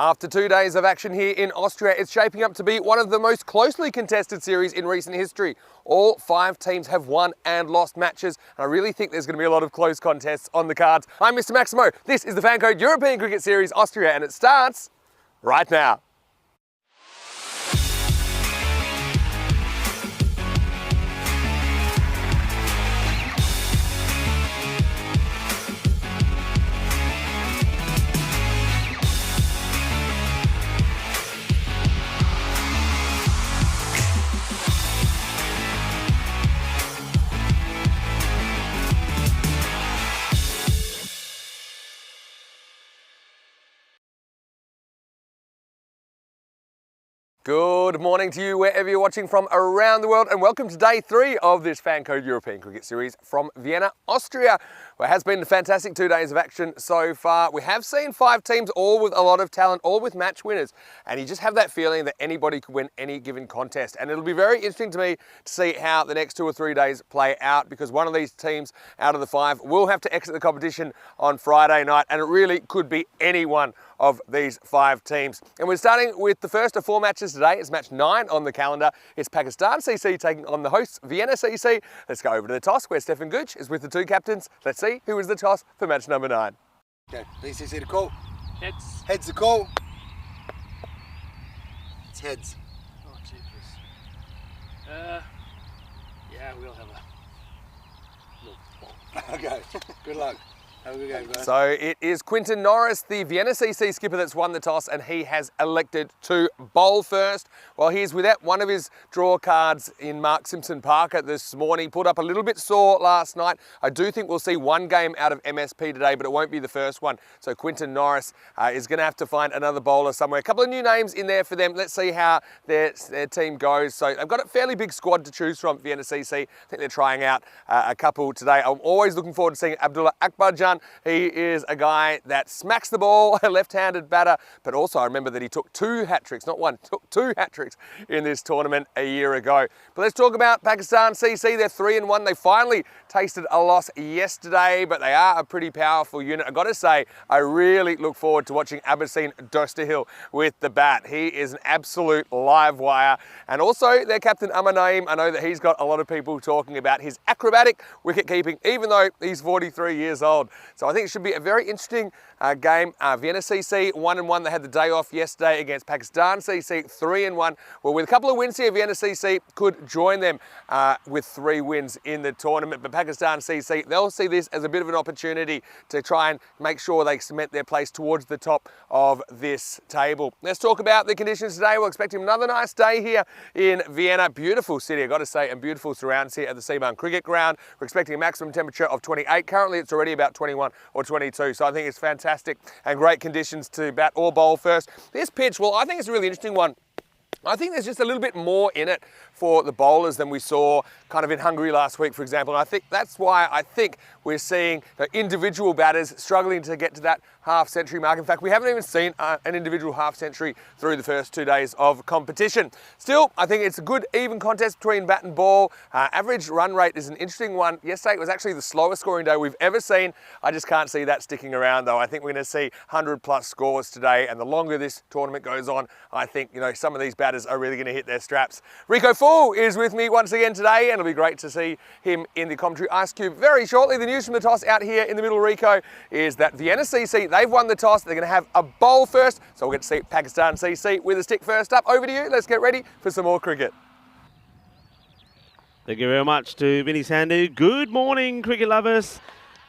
After 2 days of action here in Austria, it's shaping up to be one of the most closely contested series in recent history. All 5 teams have won and lost matches, and I really think there's going to be a lot of close contests on the cards. I'm Mr. Maximo. This is the FanCode European Cricket Series Austria, and it starts right now. Good morning to you wherever you're watching from around the world, and welcome to day 3 of this FanCode European Cricket Series from Vienna, Austria. Well, it has been a fantastic 2 days of action so far. We have seen 5 teams, all with a lot of talent, all with match winners, and you just have that feeling that anybody could win any given contest. And it'll be very interesting to me to see how the next 2 or 3 days play out, because one of these teams out of the 5 will have to exit the competition on Friday night, and it really could be any one of these 5 teams. And we're starting with the first of 4 matches today. It's match 9 on the calendar. It's Pakistan CC taking on the hosts Vienna CC. Let's go over to the toss where Stefan Guch is with the 2 captains. Let's see who is the toss for match number 9. Okay, VCC to call. Heads. Heads to call. It's heads. Oh, jeepers. Yeah, we'll have a little ball. Okay, good luck. Have a good game, guys. So it is Quinton Norris, the Vienna CC skipper, that's won the toss, and he has elected to bowl first. Well, he's without one of his draw cards in Mark Simpson Parker this morning. Pulled up a little bit sore last night. I do think we'll see 1 game out of MSP today, but it won't be the first one. So Quinton Norris is going to have to find another bowler somewhere. A couple of new names in there for them. Let's see how their team goes. So they've got a fairly big squad to choose from, Vienna CC. I think they're trying out a couple today. I'm always looking forward to seeing Abdullah Akbarjan. He is a guy that smacks the ball, a left-handed batter, but also I remember that he took 2 hat-tricks, not 1, took 2 hat-tricks in this tournament a year ago. But let's talk about Pakistan CC. They're 3-1. They finally tasted a loss yesterday, but they are a pretty powerful unit. I've got to say, I really look forward to watching Abbasin Dosterhill with the bat. He is an absolute live wire. And also their captain Amar Naeem, I know that he's got a lot of people talking about his acrobatic wicket-keeping, even though he's 43 years old. So I think it should be a very interesting game. Vienna CC 1-1. They had the day off yesterday against Pakistan CC 3-1. Well, with a couple of wins here, Vienna CC could join them with 3 wins in the tournament. But Pakistan CC, they'll see this as a bit of an opportunity to try and make sure they cement their place towards the top of this table. Let's talk about the conditions today. We're expecting another nice day here in Vienna. Beautiful city, I've got to say, and beautiful surrounds here at the Seebahn Cricket Ground. We're expecting a maximum temperature of 28. Currently, it's already about 21 or 22, so I think it's fantastic and great conditions to bat or bowl first. This pitch, well, I think it's a really interesting one. I think there's just a little bit more in it for the bowlers than we saw kind of in Hungary last week, for example. And I think that's why I think we're seeing the individual batters struggling to get to that half-century mark. In fact, we haven't even seen an individual half-century through the first 2 days of competition. Still, I think it's a good even contest between bat and ball. Average run rate is an interesting one. Yesterday it was actually the slowest scoring day we've ever seen. I just can't see that sticking around, though. I think we're going to see 100-plus scores today, and the longer this tournament goes on, I think, you know, some of these batters are really going to hit their straps. Rico Full is with me once again today, and it'll be great to see him in the commentary ice cube very shortly. The news from the toss out here in the middle, Rico, is that Vienna CC, they've won the toss. They're going to have a bowl first, so we'll get to see Pakistan CC with a stick first up. Over to you. Let's get ready for some more cricket. Thank you very much to Vinny Sandhu. Good morning, cricket lovers,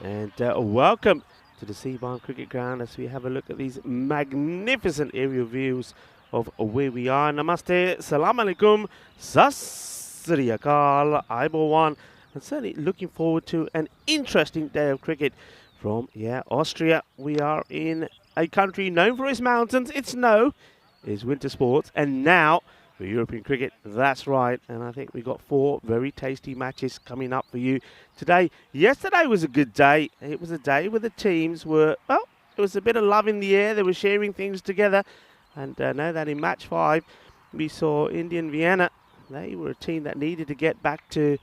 and welcome to the Seebahn Cricket Ground as we have a look at these magnificent aerial views of where we are. Namaste, salam alaikum, sasri akal, Aibowan, and certainly looking forward to an interesting day of cricket from Austria. We are in a country known for its mountains, its snow, its winter sports, and now for European cricket. That's right, and I think we've got 4 very tasty matches coming up for you today. Yesterday was a good day. It was a day where the teams were, well, there was a bit of love in the air. They were sharing things together. And know that in match 5, we saw Indian Vienna. They were a team that needed to get back to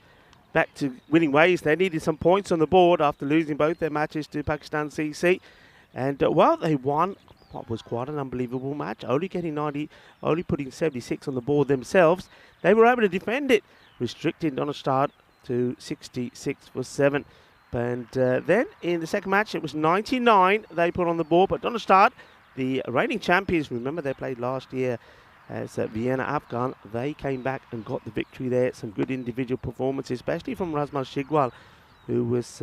winning ways. They needed some points on the board after losing both their matches to Pakistan CC. And, well, they won what was quite an unbelievable match. Only getting 90, only putting 76 on the board themselves. They were able to defend it, restricting Donnerstadt to 66 for 7. And then in the second match, it was 99 they put on the board. But Donnerstadt, the reigning champions, remember they played last year as Vienna Afghan, they came back and got the victory there. Some good individual performances, especially from Razmal Shigwal, who was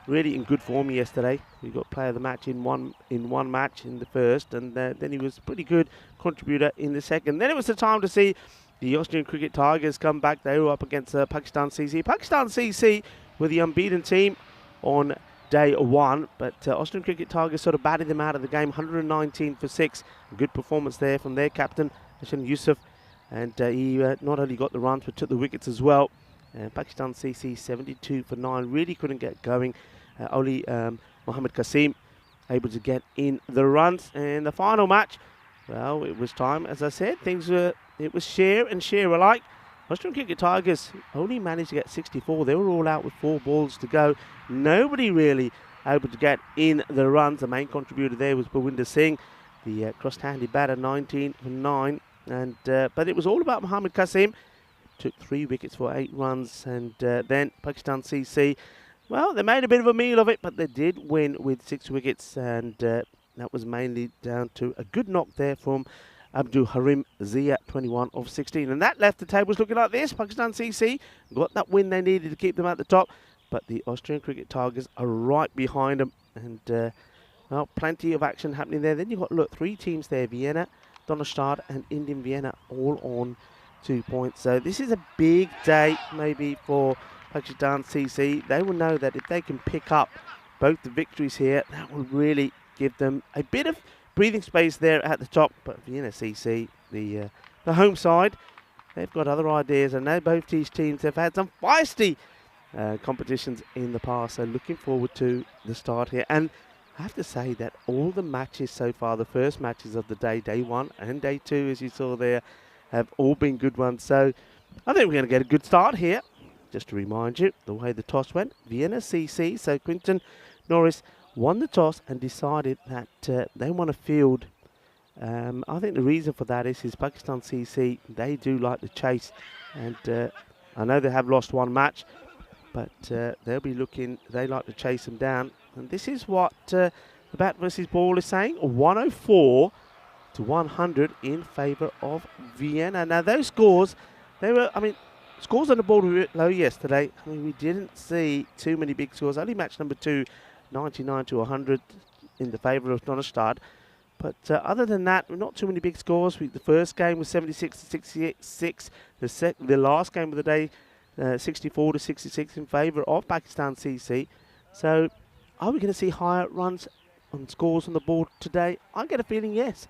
really in good form yesterday. He got player of the match in one match in the first, and then he was a pretty good contributor in the second. Then it was the time to see the Austrian Cricket Tigers come back. They were up against Pakistan CC. Pakistan CC were the unbeaten team on day 1, but Austrian Cricket Tigers sort of batted them out of the game, 119 for 6. A good performance there from their captain, Hassan Yusuf, and he not only got the runs but took the wickets as well. Pakistan CC 72 for 9, really couldn't get going. Only Mohammad Qasim able to get in the runs. And the final match, well, it was time, as I said, it was share and share alike. Austrian Cricket Tigers only managed to get 64. They were all out with 4 balls to go. Nobody really able to get in the runs. The main contributor there was Bhawinder Singh, the cross-handed batter, 19 for 9. And but it was all about Mohammad Qasim. Took 3 wickets for 8 runs. And then Pakistan CC, well, they made a bit of a meal of it, but they did win with 6 wickets. And that was mainly down to a good knock there from Abdul Harim Zia, 21 of 16. And that left the tables looking like this. Pakistan CC got that win they needed to keep them at the top. But the Austrian Cricket Tigers are right behind them. And, well, plenty of action happening there. Then you've got, look, 3 teams there. Vienna, Donnerstadt and Indian Vienna all on 2 points. So this is a big day maybe for Pakistan CC. They will know that if they can pick up both the victories here, that will really give them a bit of breathing space there at the top. But Vienna CC, the home side, they've got other ideas. I know both these teams have had some feisty competitions in the past. So looking forward to the start here. And I have to say that all the matches so far, the first matches of the day, day 1 and day 2, as you saw there, have all been good ones. So I think we're going to get a good start here. Just to remind you, the way the toss went, Vienna CC, so Quinton Norris won the toss and decided that they want to field. I think the reason for that is Pakistan CC, they do like the chase. And I know they have lost 1 match, but they'll be looking, they like to chase them down. And this is what the bat versus ball is saying, 104 to 100 in favour of Vienna. Now those scores, they were, I mean, scores on the board were a bit low yesterday. I mean, we didn't see too many big scores. Only match number 2, 99 to 100 in the favour of Donnerstadt. But other than that, not too many big scores. The first game was 76 to 66. The last game of the day, 64 to 66 in favour of Pakistan CC. So are we going to see higher runs on scores on the board today? I get a feeling yes.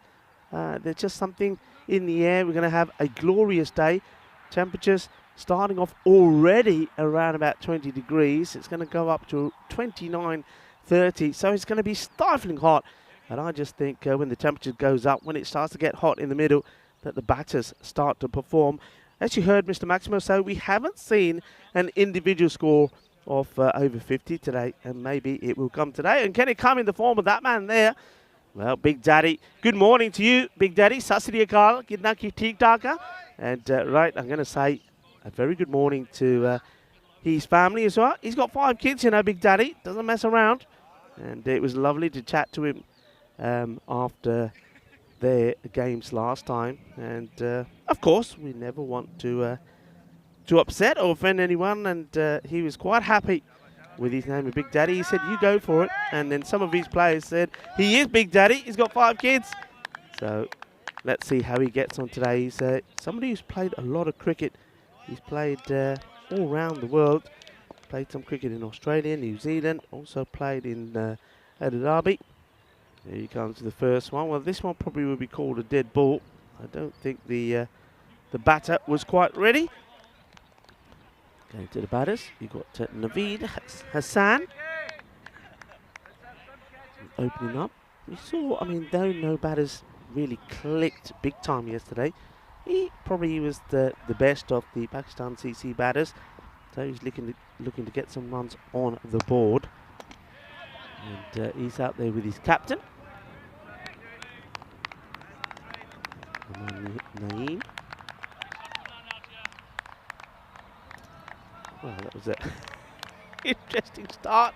There's just something in the air. We're going to have a glorious day. Temperatures starting off already around about 20 degrees. It's going to go up to 29, 30. So it's going to be stifling hot. And I just think when the temperature goes up, when it starts to get hot in the middle, that the batters start to perform. As you heard Mr. Maximo, so we haven't seen an individual score of over 50 today, and maybe it will come today. And can it come in the form of that man there? Well, Big Daddy, good morning to you, Big Daddy. Sat Sri Akal, kitna ki theek thaak hai? And right, I'm going to say a very good morning to his family as well. He's got 5 kids, you know, Big Daddy. Doesn't mess around. And it was lovely to chat to him after their games last time. And, of course, we never want to upset or offend anyone. And he was quite happy with his name of Big Daddy. He said, you go for it. And then some of his players said, he is Big Daddy. He's got 5 kids. So let's see how he gets on today. He's somebody who's played a lot of cricket. He's played all around the world. Played some cricket in Australia, New Zealand. Also played in Abu Dhabi. Here he comes to the first one. Well, this one probably would be called a dead ball. I don't think the batter was quite ready. Going to the batters, you've got Naveed Hassan opening up. We saw, I mean, though no batters really clicked big time yesterday, he probably was the best of the Pakistan CC batters. So he's looking to get some runs on the board. And he's out there with his captain. Naeem. Well, that was an interesting start.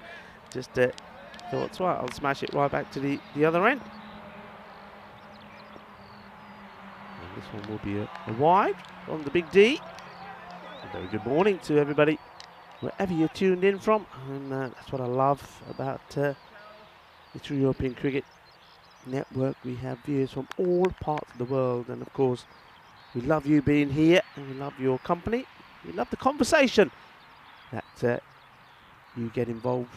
Just thought, right, I'll smash it right back to the other end. And this one will be a wide on the big D. A very good morning to everybody, wherever you're tuned in from. And that's what I love about the True European Cricket Network. We have viewers from all parts of the world. And of course, we love you being here. And we love your company. We love the conversation that you get involved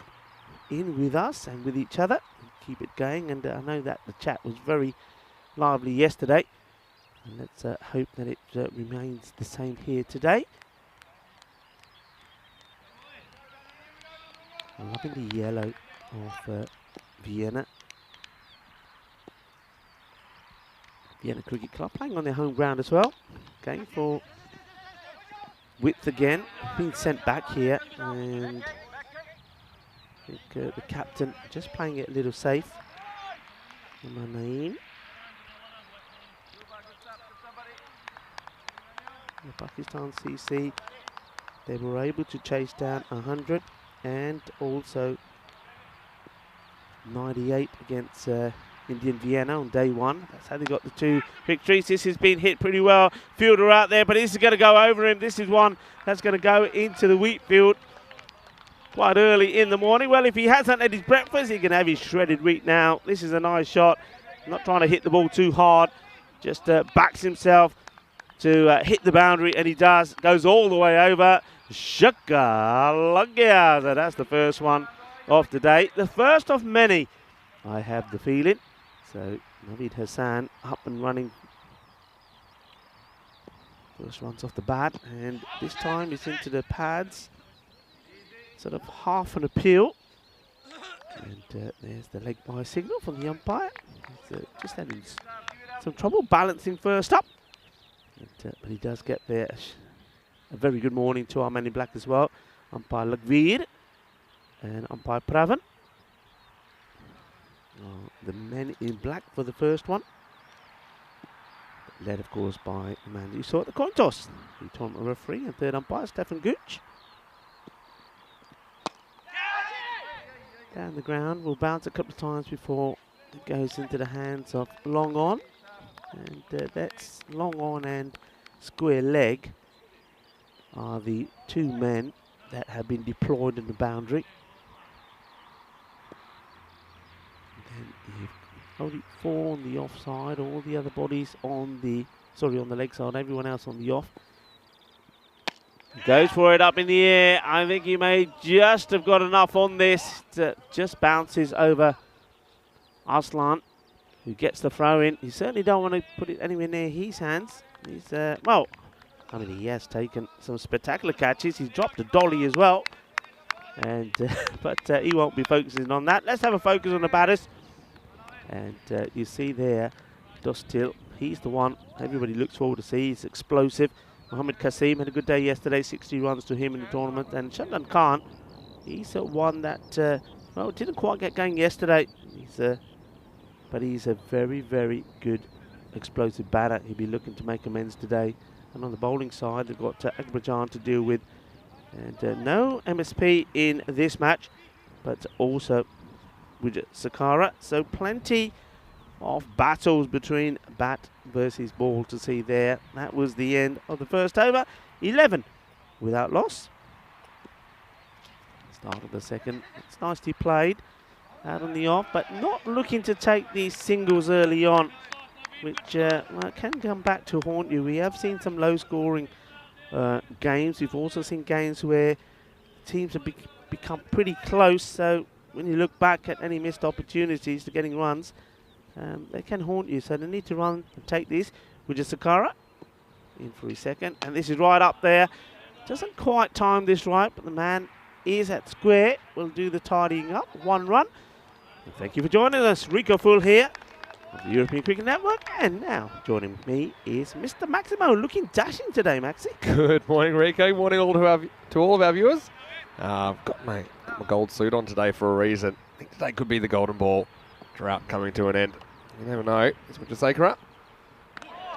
in with us and with each other. Keep it going. And I know that the chat was very lively yesterday. And let's hope that it remains the same here today. I'm loving the yellow of Vienna. Vienna Cricket Club playing on their home ground as well. Going for width again. Being sent back here, and I think the captain just playing it a little safe. Naeem. The Pakistan CC, they were able to chase down 100 and also 98 against Indian Vienna on day one. That's how they got the 2 victories. This has been hit pretty well. Fielder out there, but this is going to go over him. This is one that's going to go into the wheat field quite early in the morning. Well, if he hasn't had his breakfast, he can have his shredded wheat now. This is a nice shot. Not trying to hit the ball too hard. Just backs himself to hit the boundary, and he does. Goes all the way over. Shaka. So that's the first one of the day. The first of many, I have the feeling. So Naveed Hassan up and running. First runs off the bat, and this time he's into the pads. Sort of half an appeal. And there's the leg by signal from the umpire. He's just having some trouble balancing first up. But he does get there. A very good morning to our men in black as well. Umpire Lagveer and umpire Pravan. The men in black for the first one. Led, of course, by the man you saw at the coin toss. The tournament referee and third umpire, Stefan Gooch. Down the ground, will bounce a couple of times before it goes into the hands of long on. And that's long on and square leg are the 2 men that have been deployed in the boundary. And then you've only 4 on the offside, all the other bodies on the leg side, everyone else on the off. Goes for it up in the air. I think he may just have got enough on this. Just bounces over Aslan, who gets the throw in. You certainly don't want to put it anywhere near his hands. He's, well, I mean, he has taken some spectacular catches. He's dropped a dolly as well. And but he won't be focusing on that. Let's have a focus on the batters. And you see there, Dostil, he's the one everybody looks forward to see. He's explosive. Mohammad Kasim had a good day yesterday, 60 runs to him in the tournament. And Shandan Khan, he's one that, well, didn't quite get going yesterday. But he's a very, very good explosive batter. He'll be looking to make amends today. And on the bowling side, they've got Akbarjan to deal with. And no MSP in this match, but also with Sakara. So plenty of battles between bat versus ball to see there. That was the end of the first over. 11 without loss. Start of the second. It's nicely played out on the off, but not looking to take these singles early on, which well, can come back to haunt you. We have seen some low-scoring games. We've also seen games where teams have become pretty close. So when you look back at any missed opportunities to getting runs, they can haunt you. So they need to run and take this. With Sakara in for his second, and this is right up there. Doesn't quite time this right, but the man is at square. We'll do the tidying up. 1 run. And thank you for joining us. Rico Full here of the European Cricket Network. And now joining me is Mr. Maximo, looking dashing today, Maxi. Good morning, Rico. Morning all to all of our viewers. I've got my gold suit on today for a reason. I think today could be the golden ball drought coming to an end. You never know. Let's put your Sakara.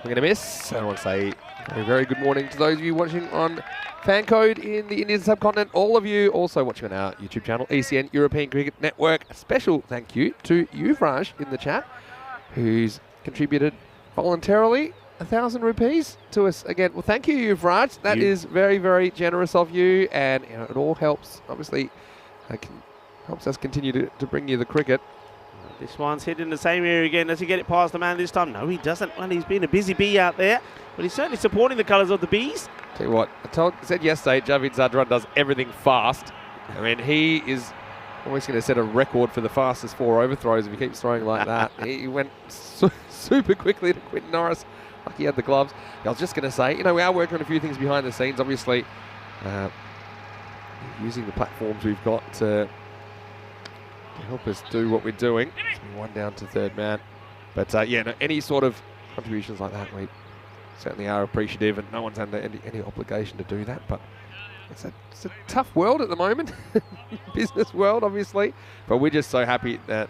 going to miss. I want to say a very good morning to those of you watching on FanCode in the Indian subcontinent. All of you also watching on our YouTube channel, ECN European Cricket Network. A special thank you to Yuvraj in the chat, who's contributed voluntarily 1,000 rupees to us again. Well, thank you, Yuvraj. That is very, very generous of you, and it all helps. Obviously, helps us continue to bring you the cricket. This one's hit in the same area again. Does he get it past the man this time? No, he doesn't. Well, he's been a busy bee out there, but he's certainly supporting the colours of the bees. Tell you what, I said yesterday, Javed Zadran does everything fast. I mean, he is almost going to set a record for the fastest 4 overthrows if he keeps throwing like that. He went super quickly to Quinton Norris, like he had the gloves. I was just going to say, we are working on a few things behind the scenes, obviously, using the platforms we've got to help us do what we're doing. It's been 1 down to 3rd man. But any sort of contributions like that, we certainly are appreciative, and no one's under any obligation to do that. But it's a tough world at the moment, business world, obviously. But we're just so happy that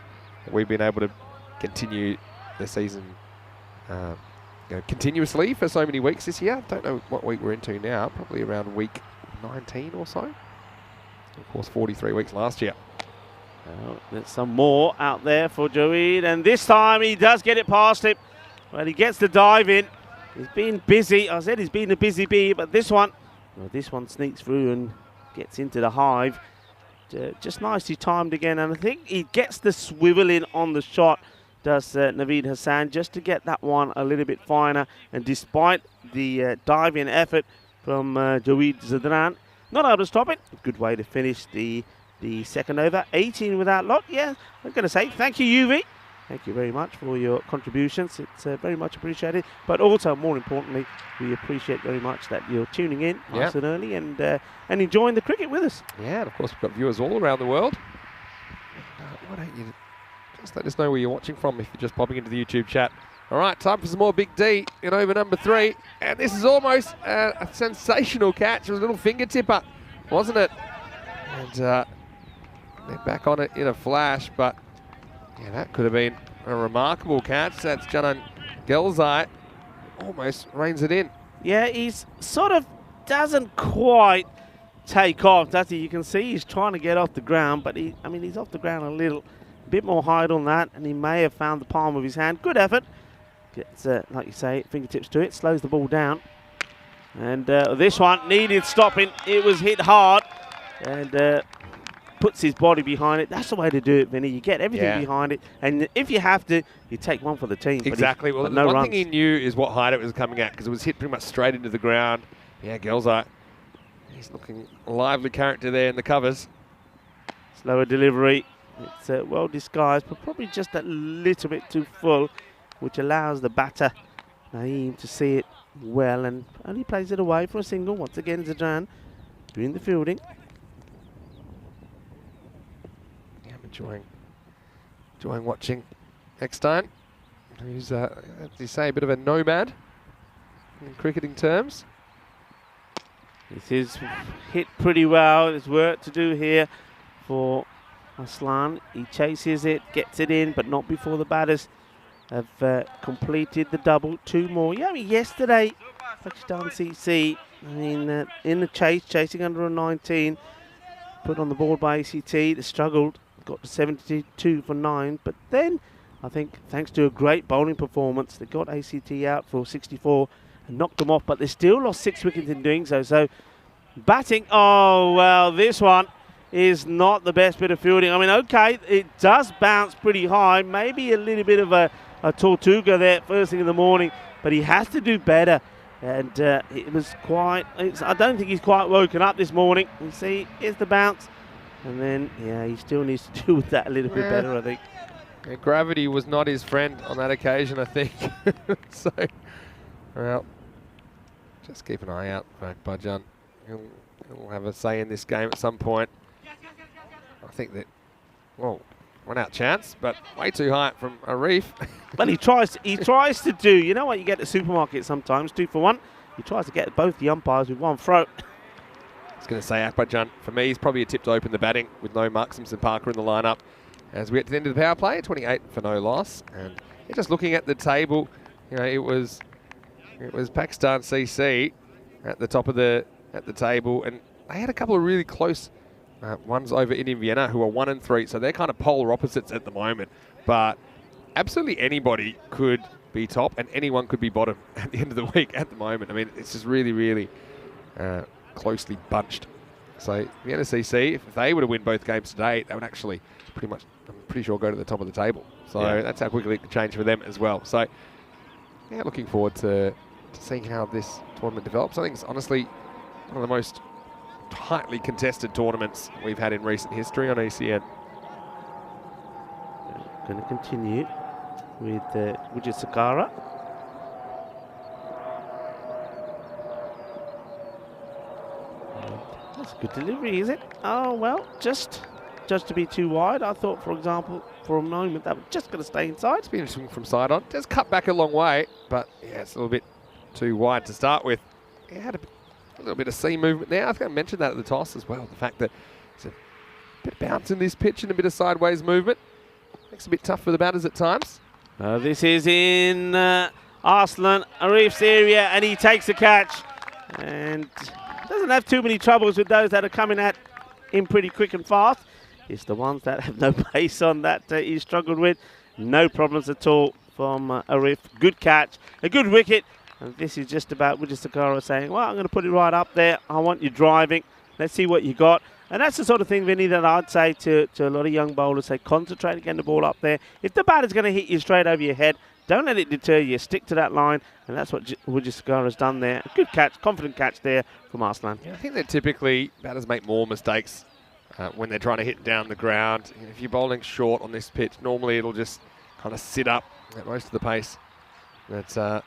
we've been able to continue the season continuously for so many weeks this year. Don't know what week we're into now, probably around week 19 or so. Of course, 43 weeks last year. Well, there's some more out there for Joeed, and this time he does get it past him. Well, he gets the dive in. He's been busy. I said he's been a busy bee, but this one sneaks through and gets into the hive. Just nicely timed again, and I think he gets the swivel in on the shot, does Naveed Hassan, just to get that one a little bit finer. And despite the dive-in effort from Joeed Zadran, not able to stop it. Good way to finish the second over. 18 without lot. Yeah, I'm going to say thank you, UV. Thank you very much for your contributions. It's very much appreciated. But also, more importantly, we appreciate very much that you're tuning in nice and early and enjoying the cricket with us. Yeah, and of course, we've got viewers all around the world. Why don't you just let us know where you're watching from if you're just popping into the YouTube chat. All right, time for some more Big D in over number 3. And this is almost a sensational catch. It was a little finger tipper, wasn't it? And they're back on it in a flash, but yeah, that could have been a remarkable catch. That's Janan Gelzai. Almost reins it in. Yeah, he's sort of doesn't quite take off, does he? You can see he's trying to get off the ground, but he's off the ground a bit more height on that, and he may have found the palm of his hand. Good effort. Gets, like you say, fingertips to it, slows the ball down. And this one needed stopping. It was hit hard, and puts his body behind it. That's the way to do it, Vinny. You get everything behind it, and if you have to, you take one for the team. Exactly. Well, the one thing he knew is what height it was coming at, because it was hit pretty much straight into the ground. Yeah, Gelzai, he's looking a lively character there in the covers. Slower delivery. It's well disguised, but probably just a little bit too full, which allows the batter, Naeem, to see it well, and only plays it away for a single. Once again, Zadran doing the fielding. Enjoying watching Eckstein, who's, as you say, a bit of a nomad in cricketing terms. This is hit pretty well. There's work to do here for Aslan. He chases it, gets it in, but not before the batters have completed the double. 2 more. Yeah, yesterday, Pakistan CC, in the chasing under a 19, put on the board by ACT. They struggled. Got to 72 for 9, but then I think thanks to a great bowling performance, they got ACT out for 64 and knocked them off, but they still lost 6 wickets in doing so. So batting, oh well, this one is not the best bit of fielding. I mean, okay, it does bounce pretty high, maybe a little bit of a Tortuga there first thing in the morning, but he has to do better. And it was quite, I don't think he's quite woken up this morning. You see, here's the bounce. And then, yeah, he still needs to do with that a little bit better, I think. Yeah, gravity was not his friend on that occasion, I think. So, well, just keep an eye out for Bajan. He'll have a say in this game at some point. I think that, well, run out chance, but way too high from Arif. But he tries to do, you know what you get at the supermarket sometimes, 2 for 1. He tries to get both the umpires with one throw. I was going to say Akbarjan, for me, he's probably a tip to open the batting with no Mark Simpson Parker in the lineup. As we get to the end of the power play, 28 for no loss. And just looking at the table, it was It was Pakistan CC at the top of the table, and they had a couple of really close ones over Indian Vienna who are 1 and 3, so they're kind of polar opposites at the moment. But absolutely anybody could be top, and anyone could be bottom at the end of the week at the moment. I mean, it's just really, really closely bunched. So Vienna CC, if they were to win both games today, they would actually pretty much, I'm pretty sure, go to the top of the table. So that's how quickly it could change for them as well. So yeah, looking forward to seeing how this tournament develops. I think it's honestly one of the most tightly contested tournaments we've had in recent history on ECN. Going to continue with Vijay Sakara. That's a good delivery, is it? Oh, well, just to be too wide. I thought, for example, for a moment that was just going to stay inside. It's been interesting from side on. Does cut back a long way, but yeah, it's a little bit too wide to start with. It had a little bit of seam movement there. I think I mentioned that at the toss as well. The fact that there's a bit of bounce in this pitch and a bit of sideways movement. Makes it a bit tough for the batters at times. This is in Arslan Arif's area, and he takes the catch. And doesn't have too many troubles with those that are coming at him pretty quick and fast. It's the ones that have no pace on that he's struggled with. No problems at all from Arif. Good catch, a good wicket. And this is just about Vijay Sakara saying, well, I'm going to put it right up there. I want you driving. Let's see what you got. And that's the sort of thing, Vinny, that I'd say to a lot of young bowlers. Say, concentrate on getting the ball up there. If the batter's going to hit you straight over your head, don't let it deter you. Stick to that line. And that's what Vijay Sakara's done there. Good catch, confident catch there from Arslan. Yeah, I think that typically batters make more mistakes when they're trying to hit down the ground. If you're bowling short on this pitch, normally it'll just kind of sit up at most of the pace that Vijay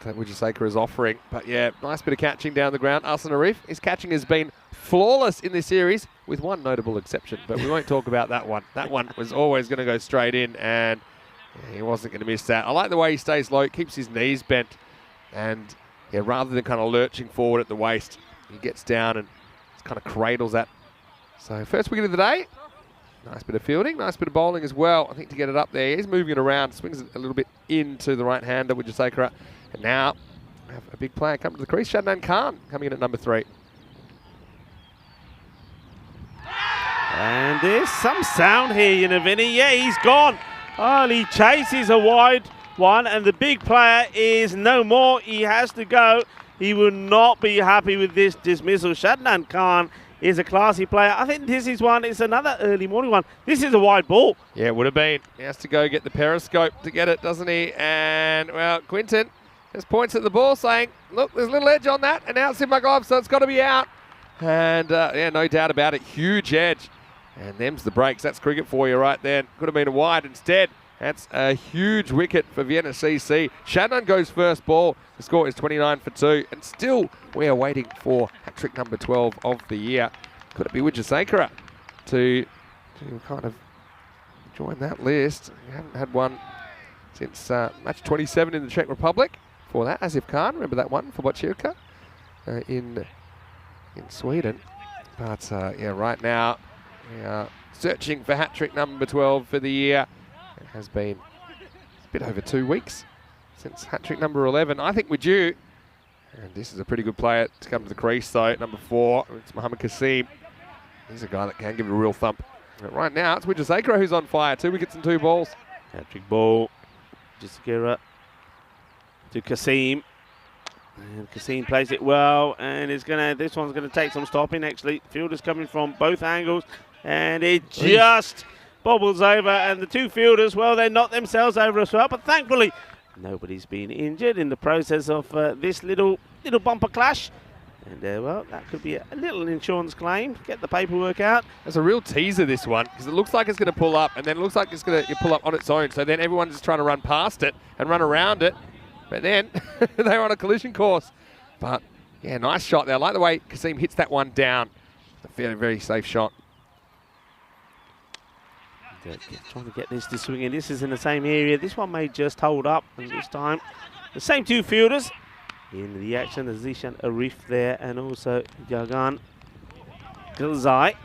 Sakara is offering. But yeah, nice bit of catching down the ground. Arslan Arif, his catching has been flawless in this series, with one notable exception, but we won't talk about that one. That one was always going to go straight in, and he wasn't going to miss that. I like the way he stays low, keeps his knees bent, and yeah, rather than kind of lurching forward at the waist, he gets down and just kind of cradles that. So first wicket of the day. Nice bit of fielding, nice bit of bowling as well. I think to get it up there, he's moving it around, swings it a little bit into the right-hander, Vijay Sakara. And now we have a big player come to the crease, Shadnan Khan, coming in at number 3. And there's some sound here, you know, Vinny. Yeah, he's gone. Oh, he chases a wide one, and the big player is no more. He has to go. He will not be happy with this dismissal. Shadnan Khan is a classy player. I think this is one. It's another early morning one. This is a wide ball. Yeah, it would have been. He has to go get the periscope to get it, doesn't he? And, well, Quinton just points at the ball saying, look, there's a little edge on that, and now it's in my glove, so it's got to be out. And, yeah, no doubt about it. Huge edge. And them's the breaks. That's cricket for you right there. Could have been a wide instead. That's a huge wicket for Vienna CC. Shadnan goes first ball. The score is 29 for 2. And still, we are waiting for hat-trick number 12 of the year. Could it be Vijay Sakara to kind of join that list? We haven't had one since match 27 in the Czech Republic. For that, Asif Khan, remember that one for Bochirka in Sweden. But yeah, right now we are searching for hat-trick number 12 for the year. It has been a bit over 2 weeks since hat-trick number 11. I think we're due. And this is a pretty good player to come to the crease though. Number 4, it's Mohammad Kasim. He's a guy that can give it a real thump. But right now, it's Vijay Sakara who's on fire. 2 wickets and 2 balls. Hat-trick ball. Vijay Sakara to Kasim. And Kasim plays it well, and this one's gonna take some stopping actually. Fielders coming from both angles, and it just bobbles over, and the 2 fielders, well, they knocked themselves over as well, but thankfully nobody's been injured in the process of this little bumper clash. And well, that could be a little insurance claim. Get the paperwork out. There's a real teaser, this one, because it looks like it's going to pull up, and then it looks like it's going to pull up on its own. So then everyone's just trying to run past it and run around it. But then they're on a collision course. But yeah, nice shot there. I like the way Kasim hits that one down. It's a very, very safe shot. Trying to get this to swing in. This is in the same area. This one may just hold up, and this time the same 2 fielders in the action. There's Zishan Arif there, and also Jagan Gilzai.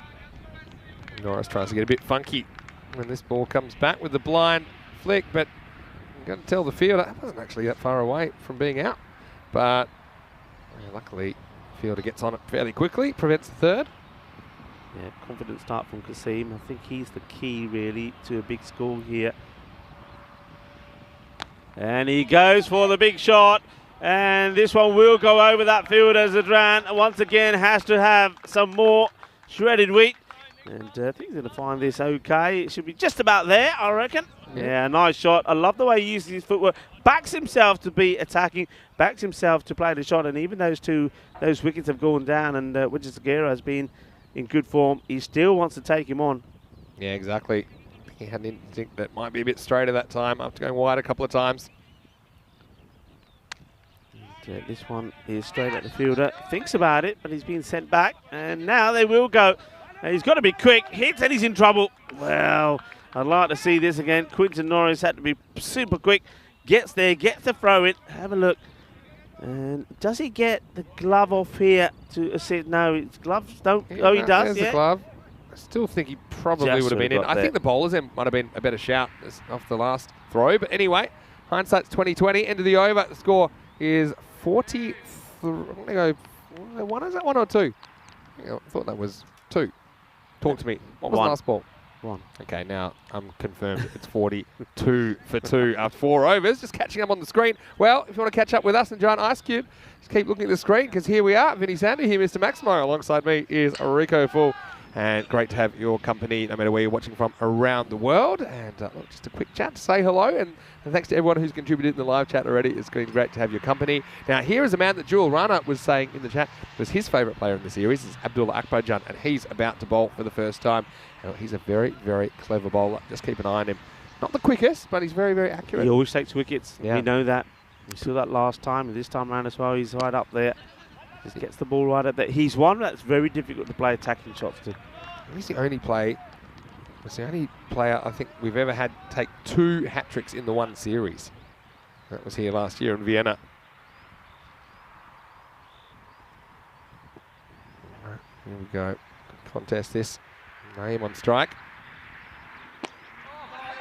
Norris tries to get a bit funky when this ball comes back with the blind flick, but you've got to tell the fielder that wasn't actually that far away from being out. but luckily fielder gets on it fairly quickly, prevents the third. Yeah, confident start from Kasim. I think he's the key really to a big score here. And he goes for the big shot. And this one will go over that fielder. Zadran once again has to have some more shredded wheat. And I think he's going to find this okay. It should be just about there, I reckon. Yeah, nice shot. I love the way he uses his footwork. Backs himself to be attacking. Backs himself to play the shot. And even those wickets have gone down. And Wijesagera has been in good form. He still wants to take him on. Yeah, exactly. He had an instinct that might be a bit straighter that time after going wide a couple of times. This one is straight at the fielder. Thinks about it, but he's been sent back. And now they will go. He's got to be quick. Hits and he's in trouble. Well, I'd like to see this again. Quinton Norris had to be super quick. Gets there, gets the throw in. Have a look. And does he get the glove off here to assist? No, his gloves don't. Yeah, oh, he does. There's Yeah. the glove. I still think he probably Just would have been in. I think the bowlers end might have been a better shout off the last throw. But anyway, hindsight's 20/20. End of the over. The score is 43. I'm going to go. One, is that one or two? I thought that was two. Talk to me. What was the last ball? One. Okay, now I'm confirmed it's 42 for 2 after 4 overs. Just catching up on the screen. Well, if you want to catch up with us and Giant Ice Cube, just keep looking at the screen because here we are. Vinny Sandy here, Mr. Maximo. Alongside me is Rico Full. And great to have your company no matter where you're watching from around the world. And look, just a quick chat to say hello. And thanks to everyone who's contributed in the live chat already. It's been great to have your company. Now, here is a man that Jewel Rana was saying in the chat was his favourite player in the series. Is Abdullah Akbarjan. And he's about to bowl for the first time. And he's a very, very clever bowler. Just keep an eye on him. Not the quickest, but he's very, very accurate. He always takes wickets. Yeah. We know that. We saw that last time. And this time around as well, he's right up there. Just gets the ball right up there. He's one that's very difficult to play attacking shots to. He's the only player I think we've ever had take 2 hat-tricks in the one series. That was here last year in Vienna. Right, here we go. Contest this. Name on strike.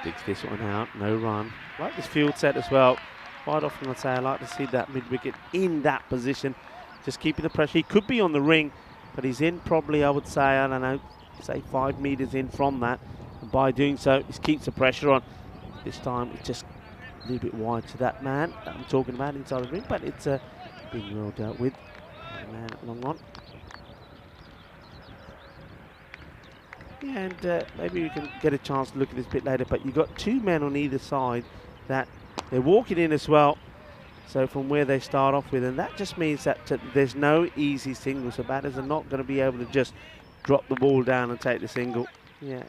Digs this one out. No run. Like this field set as well. Quite often I'd say I like to see that mid-wicket in that position. Just keeping the pressure. He could be on the ring, but he's in probably, I would say, I don't know, say 5 metres in from that. And by doing so, he keeps the pressure on. This time it's just a little bit wide to that man that I'm talking about inside the ring, but it's being well dealt with. Man, long on. Yeah, and maybe we can get a chance to look at this a bit later, but you've got 2 men on either side that they're walking in as well. So from where they start off with, and that just means that there's no easy single. So batters are not going to be able to just drop the ball down and take the single. Yeah.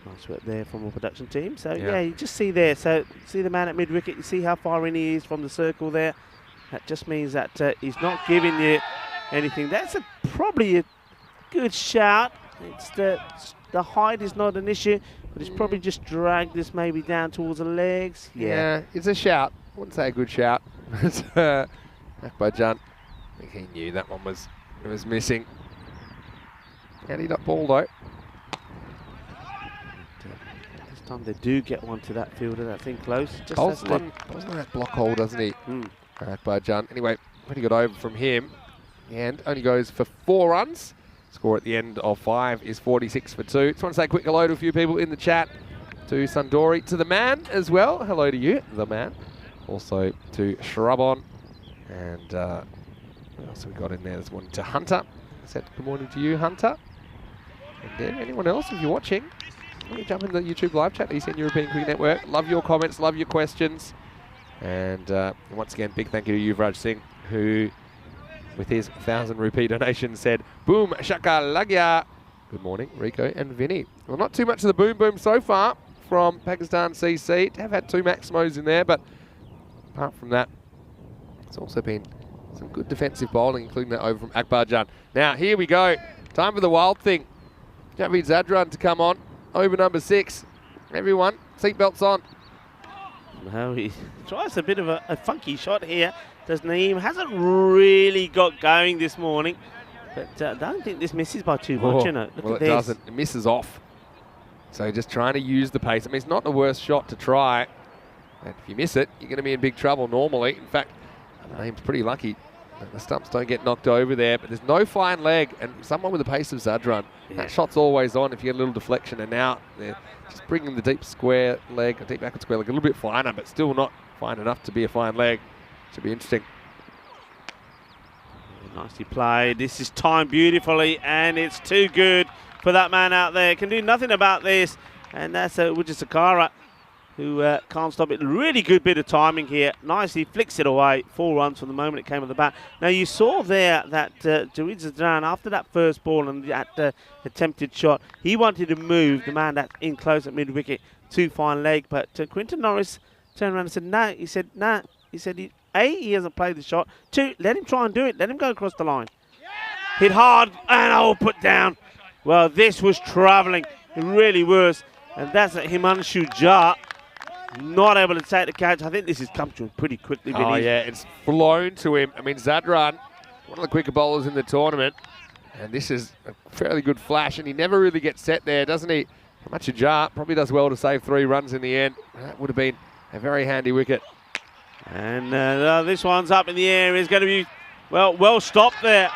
Nice work there from a production team. So yeah, you just see there. So see the man at mid-wicket. You see how far in he is from the circle there. That just means that he's not giving you anything. That's probably a good shout. It's the height is not an issue, but it's probably just dragged this maybe down towards the legs. Yeah, it's a shout. I wouldn't say a good shout. Akbarjan, I think he knew that one was missing. Handied up ball though. This time they do get one to that fielder that's in close. Just Bowls that block hole, doesn't he? Akbarjan. Anyway, pretty good over from him. And only goes for 4 runs. Score at the end of 5 is 46 for 2. Just want to say a quick hello to a few people in the chat. To Sundori, to the man as well. Hello to you, the man. Also to Shrubon. And what else have we got in there? There's one to Hunter. Said good morning to you, Hunter. And then anyone else, if you're watching, you jump in the YouTube live chat, Eastern European Cricket Network. Love your comments, love your questions. And once again, big thank you to Yuvraj Singh, who, with his 1,000 rupee donation, said, boom, shaka lagya. Good morning, Rico and Vinny. Well, not too much of the boom boom so far from Pakistan CC. Have had 2 Maximos in there, but apart from that, it's also been some good defensive bowling, including that over from Akbarjan. Now, here we go. Time for the wild thing. Javid Zadran to come on. Over number 6. Everyone, seatbelts on. No, he tries a bit of a funky shot here. Does Naeem? Hasn't really got going this morning. But I don't think this misses by too much, you know. Well, it doesn't. It misses off. So just trying to use the pace. I mean, it's not the worst shot to try. And if you miss it, you're going to be in big trouble normally. In fact, Name's pretty lucky that the stumps don't get knocked over there, but there's no fine leg, and someone with the pace of Zadran, that shot's always on if you get a little deflection, and now they're just bringing the deep square leg, a deep backward square leg, a little bit finer, but still not fine enough to be a fine leg. Should be interesting. Nicely played. This is timed beautifully, and it's too good for that man out there. Can do nothing about this, and that's Wujasakara, who can't stop it. Really good bit of timing here. Nicely flicks it away. 4 runs from the moment it came on the bat. Now you saw there that Javid Zadran, after that first ball and that attempted shot, he wanted to move the man that's in close at mid-wicket to fine leg, but Quinton Norris turned around and said, no. He said, no. He said, he hasn't played the shot. 2, let him try and do it. Let him go across the line. Hit hard and put down. Well, this was travelling. It really was. And that's a Himanshu Jha. Not able to take the catch. I think this has come to him pretty quickly. Oh, yeah, it's flown to him. I mean, Zadran, one of the quicker bowlers in the tournament, and this is a fairly good flash, and he never really gets set there, doesn't he? Himanshu Jha probably does well to save 3 runs in the end. That would have been a very handy wicket. And this one's up in the air. It's going to be, well stopped there.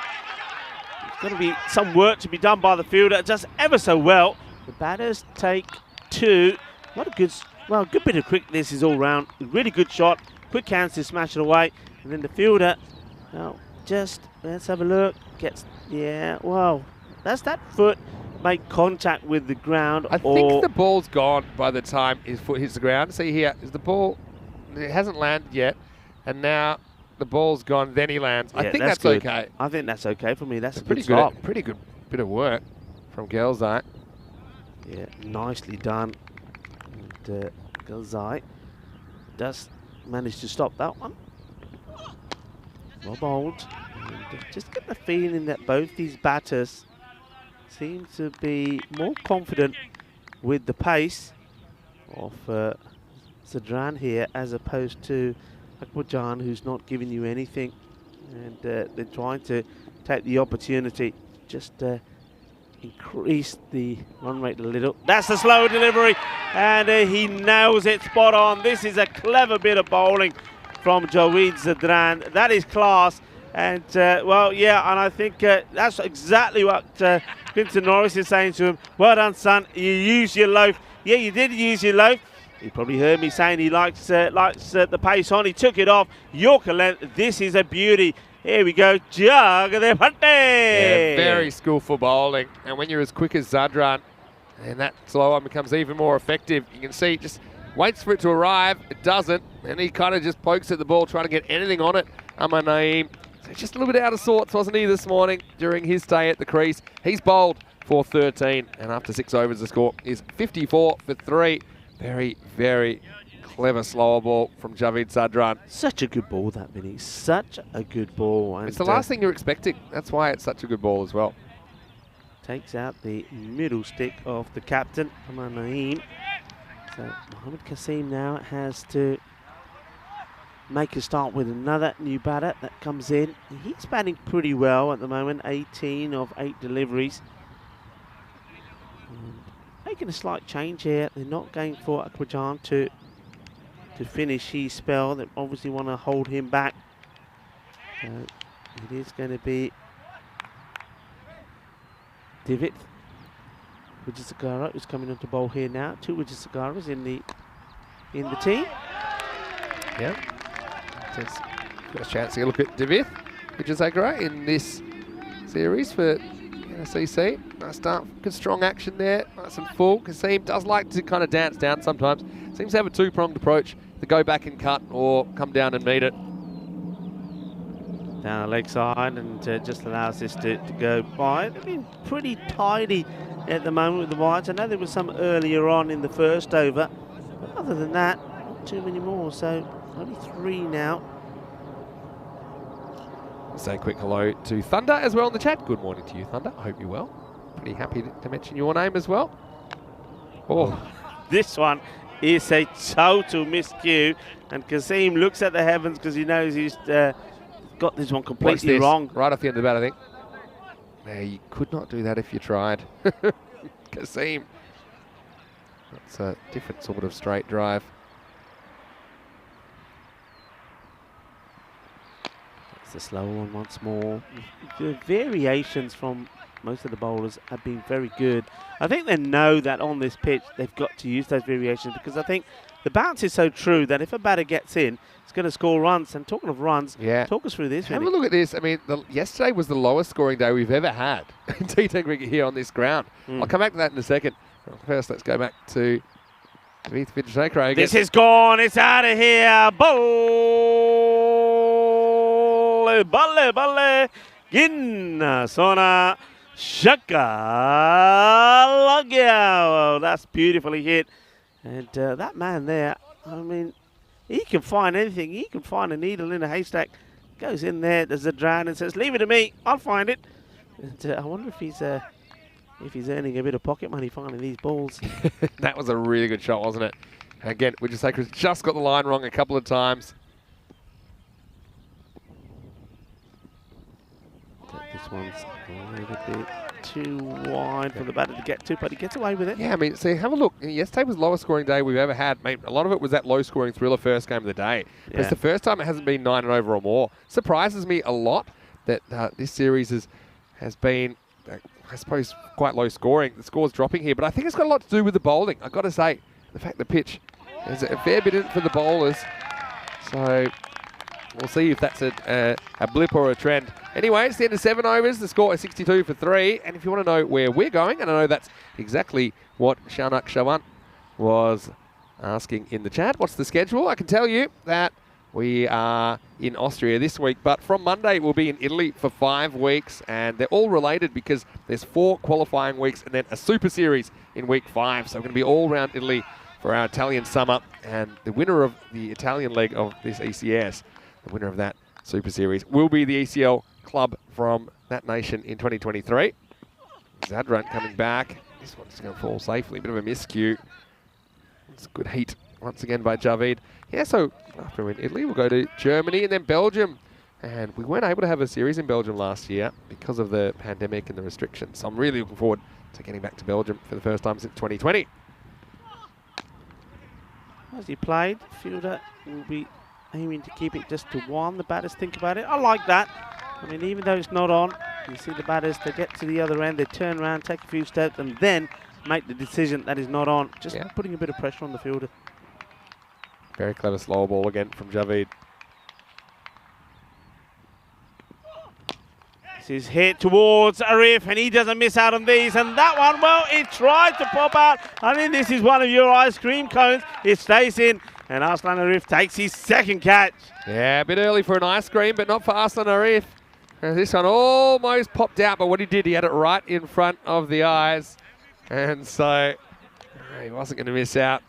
There's going to be some work to be done by the fielder, just ever so well. The batters take 2. What a good bit of cricket this is all round. Really good shot. Quick hands to smash it away. And then the fielder, let's have a look. That's that foot make contact with the ground. I think the ball's gone by the time his foot hits the ground. See here, is the ball, it hasn't landed yet. And now the ball's gone, then he lands. I think that's okay. I think that's okay for me. That's a pretty good. Pretty good bit of work from Gelzai. Yeah, nicely done. And Gelzai does manage to stop that one. Well bowled. And just get the feeling that both these batters seem to be more confident with the pace of Zadran here, as opposed to Akbarjan, who's not giving you anything. And they're trying to take the opportunity, just increase the run rate a little. That's the slow delivery, and he nails it spot on. This is a clever bit of bowling from Javid Zadran. That is class. And, and I think that's exactly what Quinton Norris is saying to him. Well done, son. You used your loaf. Yeah, you did use your loaf. He probably heard me saying he likes the pace on. He took it off. Yorker length. This is a beauty. Here we go. Jagade Bhatte. Yeah, very skillful bowling. And when you're as quick as Zadran, and that slow one becomes even more effective. You can see, just waits for it to arrive. It doesn't. And he kind of just pokes at the ball, trying to get anything on it. Aman Naeem. So just a little bit out of sorts, wasn't he, this morning during his stay at the crease. He's bowled for 13. And after 6 overs, the score is 54 for 3. Very, very clever slower ball from Javid Zadran. Such a good ball, that, Vinny. Such a good ball. And it's the last thing you're expecting. That's why it's such a good ball as well. Takes out the middle stick of the captain, Aman Naeem. So Mohammad Kasim now has to make a start with another new batter that comes in. He's batting pretty well at the moment, 18 of 8 deliveries. Making a slight change here. They're not going for Akbarjan to finish his spell. They obviously want to hold him back. It is going to be Divit. Wujasakara is coming on to bowl here now. 2 Wujasakaras in the team. Yeah. Got a chance to get a look at Divith Wujasakara in this series for NSCC. Nice start, good strong action there, nice and full. Kasim does like to kind of dance down sometimes. Seems to have a 2-pronged approach, to go back and cut or come down and meet it. Down the leg side, and just allows this to go by. They've been pretty tidy at the moment with the wides. I know there was some earlier on in the first over, but other than that, not too many more, so only 3 now. Say a quick hello to Thunder as well in the chat. Good morning to you, Thunder. I hope you're well. Pretty happy to mention your name as well. Oh, this one is a total miscue, and Kasim looks at the heavens because he knows he's got this one completely wrong. Right off the end of the bat, I think. Yeah, you could not do that if you tried. Kasim. That's a different sort of straight drive. It's the slow one once more. The variations from most of the bowlers have been very good. I think they know that on this pitch they've got to use those variations, because I think the bounce is so true that if a batter gets in, it's going to score runs. And talking of runs, talk us through this. Have a look at this. I mean, yesterday was the lowest scoring day we've ever had in T10 cricket here on this ground. I'll come back to that in a second. First, let's go back to Vijayasekara. This is gone. It's out of here. Bowl. Balle. Ginna. Sona. Shaka. Lagya. Oh, that's beautifully hit. And that man there, I mean, he can find anything. He can find a needle in a haystack. Goes in there, there's a drown, and says, "Leave it to me. I'll find it." And I wonder if he's earning a bit of pocket money finding these balls. That was a really good shot, wasn't it? Again, Vijayasekara's just got the line wrong a couple of times. This one's a little bit too wide for the batter to get to, but he gets away with it. Yeah, I mean, see, have a look. Yesterday was the lowest scoring day we've ever had. Mate, a lot of it was that low scoring thriller first game of the day. But it's the first time it hasn't been 9 and over or more. Surprises me a lot that this series has been, I suppose, quite low scoring. The score's dropping here, but I think it's got a lot to do with the bowling. I've got to say, the fact the pitch is a fair bit in for the bowlers. So we'll see if that's a blip or a trend. Anyway, it's the end of 7 overs. The score is 62 for 3. And if you want to know where we're going, and I know that's exactly what Shanak Shawan was asking in the chat, what's the schedule? I can tell you that we are in Austria this week, but from Monday we'll be in Italy for 5 weeks, and they're all related because there's 4 qualifying weeks and then a super series in week 5. So we're going to be all around Italy for our Italian summer, and the winner of the Italian leg of this ECS, the winner of that super series, will be the ECL club from that nation in 2023. Zadran coming back. This one's going to fall safely. Bit of a miscue. It's good heat once again by Javid. Yeah, so after we're in Italy, we'll go to Germany and then Belgium. And we weren't able to have a series in Belgium last year because of the pandemic and the restrictions. So I'm really looking forward to getting back to Belgium for the first time since 2020. As he played, fielder will be aiming to keep it just to 1. The batters think about it. I like that. I mean, even though it's not on, you see the batters, they get to the other end, they turn around, take a few steps, and then make the decision that is not on. Just putting a bit of pressure on the fielder. Very clever slower ball again from Javid. This is hit towards Arif, and he doesn't miss out on these. And that one, well, it tried to pop out. I think this is one of your ice cream cones. It stays in, and Arslan Arif takes his second catch. Yeah, a bit early for an ice cream, but not for Arslan Arif. And this one almost popped out, but what he did, he had it right in front of the eyes. And so he wasn't going to miss out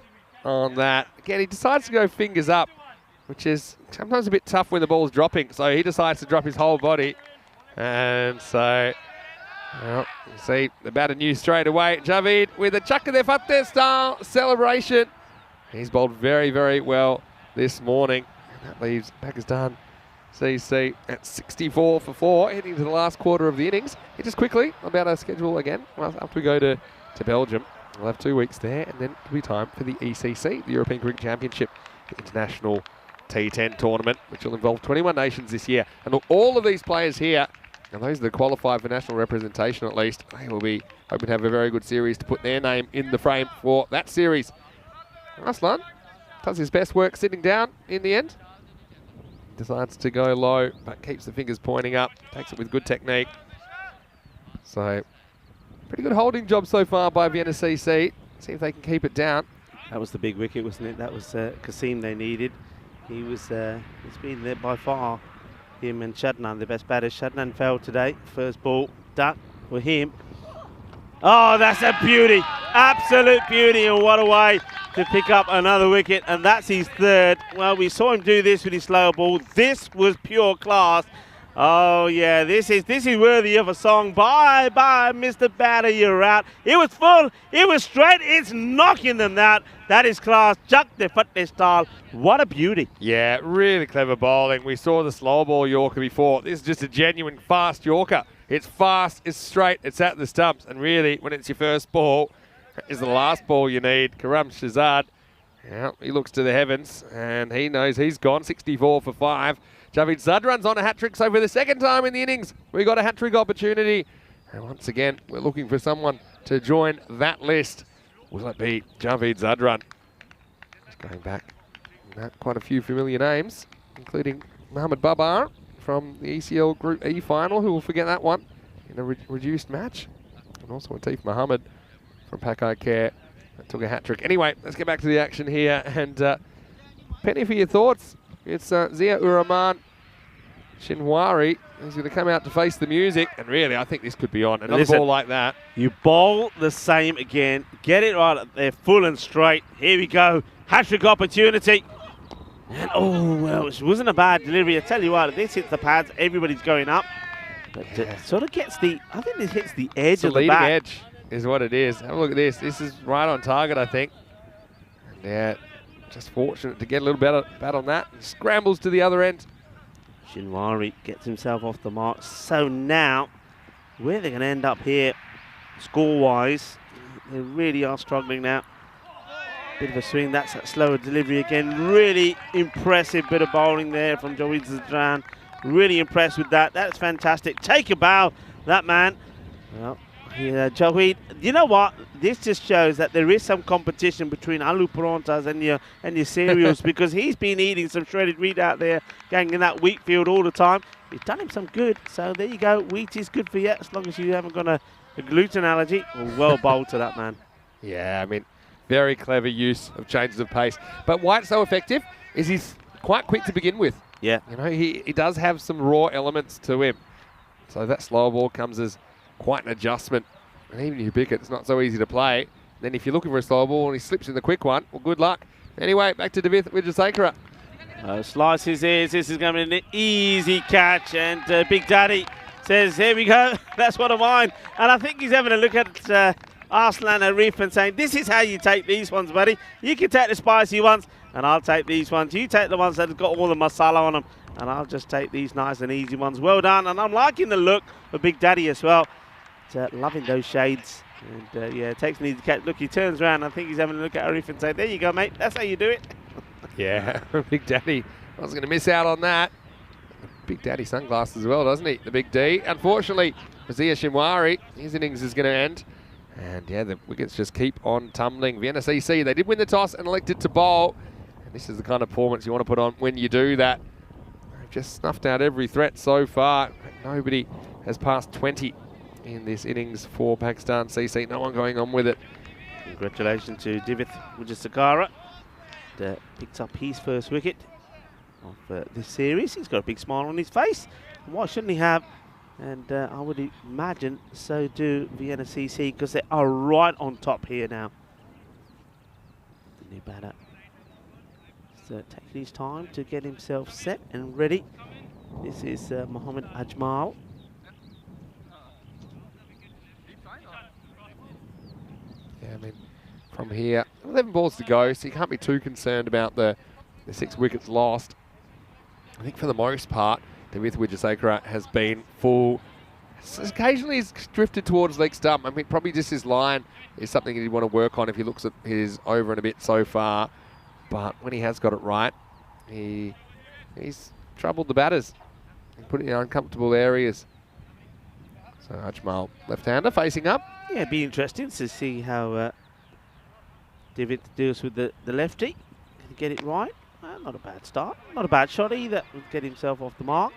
on that. Again, he decides to go fingers up, which is sometimes a bit tough when the ball's dropping. So he decides to drop his whole body. And so, well, you see, the batter knew straight away. Javid with a chuck of their Fateh style celebration. He's bowled very, very well this morning. And that leaves Pakistan CC at 64 for 4, heading to the last quarter of the innings. Just quickly about our schedule again. Well, after we go to Belgium, we'll have 2 weeks there, and then it'll be time for the ECC, the European Cricket Championship, the international T10 tournament, which will involve 21 nations this year. And look, all of these players here, and those that qualified for national representation at least, they will be hoping to have a very good series to put their name in the frame for that series. Arslan does his best work sitting down in the end. Decides to go low, but keeps the fingers pointing up. Takes it with good technique. So, pretty good holding job so far by Vienna CC. See if they can keep it down. That was the big wicket, wasn't it? That was Kasim they needed. He's been there by far. Him and Shadnan, the best batters. Shadnan fell today. First ball, duck for him. Oh, that's a beauty. Absolute beauty, and what a way to pick up another wicket, and that's his third. Well, we saw him do this with his slower ball. This was pure class. Oh yeah, this is worthy of a song. Bye bye, Mr. Batter, you're out. It was full, it was straight, it's knocking them out. That is class. Chuck the Fateh style. What a beauty. Yeah, really clever bowling. We saw the slow ball Yorker before. This is just a genuine fast Yorker. It's fast, it's straight, it's at the stumps, and really, when it's your first ball, is the last ball you need. Karam Shazad, yeah, he looks to the heavens, and he knows he's gone. 64 for 5. Javid Zadran's on a hat-trick, so for the second time in the innings, we got a hat-trick opportunity. And once again, we're looking for someone to join that list. Will it be Javid Zadran? Just going back, quite a few familiar names, including Mohamed Babar from the ECL Group E final, who will forget that one in a reduced match. And also Atif Mohammed from Pakai Care that took a hat-trick. Anyway, let's get back to the action here. And Penny, for your thoughts. It's Zia Uraman Shinwari who's going to come out to face the music. And really, I think this could be on. Another ball like that. You bowl the same again. Get it right up there, full and straight. Here we go. Hat-trick opportunity. And oh, well, it wasn't a bad delivery. I tell you what, if this hits the pads, everybody's going up. But it sort of gets the, I think this hits the edge of the bat. Leading edge is what it is. Have a look at this. This is right on target, I think. And yeah, just fortunate to get a little bat on that. And scrambles to the other end. Shinwari gets himself off the mark. So now, where they're going to end up here, score-wise, they really are struggling now. Bit of a swing. That's that slower delivery again. Really impressive bit of bowling there from Javid Zadran. Really impressed with that. That's fantastic. Take a bow, that man. Well, yeah, Javid, you know what? This just shows that there is some competition between Alu Parontas and your cereals because he's been eating some shredded wheat out there, going in that wheat field all the time. It's done him some good. So there you go. Wheat is good for you as long as you haven't got a gluten allergy. Well bowled to that man. Yeah, I mean, very clever use of changes of pace. But why it's so effective is he's quite quick to begin with. Yeah. You know, he does have some raw elements to him. So that slower ball comes as quite an adjustment. And even if you pick it, it's not so easy to play. Then if you're looking for a slow ball and he slips in the quick one, well, good luck. Anyway, back to David Wijasekara. Slices is. This is going to be an easy catch. And Big Daddy says, here we go. That's one of mine. And I think he's having a look at Arslan Arif and saying, this is how you take these ones, buddy. You can take the spicy ones, and I'll take these ones. You take the ones that have got all the masala on them, and I'll just take these nice and easy ones. Well done. And I'm liking the look of Big Daddy as well. Loving those shades. And yeah, it takes an easy catch. Look, he turns around. I think he's having a look at Arif and saying, there you go, mate. That's how you do it. Yeah, Big Daddy. I was going to miss out on that. Big Daddy sunglasses as well, doesn't he? The Big D. Unfortunately, for Zia Shinwari, his innings is going to end. And yeah, the wickets just keep on tumbling. Vienna CC, they did win the toss and elected to bowl. And this is the kind of performance you want to put on when you do that. They've just snuffed out every threat so far. Nobody has passed 20 in this innings for Pakistan CC. No one going on with it. Congratulations to Divith Wijasekara. Picked up his first wicket of this series. He's got a big smile on his face. And why shouldn't he have? And I would imagine so do Vienna CC because they are right on top here now. The new batter. So taking his time to get himself set and ready. This is Mohammad Ajmal. Yeah, I mean, from here, 11 balls to go, so you can't be too concerned about the 6 wickets lost. I think for the most part, David Wijasekara has been full. Occasionally he's drifted towards leg stump. I mean, probably just his line is something he'd want to work on if he looks at his over and a bit so far. But when he has got it right, he's troubled the batters and put it in uncomfortable areas. So Ajmal, left-hander, facing up. Yeah, it'd be interesting to see how David deals with the lefty. Can he get it right? Not a bad start. Not a bad shot either. Would get himself off the mark.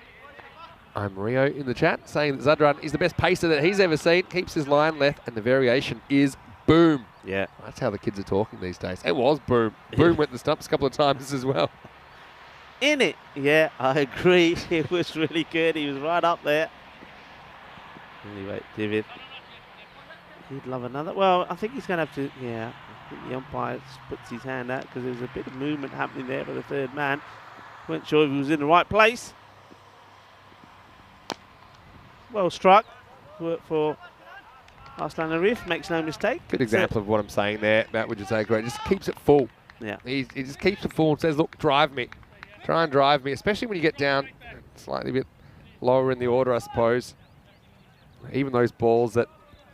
I'm Rio in the chat saying that Zadran is the best pacer that he's ever seen. Keeps his line left and the variation is boom. Yeah. That's how the kids are talking these days. It was boom. Boom went the stumps a couple of times as well. In it. Yeah, I agree. It was really good. He was right up there. Anyway, David. He'd love another. Well, I think he's going to have to, yeah. I think the umpire puts his hand out because there's a bit of movement happening there for the third man. Weren't sure if he was in the right place. Well struck. Work for Arslan Arif. Makes no mistake. Good example of what I'm saying there about Wijasekara. Just keeps it full. Yeah. He just keeps it full and says, look, drive me. Try and drive me, especially when you get down slightly a bit lower in the order, I suppose. Even those balls that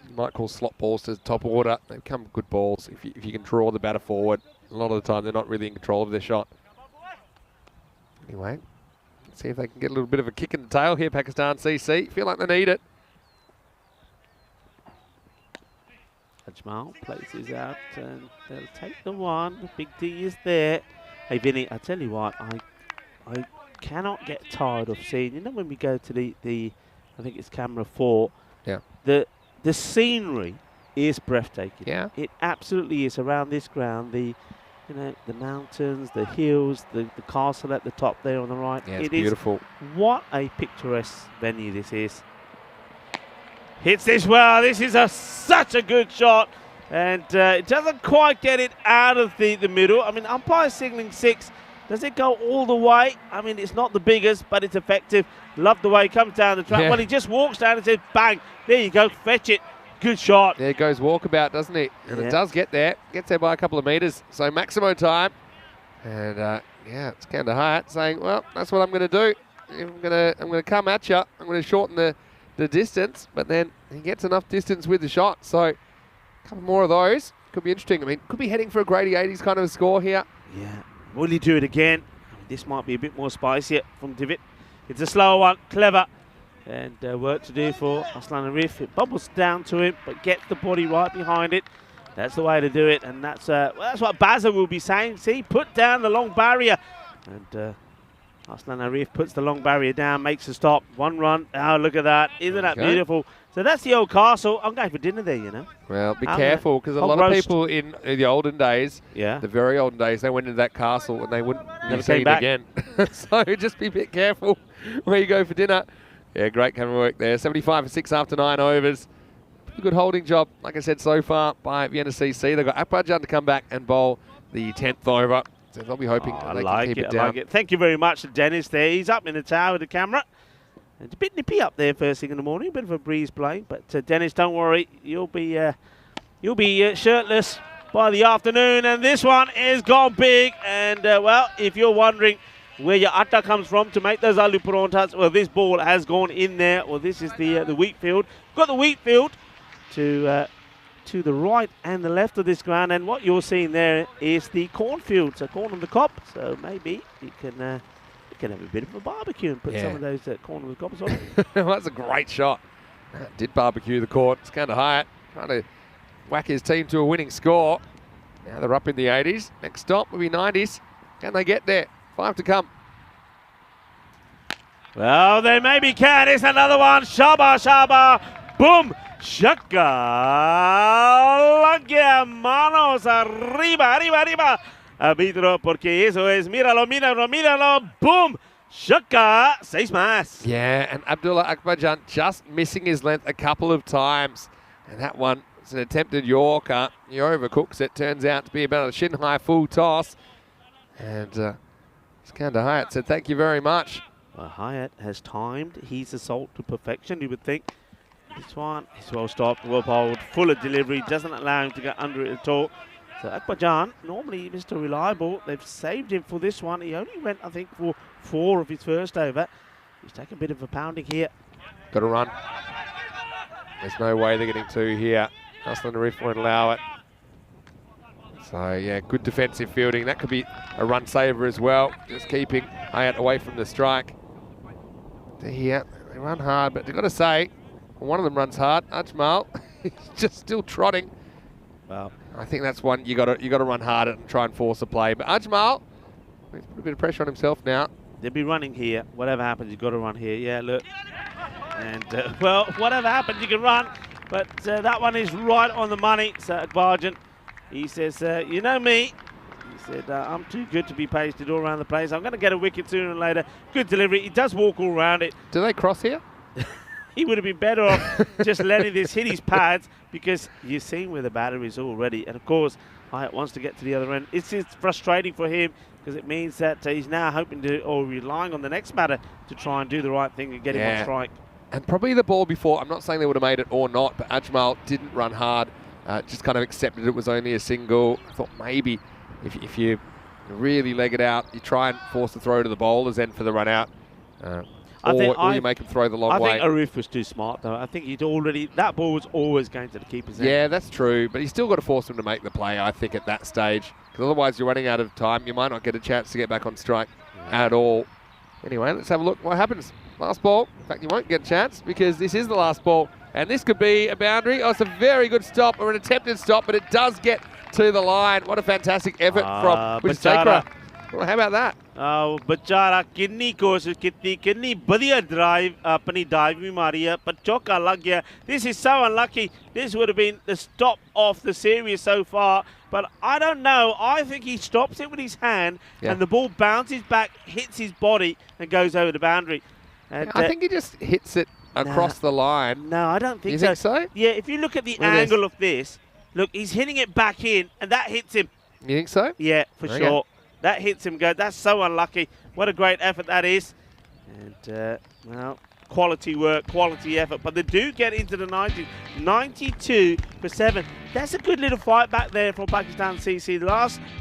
you might call slot balls to top order, they become good balls if you can draw the batter forward. A lot of the time, they're not really in control of their shot. Anyway, See if they can get a little bit of a kick in the tail here, Pakistan CC. Feel like they need it. Ajmal places out and they'll take the one. The big D is there. Hey Vinny, I tell you what, I cannot get tired of seeing, you know, when we go to the I think it's camera 4, yeah, the scenery is breathtaking. Yeah. It absolutely is around this ground. The the mountains, the hills, the castle at the top there on the right. Yeah, it's it is beautiful. What a picturesque venue this is. Hits this well. This is such a good shot. And it doesn't quite get it out of the middle. I mean, umpire signaling 6. Does it go all the way? I mean, it's not the biggest, but it's effective. Love the way he comes down the track. Yeah. Well, he just walks down and says, bang. There you go. Fetch it. Good shot. There goes walkabout, doesn't it? And Yeah. it does get there. Gets there by a couple of metres. So Maximo time. And yeah, it's Kanda Hyatt saying, well, that's what I'm going to do. I'm going to come at you. I'm going to shorten the distance. But then he gets enough distance with the shot. So a couple more of those. Could be interesting. I mean, could be heading for a Grady 80s kind of a score here. Yeah. Will he do it again? This might be a bit more spicier from Divot. It's a slower one. Clever. And work to do for Aslan Arif. It bubbles down to him, but gets the body right behind it. That's the way to do it, and that's what Baza will be saying. See, put down the long barrier. And Aslan Arif puts the long barrier down, makes a stop. One run. Oh, look at that. Isn't that beautiful? So that's the old castle. I'm going for dinner there, you know. Well, be careful, because a lot of people in the olden days, the very olden days, they went into that castle and they wouldn't never see it again. So just be a bit careful where you go for dinner. Yeah, great camera work there. 75 for 6 after 9 overs. Pretty good holding job, like I said, so far by Vienna CC. They've got Akbarjan to come back and bowl the 10th over. So they'll be hoping they can keep it down. I like it. Thank you very much to Dennis there. He's up in the tower with the camera. It's a bit nippy up there first thing in the morning. A bit of a breeze blowing. But Dennis, don't worry. You'll be shirtless by the afternoon. And this one is gone big. And, well, if you're wondering where your atta comes from to make those aloo paranthas, well, this ball has gone in there. Well, this is the wheat field. Got the wheat field to the right and the left of this ground, and what you're seeing there is the cornfield. So corn on the cob. So maybe you can have a bit of a barbecue and put some of those corn on the cobs on it. Well, that's a great shot. Did barbecue the court. It's kind of Hyatt trying to whack his team to a winning score. Now they're up in the 80s. Next stop will be 90s. Can they get there? 5 to come. Well, they maybe can. It's another one. Shaba, shaba. Boom. Shaka. Lagia. Manos. Arriba, arriba, arriba. Arbitro, porque eso es. Míralo, míralo, míralo. Boom. Shaka. 6 más. Yeah, and Abdullah Akbarjan just missing his length a couple of times. And that one is an attempted Yorker. He overcooks it. Turns out to be about a shin high full toss. And Skander Hyatt said, thank you very much. Well, Hyatt has timed his assault to perfection, you would think. This one is well stopped, well bowled, full of delivery, doesn't allow him to get under it at all. So Akbarjan, normally Mr. Reliable, they've saved him for this one. He only went, I think, for 4 of his first over. He's taking a bit of a pounding here. Got to run. There's no way they're getting 2 here. Aslan Arif won't allow it. So, yeah, good defensive fielding. That could be a run saver as well. Just keeping Hyatt away from the strike. They run hard, but they've got to say, one of them runs hard. Ajmal, he's just still trotting. Well, I think that's one you got to run hard at and try and force a play. But Ajmal, he's put a bit of pressure on himself now. They'll be running here. Whatever happens, you've got to run here. Yeah, look. And, well, whatever happens, you can run. But that one is right on the money. So, Akbarjan, he says, you know me. He said, I'm too good to be pasted all around the place. I'm going to get a wicket sooner or later. Good delivery. He does walk all around it. Do they cross here? He would have been better off just letting this hit his pads, because you've seen where the batter is already. And, of course, Hyatt wants to get to the other end. It's frustrating for him, because it means that he's now hoping to, or relying on the next batter to try and do the right thing and get him on strike. And probably the ball before, I'm not saying they would have made it or not, but Ajmal didn't run hard. Just kind of accepted it was only a single. I thought maybe if you really leg it out, you try and force the throw to the bowlers then for the run out. Or you make him throw the long way. I think Arif was too smart, though. I think that ball was always going to the keeper's end. Yeah, that's true. But he's still got to force him to make the play, I think, at that stage. Because otherwise you're running out of time. You might not get a chance to get back on strike at all. Anyway, let's have a look what happens. Last ball. In fact, you won't get a chance because this is the last ball. And this could be a boundary. Oh, it's a very good stop or an attempted stop, but it does get to the line. What a fantastic effort from Bajara. Well, how about that? बचारा कितनी कोशिश कितनी बढ़िया drive अपनी drive भी मारी है पर चौका लग गया. This is so unlucky. This would have been the stop of the series so far, but I don't know. I think he stops it with his hand and the ball bounces back, hits his body and goes over the boundary. And, I think he just hits it across the line. No, I don't think you so. Think so? Yeah, if you look at the angle of this, look, he's hitting it back in and that hits him. You think so? Yeah, for sure. That hits him good. That's so unlucky. What a great effort that is. And, well, quality work, quality effort. But they do get into the 90s. 92 for 7. That's a good little fight back there from Pakistan CC. The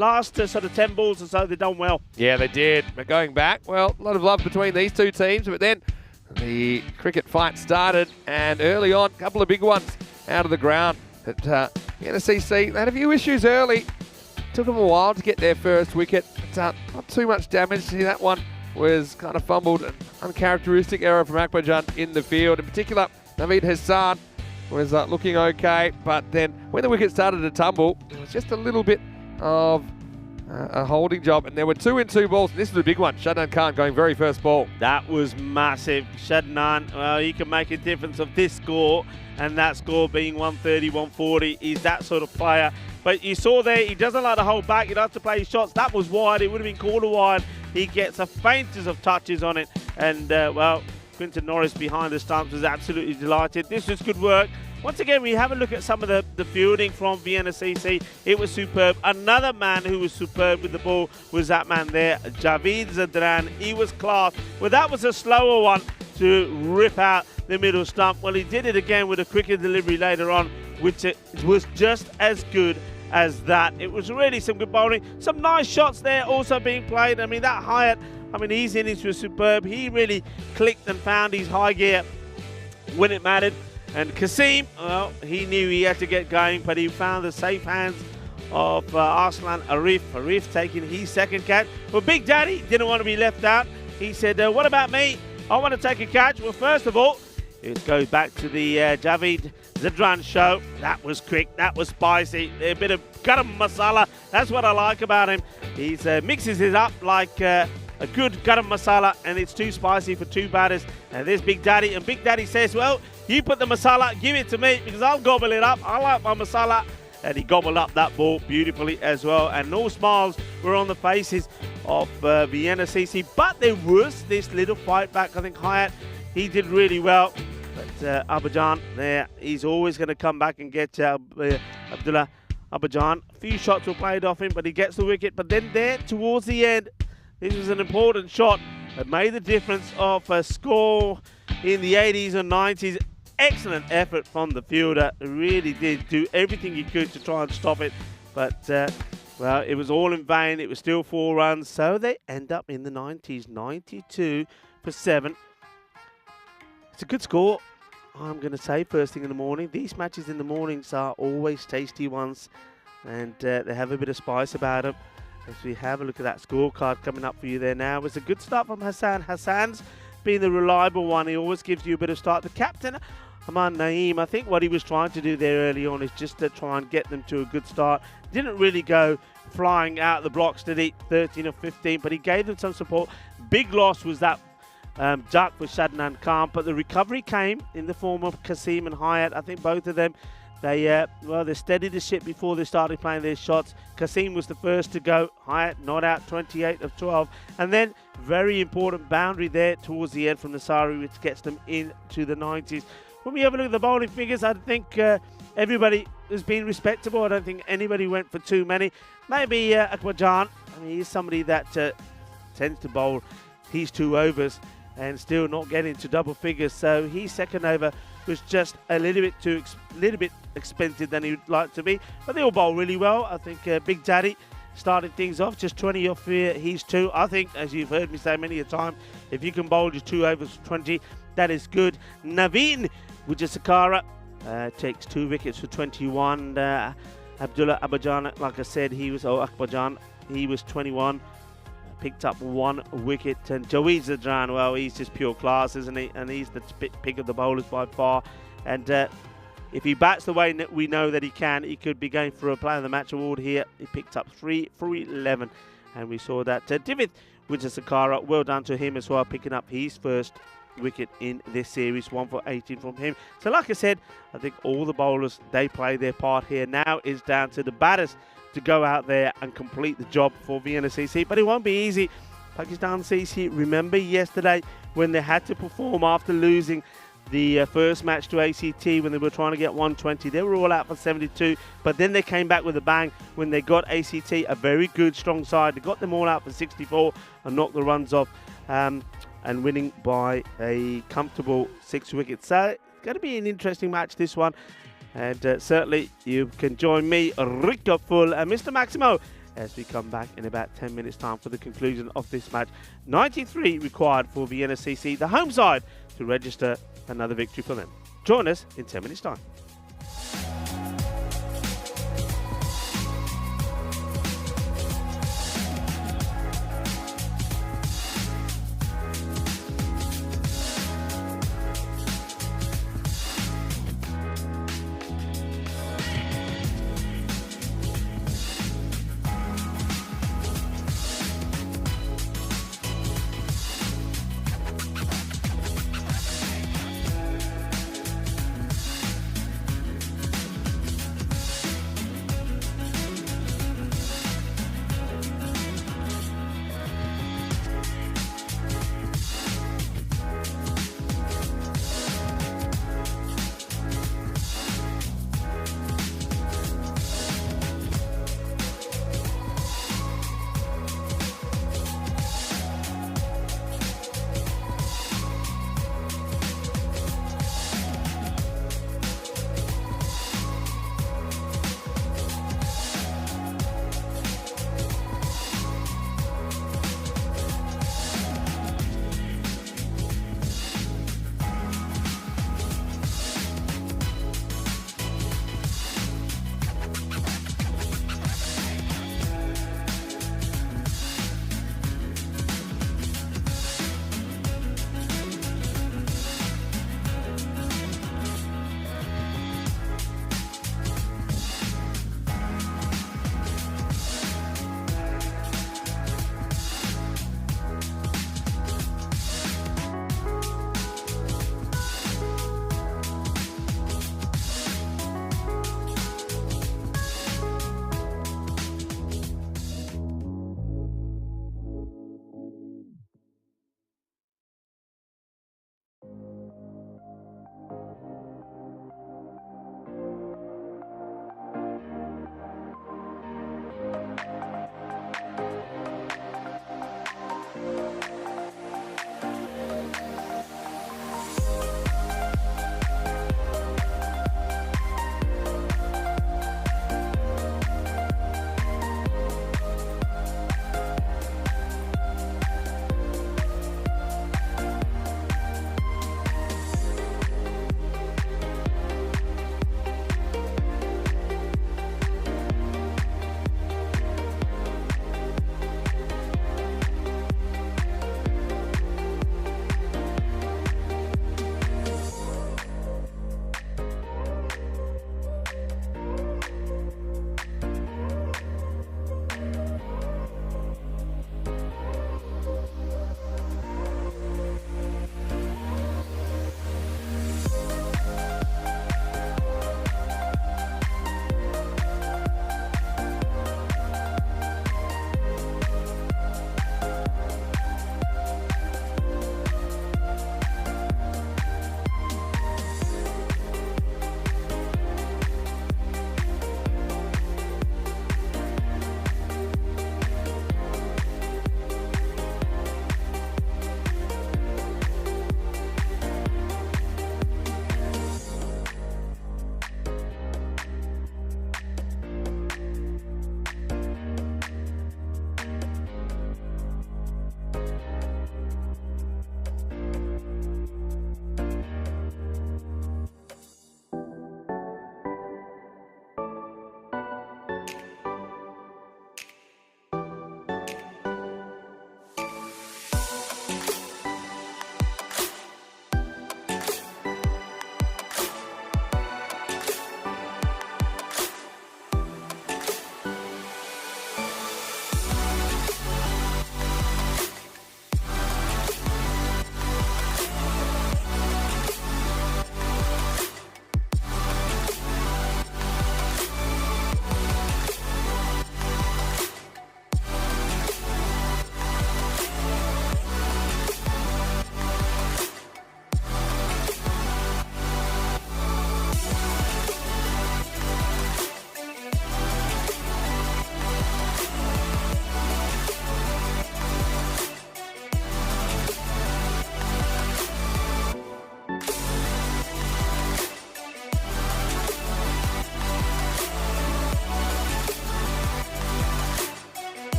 last sort of 10 balls or so, they've done well. Yeah, they did. But going back, well, a lot of love between these two teams. But then the cricket fight started. And early on, a couple of big ones out of the ground. But NSCC, they had a few issues early. Took them a while to get their first wicket. But, not too much damage. See, that one was kind of fumbled. An uncharacteristic error from Akbarjan in the field. In particular, Naveed Hassan was looking okay. But then when the wicket started to tumble, it was just a little bit of a holding job. And there were 2 in 2 balls. And this was a big one. Shadnan Khan going very first ball. That was massive. Shadnan, well, he can make a difference of this score. And that score being 130, 140. He's that sort of player. But you saw there, he doesn't like to hold back. He likes to play his shots. That was wide. It would have been called a wide. He gets the faintest of touches on it. And, well, Quinton Norris behind the stumps was absolutely delighted. This was good work. Once again, we have a look at some of the fielding from Vienna CC. It was superb. Another man who was superb with the ball was that man there, Javeed Zadran. He was class. Well, that was a slower one to rip out the middle stump. Well, he did it again with a quicker delivery later on, which it was just as good as that. It was really some good bowling. Some nice shots there also being played. I mean, that Hyatt, his innings was superb. He really clicked and found his high gear when it mattered. And Kasim, well, he knew he had to get going, but he found the safe hands of Arslan Arif. Arif taking his second catch. Well, Big Daddy didn't want to be left out. He said, what about me? I want to take a catch. Well, first of all, it goes back to the Javeed Zadran show. That was quick. That was spicy. A bit of garam masala. That's what I like about him. He mixes it up like a good garam masala, and it's too spicy for 2 batters. And there's Big Daddy. And Big Daddy says, well, you put the masala, give it to me, because I'll gobble it up. I like my masala. And he gobbled up that ball beautifully as well. And no smiles were on the faces of Vienna CC. But there was this little fight back. I think Hyatt, he did really well. But Abidjan there, he's always going to come back and get Abdullah Abidjan. A few shots were played off him, but he gets the wicket. But then there, towards the end, this was an important shot that made the difference of a score in the 80s and 90s. Excellent effort from the fielder. Really did do everything he could to try and stop it. But, well, it was all in vain. It was still 4 runs. So they end up in the 90s, 92 for 7. It's a good score, I'm going to say, first thing in the morning. These matches in the mornings are always tasty ones. And they have a bit of spice about them. As we have a look at that scorecard coming up for you there now. It was a good start from Hassan. Hassan's been the reliable one. He always gives you a bit of start. The captain, Aman Naeem, I think what he was trying to do there early on is just to try and get them to a good start. Didn't really go flying out the blocks, did he? 13 or 15, but he gave them some support. Big loss was that duck with Shadnan Khan, but the recovery came in the form of Kasim and Hyatt. I think both of them, they steadied the ship before they started playing their shots. Kasim was the first to go. Hyatt not out, 28 of 12. And then very important boundary there towards the end from Nasari, which gets them into the 90s. When we have a look at the bowling figures, I think everybody has been respectable. I don't think anybody went for too many. Maybe Akbarjan. He's somebody that tends to bowl his 2 overs and still not get into double figures. So his second over was just a little bit expensive than he would like to be. But they all bowl really well. I think Big Daddy started things off, just 20 off his 2. I think, as you've heard me say many a time, if you can bowl your 2 overs for 20, that is good. Naveen Wijesakara takes 2 wickets for 21. Abdullah Abidjan, like I said, Akbarjan, he was 21. picked up 1 wicket. And Joey Zadran, well, he's just pure class, isn't he? And he's the pick of the bowlers by far. And if he bats the way that we know that he can, he could be going for a Player of the Match award here. He picked up 3 for 11. And we saw that Divith Wijesakara, well done to him as well, picking up his first wicket in this series, 1 for 18 from him. So like I said, I think all the bowlers, they play their part here. Now it's down to the batters to go out there and complete the job for Vienna CC, but it won't be easy. Pakistan CC, remember yesterday when they had to perform after losing the first match to ACT when they were trying to get 120. They were all out for 72, but then they came back with a bang when they got ACT, a very good, strong side. They got them all out for 64 and knocked the runs off and winning by a comfortable 6 wickets. So it's going to be an interesting match, this one. And certainly you can join me, Rico Full and Mr. Maximo, as we come back in about 10 minutes time for the conclusion of this match. 93 required for Vienna CC, the home side, to register another victory for them. Join us in 10 minutes time.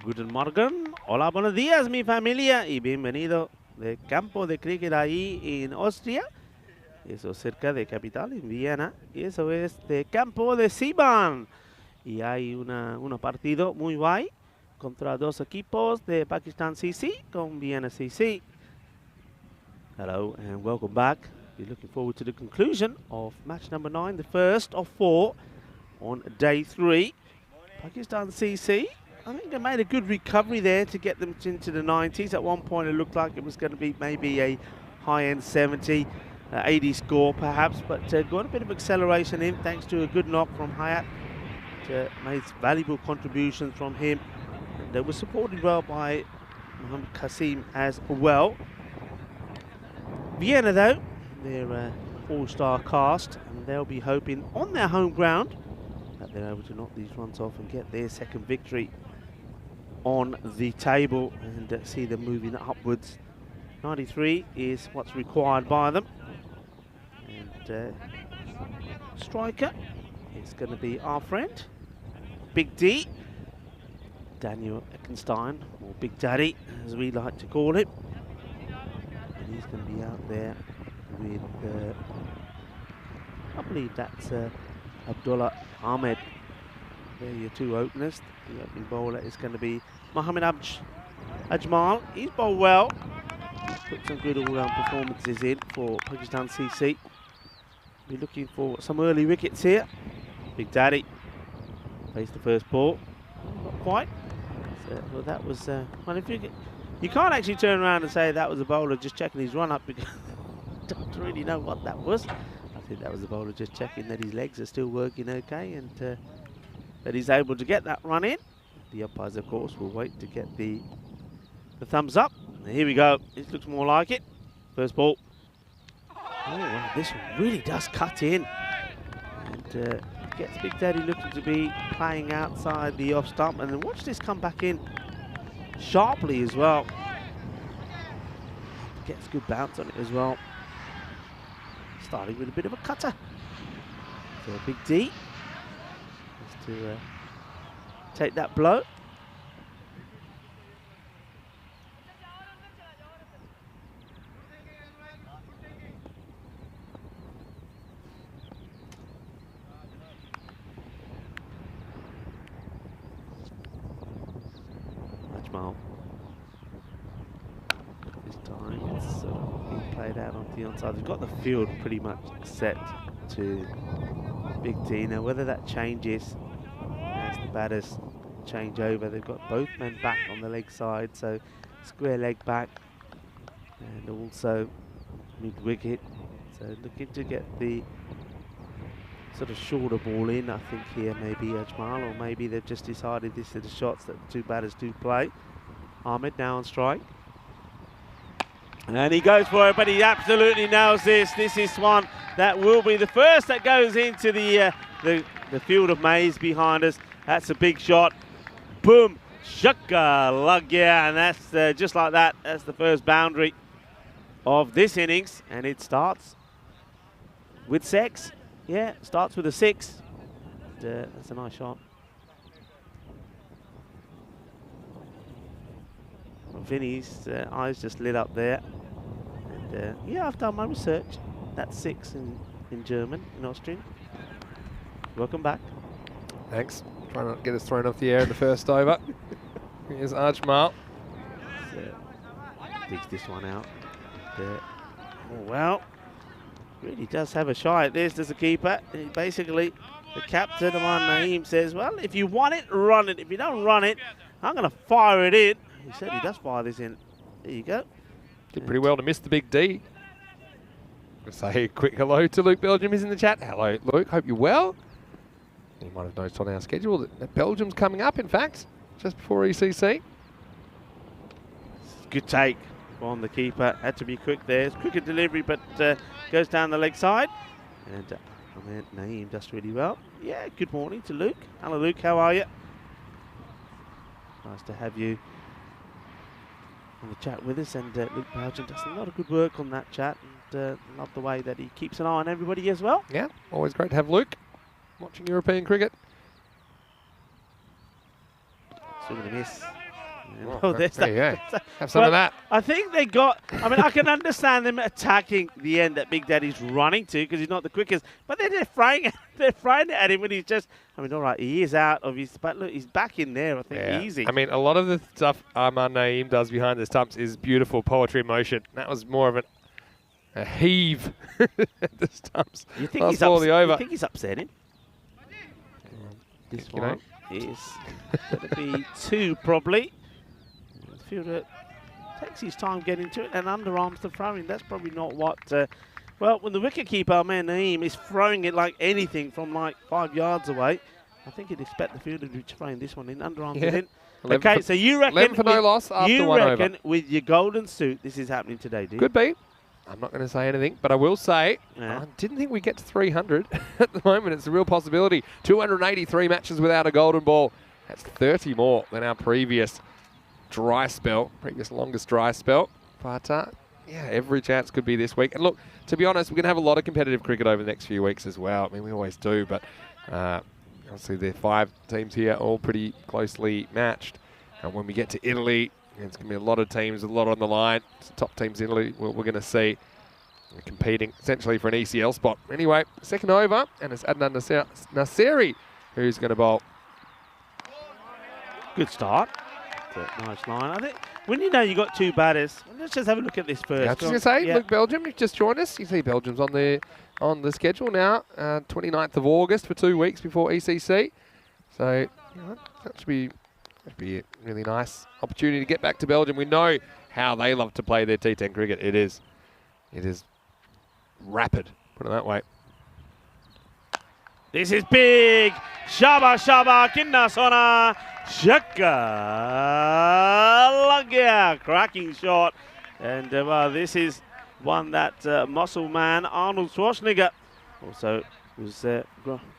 Guten Morgen, hola, buenos días, mi familia, y bienvenido del campo de cricket ahí en Austria. Eso cerca de capital, en Viena, y eso es de campo de Siban. Y hay un partido muy guay contra dos equipos de Pakistan CC con Vienna CC. Hello and welcome back. We're looking forward to the conclusion of match number 9, the first of 4 on day 3. Pakistan CC, I think they made a good recovery there to get them into the 90s. At one point it looked like it was going to be maybe a high-end 70, 80 score perhaps, but got a bit of acceleration in thanks to a good knock from Hayat. Made valuable contributions from him. And they were supported well by Mohammed Qasim as well. Vienna though, they're all-star cast, and they'll be hoping on their home ground that they're able to knock these runs off and get their second victory on the table and see them moving upwards. 93 is what's required by them. And striker is going to be our friend, Big D, Daniel Eckenstein, or Big Daddy, as we like to call him. And he's going to be out there with, I believe that's Abdullah Ahmed. They're your two openers. The opening bowler is going to be Mohammed Ajmal. He's bowled well. Put some good all-round performances in for Pakistan CC. Be looking for some early wickets here. Big Daddy plays the first ball. Not quite. So, well, that was well. If you can't actually turn around and say that was a bowler just checking his run up because I don't really know what that was. I think that was the bowler just checking that his legs are still working okay and that he's able to get that run in. The umpires, of course, will wait to get the thumbs up. And here we go. This looks more like it. First ball. Oh, wow, this one really does cut in. And gets Big Daddy looking to be playing outside the off stump. And then watch this come back in sharply as well. Gets good bounce on it as well. Starting with a bit of a cutter. So Big D has to take that blow. This time it's being played out onto the onside. They've got the field pretty much set to Big D. Now whether that changes as the batters change over, they've got both men back on the leg side, so square leg back and also mid wicket. So looking to get the sort of shorter ball in, I think here maybe Ajmal, or maybe they've just decided this are the shots that the two batters do play. Ahmed now on strike. And he goes for it, but he absolutely nails this. This is one that will be the first that goes into the field of maize behind us. That's a big shot. Boom, shakka lagya, and that's just like that. That's the first boundary of this innings, and it starts with 6. Yeah, starts with a 6. That's a nice shot. Vinny's eyes just lit up there. And yeah, I've done my research. That's 6 in German, in Austrian. Welcome back. Thanks. Trying not to get us thrown off the air in the first over. Here's Ajmal. Digs this one out. Oh, well. Really does have a shy at this, does the keeper. And basically, the captain, Aman Naeem, says, well, if you want it, run it. If you don't run it, I'm going to fire it in. He certainly does fire this in. There you go. Did pretty well to miss the Big D. Say a quick hello to Luke Belgium. He's in the chat. Hello, Luke. Hope you're well. You might have noticed on our schedule that Belgium's coming up, in fact, just before ECC. Good take on the keeper. Had to be quick there. It's quicker delivery, but goes down the leg side. And Naeem does really well. Yeah, good morning to Luke. Hello, Luke. How are you? Nice to have you on the chat with us. And Luke Belgium does a lot of good work on that chat. And love the way that he keeps an eye on everybody as well. Yeah, always great to have Luke watching European cricket. Still going to miss. Oh, there's there you that. go. Have some of that. I think they got, I mean, I can understand them attacking the end that Big Daddy's running to because he's not the quickest, but then they're throwing it at him when he's just, I mean, all right, he is out of his, but look, he's back in there, I think, easy. I mean, a lot of the stuff Arman Naeem does behind the stumps is beautiful poetry in motion. That was more of a heave at the stumps. You think, he's you think he's upsetting? This one is going to be 2 probably. The fielder takes his time getting to it and underarms the throwing. That's probably not what... well, when the wicketkeeper, Arman Naeem, is throwing it like anything from like 5 yards away, I think you'd expect the fielder to be throwing this one in, underarms it in. Okay, so you reckon... 11 for no loss after 1 over. With your golden suit, this is happening today, do you? Could be. I'm not going to say anything, but I will say I didn't think we'd get to 300 at the moment. It's a real possibility. 283 matches without a golden ball. That's 30 more than our previous longest dry spell. But, yeah, every chance could be this week. And look, to be honest, we're going to have a lot of competitive cricket over the next few weeks as well. I mean, we always do, but obviously there are 5 teams here, all pretty closely matched. And when we get to Italy, it's going to be a lot of teams, a lot on the line. It's the top teams in Italy we're going to see. We're competing essentially for an ECL spot. Anyway, second over, and it's Adnan Nasiri who's going to bowl. Good start. Nice line. I think when you know you got 2 batters, let's just have a look at this first. Yeah, I was just going to say, look, Belgium, you've just joined us. You see Belgium's on the schedule now, 29th of August for 2 weeks before ECC. So that should be a really nice opportunity to get back to Belgium. We know how they love to play their T10 cricket. It is rapid, put it that way. This is big. Shaba Kinna Sona Shaka Lagya. Cracking shot. And well, this is one that muscle man Arnold Schwarzenegger also was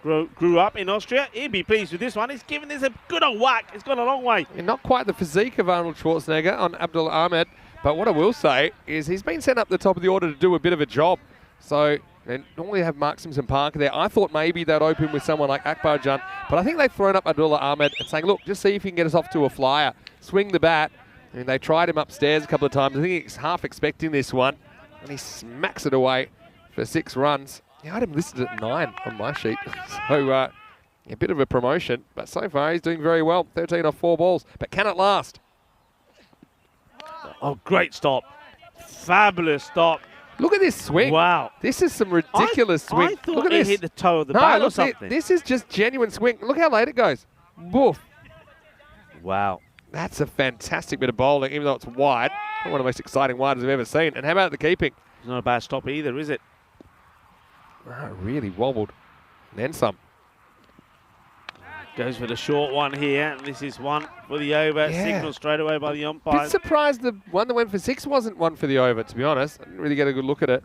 grew up in Austria. He'd be pleased with this one. He's given this a good old whack. It's gone a long way. And not quite the physique of Arnold Schwarzenegger on Abdullah Ahmed, but what I will say is he's been sent up the top of the order to do a bit of a job. So, and normally have Mark Simpson Parker there. I thought maybe they'd open with someone like Akbar Jan, but I think they've thrown up Abdullah Ahmed and saying, look, just see if you can get us off to a flyer. Swing the bat. I mean, they tried him upstairs a couple of times. I think he's half expecting this one, and he smacks it away for 6 runs. Yeah, I had him listed at 9 on my sheet. So, a bit of a promotion. But so far, he's doing very well. 13 off 4 balls. But can it last? Oh, great stop. Fabulous stop. Look at this swing. Wow. This is some ridiculous swing. I thought look at it this. hit the toe of the bat or something. This is just genuine swing. Look how late it goes. Woof. Wow. That's a fantastic bit of bowling, even though it's wide. One of the most exciting widers I've ever seen. And how about the keeping? It's not a bad stop either, is it? Oh, really wobbled. And then some. Goes for the short one here. This is one for the over. Yeah. Signal straight away by the umpire. Bit surprised the one that went for 6 wasn't one for the over, to be honest. I didn't really get a good look at it.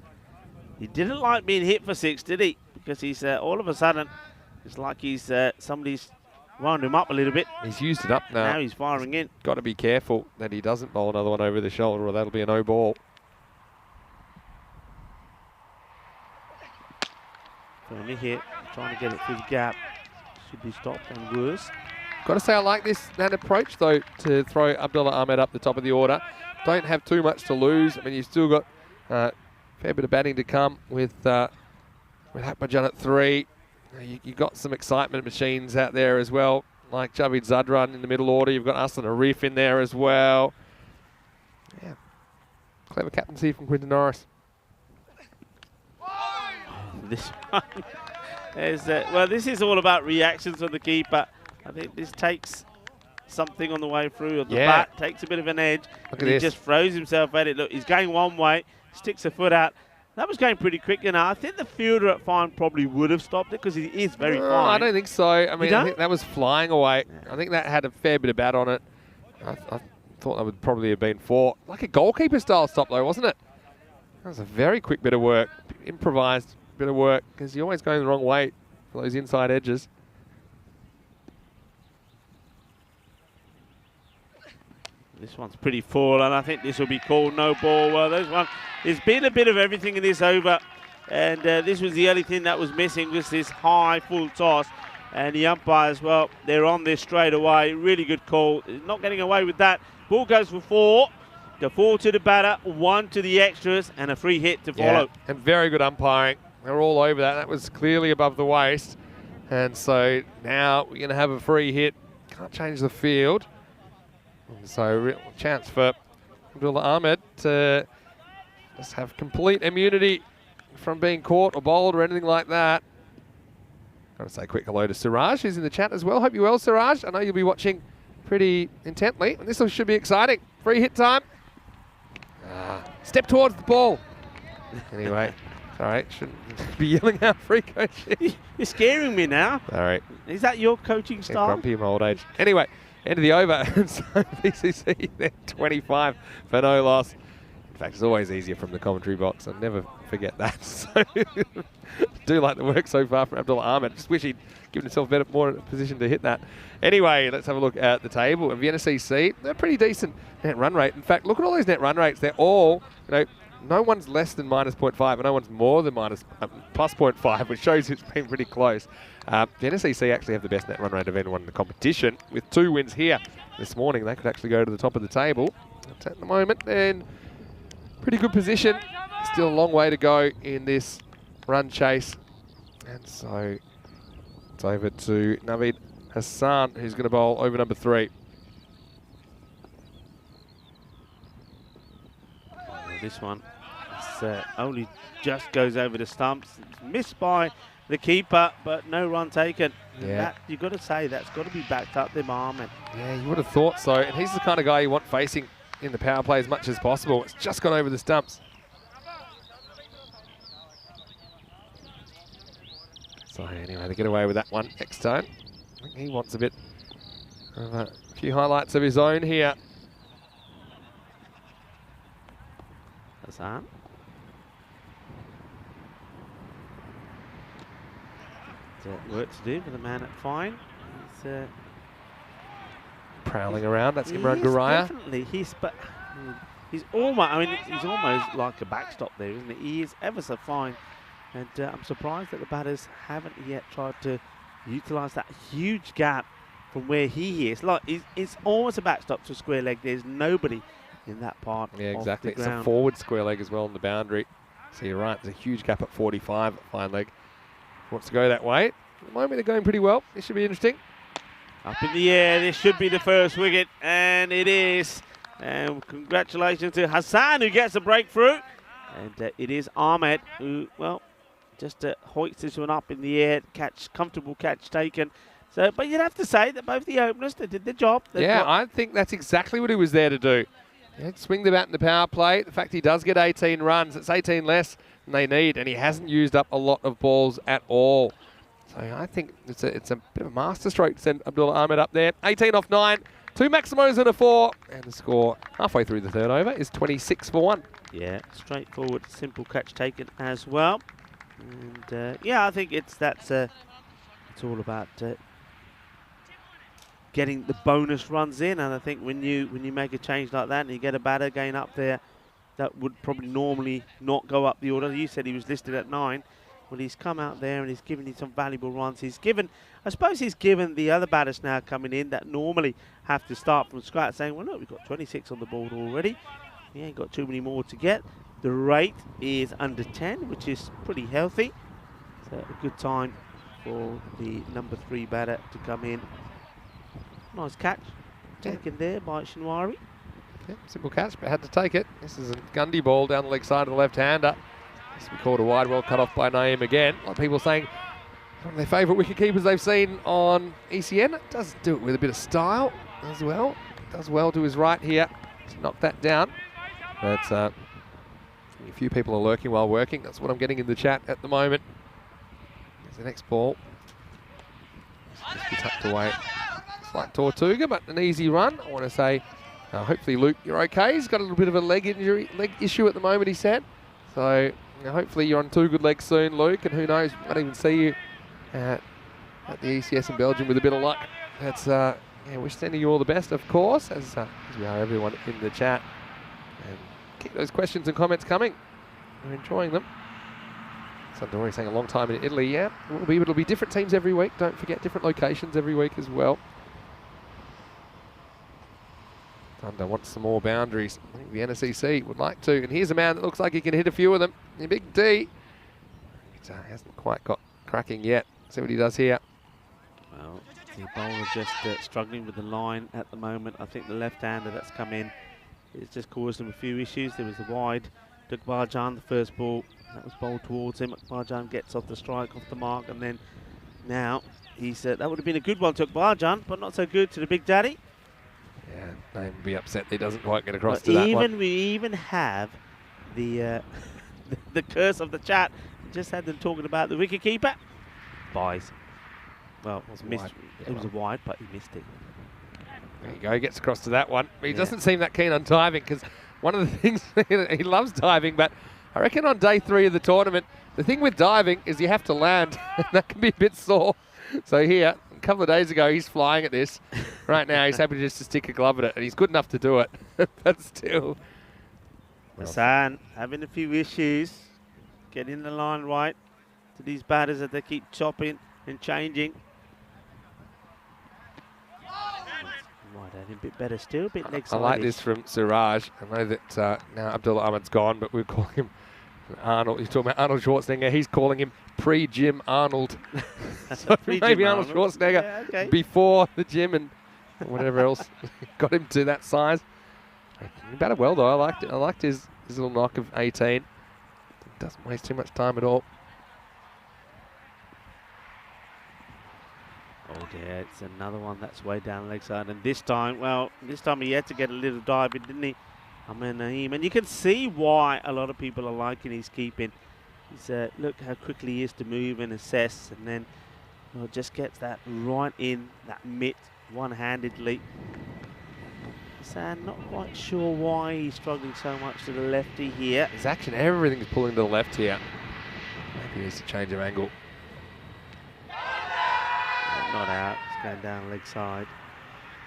He didn't like being hit for 6, did he? Because he's all of a sudden, it's like he's somebody's wound him up a little bit. He's used it up now. Now he's firing in. Got to be careful that he doesn't bowl another one over the shoulder, or that'll be a no ball. Firmly hit, trying to get it through the gap. Should be stopped and worse. Got to say I like that approach, though, to throw Abdullah Ahmed up the top of the order. Don't have too much to lose. I mean, you've still got a fair bit of batting to come with Akbarjan at 3. You got some excitement machines out there as well, like Javid Zadran in the middle order. You've got Aslan Arif in there as well. Yeah, clever captaincy from Quinton Norris. This one is, well, this is all about reactions from the keeper. I think this takes something on the way through. The bat takes a bit of an edge. Look and at he this. just throws himself at it. Look, he's going one way, sticks a foot out. That was going pretty quick. You know, I think the fielder at fine probably would have stopped it because he is very fine. I don't think so. I mean, I think that was flying away. Yeah. I think that had a fair bit of bat on it. I thought that would probably have been 4. Like a goalkeeper style stop though, wasn't it? That was a very quick bit of work. Improvised bit of work because you're always going the wrong way for those inside edges. This one's pretty full, and I think this will be called no ball. Well, there's been a bit of everything in this over, and this was the only thing that was missing, was this high full toss. And the umpires, well, they're on this straight away. Really good call. Not getting away with that. Ball goes for 4. The 4 to the batter, 1 to the extras, and a free hit to follow. And very good umpiring. They're all over that. That was clearly above the waist. And so now we're going to have a free hit. Can't change the field. And so real chance for Abdullah Ahmed to just have complete immunity from being caught or bowled or anything like that. Got to say a quick hello to Siraj, who's in the chat as well. Hope you're well, Siraj. I know you'll be watching pretty intently. And this should be exciting. Free hit time. Step towards the ball. Anyway, sorry, shouldn't be yelling out free coaching. You're scaring me now. Sorry. Is that your coaching style? Grumpy in my old age. Anyway, end of the over. And so BCC, they're 25 for no loss. In fact, it's always easier from the commentary box. I'll never forget that. So do like the work so far from Abdullah Ahmed. Just wish he'd given himself more in a position to hit that. Anyway, let's have a look at the table. And Vienna CC, they're pretty decent net run rate. In fact, look at all those net run rates. They're all, no one's less than minus 0.5 and no one's more than plus 0.5, which shows it's been pretty close. Vienna CC actually have the best net run rate of anyone in the competition with 2 wins here this morning. They could actually go to the top of the table. But at the moment, they're in pretty good position. Still a long way to go in this run chase. And so it's over to Naveed Hassan, who's going to bowl over number 3. This one only just goes over the stumps. It's missed by the keeper, but no run taken. Yeah. You've got to say that's got to be backed up there, Ahmed. Yeah, you would have thought so. And he's the kind of guy you want facing in the power play as much as possible. It's just gone over the stumps. So anyway, they get away with that one next time. I think he wants a bit of a few highlights of his own here. Hassan. Work to do for the man at fine. He's prowling around. That's Imran Guraya. Definitely. He's almost. I mean, he's almost like a backstop there, isn't he? He is ever so fine, and I'm surprised that the batters haven't yet tried to utilise that huge gap from where he is. Like it's almost a backstop to a square leg. There's nobody in that part. Yeah, exactly. Of the It's ground. a forward square leg as well on the boundary. So you're right. There's a huge gap at 45 at fine leg. Wants to go that way. At the moment, they're going pretty well. This should be interesting. Up in the air, this should be the first wicket, and it is. And congratulations to Hassan, who gets a breakthrough. And it is Ahmed, who, well, just hoists this one up in the air, comfortable catch taken. So, but you'd have to say that both the openers, they did their job. Yeah, I think that's exactly what he was there to do. Yeah, swing the bat in the power play. The fact he does get 18 runs, it's 18 less than they need, and he hasn't used up a lot of balls at all. So I think it's a bit of a masterstroke to send Abdullah Ahmed up there. 18 off 9, 2 maximos and a 4, and the score halfway through the third over is 26 for 1. Yeah, straightforward, simple catch taken as well. And yeah, I think it's all about getting the bonus runs in, and I think when you make a change like that and you get a batter again up there that would probably normally not go up the order. You said he was listed at 9. Well, he's come out there and he's given you some valuable runs. I suppose he's given the other batters now coming in that normally have to start from scratch, saying, well, look, we've got 26 on the board already. We ain't got too many more to get. The rate is under 10, which is pretty healthy. So a good time for the number 3 batter to come in. Nice catch taken there by Shinwari. Yeah, simple catch, but had to take it. This is a Gundy ball down the leg side of the left-hander. This will be called a wide, well cut off by Naeem again. A lot of people saying one of their favourite wicket keepers they've seen on ECN. It does do it with a bit of style as well. Does well to his right here to knock that down. But a few people are lurking while working. That's what I'm getting in the chat at the moment. Here's the next ball. Just be tucked away. Slight Tortuga, but an easy run. I want to say, hopefully, Luke, you're okay. He's got a little bit of a leg issue at the moment, he said. So hopefully you're on 2 good legs soon, Luke, and who knows, might even see you at the ECS in Belgium with a bit of luck. That's yeah, we're sending you all the best, of course, as we are everyone in the chat. And keep those questions and comments coming. We're enjoying them. Sandori's saying a long time in Italy. Yeah, it'll be different teams every week. Don't forget, different locations every week as well. Thunder wants some more boundaries. I think the NSCC would like to. And here's a man that looks like he can hit a few of them. The Big D. He hasn't quite got cracking yet. See what he does here. Well, the bowler just struggling with the line at the moment. I think the left-hander that's come in, it's just caused him a few issues. There was the wide. Took Barjan the first ball. That was bowled towards him. Barjan gets off the strike, off the mark, and then now he's that would have been a good one. Took Barjan, but not so good to the Big Daddy. Yeah, they would be upset that he doesn't quite get across to that one. We even have the the curse of the chat. Just had them talking about the wicketkeeper. Buys. Well, it was a wide, but he missed it. There you go, he gets across to that one. He doesn't seem that keen on diving because one of the things, he loves diving, but I reckon on day 3 of the tournament, the thing with diving is you have to land, and that can be a bit sore. So here, a couple of days ago, he's flying at this. Right now, he's happy just to stick a glove at it, and he's good enough to do it, but still. Hassan having a few issues, getting the line right to these batters that they keep chopping and changing. Might add a bit better still, a bit leg side. I like this from Siraj. I know that now Abdullah Ahmed's gone, but we're calling him Arnold. He's talking about Arnold Schwarzenegger. He's calling him pre-gym Arnold. So maybe Arnold Schwarzenegger before the gym and whatever else got him to that size. He batted well though. I liked it. I liked his little knock of 18. Doesn't waste too much time at all. Oh dear, it's another one that's way down the leg side, and this time he had to get a little dive in, didn't he? I mean, Naeem, and you can see why a lot of people are liking his keeping. He's look how quickly he is to move and assess, and then just gets that right in that mitt one-handedly. So not quite sure why he's struggling so much to the lefty here. His action, everything is pulling to the left here. Maybe he needs to change of angle. Not out, it's going down leg side.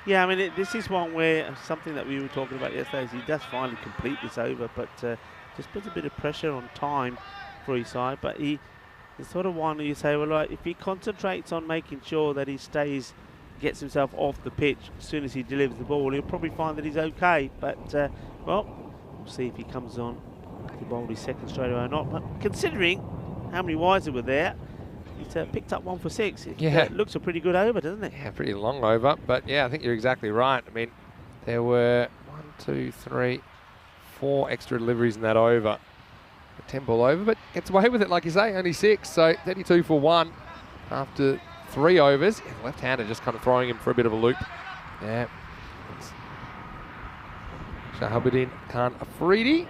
Yeah, I mean, this is one where something that we were talking about yesterday is he does finally complete this over, but just puts a bit of pressure on time for his side. But he's sort of one where you say, well, right, if he concentrates on making sure that he gets himself off the pitch as soon as he delivers the ball, he'll probably find that he's okay. But, well, we'll see if he comes on to bowl his second straight away or not. But considering how many wides were there, he's picked up 1 for 6. It looks a pretty good over, doesn't it? Yeah, pretty long over. But yeah, I think you're exactly right. I mean, there were 1, 2, 3, 4 extra deliveries in that over. A 10 ball over, but gets away with it, like you say, only 6. So 32 for 1 after 3 overs. Yeah, the left-hander just kind of throwing him for a bit of a loop. Yeah. Shahabuddin Khan Afridi.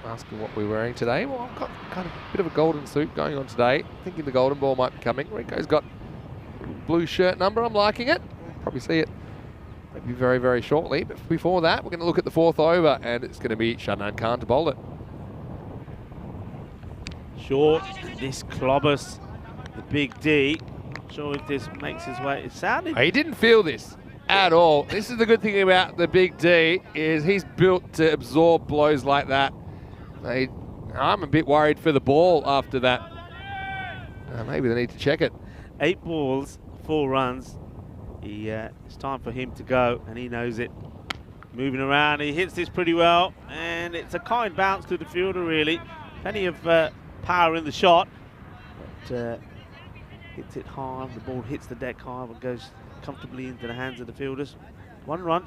Asking what we're wearing today. Well, I've got kind of a bit of a golden suit going on today. Thinking the golden ball might be coming. Rico's got blue shirt number. I'm liking it. Probably see it maybe very, very shortly. But before that, we're going to look at the 4th over, and it's going to be Shadnan Khan to bowl it. Short. This clobbers the Big D. Not sure if this makes his way. It sounded... He didn't feel this at all. This is the good thing about the Big D, is he's built to absorb blows like that. I'm a bit worried for the ball after that. Maybe they need to check it. 8 balls, 4 runs. It's time for him to go, and he knows it. Moving around, he hits this pretty well, and it's a kind bounce to the fielder, really. Plenty of power in the shot. But, hits it hard, the ball hits the deck hard, and goes comfortably into the hands of the fielders. 1 run.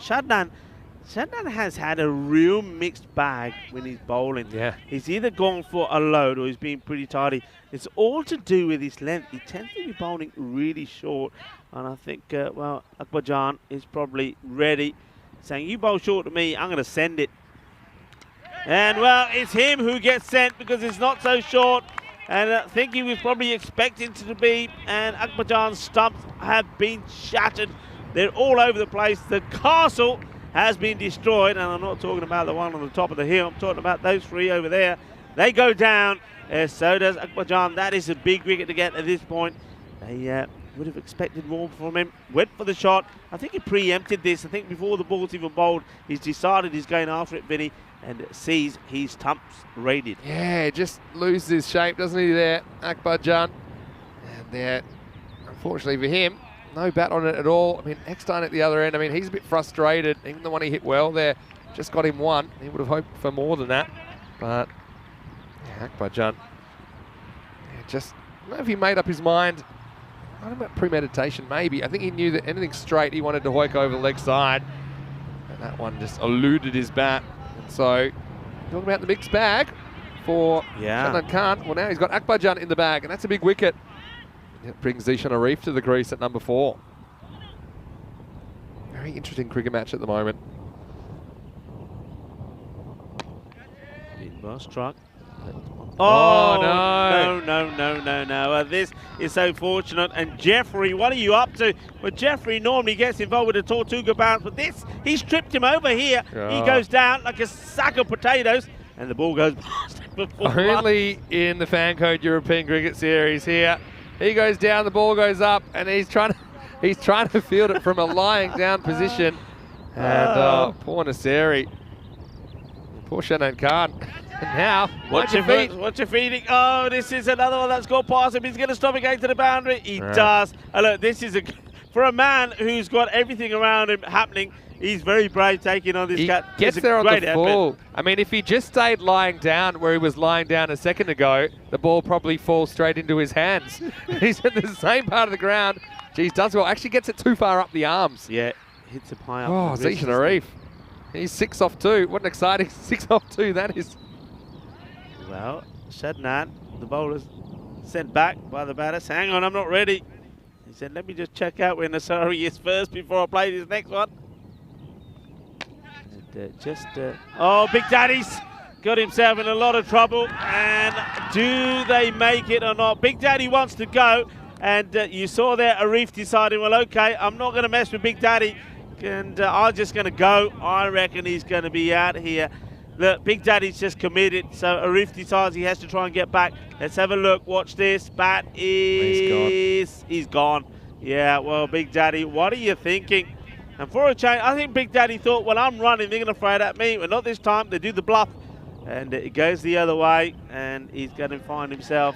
Shadnan has had a real mixed bag when he's bowling. Yeah. He's either gone for a load or he's been pretty tidy. It's all to do with his length. He tends to be bowling really short. And I think, well, Akbarjan is probably ready, saying, you bowl short to me, I'm going to send it. And, well, it's him who gets sent because it's not so short. And I think he was probably expecting it to be. And Akbarjan's stumps have been shattered. They're all over the place. The castle has been destroyed, and I'm not talking about the one on the top of the hill. I'm talking about those 3 over there. They go down. So does Akbarjan. That is a big wicket to get at this point. They would have expected more from him. Went for the shot. I think he preempted this. I think before the ball's even bowled, he's decided he's going after it, Vinny. and sees his stumps raided. Yeah, just loses his shape, doesn't he there, Akbar Jan? And there, unfortunately for him, no bat on it at all. I mean, Eckstein at the other end, I mean, he's a bit frustrated. Even the one he hit well there, just got him one. He would have hoped for more than that. But, yeah, Akbar Jan, just, I don't know if he made up his mind. I don't know about premeditation, maybe. I think he knew that anything straight, he wanted to hoik over the leg side. And that one just eluded his bat. And so, talking about the mixed bag for Shadnan Khan. Well, now he's got Akbar Jan in the bag, and that's a big wicket. It brings Zishan Arif to the crease at number 4. Very interesting cricket match at the moment. Well struck. Oh, no. No. This is so fortunate. And Jeffrey, what are you up to? Well, Jeffrey normally gets involved with the Tortuga bounce, but this, he's tripped him over here. He goes down like a sack of potatoes, and the ball goes past him before. Only in the FanCode European Cricket Series here. He goes down, the ball goes up, and he's trying to field it from a lying down position. And poor Naseri. Poor Shadnan Khan. And now, watch your feet. Watch your feeding. Oh, this is another one that's gone past him. He's going to stop again to the boundary. He does. And look, this is for a man who's got everything around him happening. He's very brave taking on this cat. Gets there on the full. I mean, if he just stayed lying down where he was lying down a second ago, the ball probably falls straight into his hands. He's in the same part of the ground. Geez, does well. Actually gets it too far up the arms. Yeah, hits him high up. Oh, Zishan Arif. He's 6 off 2. What an exciting 6 off 2 that is. Well, Shadnan, the bowler's sent back by the batters. Hang on, I'm not ready. He said, let me just check out where Nasari is first before I play this next one. And, oh, Big Daddy's got himself in a lot of trouble. And do they make it or not? Big Daddy wants to go. And you saw there Arif deciding, well, okay, I'm not going to mess with Big Daddy. And I'm just going to go. I reckon he's going to be out here. Look, Big Daddy's just committed, so Arif decides he has to try and get back. Let's have a look. Watch this. Bat is... He's gone. Yeah, well, Big Daddy, what are you thinking? And for a change, I think Big Daddy thought, well, I'm running. They're going to throw it at me. But not this time. They do the bluff. And it goes the other way. And he's going to find himself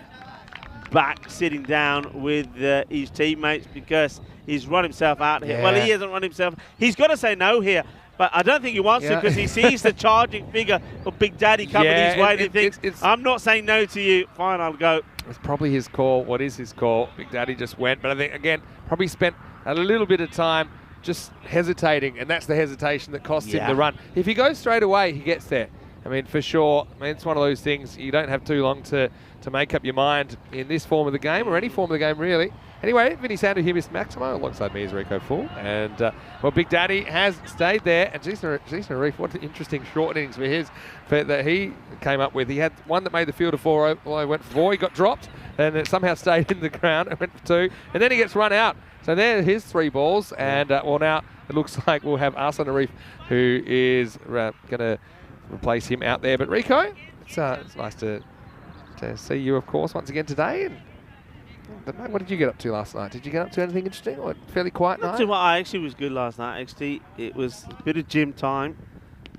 back sitting down with his teammates because he's run himself out here. Well, he hasn't run himself. He's got to say no here. But I don't think he wants to because he sees the charging figure of Big Daddy coming his way. He thinks, I'm not saying no to you. Fine, I'll go. It's probably his call. What is his call? Big Daddy just went. But I think, again, probably spent a little bit of time just hesitating. And that's the hesitation that costs him the run. If he goes straight away, he gets there. I mean, for sure. I mean, it's one of those things you don't have too long to make up your mind in this form of the game or any form of the game, really. Anyway, Vinny Sandu here, Mr. Maximo, alongside me is Rico Full. And, well, Big Daddy has stayed there. And Zishan Arif, what an interesting short innings for his that he came up with. He had one that made the field of 4, went for 4, he got dropped, and it somehow stayed in the ground and went for 2. And then he gets run out. So there are his 3 balls. And, well, now it looks like we'll have Arsan Arif, who is going to replace him out there. But, Rico, it's nice to see you, of course, once again today. And what did you get up to last night? Did you get up to anything interesting or fairly quiet night? Not too much. I actually was good last night, actually. It was a bit of gym time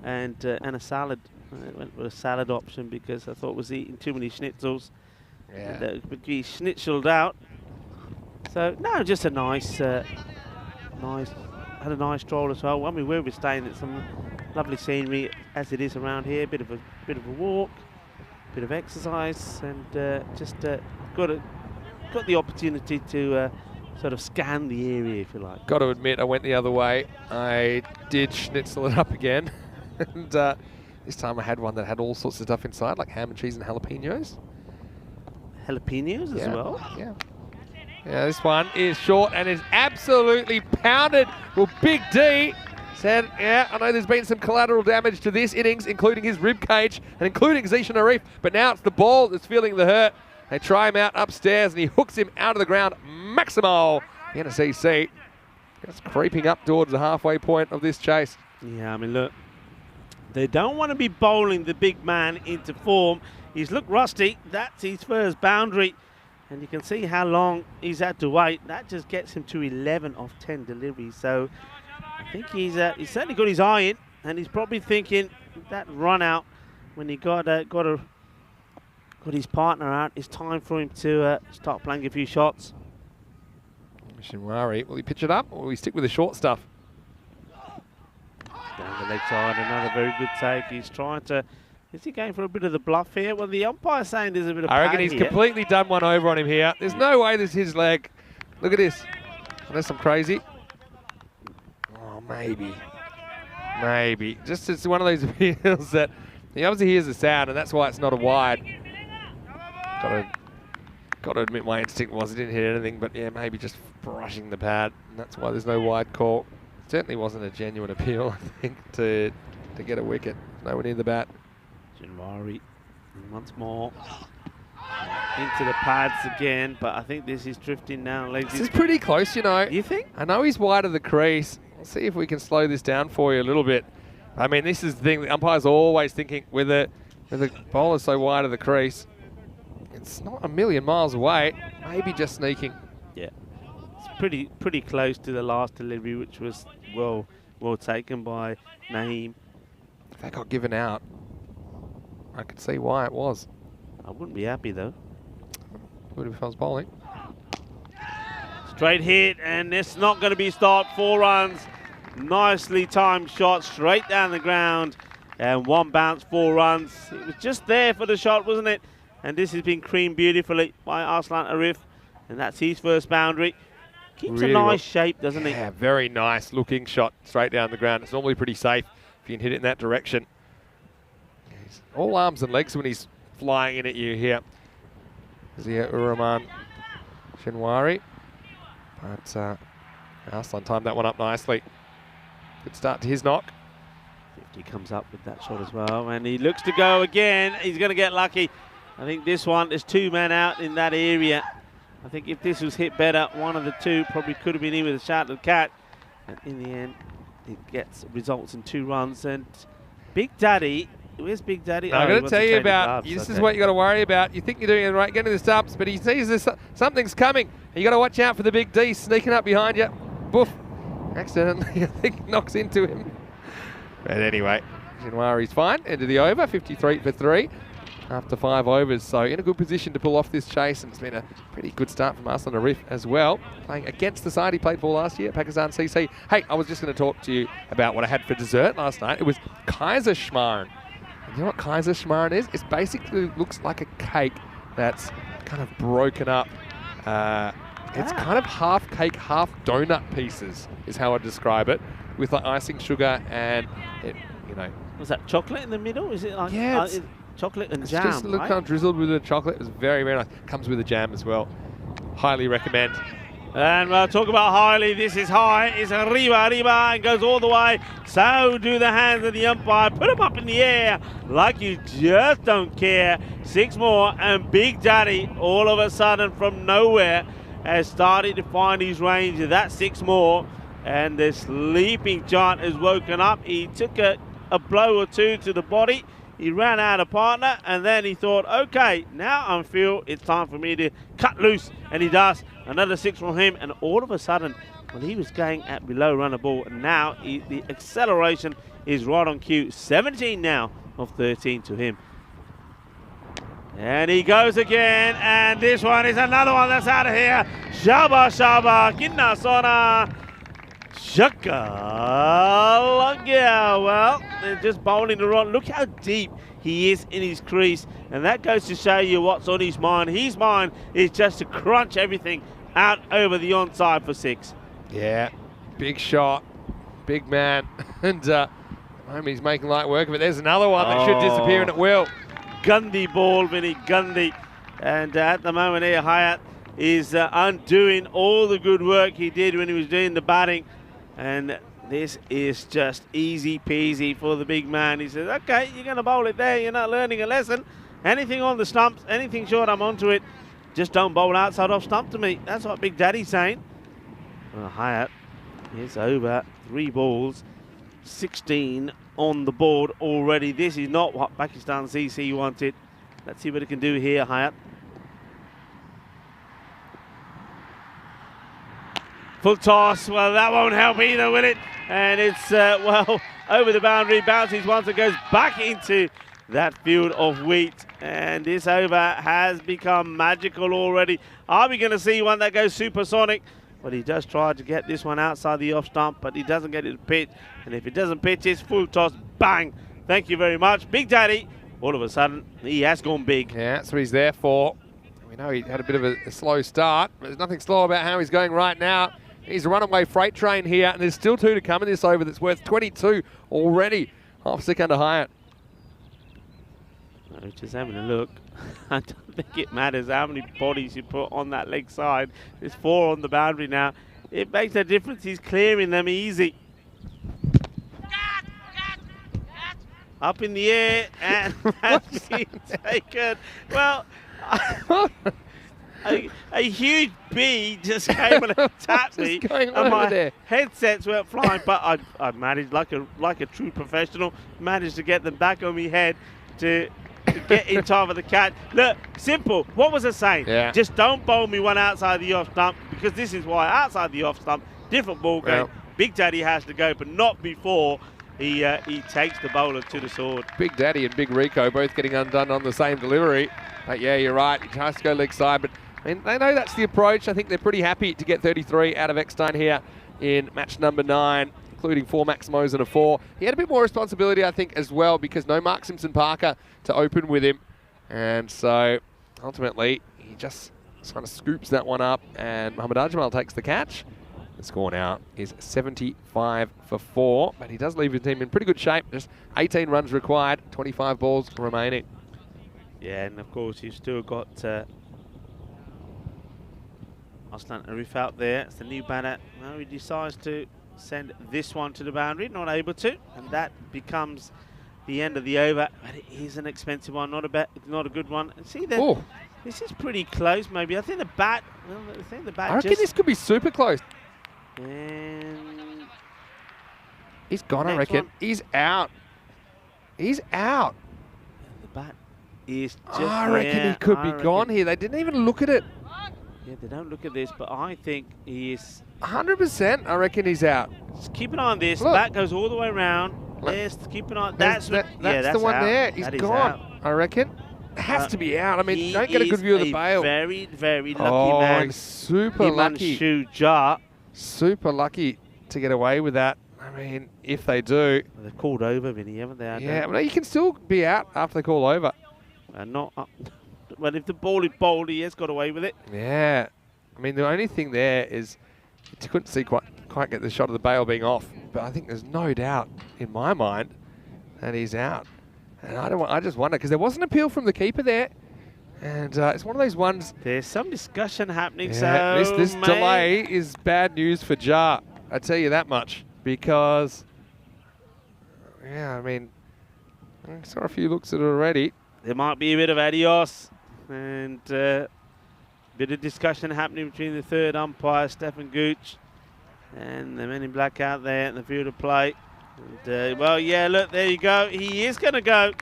and a salad. I went with a salad option because I thought I was eating too many schnitzels. Yeah. And it would be schnitzeled out. So, no, just a nice, had a nice stroll as well. I mean, where we're staying, it's some lovely scenery as it is around here. Bit of a walk, bit of exercise, and just got the opportunity to sort of scan the area, if you like. Got to admit, I went the other way. I did schnitzel it up again. And this time I had one that had all sorts of stuff inside, like ham and cheese and jalapenos. Jalapenos as well? Yeah. Yeah, this one is short and is absolutely pounded. Well, Big D said, yeah, I know there's been some collateral damage to this innings, including his rib cage and including Zishan Arif, but now it's the ball that's feeling the hurt. They try him out upstairs and he hooks him out of the ground. Maximo, the NSCC, just creeping up towards the halfway point of this chase. Yeah, I mean, look, they don't want to be bowling the big man into form. He's looked rusty. That's his first boundary. And you can see how long he's had to wait. That just gets him to 11 of 10 deliveries. So I think he's certainly got his eye in. And he's probably thinking, that run out when he got his partner out. It's time for him to start playing a few shots. Shinwari, will he pitch it up or will he stick with the short stuff? Down the leg side, another very good take. He's trying to. Is he going for a bit of the bluff here? Well, the umpire's saying there's a bit of. I reckon he's here. completely done one over on him here. There's no way this is his leg. Look at this. Unless I'm crazy. Oh, maybe. Maybe. Just it's one of those appeals that he obviously hears the sound, and that's why it's not a wide. Got to admit my instinct was it didn't hit anything, but yeah, maybe just brushing the pad. And that's why there's no wide call. Certainly wasn't a genuine appeal, I think, to get a wicket. Nowhere near the bat. Shinwari once more into the pads again, but I think this is drifting now. This is pretty close, you know. You think? I know he's wide of the crease. Let's see if we can slow this down for you a little bit. I mean, this is the thing. The umpire's always thinking with the bowler so wide of the crease, it's not a million miles away. Maybe just sneaking. Yeah, it's pretty close to the last delivery, which was well taken by Naeem. If that got given out, I could see why it was. I wouldn't be happy though. Would if I was bowling. Straight hit, and it's not going to be stopped. 4 runs. Nicely timed shot straight down the ground. And 1 bounce, 4 runs. It was just there for the shot, wasn't it? And this has been creamed beautifully by Arslan Arif. And that's his first boundary. Keeps really a nice shape, doesn't he? Yeah, very nice looking shot straight down the ground. It's normally pretty safe if you can hit it in that direction. He's all arms and legs when he's flying in at you here. Zia Uraman Shinwari. But Arslan timed that one up nicely. Good start to his knock. 50 comes up with that shot as well. And he looks to go again. He's going to get lucky. I think this one, there's 2 men out in that area. I think if this was hit better, one of the 2 probably could have been in with a shot at the cat. And in the end, it results in 2 runs. And Big Daddy, where's Big Daddy? I'm going to tell you about, this is what you got to worry about. You think you're doing it right, getting the stumps, but he sees this, something's coming. You got to watch out for the Big D sneaking up behind you. Boof. Accidentally, I think, knocks into him. But anyway, Shinwari's fine. End of the over, 53 for 3 after 5 overs. So in a good position to pull off this chase, and it's been a pretty good start from Arslan Arif as well. Playing against the side he played for last year, Pakistan CC. Hey, I was just going to talk to you about what I had for dessert last night. It was Kaiser Schmarrn. You know what Kaiser Schmarrn is? It basically looks like a cake that's kind of broken up. It's kind of half cake, half donut pieces is how I describe it, with like icing sugar and, Was that chocolate in the middle? Is it like chocolate and jam, just kind of drizzled with a chocolate. It was very, very nice. Comes with a jam as well. Highly recommend. And we'll talk about highly. This is high. It's arriba, and goes all the way. So do the hands of the umpire. Put them up in the air like you just don't care. 6 more, and Big Daddy, all of a sudden from nowhere, has started to find his range. That's 6 more, and the sleeping giant has woken up. He took a blow or 2 to the body. He ran out of partner, and then he thought, okay, now I feel it's time for me to cut loose, and he does. Another 6 from him, and all of a sudden, well, he was going at below runner ball, and now the acceleration is right on cue. 17 now of 13 to him. And he goes again, and this one is another one that's out of here. Shaba, Kinna Sona, Shaka, yeah, well, they're just bowling the run. Look how deep he is in his crease, and that goes to show you what's on his mind. His mind is just to crunch everything out over the onside for 6. Yeah, big shot, big man, and he's making light work of it. There's another one that should disappear, and it will. Gandhi ball, Vinny, Gandhi. And at the moment here, Hayat is undoing all the good work he did when he was doing the batting. And this is just easy peasy for the big man. He says, okay, you're going to bowl it there. You're not learning a lesson. Anything on the stumps, anything short, I'm onto it. Just don't bowl outside off stump to me. That's what Big Daddy's saying. Well, Hayat is over 3 balls, 16 on the board already. This is not what Pakistan CC wanted. Let's see what it can do here, Hayat. Full toss. Well, that won't help either, will it? And it's, well, over the boundary, bounces once and goes back into that field of wheat. And this over has become magical already. Are we going to see one that goes supersonic? Well, he does try to get this one outside the off stump, but he doesn't get it to pitch. And if it doesn't pitch, it's full toss, bang. Thank you very much. Big Daddy, all of a sudden, he has gone big. Yeah, that's what he's there for. We know he had a bit of a slow start, but there's nothing slow about how he's going right now. He's a runaway freight train here, and there's still 2 to come in this over that's worth 22 already. Half stick under Hyatt. Just having a look. I don't think it matters how many bodies you put on that leg side. There's 4 on the boundary now. It makes a difference. He's clearing them easy. Up in the air, and that's taken. Well, a huge bee just came and tapped me, and my headsets went flying. But I managed, like a true professional, managed to get them back on my head to get in time for the catch. Look, simple. What was I saying? Yeah. Just don't bowl me one outside the off stump, because this is why outside the off stump, different ball game. Well, Big Daddy has to go, but not before he takes the bowler to the sword. Big Daddy and Big Rico both getting undone on the same delivery. But yeah, you're right. He tries to go leg side, but I mean, they know that's the approach. I think they're pretty happy to get 33 out of Eckstein here in match number 9. Including 4 Maximos and a 4. He had a bit more responsibility, I think, as well, because no Mark Simpson Parker to open with him. And so, ultimately, he just kind of scoops that one up, and Mohammad Ajmal takes the catch. The score now is 75 for 4, but he does leave his team in pretty good shape. Just 18 runs required, 25 balls remaining. Yeah, and of course, you've still got Aslan Arif out there. It's the new batter. Now he decides to send this one to the boundary, not able to, and that becomes the end of the over. But it is an expensive one, not a good one. And see that this is pretty close. Maybe I think the bat. Well, I reckon this could be super close. And he's gone. I reckon he's out. He's out. The bat is just. I reckon he could be gone here. They didn't even look at it. Yeah, they don't look at this, but I think he is 100%. I reckon he's out. Just keep an eye on this. Look. Bat goes all the way around. Yes, keep an eye. That's the one out. There. He's gone. I reckon. It has to be out. I mean, you don't get a good view of the bail. Very, very lucky man. He's super lucky. Super lucky to get away with that. I mean, if they do. Well, they're called over, Vinny, haven't they? Yeah, but you can still be out after they call over. Not up. Well, if the ball is bowled, he has got away with it. Yeah. I mean, the only thing there is you couldn't see quite get the shot of the bail being off. But I think there's no doubt in my mind that he's out. And I just wonder, because there was an appeal from the keeper there. And it's one of those ones. There's some discussion happening. Yeah, so this delay is bad news for Jar. I tell you that much. Because, yeah, I mean, I saw a few looks at it already. There might be a bit of adios. And a bit of discussion happening between the third umpire, Stefan Gooch, and the men in black out there in the field of play. And, well, yeah, look, there you go. He is going to go.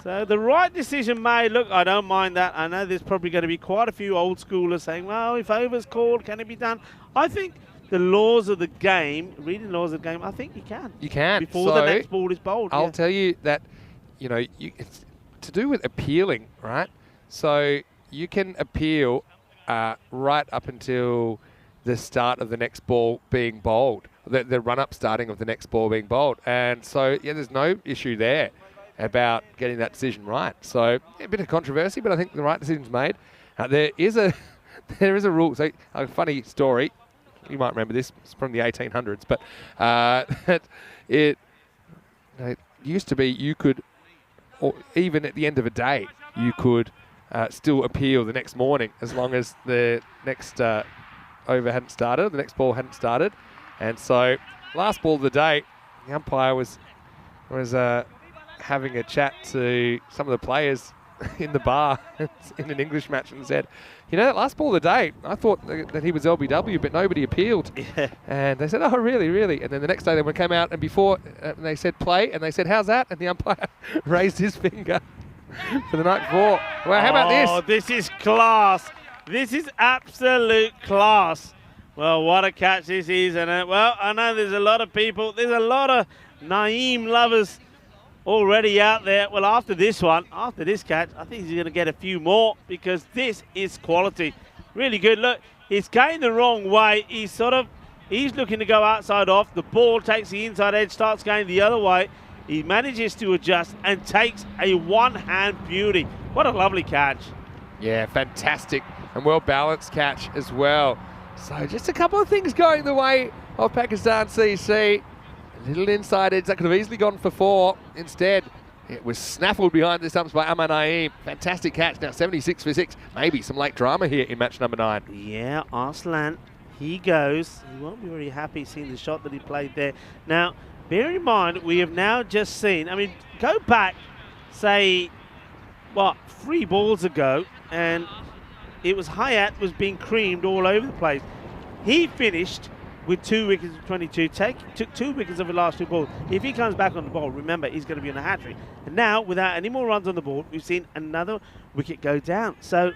So the right decision made. Look, I don't mind that. I know there's probably going to be quite a few old schoolers saying, well, if over's called, can it be done? I think the laws of the game, reading laws of the game, I think you can. You can. Before the next ball is bowled. I'll tell you that, you know, it's to do with appealing, right? So you can appeal right up until the start of the next ball being bowled, the run-up starting of the next ball being bowled. And so, yeah, there's no issue there about getting that decision right. So a bit of controversy, but I think the right decision's made. There is a rule. So a funny story. You might remember this. It's from the 1800s, but it used to be you could, or even at the end of a day, you could still appeal the next morning as long as the next over hadn't started, the next ball hadn't started. And so last ball of the day, the umpire was having a chat to some of the players in the bar in an English match and said, you know, that last ball of the day, I thought that he was LBW, but nobody appealed. Yeah. And they said, oh, really, really? And then the next day they came out and before they said play, and they said, how's that? And the umpire raised his finger for the night before. Well, how about this? Oh, this is class. This is absolute class. Well, what a catch this is. And well, I know there's a lot of people, there's a lot of Naeem lovers already out there. Well, after this one, after this catch, I think he's going to get a few more because this is quality. Really good. Look, he's going the wrong way. He's looking to go outside off. The ball takes the inside edge, starts going the other way. He manages to adjust and takes a one-hand beauty. What a lovely catch. Yeah, fantastic and well-balanced catch as well. So just a couple of things going the way of Pakistan CC. A little inside edge that could have easily gone for 4. Instead, it was snaffled behind the stumps by Aman Naeem. Fantastic catch. Now 76 for 6. Maybe some late drama here in match number 9. Yeah, Arslan, he goes. He won't be very happy seeing the shot that he played there. Now, bear in mind, we have now just seen, I mean, go back, say, 3 balls ago, and it was Hayat was being creamed all over the place. He finished with 2 wickets of 22, took 2 wickets of the last 2 balls. If he comes back on the ball, remember, he's going to be on a hat-trick. And now, without any more runs on the board, we've seen another wicket go down. So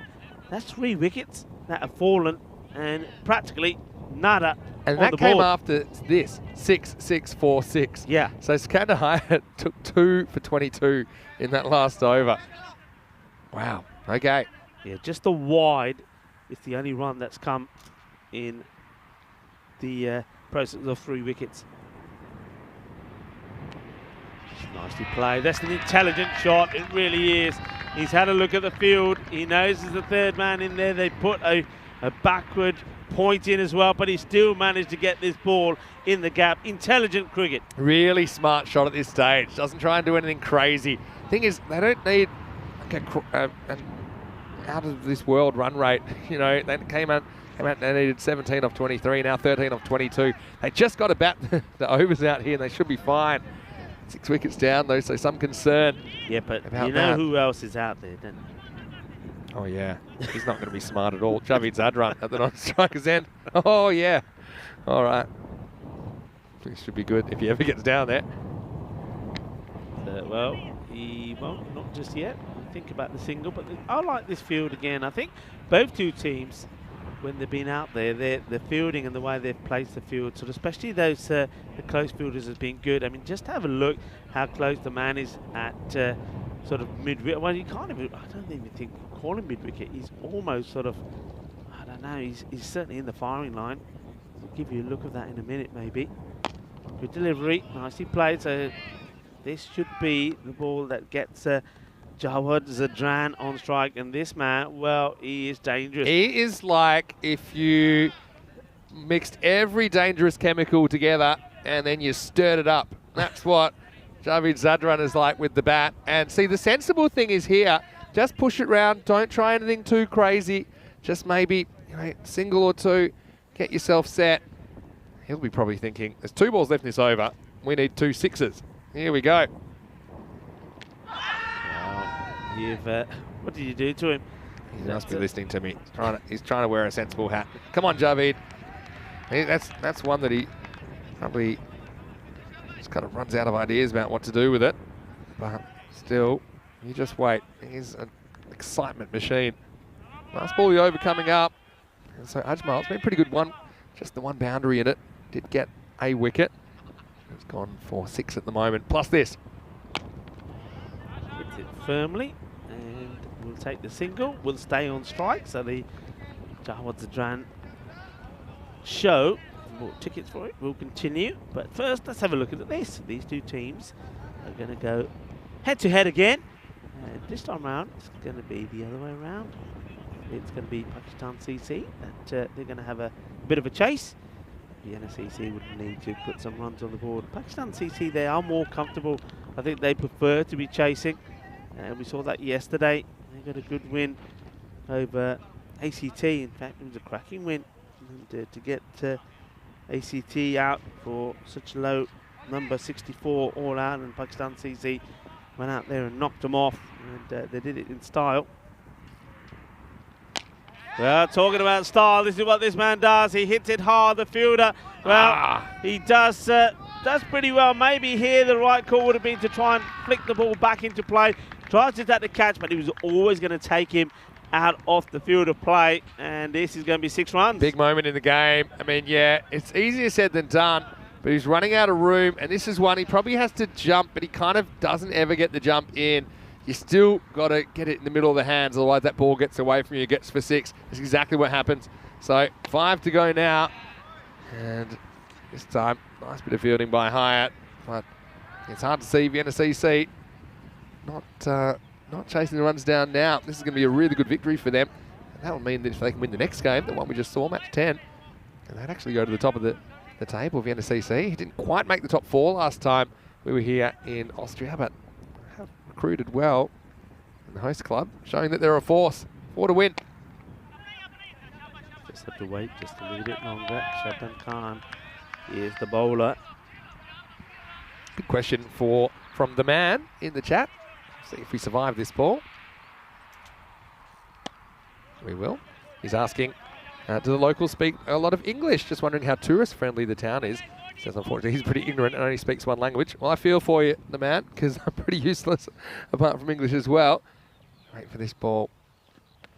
that's 3 wickets that have fallen, and practically nada and on that the came board. after this 6-6-4-6. Yeah. So Skander Hayat took 2 for 22 in that last over. Wow. Okay. Yeah, just the wide is the only run that's come in the process of 3 wickets. Nicely played. That's an intelligent shot. It really is. He's had a look at the field. He knows there's the 3rd man in there. They put a backward point in as well, but he still managed to get this ball in the gap. Intelligent cricket. Really smart shot at this stage. Doesn't try and do anything crazy. Thing is, they don't need an out of this world run rate. You know, they came out, they needed 17 off 23, now 13 off 22. They just got to bat the overs out here and they should be fine. 6 wickets down though, so some concern. Yeah, but about you know that. who else is out there, don't you? Oh yeah, he's not going to be smart at all. Javid Zadran at the non-striker's end. Oh yeah, all right. This should be good if he ever gets down there. Well, he won't, not just yet. Think about the single, but I like this field again. I think both 2 teams, when they've been out there, the fielding and the way they've placed the field, so especially those the close fielders has been good. I mean, just have a look how close the man is at sort of mid-wicket. Well, you can't even, I don't even think call him mid-wicket. He's almost sort of, I don't know, he's certainly in the firing line. I'll give you a look of that in a minute, maybe. Good delivery, nicely played. So this should be the ball that gets Jawad Zadran on strike, and this man, well, he is dangerous. He is like if you mixed every dangerous chemical together and then you stirred it up. That's what Javid Zadran is like with the bat. And see, the sensible thing is here, just push it round. Don't try anything too crazy. Just maybe single or 2, get yourself set. He'll be probably thinking, there's 2 balls left in this over. We need 2 sixes. Here we go. What did you do to him? He must be listening to me. He's trying to wear a sensible hat. Come on, Javid. That's one that he probably just kind of runs out of ideas about what to do with it. But still, you just wait. He's an excitement machine. Last ball the over coming up. And so Ajmal, it's been a pretty good one. Just the one boundary in it. Did get a wicket. It's gone for 6 at the moment. Plus this. Hits it firmly. And we'll take the single. We'll stay on strike. So the Jawad Zadran show, more tickets for it, will continue. But first, let's have a look at this. These 2 teams are going to go head-to-head again. And this time around, it's going to be the other way around. It's going to be Pakistan CC that they're going to have a bit of a chase. The NSCC would need to put some runs on the board. Pakistan CC, they are more comfortable. I think they prefer to be chasing. We saw that yesterday. They got a good win over ACT. In fact, it was a cracking win. And to get ACT out for such a low number, 64 all out, and Pakistan CC went out there and knocked them off. And they did it in style. Well, talking about style, this is what this man does. He hits it hard, the fielder. Well, he does pretty well. Maybe here the right call would have been to try and flick the ball back into play. Tries to attack the catch, but he was always going to take him out of the field of play. And this is going to be 6 runs. Big moment in the game. I mean, yeah, it's easier said than done. but he's running out of room, and this is one he probably has to jump, but he kind of doesn't ever get the jump in. You still got to get it in the middle of the hands, otherwise that ball gets away from you, gets for 6. That's exactly what happens. So 5 to go now, and this time, nice bit of fielding by Hyatt, but it's hard to see Vienna CC not chasing the runs down now. This is going to be a really good victory for them. And that will mean that if they can win the next game, the one we just saw, match 10, and they'd actually go to the top of the table, Vienna CC. He didn't quite make the top 4 last time we were here in Austria, but have recruited well in the host club, showing that they're a force. 4 to win. Just have to wait just a little bit longer. Shadnan Khan is the bowler. Good question from the man in the chat. See if we survive this ball. We will. He's asking, do the locals speak a lot of English? Just wondering how tourist-friendly the town is. He says, unfortunately, he's pretty ignorant and only speaks one language. Well, I feel for you, the man, because I'm pretty useless apart from English as well. Wait for this ball,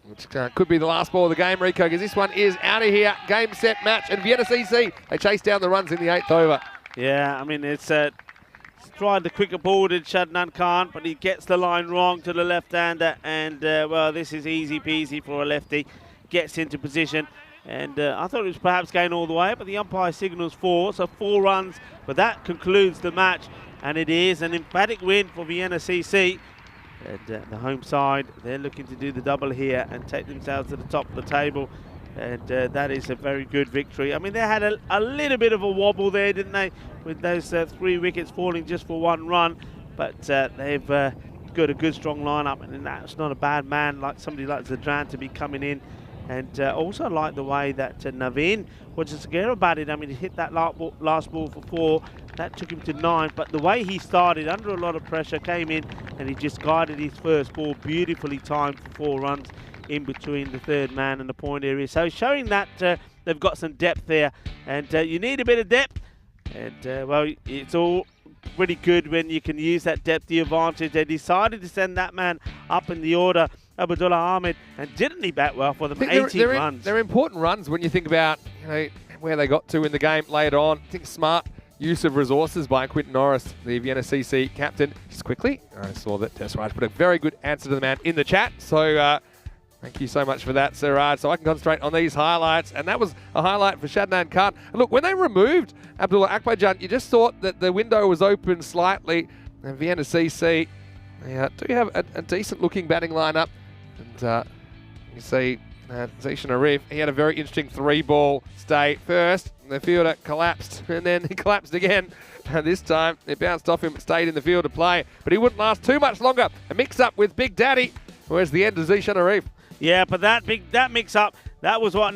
which could be the last ball of the game, Rico, because this one is out of here. Game, set, match, and Vienna CC, they chase down the runs in the 8th over. Yeah, I mean, it's tried the quicker ball did Shadnan Khan, but he gets the line wrong to the left-hander, and well, this is easy peasy for a lefty. Gets into position, and I thought it was perhaps going all the way, but the umpire signals 4, so 4 runs, but that concludes the match, and it is an emphatic win for Vienna CC. And the home side, they're looking to do the double here and take themselves to the top of the table. And that is a very good victory. I mean, they had a little bit of a wobble there, didn't they, with those 3 wickets falling just for 1 run. But they've got a good, strong lineup, and that's not a bad man like somebody like Zadran to be coming in. And also like the way that Naveen Wajasagera batted. I mean, he hit that last ball for 4. That took him to 9. But the way he started, under a lot of pressure, came in and he just guided his first ball beautifully timed for 4 runs in between the third man and the point area. So showing that they've got some depth there. And you need a bit of depth. And, well, it's all pretty good when you can use that depth to your advantage. They decided to send that man up in the order, Abdullah Ahmed, and didn't he bat well for them? 18 runs. They're important runs when you think about where they got to in the game later on. I think smart use of resources by Quinton Norris, the Vienna CC captain. Just quickly, I saw that Siraj put a very good answer to the man in the chat. So thank you so much for that, Siraj. So I can concentrate on these highlights. And that was a highlight for Shadnan Khan. And look, when they removed Abdullah Akbarjan, you just thought that the window was open slightly. And Vienna CC do have a decent looking batting lineup. And you see Zishan Arif, he had a very interesting 3-ball stay. First, the fielder collapsed, and then he collapsed again. And this time, it bounced off him, but stayed in the field to play. But he wouldn't last too much longer. A mix-up with Big Daddy. Where's the end of Zishan Arif? Yeah, but that mix-up, that was what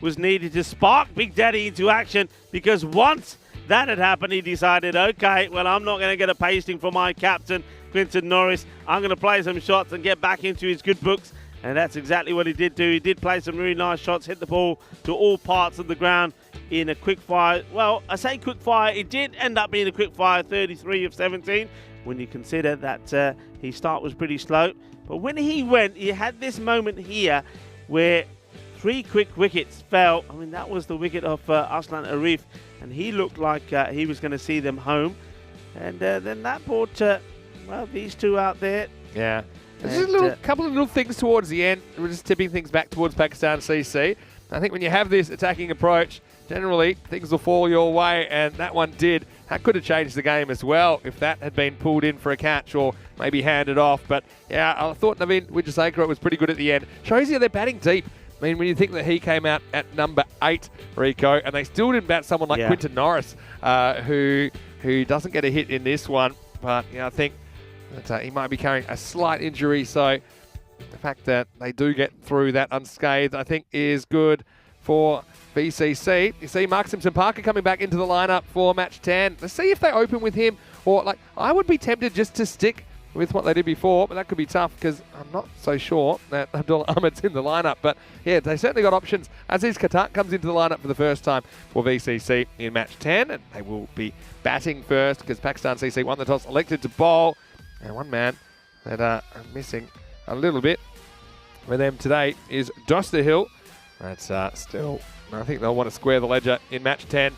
was needed to spark Big Daddy into action, because once that had happened, he decided, okay, well, I'm not going to get a pasting from my captain, Quinton Norris. I'm going to play some shots and get back into his good books. And that's exactly what he did do. He did play some really nice shots, hit the ball to all parts of the ground in a quick fire. Well, I say quick fire. It did end up being a quick fire, 33 of 17, when you consider that his start was pretty slow. But when he went, he had this moment here where 3 quick wickets fell. I mean, that was the wicket of Aslan Arif, and he looked like he was going to see them home. And then that brought, well, these two out there. Yeah. There's a couple of little things towards the end. We're just tipping things back towards Pakistan CC. I think when you have this attacking approach, generally things will fall your way, and that one did. That could have changed the game as well if that had been pulled in for a catch or maybe handed off. But yeah, I thought Naveen Wajasagera was pretty good at the end. Shows you they're batting deep. I mean, when you think that he came out at number 8, Rico, and they still didn't bat someone like Quinton Norris, who doesn't get a hit in this one. But yeah, I think that he might be carrying a slight injury, so the fact that they do get through that unscathed, I think, is good for VCC. You see Mark Simpson-Parker coming back into the lineup for match 10. Let's see if they open with him, or like I would be tempted just to stick with what they did before, but that could be tough because I'm not so sure that Abdullah Ahmed's in the lineup. But yeah, they certainly got options. Aziz Khatak comes into the lineup for the first time for VCC in match 10, and they will be batting first because Pakistan CC won the toss, elected to bowl. And one man that are missing a little bit for them today is Dosterhill. That's still, I think they'll want to square the ledger in match 10.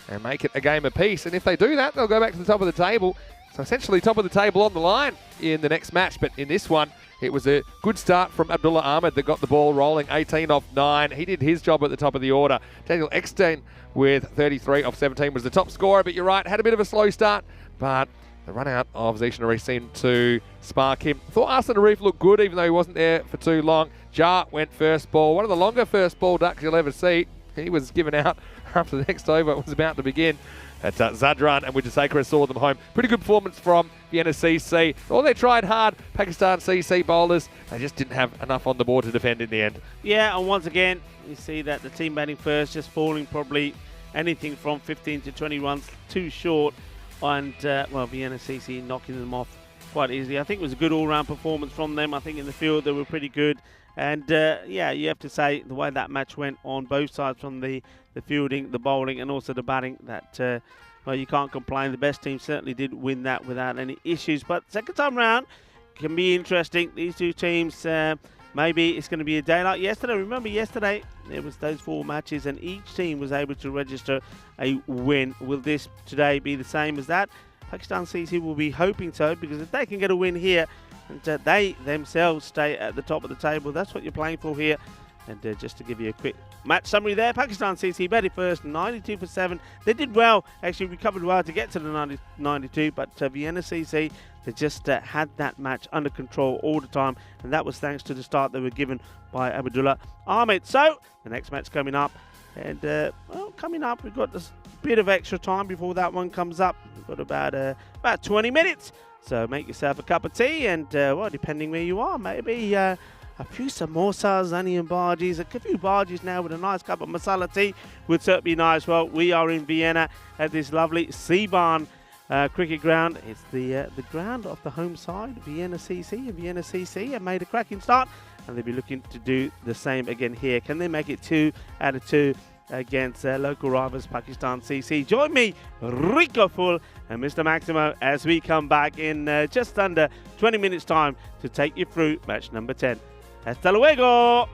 and make it a game apiece. And if they do that, they'll go back to the top of the table. So essentially top of the table on the line in the next match. But in this one, it was a good start from Abdullah Ahmed that got the ball rolling, 18 off 9. He did his job at the top of the order. Daniel Eckstein with 33 off 17 was the top scorer. But you're right, had a bit of a slow start. But the run out of Zishan Arif seemed to spark him. Thought Arslan Arif looked good, even though he wasn't there for too long. Jar went first ball. One of the longer first ball ducks you'll ever see. He was given out after the next over was about to begin. At Zadran and Wijasekara saw them home. Pretty good performance from Vienna CC. All they tried hard, Pakistan CC bowlers, they just didn't have enough on the board to defend in the end. Yeah, and once again, you see that the team batting first just falling probably anything from 15 to 20 runs too short. And, well, Vienna CC knocking them off quite easily. I think it was a good all-round performance from them. I think in the field they were pretty good. And, yeah, you have to say the way that match went on both sides from the fielding, the bowling, and also the batting, that, well, you can't complain. The best team certainly did win that without any issues. But second time round can be interesting. These two teams, maybe it's going to be a day like yesterday. Remember yesterday, there was those 4 matches and each team was able to register a win. Will this today be the same as that? Pakistan CC will be hoping so, because if they can get a win here and they themselves stay at the top of the table, that's what you're playing for here. And just to give you a quick match summary there, Pakistan CC batted first, 92 for 7. They did well, actually recovered well to get to the 92, but Vienna CC, they just had that match under control all the time, and that was thanks to the start they were given by Abdullah Ahmed. So, the next match coming up, and well, coming up, we've got this bit of extra time before that one comes up. We've got about 20 minutes, so make yourself a cup of tea, and well, depending where you are, maybe a few samosas, onion bhajis, a few bhajis now with a nice cup of masala tea would certainly be nice. Well, we are in Vienna at this lovely Seebahn cricket ground. It's the ground of the home side, Vienna CC. And Vienna CC have made a cracking start, and they'll be looking to do the same again here. Can they make it 2 out of 2 against local rivals Pakistan CC? Join me, Rico Full and Mr. Maximo, as we come back in just under 20 minutes time to take you through match number 10. Hasta luego!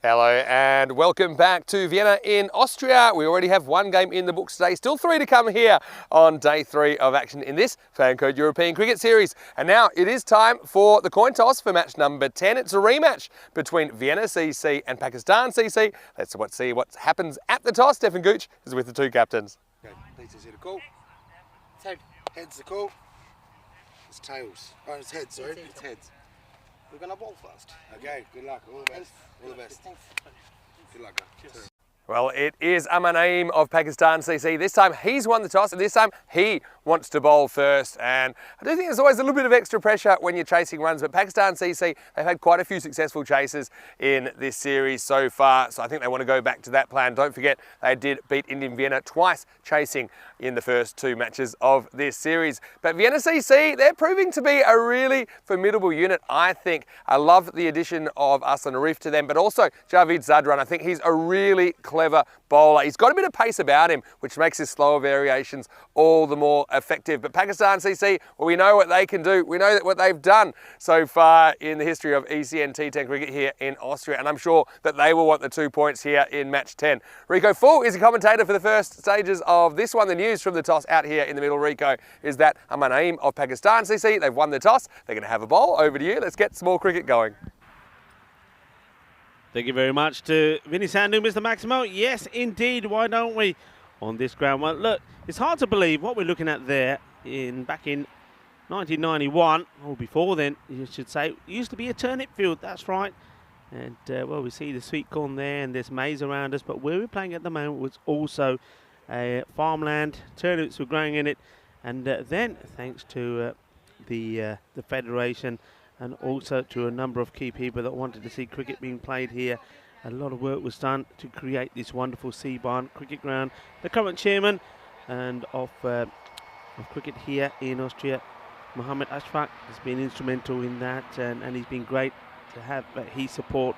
Hello and welcome back to Vienna in Austria. We already have one game in the books today, still 3 to come here on day 3 of action in this FanCode European Cricket Series. And now it is time for the coin toss for match number 10. It's a rematch between Vienna CC and Pakistan CC. Let's see what happens at the toss. Stefan Gooch is with the two captains. Okay, please see the call. Heads the call. It's tails. Oh, it's heads, sorry. It's heads. We're gonna bowl first. Okay, good luck. All the best. All the best. Good luck, guys. Well, it is Naeem of Pakistan CC. This time he's won the toss and this time he wants to bowl first. And I do think there's always a little bit of extra pressure when you're chasing runs, but Pakistan CC, they've had quite a few successful chases in this series so far. So I think they want to go back to that plan. Don't forget, they did beat Indian Vienna twice chasing in the first 2 matches of this series. But Vienna CC, they're proving to be a really formidable unit, I think. I love the addition of Aslan Arif to them, but also Javed Zadran. I think he's a really clever bowler. He's got a bit of pace about him, which makes his slower variations all the more effective. But Pakistan CC, well, we know what they can do. We know that what they've done so far in the history of ECN T10 cricket here in Austria, and I'm sure that they will want the 2 points here in match 10. Rico Full is a commentator for the first stages of this one. The news from the toss out here in the middle, Rico, is that Naeem of Pakistan CC, they've won the toss. They're going to have a bowl. Over to you. Let's get some more cricket going. Thank you very much to Vinny Sandhu, Mr. Maximo. Yes, indeed. Why don't we on this ground? Well, look, it's hard to believe what we're looking at there back in 1991, or before then, you should say. It used to be a turnip field, that's right. And, well, we see the sweet corn there and there's maize around us, but where we're playing at the moment was also farmland. Turnips were growing in it. And then, thanks to the Federation, and also to a number of key people that wanted to see cricket being played here, a lot of work was done to create this wonderful Seabarn cricket ground. The current chairman and of cricket here in Austria, Mohammed Ashfaq, has been instrumental in that, and he's been great to have his support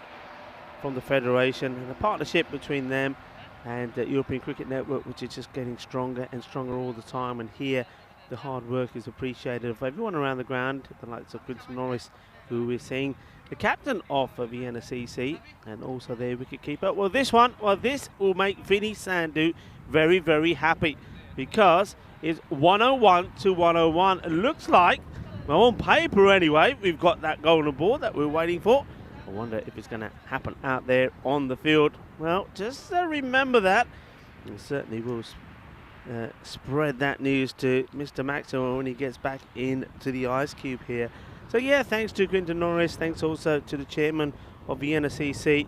from the Federation and the partnership between them and the European Cricket Network, which is just getting stronger and stronger all the time. And here, the hard work is appreciated of everyone around the ground, the likes of Quinton Norris, who we're seeing, the captain of Vienna CC, and also their wicketkeeper. Well, this will make Vinny Sandhu very, very happy, because it's 101 to 101. It looks like, well, on paper anyway, we've got that golden ball that we're waiting for. I wonder if it's going to happen out there on the field. Well, just remember that. We certainly will spread that news to Mr. Maximo when he gets back into the ice cube here. So yeah, thanks to Quinton Norris, thanks also to the chairman of Vienna CC,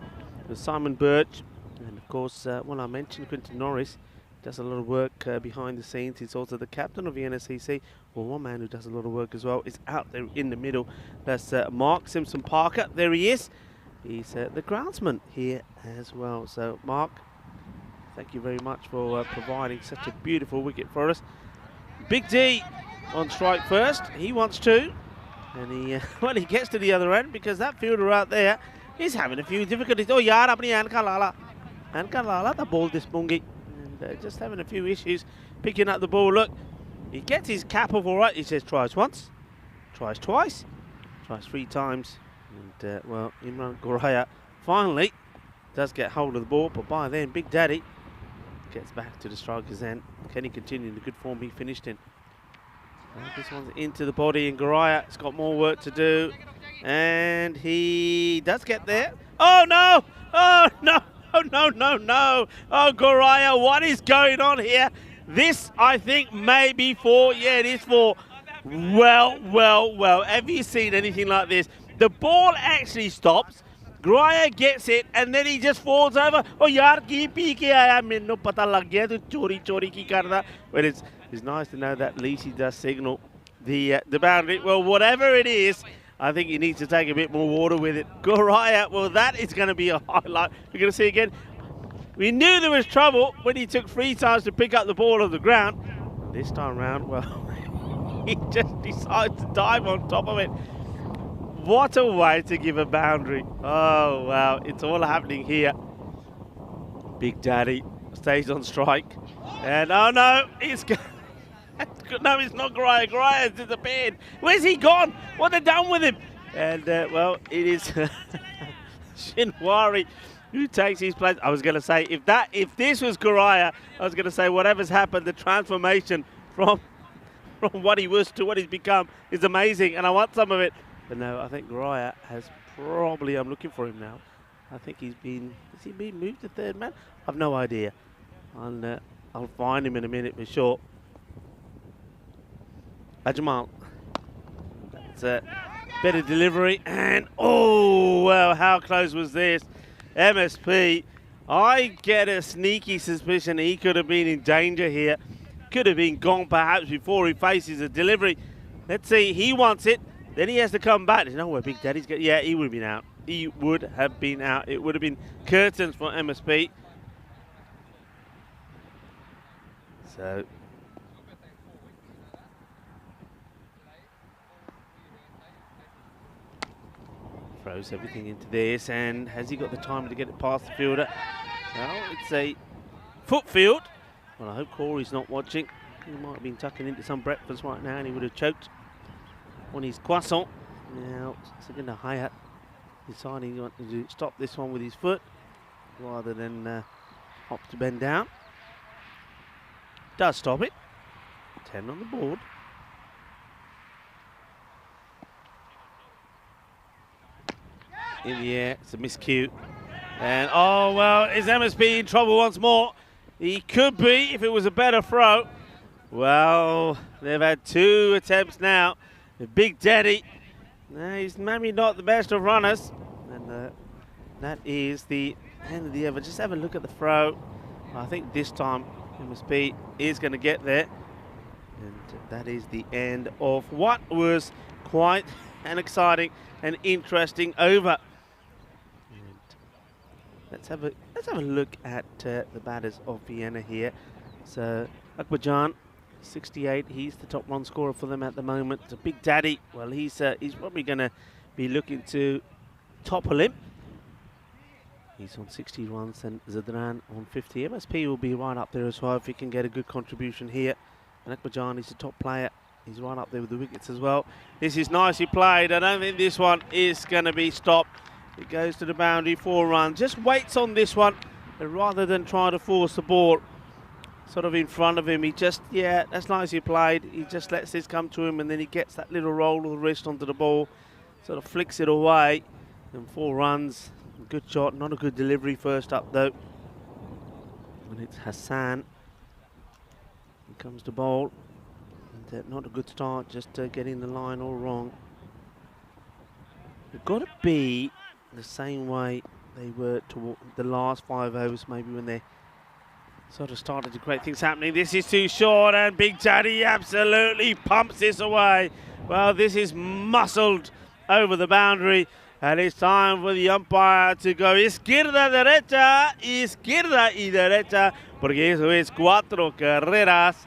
Simon Birch, and of course, when I mentioned Quinton Norris, does a lot of work behind the scenes. He's also the captain of Vienna CC. Well, one man who does a lot of work as well is out there in the middle. That's Mark Simpson Parker. There he is. He's the groundsman here as well. So Mark, thank you very much for providing such a beautiful wicket for us. Big D on strike first. He wants 2. And he, well, he gets to the other end because that fielder out there is having a few difficulties. Oh, yaar, apni anka lala, the ball this bungi. And just having a few issues picking up the ball. Look, he gets his cap off all right. He says tries once, tries twice, tries 3 times. And, well, Imran Goraya finally does get hold of the ball. But by then, Big Daddy gets back to the striker's end. Can he continue in the good form he finished in? This one's into the body, and Goraya has got more work to do. And he does get there. Oh, no! Oh, no! Oh, no, no, no! Oh, Goraya, what is going on here? This, I think, may be for, yeah, it is for, well. Have you seen anything like this? The ball actually stops. Goraya gets it, and then he just falls over. Oh, yaar, ki pee ke aaya, mainu pata lag gaya, tu chori ki karda. But it's nice to know that at least he does signal the boundary. Well, whatever it is, I think he needs to take a bit more water with it. Goraya, well, that is going to be a highlight. We're going to see again. We knew there was trouble when he took 3 times to pick up the ball on the ground. This time round, well, he just decides to dive on top of it. What a way to give a boundary. Oh, wow. It's all happening here. Big Daddy stays on strike. And, oh, no. No, it's not Goraya. Goraya has disappeared. Where's he gone? What have they done with him? And, well, it is Shinwari Who takes his place? I was going to say, if this was Guraya, I was going to say whatever's happened, the transformation from what he was to what he's become is amazing, and I want some of it. But no, I think Guraya has probably, I'm looking for him now. I think has he been moved to third man? I've no idea. I'll find him in a minute for sure. Ajmal. That's a better delivery, and oh, well, how close was this? MSP, I get a sneaky suspicion he could have been in danger here. Could have been gone perhaps before he faces a delivery. Let's see, he wants it, then he has to come back. There's nowhere Big Daddy's going. Yeah, he would have been out. He would have been out. It would have been curtains for MSP. So, throws everything into this, and has he got the time to get it past the fielder? Well, it's a foot field. Well, I hope Corey's not watching. He might have been tucking into some breakfast right now, and he would have choked on his croissant. Now, Segundo Hayat deciding he wanted to stop this one with his foot rather than opt to bend down. Does stop it. 10 on the board. In the air, it's a miscue. And oh, well, is MSP in trouble once more? He could be if it was a better throw. Well, they've had 2 attempts now. The Big Daddy, he's maybe not the best of runners. And that is the end of the ever. Just have a look at the throw. I think this time MSP is going to get there. And that is the end of what was quite an exciting and interesting over. Let's have a look at the batters of Vienna here. So Akbarjan, 68. He's the top run scorer for them at the moment. The Big Daddy, well, he's probably going to be looking to topple him. He's on 60 runs, and Zadran on 50. MSP will be right up there as well if he can get a good contribution here. And Akbarjan is the top player. He's right up there with the wickets as well. This is nicely played. I don't think this one is going to be stopped. It goes to the boundary, 4 runs. Just waits on this one, rather than try to force the ball sort of in front of him. He just, yeah, that's nicely played. He just lets this come to him, and then he gets that little roll of the wrist onto the ball, sort of flicks it away, and 4 runs. Good shot, not a good delivery first up though. And it's Hassan. He comes to bowl. And, not a good start, just getting the line all wrong. They've got to be the same way they were toward the last 5 overs, maybe when they sort of started to great things happening. This is too short, and Big Daddy absolutely pumps this away. Well, this is muscled over the boundary, and it's time for the umpire to go izquierda, derecha, izquierda y derecha, porque eso es 4 carreras.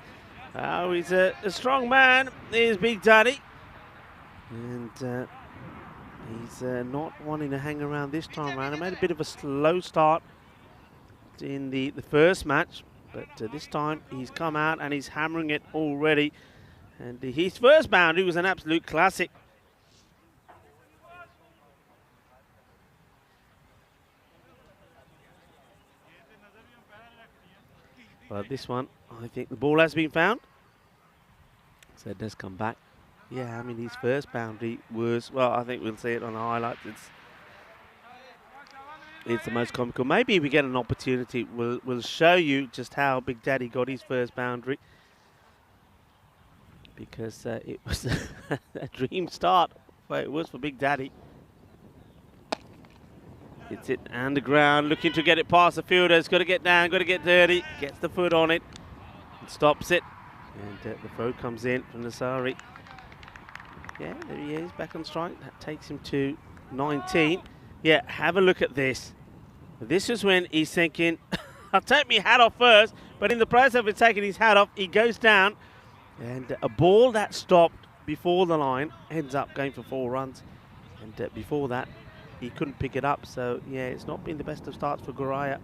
He's a strong man, is Big Daddy, and he's not wanting to hang around this time around. He made a bit of a slow start in the first match, but this time he's come out and he's hammering it already. And his first boundary was an absolute classic. But this one, I think the ball has been found. So it does come back. Yeah, I mean, his first boundary was, well, I think we'll see it on the highlights. It's the most comical. Maybe if we get an opportunity, we'll show you just how Big Daddy got his first boundary. Because it was a dream start. Well, it was for Big Daddy. Hits it underground, looking to get it past the fielder. It's got to get down, got to get dirty. Gets the foot on it and stops it. And the throw comes in from Nasari. Yeah, there he is, back on strike. That takes him to 19. Yeah, have a look at this. This is when he's thinking, I'll take my hat off first. But in the process of taking his hat off, he goes down. And a ball that stopped before the line ends up going for 4 runs. And before that, he couldn't pick it up. So, yeah, it's not been the best of starts for Guraya.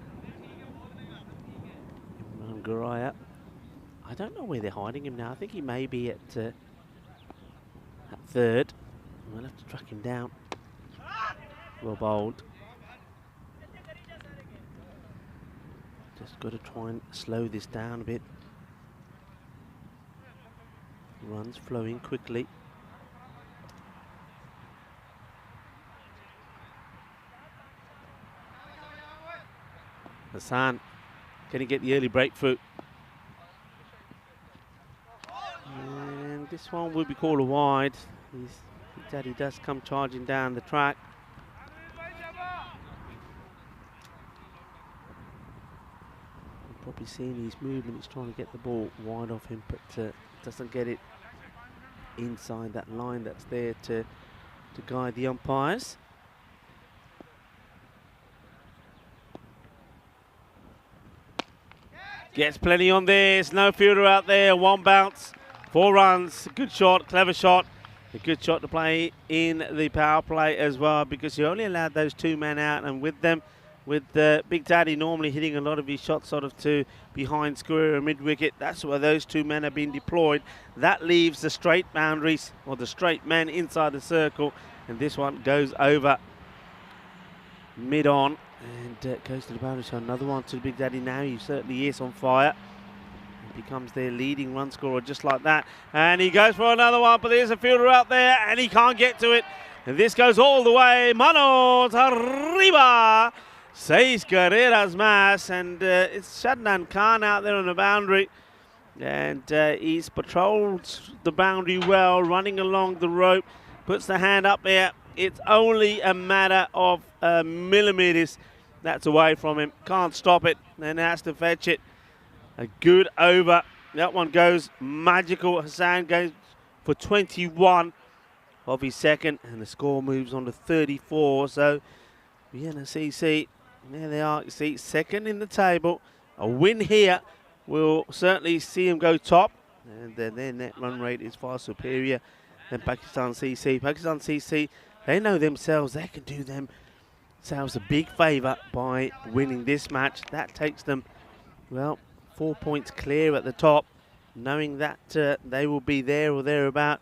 Guraya. I don't know where they're hiding him now. I think he may be at third. We'll have to track him down. Well bowled. Just got to try and slow this down a bit. Runs flowing quickly. Hassan, can he get the early breakthrough? And this one will be called a wide. Big Daddy does come charging down the track. You've probably seen his movement. He's trying to get the ball wide off him, but doesn't get it inside that line that's there to guide the umpires. Gets plenty on this. No fielder out there. One bounce. 4 runs. Good shot. Clever shot. A good shot to play in the power play as well, because you only allowed those 2 men out, and with them, with Big Daddy normally hitting a lot of his shots sort of to behind square or mid wicket. That's where those 2 men have been deployed. That leaves the straight boundaries, or the straight men inside the circle, and this one goes over mid on. And goes to the boundary, so another one to the Big Daddy now. He certainly is on fire. He becomes their leading run scorer just like that. And he goes for another one, but there's a fielder out there and he can't get to it. And this goes all the way. Manos arriba. 6 carreras más. And it's Shadnan Khan out there on the boundary. And he's patrolled the boundary well, running along the rope. Puts the hand up there. It's only a matter of millimeters that's away from him. Can't stop it, then has to fetch it. A good over. That one goes magical. Hassan goes for 21 of his second, and the score moves on to 34. So Vienna CC, there they are. You see, second in the table. A win here will certainly see him go top, and their net run rate is far superior than Pakistan CC. Pakistan CC, they know themselves, they can do themselves a big favour by winning this match. That takes them, well, 4 points clear at the top, knowing that they will be there or thereabout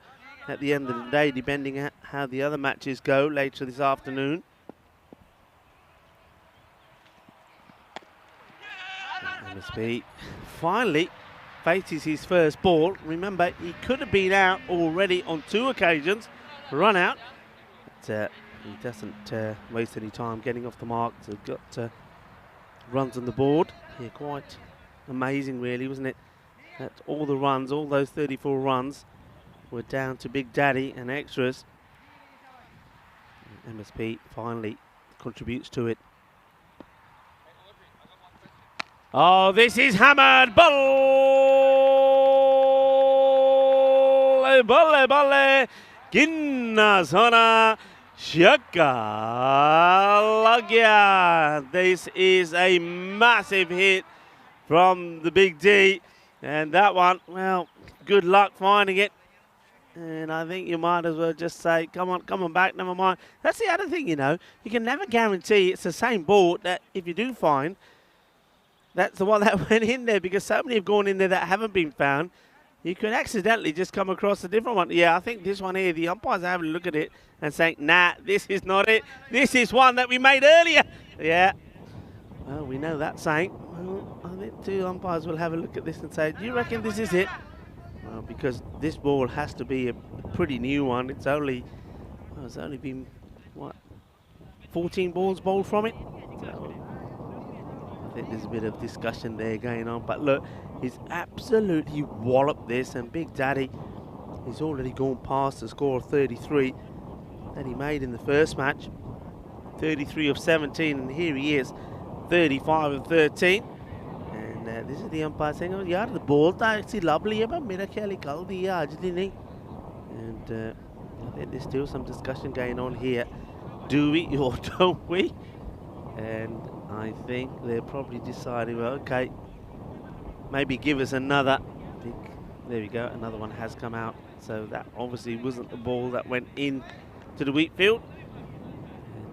at the end of the day, depending on how the other matches go later this afternoon. MSP finally faces his first ball. Remember, he could have been out already on 2 occasions, run out. But, he doesn't waste any time getting off the mark. So got runs on the board. Yeah, quite amazing, really, wasn't it? That all the runs, all those 34 runs, were down to Big Daddy and extras. And MSP finally contributes to it. Oh, this is hammered. Balle, balle, balle. Ginna Sona Shaka Lagya. This is a massive hit from the Big D. And that one, well, good luck finding it. And I think you might as well just say, come on back, never mind. That's the other thing, you know. You can never guarantee it's the same ball that if you do find, that's the one that went in there, because so many have gone in there that haven't been found. You could accidentally just come across a different one. Yeah, I think this one here, the umpires are having a look at it and saying, nah, this is not it. This is one that we made earlier. Yeah. Well, we know that saying. Well, I think 2 umpires will have a look at this and say, do you reckon this is it? Well, because this ball has to be a pretty new one. It's only been, what, 14 balls bowled from it? So, I think there's a bit of discussion there going on. But look, he's absolutely walloped this, and Big Daddy he's already gone past the score of 33 that he made in the first match. 33 of 17, and here he is, 35 of 13. And this is the umpire saying, oh, yeah, the ball is lovely, but mera khayal kal diya aaj nahi. And I think there's still some discussion going on here. Do we or don't we? And I think they're probably deciding, well, okay, maybe give us another. There we go, another one has come out. So that obviously wasn't the ball that went in to the wheat field.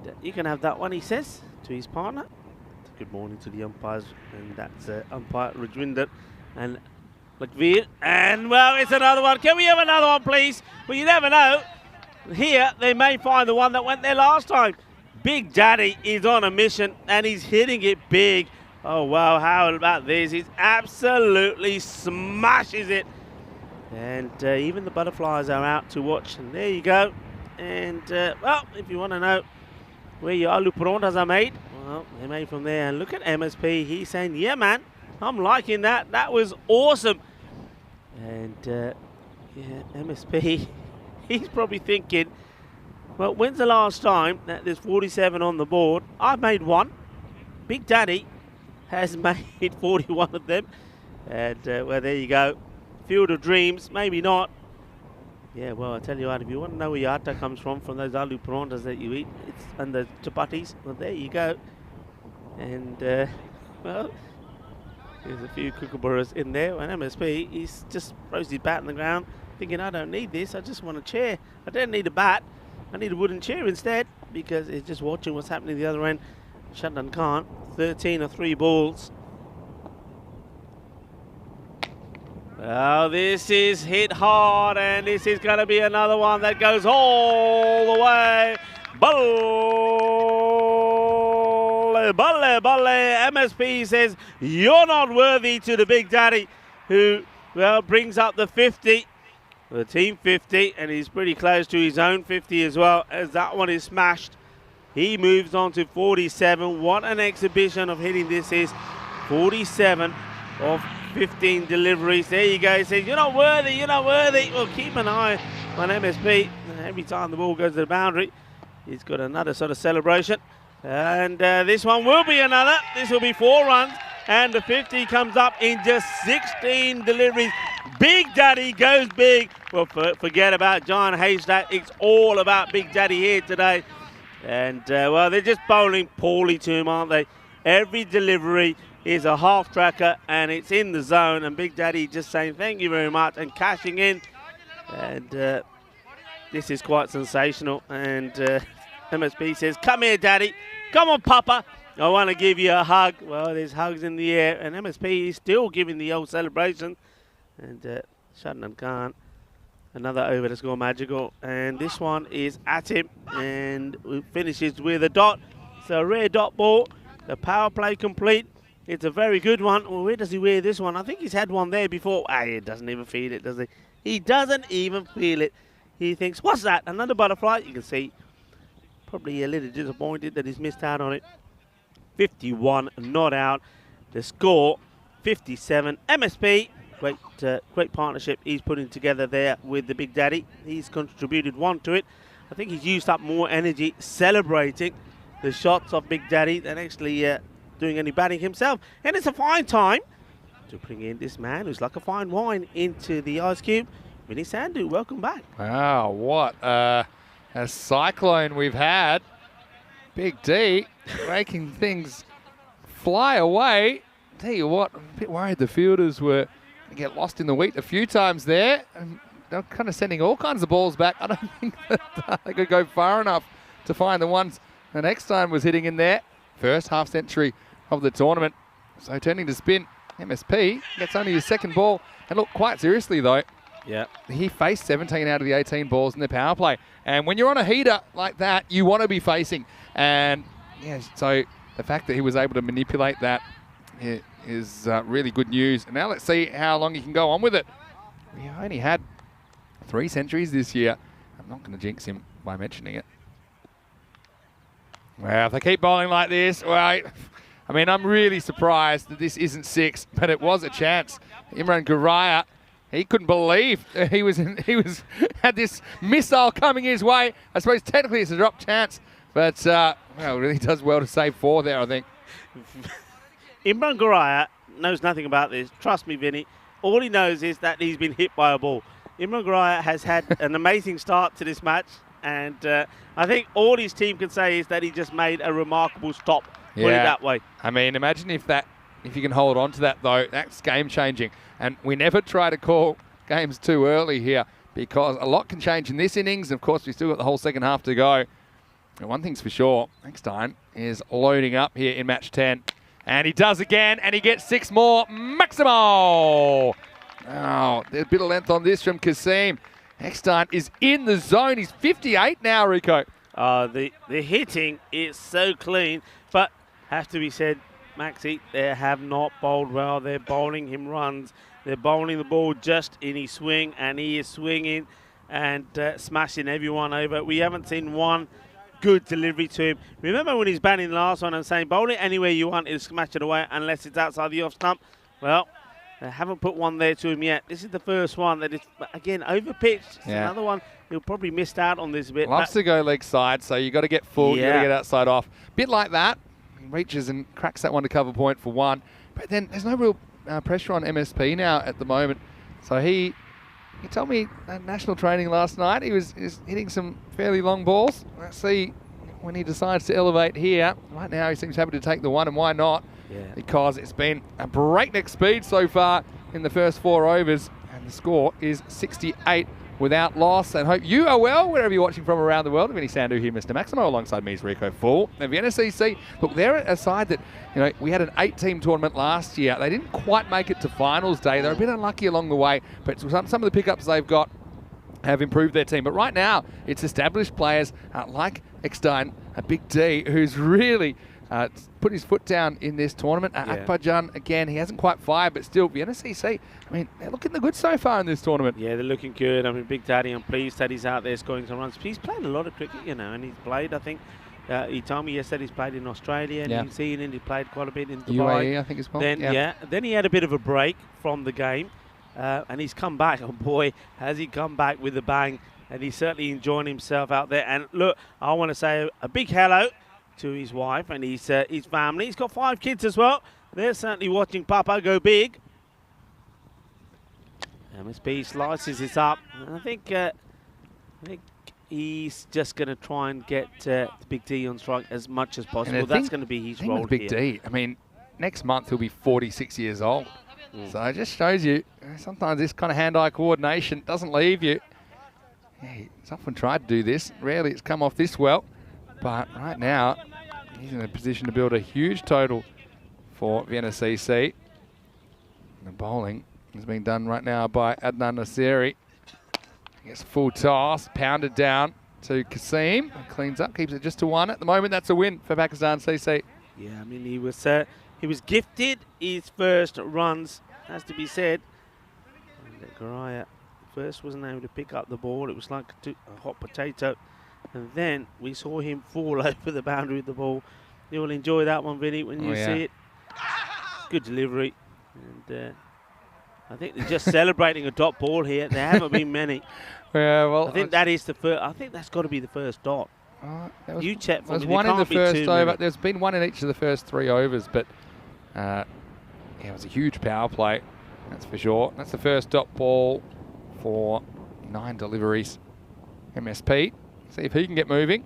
And you can have that one, he says to his partner. Good morning to the umpires, and that's umpire Rajwinder and Lakveer. And well, it's another one. Can we have another one, please? Well, you never know. Here, they may find the one that went there last time. Big Daddy is on a mission, and he's hitting it big. Oh, wow, how about this? He absolutely smashes it. And even the butterflies are out to watch. And there you go. And, well, if you want to know where your aloo paranthas are made, well, they're made from there. And look at MSP. He's saying, yeah, man, I'm liking that. That was awesome. And, yeah, MSP, he's probably thinking, well, when's the last time that there's 47 on the board? I've made one. Big Daddy has made 41 of them. And, well, there you go. Field of Dreams, maybe not. Yeah, well, I tell you what, if you want to know where your atta comes from those aloo paranthas that you eat, and the chapatis, well, there you go. And, well, there's a few kookaburras in there. And MSP, he's just throws his bat on the ground, thinking, I don't need this, I just want a chair. I don't need a bat, I need a wooden chair instead, because he's just watching what's happening at the other end. Shandon Khan, 13 or 3 balls. Oh, this is hit hard, and this is going to be another one that goes all the way. Balle, balle, balle. MSP says, you're not worthy to the Big Daddy, who, well, brings up the 50, the team 50, and he's pretty close to his own 50 as well, as that one is smashed. He moves on to 47. What an exhibition of hitting this is. 47 of 15 deliveries. There you go. He says, you're not worthy, you're not worthy. Well, keep an eye on MSP. Every time the ball goes to the boundary, he's got another sort of celebration. And this one will be another. This will be 4 runs. And the 50 comes up in just 16 deliveries. Big Daddy goes big. Well, forget about John Haystack. It's all about Big Daddy here today. And, well, they're just bowling poorly to him, aren't they? Every delivery is a half tracker, and it's in the zone. And Big Daddy just saying thank you very much and cashing in. And this is quite sensational. And MSP says, come here, Daddy. Come on, Papa. I want to give you a hug. Well, there's hugs in the air. And MSP is still giving the old celebration. And Shandon Khan, another over to score magical. And this one is at him. And it finishes with a dot. So a rare dot ball. The power play complete. It's a very good one. Well, where does he wear this one? I think he's had one there before. He doesn't even feel it, does he? He doesn't even feel it. He thinks, what's that? Another butterfly? You can see probably a little disappointed that he's missed out on it. 51 not out. The score, 57. MSP, great partnership he's putting together there with the Big Daddy. He's contributed 1 to it. I think he's used up more energy celebrating the shots of Big Daddy than actually doing any batting himself. And it's a fine time to bring in this man who's like a fine wine into the ice cube. Vinny Sandhu, welcome back. Wow, what a cyclone we've had. Big D making things fly away. Tell you what, I'm a bit worried the fielders were going to get lost in the wheat a few times there. And they're kind of sending all kinds of balls back. I don't think that they could go far enough to find the ones the next time was hitting in there. First half century of the tournament. So turning to spin, MSP gets only his 2nd ball. And look, quite seriously though, yeah, he faced 17 out of the 18 balls in the power play. And when you're on a heater like that, you want to be facing. And yeah, so the fact that he was able to manipulate that is really good news. And now let's see how long he can go on with it. He only had 3 centuries this year. I'm not going to jinx him by mentioning it. Well, if they keep bowling like this, well, I mean, I'm really surprised that this isn't 6, but it was a chance. Imran Guraya, he couldn't believe he had this missile coming his way. I suppose technically it's a drop chance, but well, it really does well to save 4 there, I think. Imran Guraya knows nothing about this. Trust me, Vinny. All he knows is that he's been hit by a ball. Imran Guraya has had an amazing start to this match. And I think all his team can say is that he just made a remarkable stop. Put it that way. I mean, imagine if you can hold on to that, though. That's game-changing. And we never try to call games too early here because a lot can change in this innings. Of course, we've still got the whole second half to go. And one thing's for sure, Eckstein is loading up here in match 10. And he does again, and he gets 6 more. Maximo! Oh, there's a bit of length on this from Kasim. Eckstein is in the zone. He's 58 now, Rico. The hitting is so clean, but have to be said, Maxi, they have not bowled well. They're bowling him runs. They're bowling the ball just in his swing, and he is swinging and smashing everyone over. We haven't seen one good delivery to him. Remember when he's batting the last one and saying, bowl it anywhere you want, it'll smash it away unless it's outside the off stump? Well, they haven't put one there to him yet. This is the first one that is, again, over-pitched. It's another one he'll probably missed out on this a bit. Loves to go leg side, so you got to get full, you got to get outside off. Bit like that. He reaches and cracks that one to cover point for one. But then there's no real pressure on MSP now at the moment. So he told me at national training last night he was hitting some fairly long balls. Let's see when he decides to elevate here. Right now he seems happy to take the one, and why not? Because it's been a breakneck speed so far in the first 4 overs, and the score is 68 without loss. And hope you are well wherever you're watching from around the world. Vinny Sandhu here, Mr. Maximo, alongside me is Rico Full. And Vienna CC, look, they're a side that, we had an 8-team tournament last year. They didn't quite make it to finals day. They're a bit unlucky along the way, but some of the pickups they've got have improved their team. But right now, it's established players like Eckstein, a big D, who's really put his foot down in this tournament. Akbarjan, again, he hasn't quite fired, but still, Vienna CC, they're looking good so far in this tournament. Yeah, they're looking good. Big Daddy, I'm pleased that he's out there scoring some runs. He's played a lot of cricket, and he's played, I think, he told me yesterday he's played in Australia and New Zealand. He played quite a bit in Dubai. UAE, I think, as well. Then he had a bit of a break from the game, and he's come back. Oh, boy, has he come back with a bang. And he's certainly enjoying himself out there. And look, I want to say a big hello to his wife and his family. He's got 5 kids as well. They're certainly watching Papa go big. MSP slices this up. I think he's just going to try and get the Big D on strike as much as possible. That's going to be his role Big D, next month he'll be 46 years old. So it just shows you, sometimes this kind of hand-eye coordination doesn't leave you. He's often tried to do this. Rarely it's come off this well. But right now, he's in a position to build a huge total for Vienna CC. And the bowling is being done right now by Adnan Nasiri. He gets a full toss, pounded down to Kasim. Cleans up, keeps it just to 1. At the moment, that's a win for Pakistan CC. Yeah, he was gifted his first runs, has to be said. And Garaya first wasn't able to pick up the ball. It was like a hot potato. And then we saw him fall over the boundary with the ball. You'll enjoy that one, Vinny, when you see it. Good delivery. And I think they're just celebrating a dot ball here. There haven't been many. Well, I think that is the first. I think that's got to be the first dot. You check for me. There's one in the first over. There's been one in each of the first 3 overs, but it was a huge power play. That's for sure. That's the first dot ball for 9 deliveries. MSP, see if he can get moving.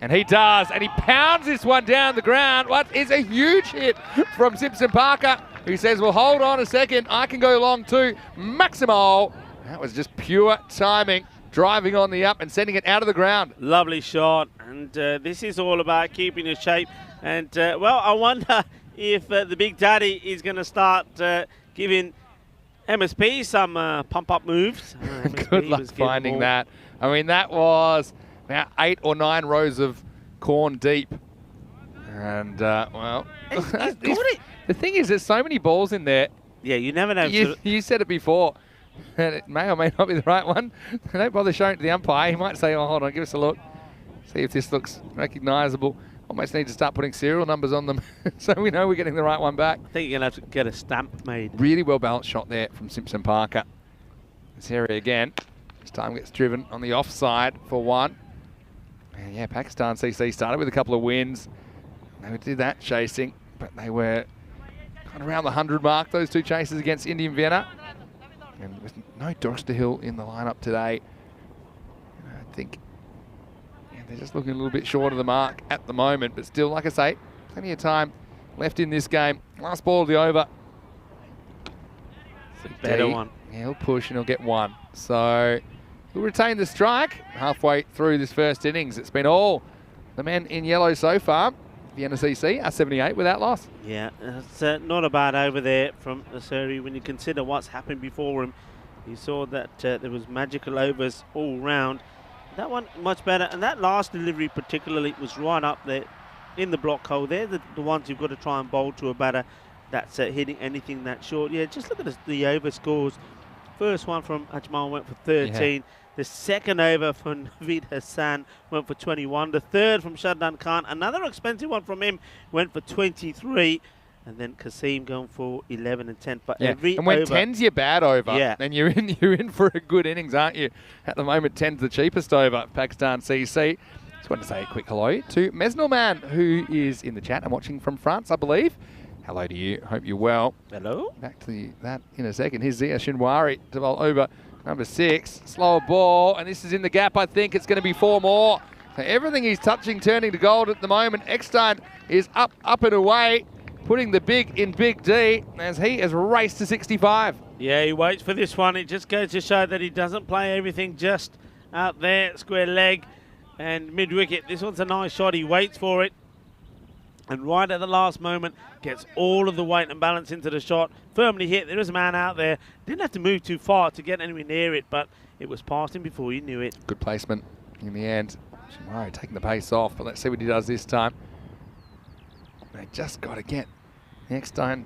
And he does, and he pounds this one down the ground. What is a huge hit from Simpson Parker, who says, well, hold on a second, I can go long too. Maximo, that was just pure timing, driving on the up and sending it out of the ground. Lovely shot, and this is all about keeping the shape. And, well, I wonder if the Big Daddy is going to start giving MSP some pump-up moves. Good luck finding that. That was now 8 or 9 rows of corn deep. And, well, the thing is, there's so many balls in there. Yeah, you never know. You said it before, and it may or may not be the right one. Don't bother showing it to the umpire. He might say, oh, hold on, give us a look. See if this looks recognisable. Almost need to start putting serial numbers on them so we know we're getting the right one back. I think you're going to have to get a stamp made. Really well-balanced shot there from Simpson Parker. This area again. This time gets driven on the offside for 1. And yeah, Pakistan CC started with a couple of wins. They did that chasing, but they were kind of around the 100 mark, those 2 chases against Indian Vienna. And with no Dorsterhill in the lineup today, I think they're just looking a little bit short of the mark at the moment, but still, like I say, plenty of time left in this game. Last ball of the over. It's a better one. Yeah, he'll push and he'll get 1. So he'll retain the strike halfway through this first innings. It's been all the men in yellow so far. Vienna CC are 78 without loss. Yeah, it's not a bad over there from Nasiri when you consider what's happened before him. You saw that there was magical overs all round. That one much better, and that last delivery particularly was right up there in the block hole. They're the ones you've got to try and bowl to a batter that's hitting anything that short. Yeah, just look at the over scores. First one from Ajmal went for 13. Yeah. The second over from Naveed Hassan went for 21. The third from Shaddan Khan, another expensive one from him, went for 23. And then Kasim going for 11 and 10. But every and when over, 10's your bad over, then you're in for a good innings, aren't you? At the moment, 10's the cheapest over, Pakistan CC. Just wanted to say a quick hello to Mesnelman, who is in the chat and watching from France, I believe. Hello to you. Hope you're well. Hello. Back to that in a second. Here's Zia Shinwari to bowl over number 6. Slower ball, and this is in the gap, I think. It's going to be 4 more. So everything he's touching turning to gold at the moment. Eckstein is up and away, putting the big in Big D as he has raced to 65. Yeah, he waits for this one. It just goes to show that he doesn't play everything just out there, square leg and mid-wicket. This one's a nice shot. He waits for it. And right at the last moment, gets all of the weight and balance into the shot. Firmly hit. There is a man out there. Didn't have to move too far to get anywhere near it, but it was past him before he knew it. Good placement in the end. Shinwari taking the pace off, but let's see what he does this time. They just got to get Eckstein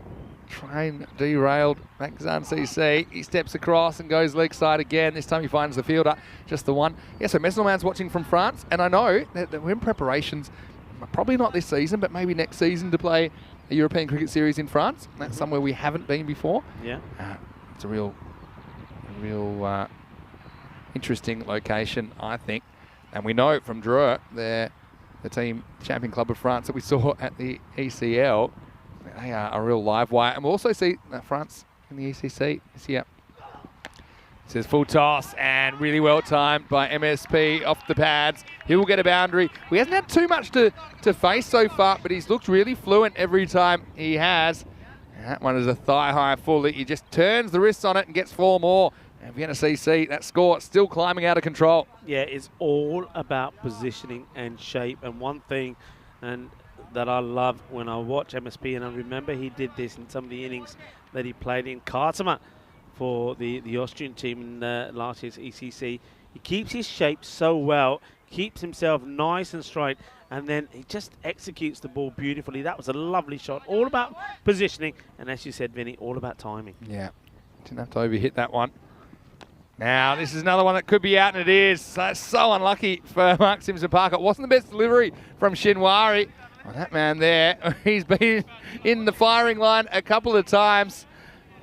train derailed. Pakistan CC. He steps across and goes leg side again. This time he finds the fielder, just the one. Yeah, so Mesnelman's watching from France, and I know that we're in preparations. Probably not this season, but maybe next season to play a European Cricket Series in France. That's somewhere we haven't been before. Yeah. It's a real interesting location, I think. And we know from Dreux, the team champion club of France that we saw at the ECL, they are a real live wire. And we'll also see France in the ECC this year. It says full toss and really well timed by MSP off the pads. He will get a boundary. He hasn't had too much to face so far, but he's looked really fluent every time he has. And that one is a thigh-high full. He just turns the wrists on it and gets 4 more. And Vienna CC, that score still climbing out of control. Yeah, it's all about positioning and shape. And one thing that I love when I watch MSP, and I remember he did this in some of the innings that he played in Kartama for the Austrian team in last year's ECC. He keeps his shape so well, keeps himself nice and straight, and then he just executes the ball beautifully. That was a lovely shot, all about positioning, and as you said, Vinny, all about timing. Yeah, didn't have to overhit that one. Now, this is another one that could be out, and it is. That's so unlucky for Mark Simpson Parker. It wasn't the best delivery from Shinwari. Well, that man there, he's been in the firing line a couple of times.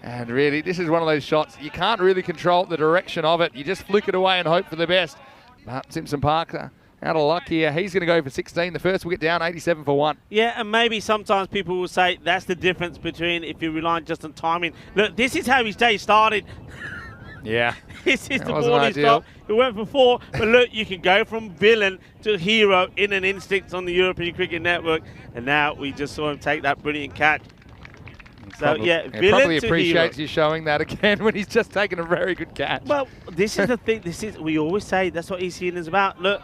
And really, this is one of those shots, you can't really control the direction of it. You just flick it away and hope for the best. But Simpson Parker, out of luck here. He's going to go for 16. The first wicket down, 87 for 1. Yeah, and maybe sometimes people will say that's the difference between if you rely just on timing. Look, this is how his day started. Yeah. This is the wasn't ball he ideal. stopped. It went for 4. But look, you can go from villain to hero in an instant on the European Cricket Network. And now we just saw him take that brilliant catch. So, yeah, he probably villain to appreciates hero. you showing that again when he's just taken a very good catch. Well, this is the thing. We always say that's what ECN is about. Look,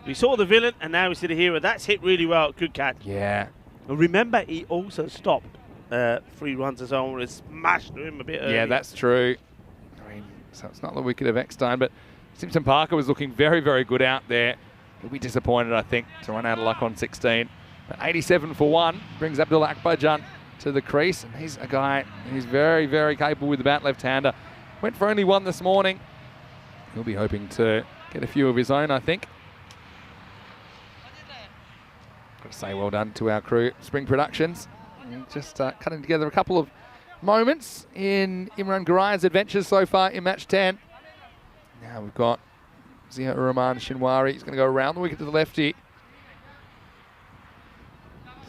we saw the villain and now we see the hero. That's hit really well. Good catch. Yeah. And remember, he also stopped 3 runs as well and smashed him a bit early. Yeah, that's true. I mean, so it's not the wicket of Eckstein, but Simpson Parker was looking very, very good out there. He'll be disappointed, I think, to run out of luck on 16. But 87 for 1 brings Abdul Akbarjan to the crease, and he's a guy who's very, very capable with the bat, left-hander. Went for only 1 this morning. He'll be hoping to get a few of his own, I think. Got to say well done to our crew, Spring Productions. And just cutting together a couple of moments in Imran Garaya's adventures so far in match 10. Now we've got Zia Rahman Shinwari. He's going to go around the wicket to the lefty.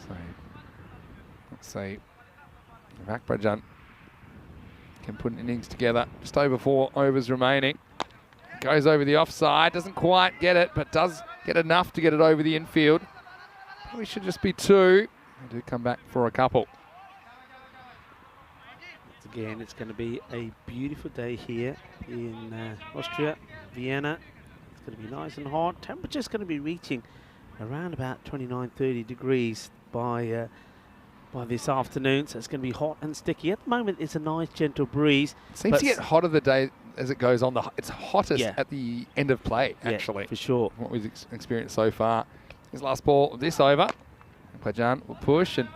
So let's see if Akbarjan can put an innings together. Just over 4 overs remaining. Goes over the offside. Doesn't quite get it, but does get enough to get it over the infield. Probably should just be 2. They do come back for a couple. Again, it's going to be a beautiful day here in Austria, Vienna. It's going to be nice and hot. Temperature's going to be reaching around about 29, 30 degrees by this afternoon, so it's going to be hot and sticky. At the moment, it's a nice, gentle breeze. It seems to get hotter the day as it goes on. It's hottest at the end of play, actually. For sure. What we've experienced so far. His last ball of this over. Akbarjan will push and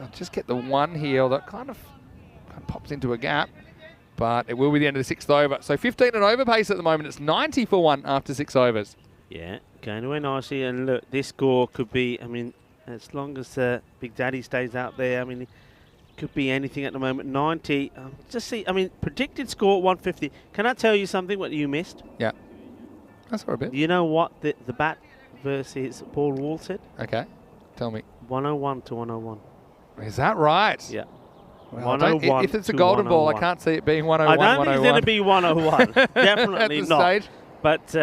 I'll just get the one here that kind of pops into a gap, but it will be the end of the 6th over. So 15 and over pace at the moment. It's 90 for 1 after 6 overs. Yeah, going away nicely. And look, this score could be, I mean, as long as Big Daddy stays out there, I mean, it could be anything at the moment. 90. Just see, I mean, predicted score 150. Can I tell you something what you missed? Yeah. That's all a bit. You know what the bat versus Paul Wall said? Okay. Tell me. 101 to 101. Is that right? Yeah. Well, if it's a golden ball, I can't see it being 101, I don't think it's going to be 101. Definitely at the not. stage. But,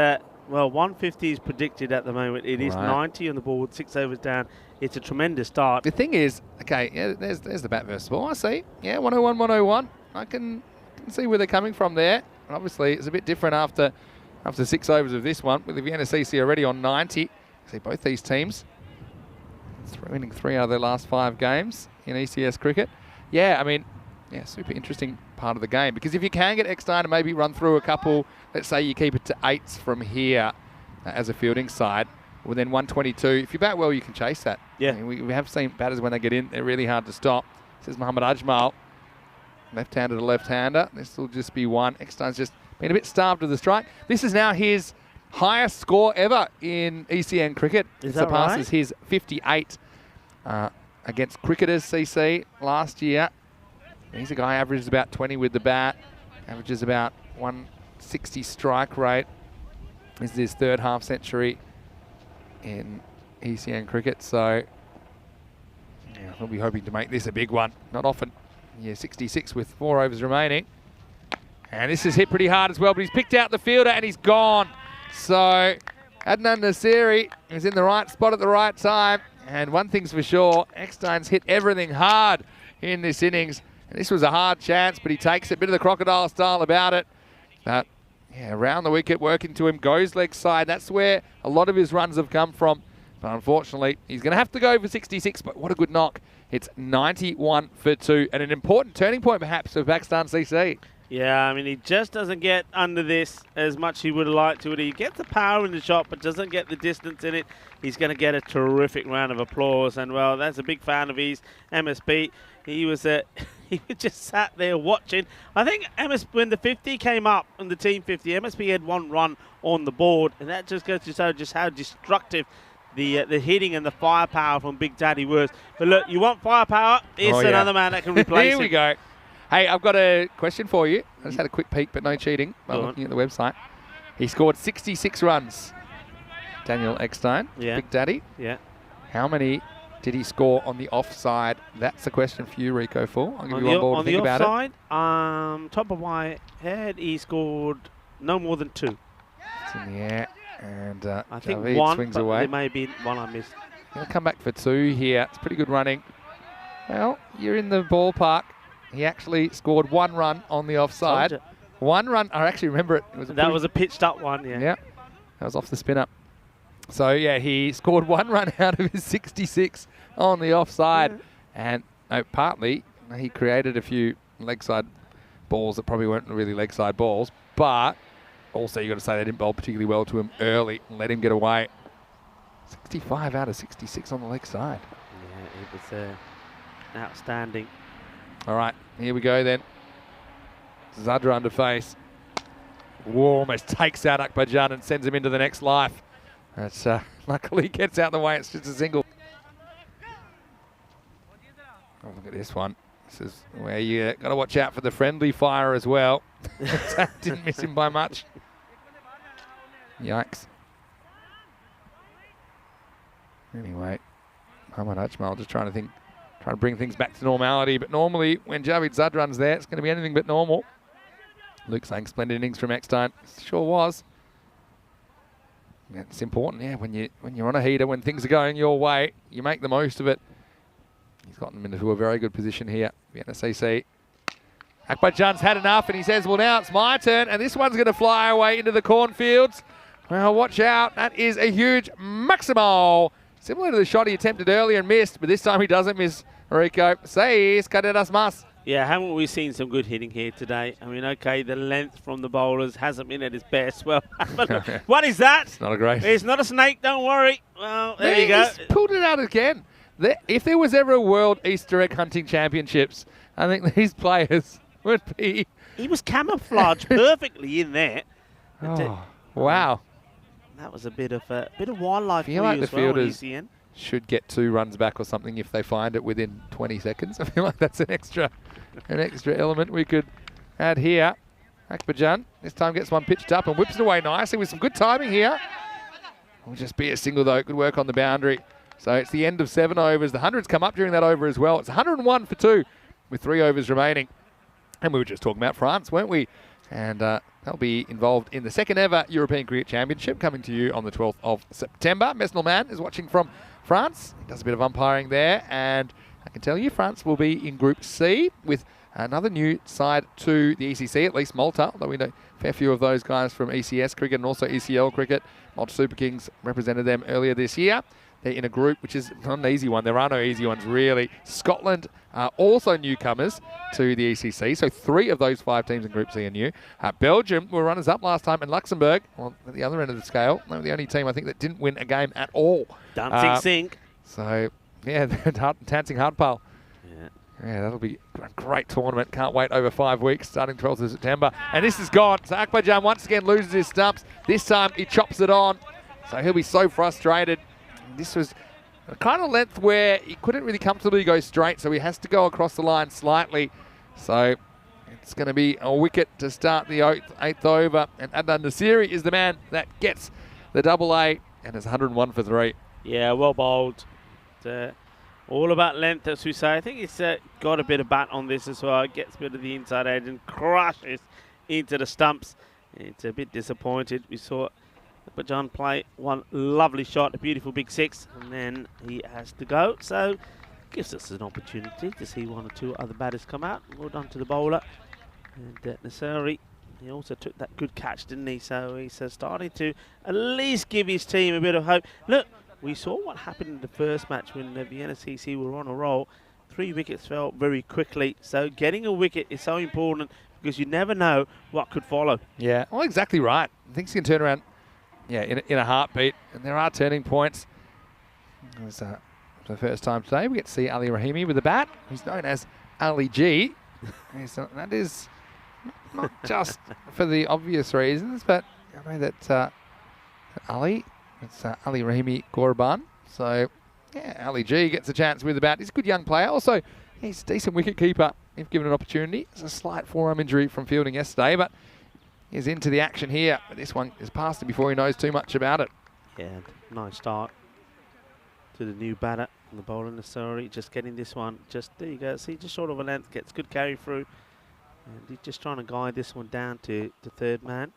well, 150 is predicted at the moment. It is 90 on the board, 6 overs down. It's a tremendous start. The thing is, okay, yeah, there's the bat versus ball. I see. Yeah, 101, 101. I can see where they're coming from there. And obviously, it's a bit different after 6 overs of this one, with the Vienna CC already on 90. See both these teams winning 3 out of their last 5 games in ECS cricket. Yeah, I mean, yeah, super interesting part of the game, because if you can get Eckstein and maybe run through a couple, let's say you keep it to 8s from here as a fielding side, well then 122. If you bat well, you can chase that. Yeah. I mean, we have seen batters when they get in, they're really hard to stop. This is Mohammad Ajmal, left-hander to left-hander. This will just be one. Eckstein's just been a bit starved of the strike. This is now his highest score ever in ECN cricket. Is it that surpasses right? his 58 against Cricketers CC last year. He's a guy who averages about 20 with the bat, averages about 160 strike rate. This is his 3rd half century in ECN cricket, so yeah, we'll be hoping to make this a big one. Not often. Yeah, 66 with 4 overs remaining. And this is hit pretty hard as well, but he's picked out the fielder and he's gone. So Adnan Nasiri is in the right spot at the right time. And one thing's for sure, Eckstein's hit everything hard in this innings. And this was a hard chance, but he takes it. Bit of the crocodile style about it. But yeah, around the wicket, working to him, goes leg side. That's where a lot of his runs have come from. But unfortunately, he's going to have to go for 66. But what a good knock. It's 91 for 2. And an important turning point, perhaps, for Pakistan CC. Yeah, I mean, he just doesn't get under this as much as he would have liked to. He gets the power in the shot, but doesn't get the distance in it. He's going to get a terrific round of applause. And, well, that's a big fan of his, MSP. He was he just sat there watching. I think when the 50 came up on the team 50, MSP had 1 run on the board. And that just goes to show just how destructive the hitting and the firepower from Big Daddy was. But, look, you want firepower? Here's another man that can replace Here him. we go. Hey, I've got a question for you. I just had a quick peek, but no cheating while looking at the website. He scored 66 runs. Daniel Eckstein, Big Daddy. Yeah. How many did he score on the offside? That's a question for you, Rico, Full. I'll give you on board to think about it. On the offside, top of my head, he scored no more than 2. It's in the air, and I think Javeed 1, swings but away. there may be 1 I missed. He'll come back for 2 here. It's pretty good running. Well, you're in the ballpark. He actually scored 1 run on the offside. 1 run. I actually remember it. That was a pitched up one, yeah. Yeah, that was off the spinner. So, yeah, he scored 1 run out of his 66 on the offside. And partly he created a few leg side balls that probably weren't really leg side balls. But also, you've got to say they didn't bowl particularly well to him early and let him get away. 65 out of 66 on the leg side. Yeah, it was outstanding. All right, here we go then. Zadra under face. Almost takes out Akbarjan and sends him into the next life. That's luckily gets out the way. It's just a single. Oh, look at this one. This is where you got to watch out for the friendly fire as well. Didn't miss him by much. Yikes. Anyway, Mohammad Ajmal just trying to bring things back to normality. But normally, when Javeed Zadran's there, it's going to be anything but normal. Luke saying splendid innings from Eckstein. Sure was. Yeah, it's important, yeah, when you're on a heater, when things are going your way, you make the most of it. He's gotten them into a very good position here. Vienna CC. Akbarjan's had enough, and he says, well, now it's my turn, and this one's going to fly away into the cornfields. Well, watch out. That is a huge Maximo. Similar to the shot he attempted earlier and missed, but this time he doesn't miss, Rico. Seis caderas más. Yeah, haven't we seen some good hitting here today? I mean, okay, the length from the bowlers hasn't been at its best. Well, what is that? It's not a great. It's not a snake, don't worry. Well, there you go. He's pulled it out again. if there was ever a World Easter egg hunting championships, I think these players would be. He was camouflaged perfectly in there. Oh, wow. That was a bit of wildlife. I feel like the fielders ECN. should get 2 runs back or something if they find it within 20 seconds. I feel like that's an extra element we could add here. Akbarjan this time gets one pitched up and whips it away nicely with some good timing here. Will just be a single though. Good work on the boundary. So it's the end of 7 overs. The hundreds come up during that over as well. It's 101 for 2 with 3 overs remaining. And we were just talking about France, weren't we? And they'll be involved in the second ever European Cricket Championship coming to you on the 12th of September. Mesnelman is watching from France. He does a bit of umpiring there. And I can tell you France will be in Group C with another new side to the ECC, at least Malta, although we know a fair few of those guys from ECS cricket and also ECL cricket. Malta Super Kings represented them earlier this year. They're in a group which is not an easy one. There are no easy ones, really. Scotland are also newcomers to the ECC, so 3 of those 5 teams in Group C are new. Belgium were runners-up last time, and Luxembourg, well, at the other end of the scale, they were the only team, I think, that didn't win a game at all. Dancing sink. So, yeah, dancing hardpole. Yeah. Yeah, that'll be a great tournament. Can't wait over 5 weeks, starting 12th of September. And this is gone. So Akbarjan once again loses his stumps. This time he chops it on. So he'll be so frustrated. This was a kind of length where he couldn't really comfortably go straight, so he has to go across the line slightly. So it's going to be a wicket to start the 8th over. And Adnan Nasiri is the man that gets the double A, and it's 101 for 3. Yeah, well bowled. All about length, as we say. I think it's got a bit of bat on this as well. It gets a bit of the inside edge and crashes into the stumps. It's a bit disappointed. We saw Akbarjan play one lovely shot, a beautiful big 6, and then he has to go. So gives us an opportunity to see 1 or 2 other batters come out. Well done to the bowler. And Nasiri, he also took that good catch, didn't he? So he's starting to at least give his team a bit of hope. Look, we saw what happened in the first match when the Vienna CC were on a roll. 3 wickets fell very quickly. So getting a wicket is so important because you never know what could follow. Yeah, well, exactly right. Things can turn around, yeah, in a heartbeat. And there are turning points. It was, for the first time today, we get to see Ali Rahimi with the bat. He's known as Ali G. That is not just for the obvious reasons, but I know that Ali... It's Ali Rahimi Korban. So, yeah, Ali G gets a chance with the bat. He's a good young player. Also, he's a decent wicket keeper if given an opportunity. It's a slight forearm injury from fielding yesterday, but he's into the action here. But this one is past him before he knows too much about it. Yeah, nice start to the new batter on the bowler. Nasiri just getting this one. Just, there you go. See, just short of a length. Gets good carry through. And he's just trying to guide this one down to the 3rd man.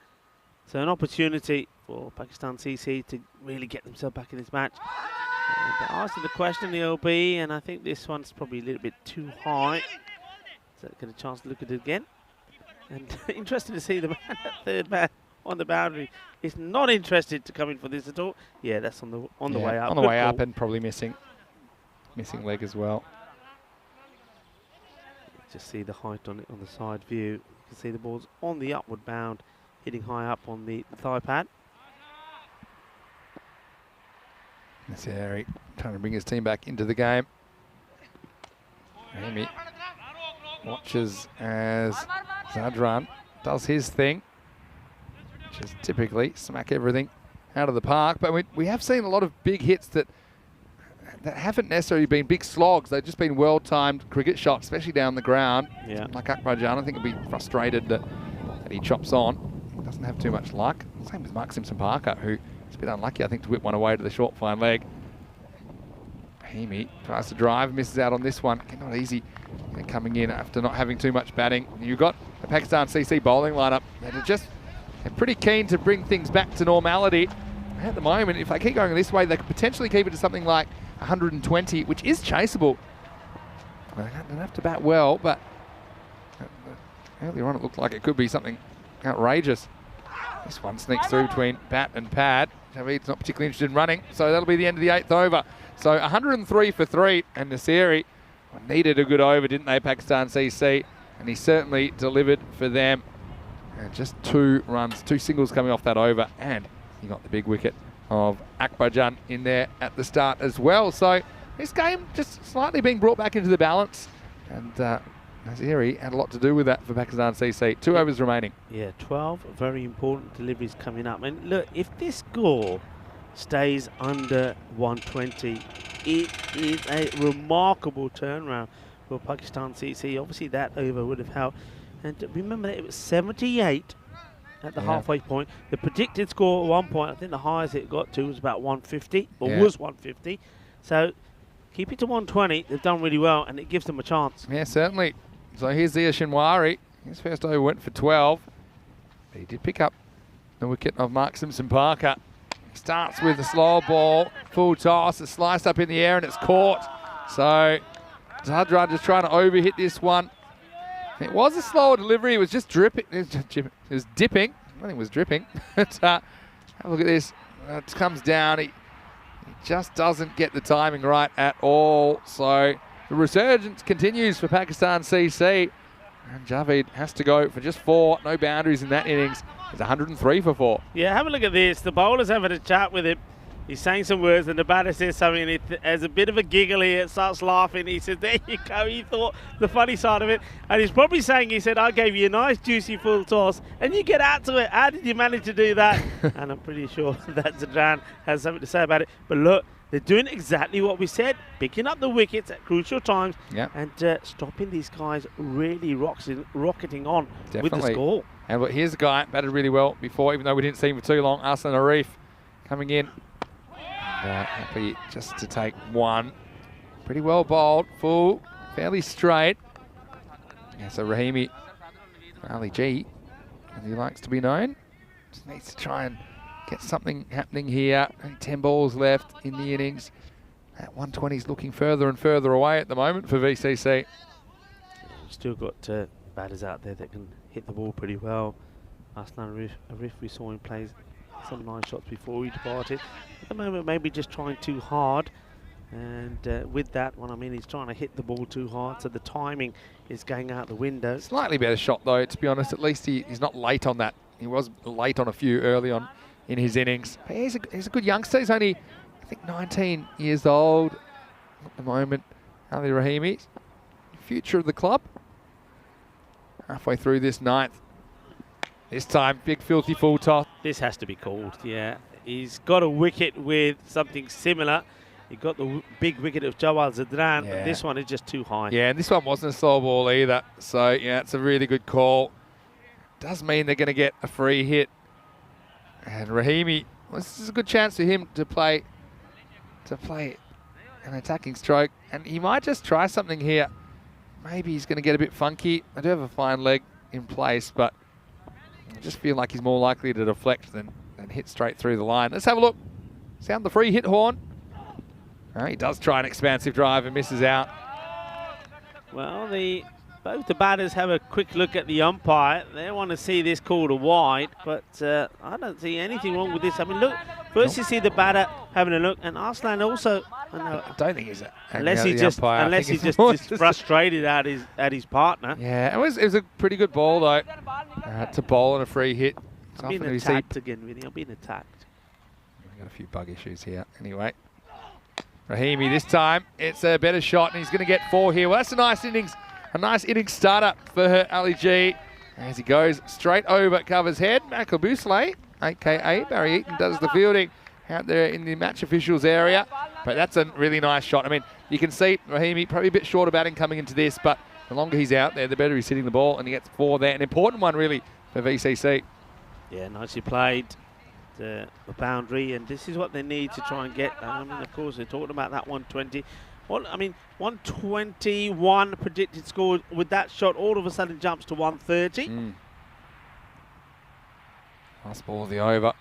So an opportunity for Pakistan CC to really get themselves back in this match. And asking the question, the OB, and I think this one's probably a little bit too high. So get a chance to look at it again. And interesting to see the man, that 3rd man on the boundary is not interested to come in for this at all. Yeah, that's on the way up. On the way up and probably missing leg as well. Just see the height on it on the side view. You can see the ball's on the upward bound, hitting high up on the thigh pad. Nasiri trying to bring his team back into the game. Amy watches as Zadran does his thing, which is typically smack everything out of the park. But we have seen a lot of big hits that haven't necessarily been big slogs. They've just been well-timed cricket shots, especially down the ground. Yeah. Like Akbarjan, I think he'll be frustrated that he chops on. He doesn't have too much luck. Same with Mark Simpson-Parker, who is a bit unlucky, I think, to whip one away to the short fine leg. Rahimi tries to drive, misses out on this one. Again, not easy coming in after not having too much batting. You've got the Pakistan CC bowling lineup that they're pretty keen to bring things back to normality. At the moment, if they keep going this way, they could potentially keep it to something like 120, which is chaseable. They don't have to bat well, but earlier on it looked like it could be something outrageous. This one sneaks through between bat and pad. Javeed's not particularly interested in running, so that'll be the end of the 8th over. So 103 for 3, and Nasiri needed a good over, didn't they, Pakistan CC? And he certainly delivered for them. And just 2 runs, 2 singles coming off that over, and he got the big wicket of Akbarjan in there at the start as well. So this game just slightly being brought back into the balance. And Naziri had a lot to do with that for Pakistan CC. 2 overs remaining. Yeah, 12 very important deliveries coming up. And look, if this score stays under 120, it is a remarkable turnaround for Pakistan CC. Obviously, that over would have helped. And remember, it was 78 at the halfway point. The predicted score at one point, I think the highest it got to was about 150, or was 150. So keep it to 120. They've done really well, and it gives them a chance. Yeah, certainly. So here's Zia Shinwari. His first over went for 12. But he did pick up the wicket of Mark Simpson-Parker. He starts with a slow ball, full toss. It's sliced up in the air and it's caught. So Zadra just trying to overhit this one. It was a slower delivery. It was just dripping. It was dipping. I think it was dripping. But, have a look at this. It comes down. He just doesn't get the timing right at all. So the resurgence continues for Pakistan CC. And Javid has to go for just 4. No boundaries in that innings. It's 103 for 4. Yeah, have a look at this. The bowler's having a chat with him. He's saying some words, and the batter says something, and he has a bit of a giggle here, starts laughing. He says, there you go. He thought the funny side of it. And he's probably saying, he said, I gave you a nice, juicy full toss, and you get out to it. How did you manage to do that? And I'm pretty sure that Zadran has something to say about it. But look, they're doing exactly what we said, picking up the wickets at crucial times and stopping these guys really rocketing on with the score. And look, here's a guy batted really well before, even though we didn't see him for too long. Arslan Arif coming in. Happy just to take 1. Pretty well bowled, full, fairly straight. Yeah, so Rahimi, Ali G, as he likes to be known, just needs to try and get something happening here. Only 10 balls left in the innings. That 120 is looking further and further away at the moment for VCC. We've still got batters out there that can hit the ball pretty well. Arslan Arif, we saw him play some nice shots before he departed. At the moment, maybe just trying too hard. And with that one, I mean, he's trying to hit the ball too hard, so the timing is going out the window. Slightly better shot, though, to be honest. At least he's not late on that. He was late on a few early on in his innings. But he's a good youngster. He's only, I think, 19 years old at the moment. Ali Rahimi, future of the club. Halfway through this 9th. This time, big filthy full toss. This has to be called, yeah. He's got a wicket with something similar. He got the big wicket of Jawal Zadran, but this one is just too high. Yeah, and this one wasn't a slow ball either. So, yeah, it's a really good call. Does mean they're going to get a free hit. And Rahimi, well, this is a good chance for him to play an attacking stroke. And he might just try something here. Maybe he's going to get a bit funky. I do have a fine leg in place, but I just feel like he's more likely to deflect than hit straight through the line. Let's have a look. Sound the free hit horn. Oh, he does try an expansive drive and misses out. Well, both the batters have a quick look at the umpire. They want to see this called a wide, but I don't see anything wrong with this. I mean, look, first you see the batter having a look, and Arslan also. I don't think he's unless he's just frustrated at his partner. Yeah, it was a pretty good ball though to bowl on a free hit. I'm being attacked again, Vinny. I'm being attacked. We've got a few bug issues here. Anyway, Rahimi this time it's a better shot, and he's going to get 4 here. Well, that's a nice innings starter for Ali G. As he goes straight over, covers head. Makabusle, a.k.a. Barry Eaton, does the fielding out there in the match officials area. But that's a really nice shot. I mean, you can see Rahimi probably a bit short of batting coming into this, but the longer he's out there, the better he's hitting the ball, and he gets 4 there. An important one, really, for VCC. Yeah, nicely played. The boundary, and this is what they need to try and get. I mean, of course, they're talking about that 120. Well, I mean, 121 predicted score. With that shot, all of a sudden jumps to 130. Last ball of the over.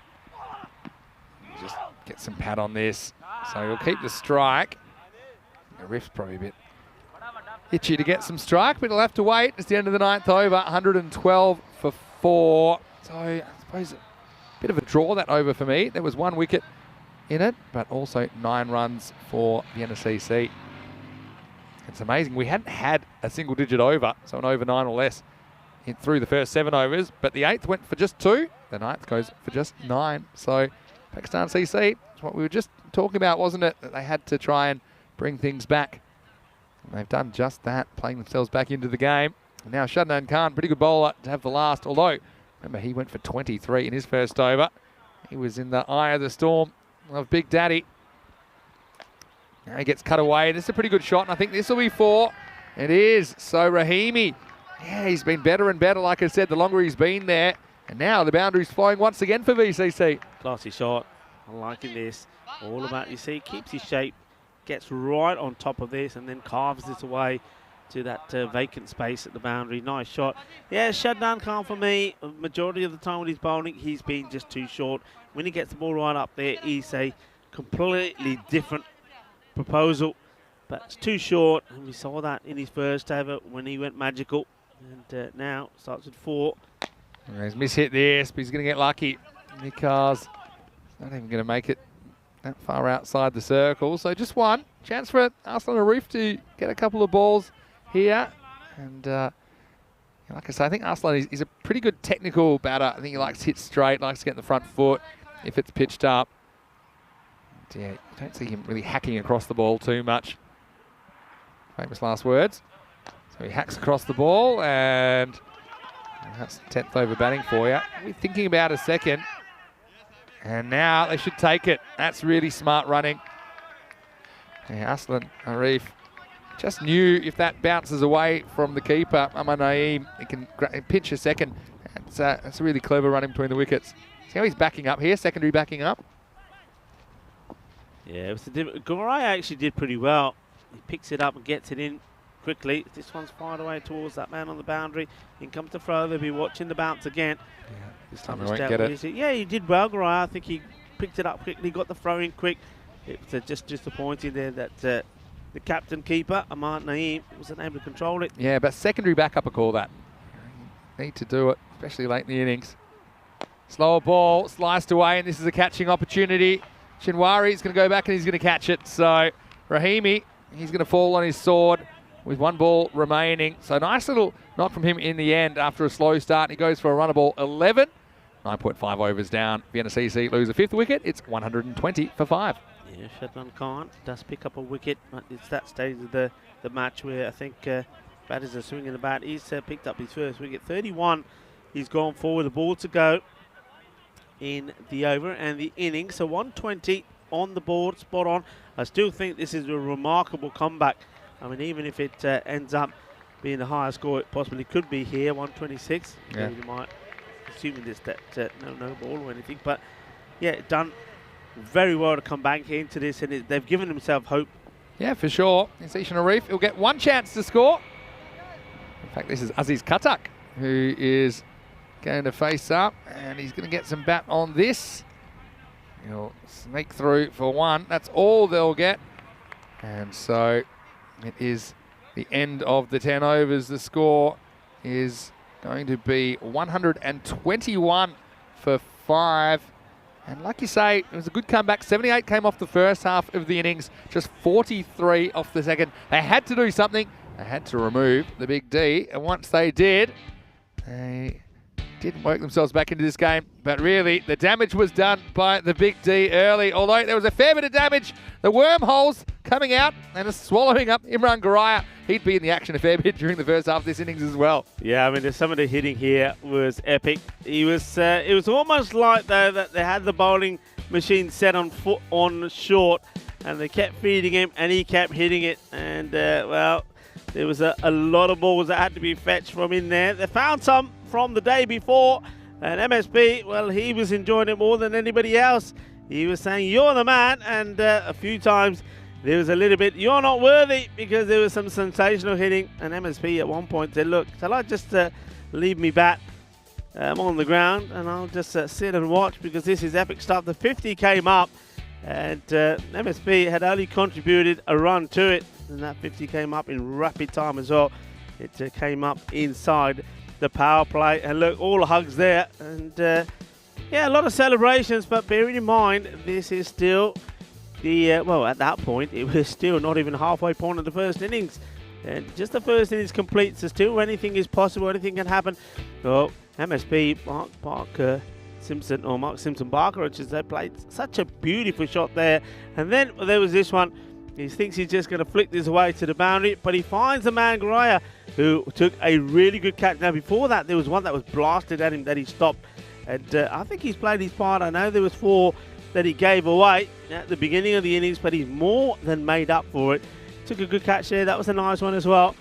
Just get some pad on this. So he'll keep the strike. The riff's probably a bit itchy to get some strike, but he'll have to wait. It's the end of the 9th over. 112 for 4. So I suppose a bit of a draw that over for me. There was 1 wicket in it, but also 9 runs for Vienna CC. It's amazing. We hadn't had a single-digit over, so an over 9 or less through the first 7 overs, but the 8th went for just 2. The 9th goes for just 9. So Pakistan CC, it's what we were just talking about, wasn't it? That they had to try and bring things back. And they've done just that, playing themselves back into the game. And now Shadnan Khan, pretty good bowler to have the last, although, remember, he went for 23 in his first over. He was in the eye of the storm of Big Daddy. Now he gets cut away. This is a pretty good shot, and I think this will be 4. It is. So Rahimi, yeah, he's been better and better, like I said, the longer he's been there. And now the boundary's flying once again for VCC. Classy shot. I'm liking this. All about, you see, keeps his shape, gets right on top of this, and then carves this away to that vacant space at the boundary. Nice shot. Yeah, Shadnan Khan for me, majority of the time when he's bowling, he's been just too short. When he gets the ball right up there, he's a completely different proposal, but it's too short, and we saw that in his first over when he went magical, and now starts at 4. He's mishit this, but he's going to get lucky because he's not even going to make it that far outside the circle. So just one chance for Arslan Arif to get a couple of balls here, and like I say, I think Arslan is a pretty good technical batter. I think he likes to hit straight, likes to get in the front foot if it's pitched up. Yeah, you don't see him really hacking across the ball too much. Famous last words. So he hacks across the ball, and that's 10th over batting for you. We're thinking about a second. And now they should take it. That's really smart running. Yeah, Arslan Arif just knew if that bounces away from the keeper, Ahmad Naeem, he can pinch a second. That's a really clever running between the wickets. See how he's backing up here, secondary backing up. Yeah, it was Garai actually did pretty well. He picks it up and gets it in quickly. This one's fired away towards that man on the boundary. In comes the throw. They'll be watching the bounce again. Yeah, this time he won't get it. Yeah, he did well, Garai. I think he picked it up quickly, got the throw in quick. It was just disappointing there that the captain keeper, Ahmad Naeem, wasn't able to control it. Yeah, but secondary backup, I call that. Need to do it, especially late in the innings. Slower ball, sliced away, and this is a catching opportunity. Shinwari's going to go back and he's going to catch it. So Rahimi, he's going to fall on his sword with one ball remaining. So nice little knock from him in the end after a slow start. He goes for a run of ball 11. 9.5 overs down. Vienna CC lose a 5th wicket. It's 120 for 5. Yeah, Shadnan Khan does pick up a wicket. It's that stage of the match where I think batters are swinging the bat. He's picked up his first wicket. 31. He's gone forward. The ball to go in the over and the innings. So 120 on the board, spot on. I still think this is a remarkable comeback. I mean, even if it ends up being the highest score it possibly could be here, 126. Yeah. You might assuming this that no ball or anything, but yeah, done very well to come back into this, and they've given themselves hope. Yeah, for sure. Ishan Arif, he'll get one chance to score. In fact, this is Aziz Katak, who is going to face up, and he's going to get some bat on this. He'll sneak through for one. That's all they'll get. And so it is the end of the 10 overs. The score is going to be 121 for 5. And like you say, it was a good comeback. 78 came off the first half of the innings, just 43 off the second. They had to do something. They had to remove the Big D. And once they did, they didn't work themselves back into this game. But really, the damage was done by the Big D early. Although there was a fair bit of damage. The wormholes coming out and swallowing up Imran Garaya. He'd be in the action a fair bit during the first half of this innings as well. Yeah, I mean, some of the hitting here was epic. It was almost like though that they had the bowling machine set on short, and they kept feeding him, and he kept hitting it. And well, there was a lot of balls that had to be fetched from in there. They found some from the day before, and MSP, well, he was enjoying it more than anybody else. He was saying, "You're the man," and a few times there was a little bit, "You're not worthy," because there was some sensational hitting. And MSP at one point said, "Look, shall I just leave me bat on the ground and I'll just sit and watch, because this is epic stuff." The 50 came up, and MSP had only contributed a run to it, and that 50 came up in rapid time as well. It came up inside the power play, and look, all hugs there, and yeah, a lot of celebrations. But bearing in mind, this is still the well, at that point it was still not even halfway point of the first innings, and just the first innings complete, so still anything is possible, anything can happen. Well, MSP Mark Simpson Barker, which is they played such a beautiful shot there, and then there was this one. He thinks he's just going to flick this away to the boundary, but he finds the man, Graya, who took a really good catch. Now, before that, there was one that was blasted at him that he stopped. And I think he's played his part. I know there was 4 that he gave away at the beginning of the innings, but he's more than made up for it. Took a good catch there. That was a nice one as well.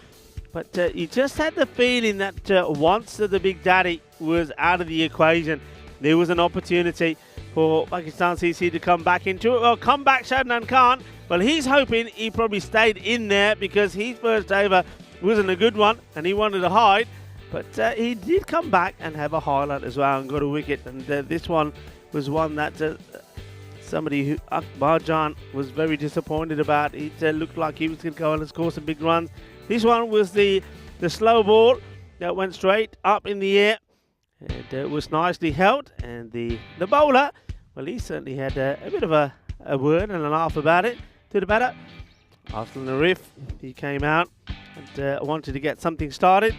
But you just had the feeling that once the Big Daddy was out of the equation, there was an opportunity for Pakistan CC to come back into it. Well, come back Shadnan Khan. Well, he's hoping he probably stayed in there because his first over wasn't a good one and he wanted to hide. But he did come back and have a highlight as well and got a wicket. And this one was one that somebody who Akbar Jan was very disappointed about. It looked like he was going to go on and score some big runs. This one was the slow ball that went straight up in the air. And it was nicely held. And the bowler, well, he certainly had a bit of a word and a laugh about it to the batter. Arslan Arif, he came out and wanted to get something started.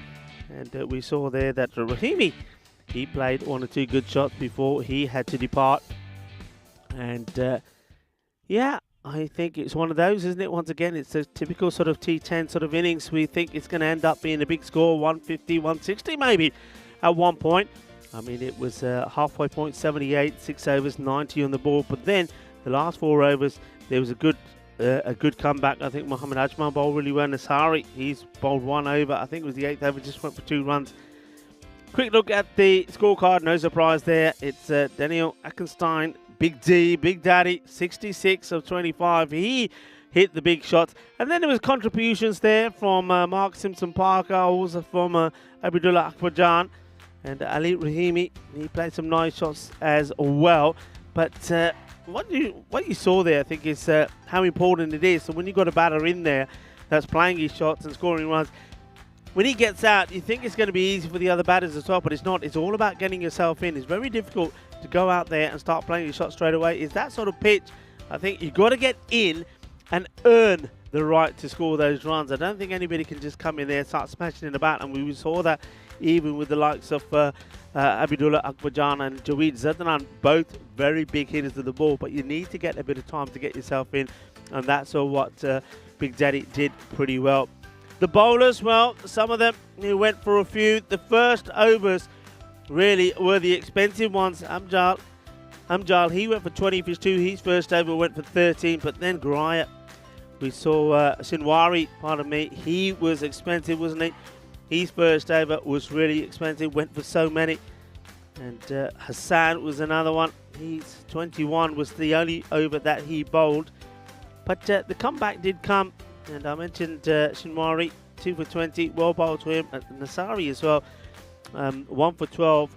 And we saw there that Rahimi, he played 1 or 2 good shots before he had to depart. And yeah, I think it's one of those, isn't it? Once again, it's a typical sort of T10 sort of innings. We think it's going to end up being a big score, 150, 160 maybe at one point. I mean, it was halfway point, 78, 6 overs, 90 on the board. But then the last 4 overs, there was a good comeback. I think Mohammad Ajmal bowled really well. Nasari, he's bowled 1 over. I think it was the 8th over, just went for 2 runs. Quick look at the scorecard, no surprise there. It's Daniel Akenstein, Big D, Big Daddy, 66 of 25. He hit the big shots. And then there was contributions there from Mark Simpson-Parker, also from Abdullah Akbarjan and Ali Rahimi. He played some nice shots as well. But what you saw there, I think, is how important it is. So when you've got a batter in there that's playing his shots and scoring runs, when he gets out, you think it's going to be easy for the other batters as well, but it's not. It's all about getting yourself in. It's very difficult to go out there and start playing your shots straight away. It's that sort of pitch. I think you've got to get in and earn the right to score those runs. I don't think anybody can just come in there and start smashing in the bat, and we saw that even with the likes of Abdullah Akbarjan and Jaweed Zadran, both very big hitters of the ball, but you need to get a bit of time to get yourself in, and that's what Big Daddy did pretty well. The bowlers, well, some of them went for a few. The first overs really were the expensive ones. Amjal, he went for 20 for his 2. His first over went for 13, but then Graya, we saw Sinwari, pardon me, he was expensive, wasn't he? His first over was really expensive, went for so many. And Hassan was another one. His 21 was the only over that he bowled. But the comeback did come. And I mentioned Shinwari, 2 for 20, well bowled to him. And Nasari as well, 1 for 12.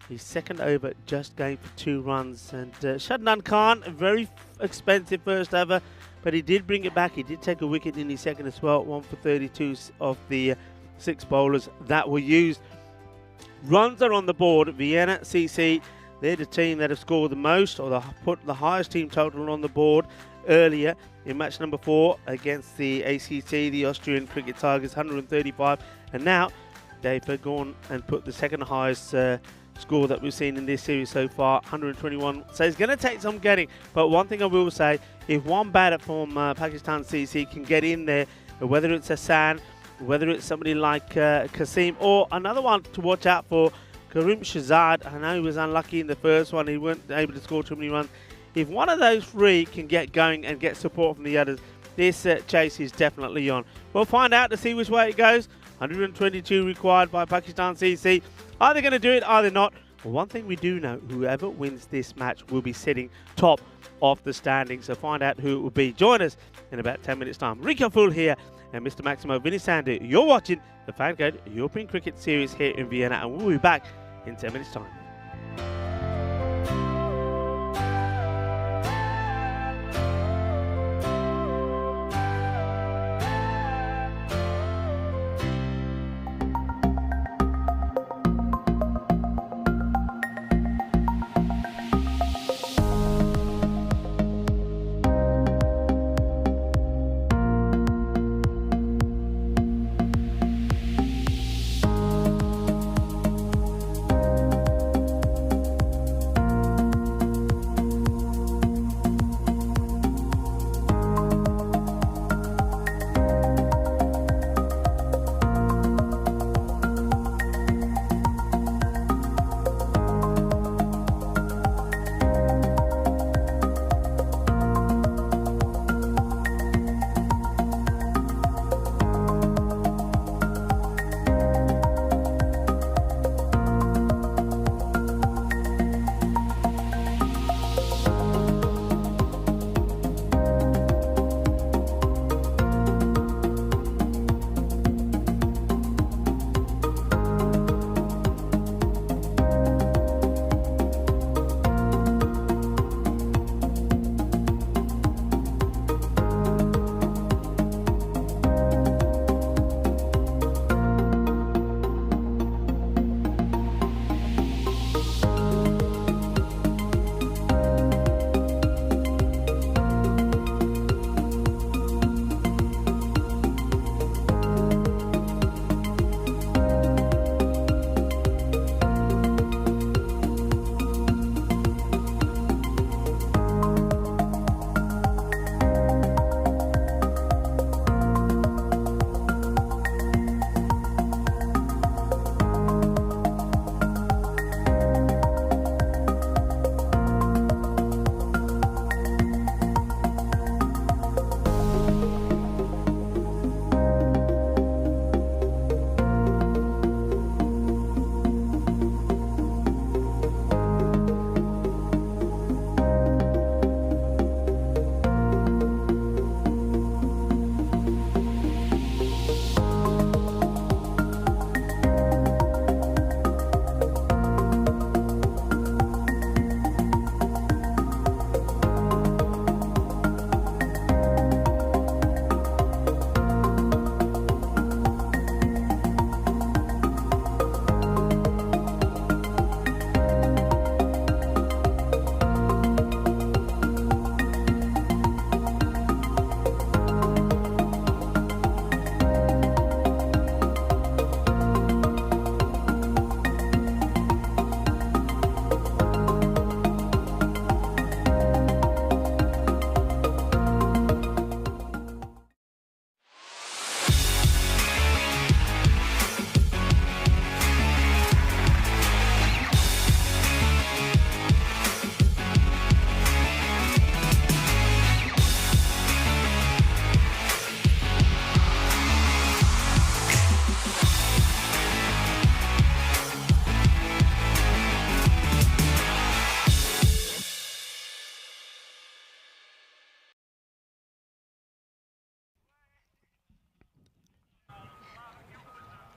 His second over just going for 2 runs. And Shadnan Khan, a very expensive first over, but he did bring it back. He did take a wicket in his second as well, 1 for 32 of the 6 bowlers that were used. Runs are on the board. Vienna CC, they're the team that have scored the most, or put the highest team total on the board earlier in match number 4 against the ACT, the Austrian Cricket Tigers, 135. And now they've gone and put the second highest score that we've seen in this series so far, 121. So it's going to take some getting. But one thing I will say, if one batter from Pakistan CC can get in there, whether it's Hassan, whether it's somebody like Kasim, or another one to watch out for, Karim Shahzad. I know he was unlucky in the first one. He weren't able to score too many runs. If one of those 3 can get going and get support from the others, this chase is definitely on. We'll find out to see which way it goes. 122 required by Pakistan CC. Are they going to do it? Are they not? Well, one thing we do know, whoever wins this match will be sitting top of the standings. So find out who it will be. Join us in about 10 minutes' time. Rico Fool here and Mr. Maximo Vinny Sandu. You're watching the FanCode European Cricket Series here in Vienna, and we'll be back in 10 minutes' time.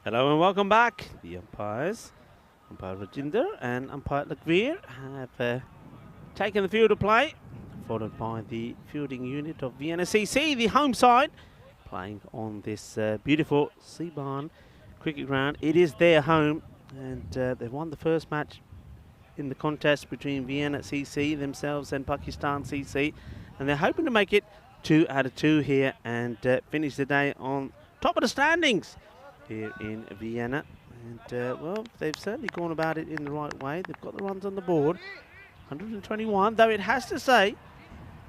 Hello and welcome back. The umpires, umpire Rajinder and umpire Lakveer, have taken the field of play, followed by the fielding unit of Vienna CC, the home side, playing on this beautiful Seabarn cricket ground. It is their home, and they've won the first match in the contest between Vienna CC themselves and Pakistan CC, and they're hoping to make it 2 out of 2 here and finish the day on top of the standings here in Vienna. And well, they've certainly gone about it in the right way. They've got the runs on the board, 121, though it has to say,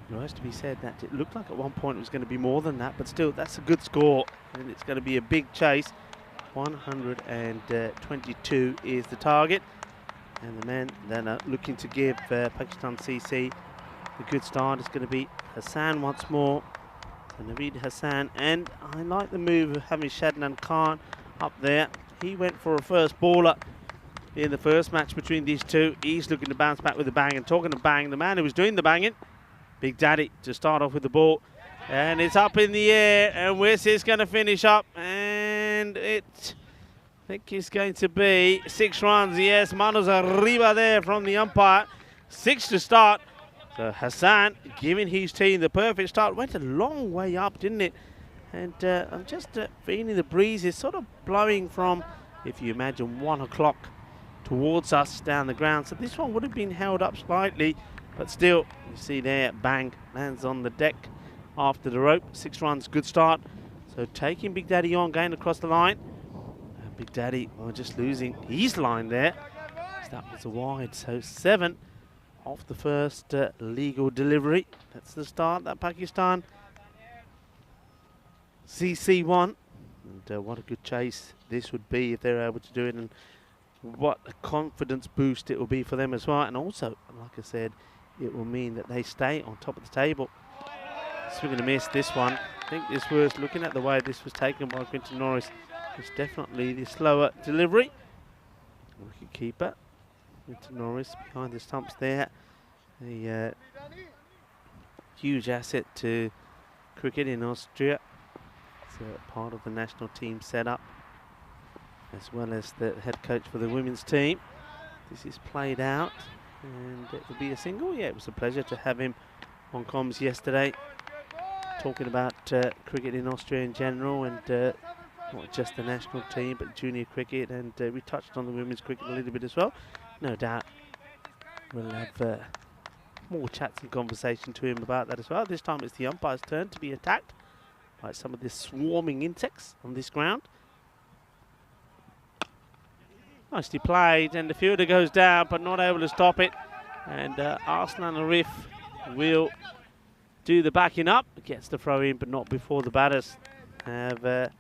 it has to be said that it looked like at one point it was going to be more than that, but still that's a good score, and it's going to be a big chase. 122 is the target, and the men then are looking to give Pakistan CC the good start is going to be Hassan once more. So Naveed Hassan, and I like the move of having Shadnan Khan up there. He went for a first baller in the first match between these two. He's looking to bounce back with a bang, and talking to bang, the man who was doing the banging, Big Daddy, to start off with the ball, and it's up in the air, and Wiss is going to finish up, and it, I think it's going to be 6 runs. Yes, manos arriba there from the umpire. 6 to start. So Hassan giving his team the perfect start. Went a long way up, didn't it? And I'm just feeling the breeze is sort of blowing from, if you imagine, 1 o'clock towards us down the ground. So this one would have been held up slightly, but still, you see there, bang, lands on the deck after the rope. 6 runs, good start. So taking Big Daddy on, going across the line. Big Daddy, just losing his line there. That was a wide, so 7 off the first legal delivery. That's the start that Pakistan CC won. And what a good chase this would be if they're able to do it, and what a confidence boost it will be for them as well. And also, like I said, it will mean that they stay on top of the table. Swing and a miss this one. I think this was, looking at the way this was taken by Quinton Norris, it's definitely the slower delivery. Wicket keeper Quinton Norris behind the stumps there. A huge asset to cricket in Austria. It's part of the national team setup, as well as the head coach for the women's team. This is played out, and it will be a single. Yeah, it was a pleasure to have him on comms yesterday, talking about cricket in Austria in general, and not just the national team, but junior cricket, and we touched on the women's cricket a little bit as well. No doubt we'll have more chats and conversation to him about that as well. This time it's the umpire's turn to be attacked by some of the swarming insects on this ground. Nicely played, and the fielder goes down, but not able to stop it. And Arslan Arif will do the backing up, gets the throw in, but not before the batters have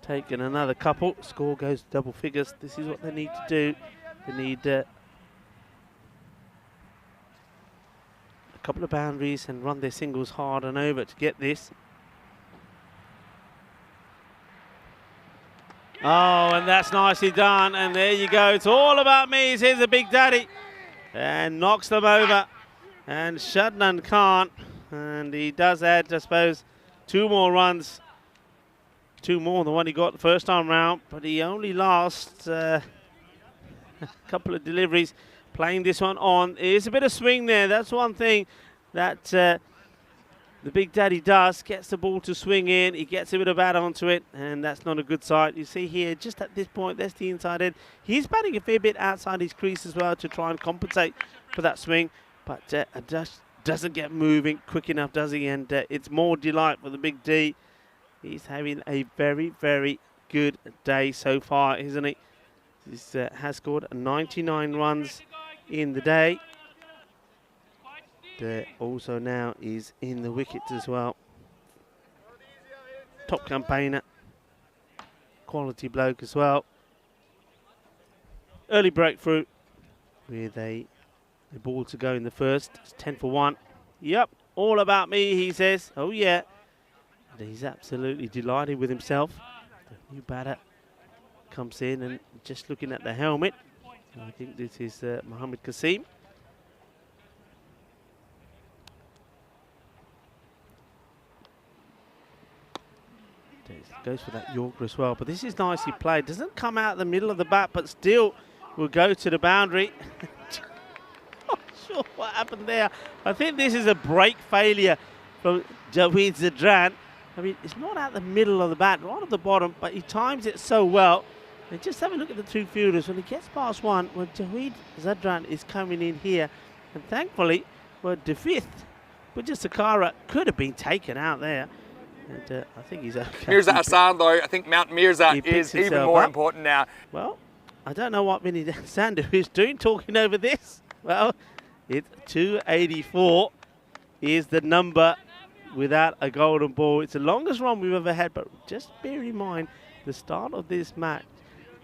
taken another couple. Score goes to double figures. This is what they need to do. They need a couple of boundaries and run their singles hard and over to get this. Oh, and that's nicely done. And there you go. It's all about me. Here's a Big Daddy. And knocks them over. And Shadnan Khan. And he does add, I suppose, 2 more runs. 2 more than what he got the first time round. But he only lost a couple of deliveries. Playing this one on. There's a bit of swing there. That's one thing that the Big Daddy does. Gets the ball to swing in. He gets a bit of bat onto it, and that's not a good sight. You see here, just at this point, there's the inside end. He's batting a fair bit outside his crease as well to try and compensate for that swing, but just doesn't get moving quick enough, does he? And it's more delight for the Big D. He's having a very, very good day so far, isn't he? He has scored 99 runs in the day. Also now is in the wickets as well. Top campaigner, quality bloke as well. Early breakthrough with a ball to go in the first. It's 10 for 1. Yep, all about me, he says. Oh yeah, and he's absolutely delighted with himself. The new batter comes in, and just looking at the helmet, I think this is Mohammed Qasim. goes for that Yorker as well. But this is nicely played. Doesn't come out the middle of the bat, but still will go to the boundary. Not sure what happened there. I think this is a break failure from Jaweed Zadran. I mean, it's not at the middle of the bat, right at the bottom, but he times it so well. And just have a look at the two fielders. When he gets past one, well, Jaweed Zadran is coming in here. And thankfully, well, the fifth, Bujja Sakara could have been taken out there. And I think he's okay. Mirza Hassan, though, I think Mount Mirza is even more important now. Well, I don't know what Vinny Sandu is doing talking over this. Well, it's 284 is the number without a golden ball. It's the longest run we've ever had, but just bear in mind, the start of this match,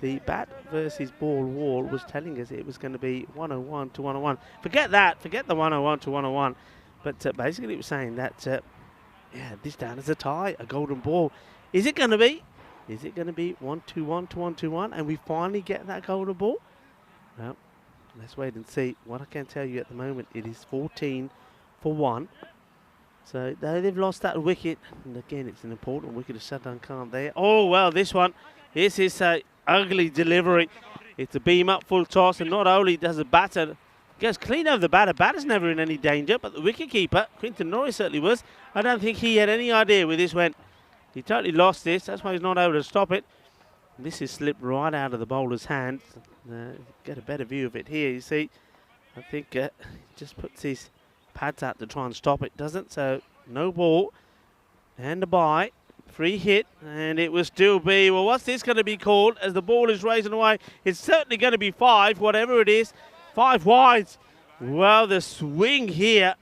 the bat versus ball wall was telling us it was going to be 101 to 101. Forget that, forget the 101 to 101. But basically it was saying that, yeah, this down is a tie, a golden ball. Is it going to be? Is it going to be 121 to 121 and we finally get that golden ball? Well, let's wait and see. What I can tell you at the moment, it is 14 for 1. So they've lost that wicket, and again, it's an important wicket to shut down Khan there. Oh, well, this one, this is a ugly delivery. It's a beam up full toss, and not only does the batter goes clean over the batter. Batter's never in any danger, but the wicketkeeper, Quinton Norris, certainly was. I don't think he had any idea where this went. He totally lost this. That's why he's not able to stop it. This is slipped right out of the bowler's hands. Get a better view of it here. You see, I think he just puts his pads out to try and stop it. Doesn't, so no ball. And a bye. Free hit, and it will still be, well, what's this going to be called as the ball is racing away? It's certainly going to be 5, whatever it is. 5 wides. Well, the swing here.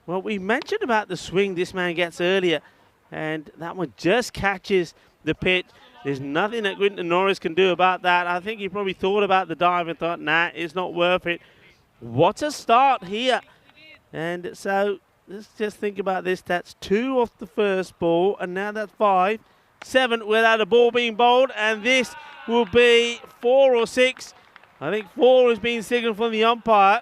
Well, we mentioned about the swing this man gets earlier, and that one just catches the pitch. There's nothing that Quinton Norris can do about that. I think he probably thought about the dive and thought, nah, it's not worth it. What a start here. And so let's just think about this. That's 2 off the first ball, and now that's 5. 7 without a ball being bowled, and this will be 4 or 6. I think 4 has been signalled from the umpire.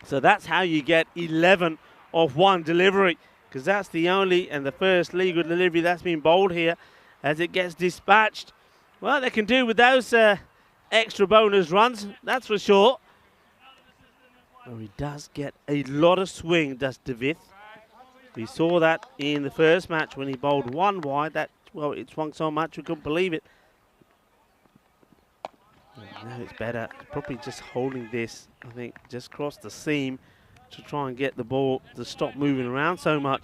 So that's how you get 11 off 1 delivery, because that's the only and the first legal delivery that's been bowled here as it gets dispatched. Well, they can do with those extra bonus runs, that's for sure. Well, he does get a lot of swing, does David. We saw that in the first match when he bowled 1 wide. That, well, it swung so much we couldn't believe it. Now it's better, probably just holding this, I think, just across the seam to try and get the ball to stop moving around so much.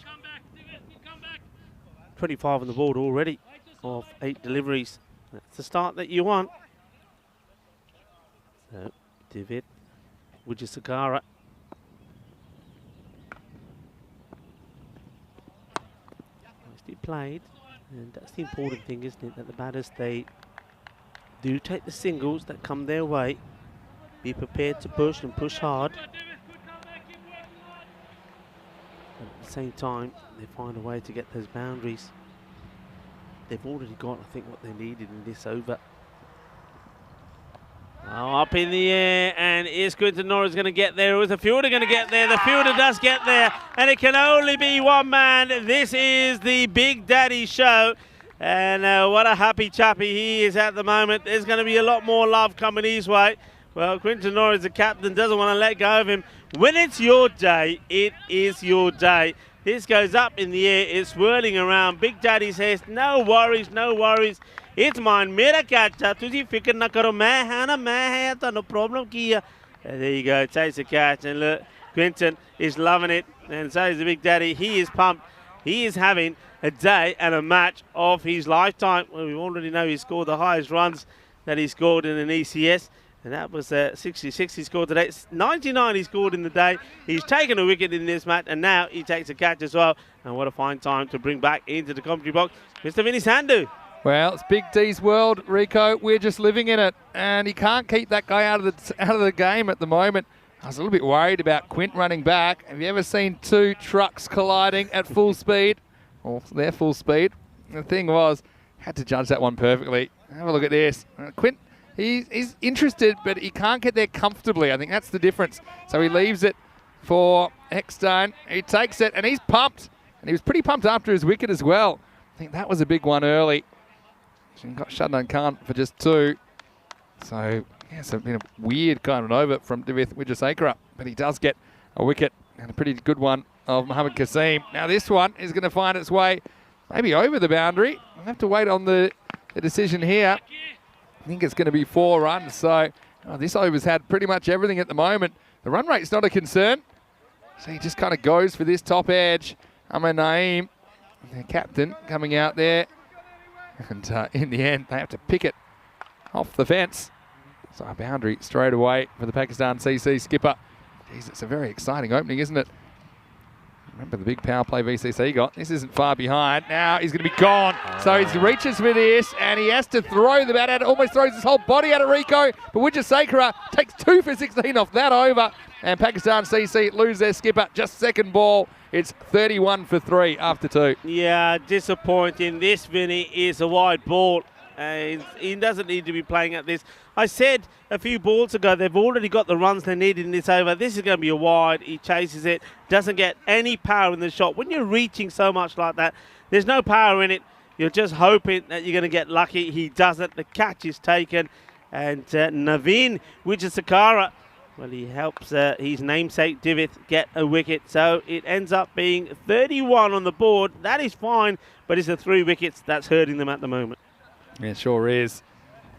25 on the board already of 8 deliveries. That's the start that you want. So, David, Bujja Sakara. Nicely played, and that's the important thing, isn't it, that the batters, they do take the singles that come their way. Be prepared to push and push hard. But at the same time, they find a way to get those boundaries. They've already got, I think, what they needed in this over. Now up in the air, and is Quinton Norris going to get there, or is the fielder going to get there? The fielder does get there, and it can only be one man. This is the Big Daddy show. And what a happy chappy he is at the moment. There's going to be a lot more love coming his way. Well, Quinton Norris, the captain, doesn't want to let go of him. When it's your day, it is your day. This goes up in the air. It's swirling around. Big Daddy says, no worries, no worries. It's mine. Mera catch hai. Tusi fikr na karo. Main hai na, main hai. Tano no problem kiya. There you go. Takes the catch. And look, Quinton is loving it. And so is the Big Daddy. He is pumped. He is having a day and a match of his lifetime. Well, we already know he scored the highest runs that he scored in an ECS, and that was 66 he scored today. 99 he scored in the day. He's taken a wicket in this match, and now he takes a catch as well. And what a fine time to bring back into the commentary box Mr. Vinny Sandu. Well, it's Big D's world, Rico. We're just living in it, and he can't keep that guy out of the game at the moment. I was a little bit worried about Quint running back. Have you ever seen 2 trucks colliding at full speed? Well, they're full speed. The thing was, had to judge that one perfectly. Have a look at this. Quint, he's interested, but he can't get there comfortably. I think that's the difference. So he leaves it for Eckstone. He takes it, and he's pumped. And he was pretty pumped after his wicket as well. think that was a big one early. She got shut on can't for just 2. So, yeah, it's been a weird kind of over from Divith Wijesakara, but he does get a wicket and a pretty good one of Mohammed Kasim. Now this one is going to find its way maybe over the boundary. We'll have to wait on the decision here. I think it's going to be 4 runs. So this over's had pretty much everything at the moment. The run rate's not a concern. So he just kind of goes for this top edge. Ahmed Naeem, the captain, coming out there. And in the end, they have to pick it off the fence. So a boundary straight away for the Pakistan CC skipper. Jeez, it's a very exciting opening, isn't it? Remember the big power play VCC got. This isn't far behind. Now he's going to be gone. So he reaches for this, and he has to throw the bat at it. Almost throws his whole body at it, Rico. But Wijesakara takes 2 for 16 off that over. And Pakistan CC lose their skipper. Just second ball. It's 31 for 3 after 2. Yeah, disappointing. This, Vinny, is a wide ball. He doesn't need to be playing at this. I said a few balls ago, they've already got the runs they need in this over. This is going to be a wide. He chases it, doesn't get any power in the shot. When you're reaching so much like that, there's no power in it. You're just hoping that you're going to get lucky. He doesn't. The catch is taken. And Naveen Wijesakara, well, he helps his namesake Divith get a wicket. So it ends up being 31 on the board. That is fine, but it's the 3 wickets that's hurting them at the moment. Yeah, it sure is.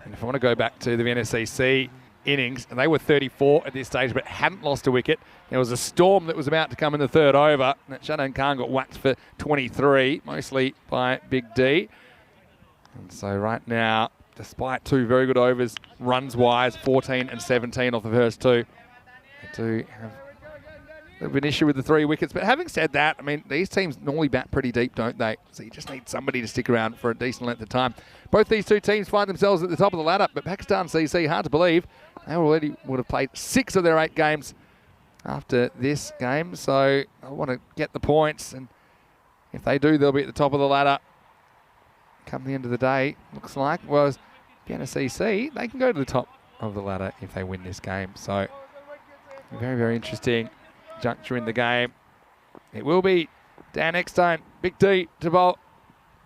And if I want to go back to the VNSCC innings, and they were 34 at this stage, but hadn't lost a wicket. There was a storm that was about to come in the 3rd over. And Shadon Khan got whacked for 23, mostly by Big D. And so right now, despite 2 very good overs, runs-wise, 14 and 17 off the first 2, they do have an issue with the 3 wickets. But having said that, I mean, these teams normally bat pretty deep, don't they? So you just need somebody to stick around for a decent length of time. Both these 2 teams find themselves at the top of the ladder, but Pakistan CC, hard to believe, they already would have played 6 of their 8 games after this game. So I want to get the points, and if they do, they'll be at the top of the ladder come the end of the day. Looks like, whereas Vienna CC, they can go to the top of the ladder if they win this game. So very, very interesting juncture in the game. It will be Dan Eckstone, Big D to bowl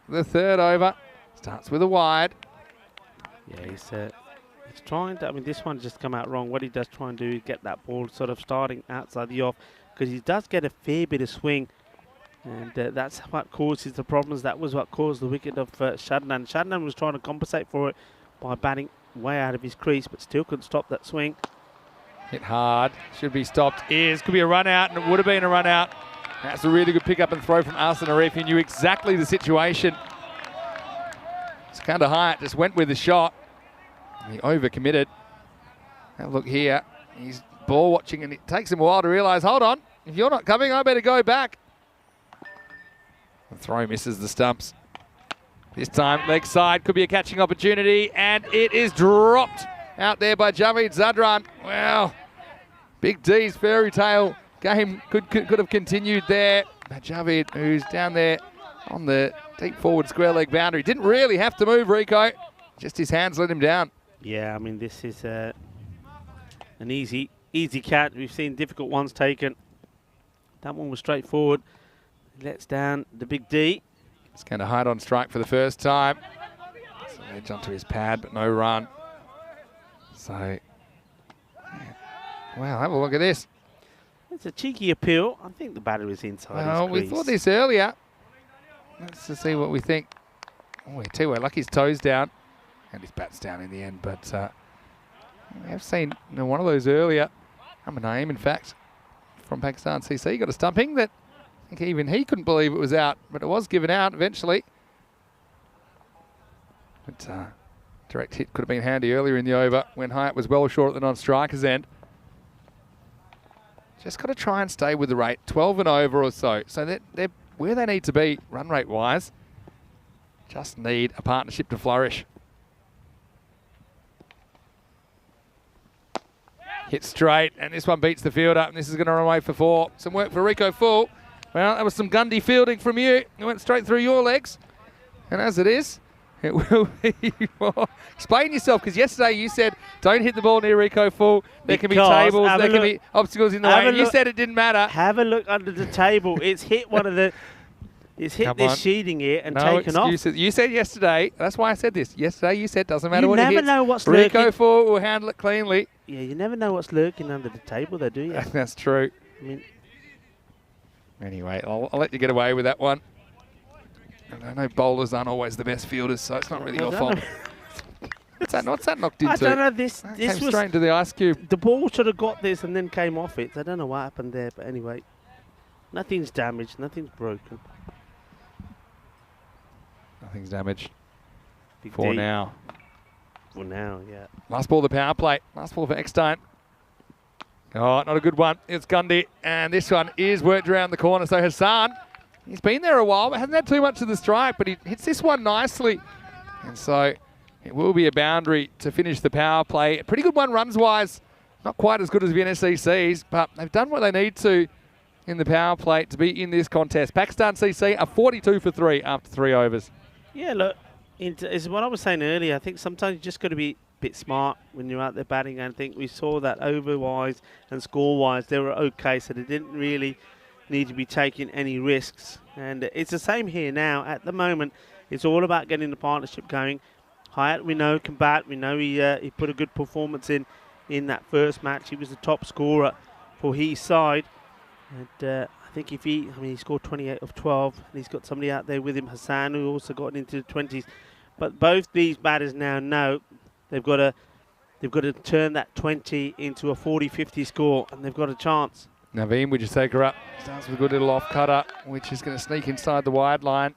the 3rd over. Starts with a wide. Yeah, he's trying to, I mean, this one just come out wrong. What he does try and do is get that ball sort of starting outside the off, because he does get a fair bit of swing. And that's what causes the problems. That was what caused the wicket of Shadnan. Shadnan was trying to compensate for it by batting way out of his crease, but still couldn't stop that swing. Hit hard, should be stopped. Could be a run out, and it would have been a run out. That's a really good pick up and throw from Arsene Arif. He knew exactly the situation. Skander Hyatt just went with the shot. And he overcommitted. Have a look here. He's ball watching, and it takes him a while to realise, hold on, if you're not coming, I better go back. The throw misses the stumps. This time, leg side, could be a catching opportunity, and it is dropped out there by Javeed Zadran. Wow. Big D's fairy tale game could have continued there. But Javeed, who's down there on the deep forward square leg boundary, didn't really have to move, Rico. Just his hands let him down. Yeah, I mean, this is an easy catch. We've seen difficult ones taken. That one was straightforward. Lets down the Big D. It's going to hide on strike for the first time. So edge onto his pad, but no run. So, yeah. Wow, have a look at this. It's a cheeky appeal. I think the batter is inside Well, his we crease. thought this earlier. Let's just see what we think. Oh, I tell you what, lucky his toes down. And his bat's down in the end, but we have seen one of those earlier. I'm a name, in fact, from Pakistan CC. Got a stumping that I think even he couldn't believe it was out, but it was given out eventually. But direct hit could have been handy earlier in the over when Hyatt was well short at the non-striker's end. Just got to try and stay with the rate, 12 and over or so. So they're where they need to be run rate wise. Just need a partnership to flourish. Hit straight, and this one beats the fielder, and this is going to run away for 4. Some work for Rico Full. Well, that was some Gundy fielding from you. It went straight through your legs. And as it is, it will be more. Explain yourself, because yesterday you said don't hit the ball near Rico Full. There can be tables, there can be obstacles in the way. And you said it didn't matter. Have a look under the table. It's hit one of the It's hit Come this on. sheeting here and No taken off. excuses. You said yesterday, that's why I said this. Yesterday you said doesn't matter what it You never hits. know what's Rico lurking. Ford will handle it cleanly. Yeah, you never know what's lurking under the table there, do you? That's true. I mean, Anyway, I'll let you get away with that one. And I know bowlers aren't always the best fielders, so it's not really your fault. What's that knocked into? I don't know. This Came was straight into the ice cube. the ball should have got this and then came off it. I don't know what happened there, but anyway, nothing's damaged, nothing's broken. Nothing's damaged. Big For D. now. For now, yeah. Last ball of the power play. Last ball for Eckstein. Oh, not a good one. It's Gundy. And this one is worked around the corner. So Hassan, he's been there a while, but hasn't had too much of the strike, but he hits this one nicely. And so it will be a boundary to finish the power play. A pretty good one runs-wise. Not quite as good as VNSCC's, but they've done what they need to in the power play to be in this contest. Pakistan CC are 42 for 3 after 3 overs. Yeah, look, it's what I was saying earlier. I think sometimes you just got to be a bit smart when you're out there batting. And I think we saw that over-wise and score-wise, they were okay, so they didn't really need to be taking any risks. And it's the same here now. At the moment, it's all about getting the partnership going. Hyatt, we know, can bat. We know he put a good performance in that first match. He was the top scorer for his side. And I think he scored 28 of 12. And he's got somebody out there with him, Hassan, who also got into the 20s. But both these batters now know they've got to turn that 20 into a 40-50 score, and they've got a chance. Naveen would just take her up. Starts with a good little off cutter, which is going to sneak inside the wide line.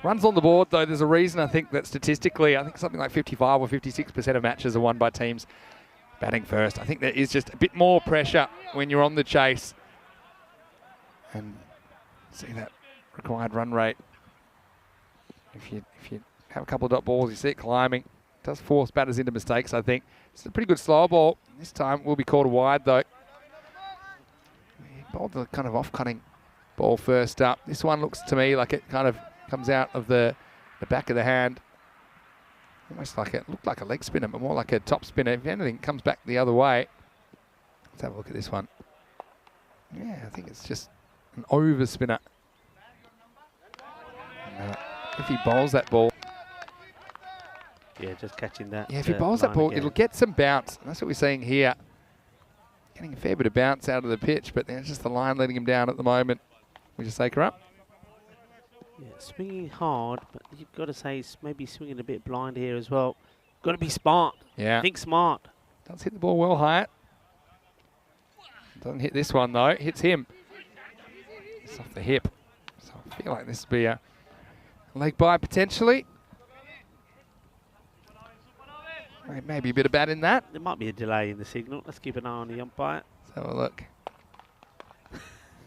Runs on the board, though. There's a reason I think that statistically, I think something like 55 or 56% of matches are won by teams batting first. I think there is just a bit more pressure when you're on the chase. And see that required run rate. If you have a couple of dot balls, you see it climbing. It does force batters into mistakes, I think. It's a pretty good slow ball. This time will be called wide, though. He bowled the kind of off-cutting ball first up. This one looks to me like it kind of comes out of the back of the hand. Almost like it looked like a leg spinner, but more like a top spinner. If anything, it comes back the other way. Let's have a look at this one. Yeah, I think it's just an over spinner. If he bowls that ball, Yeah, just catching that. if he bowls that ball, it'll get some bounce. And that's what we're seeing here. Getting a fair bit of bounce out of the pitch, but there's just the line letting him down at the moment. We just take her up. Yeah, swinging hard, but you've got to say he's maybe swinging a bit blind here as well. Got to be smart. Yeah. Think smart. Does hit the ball well, Hyatt. Doesn't hit this one, though. Hits him. It's off the hip. So I feel like this will be a leg bye potentially. Maybe a bit of bat in that. There might be a delay in the signal. Let's keep an eye on the umpire. Let's have a look.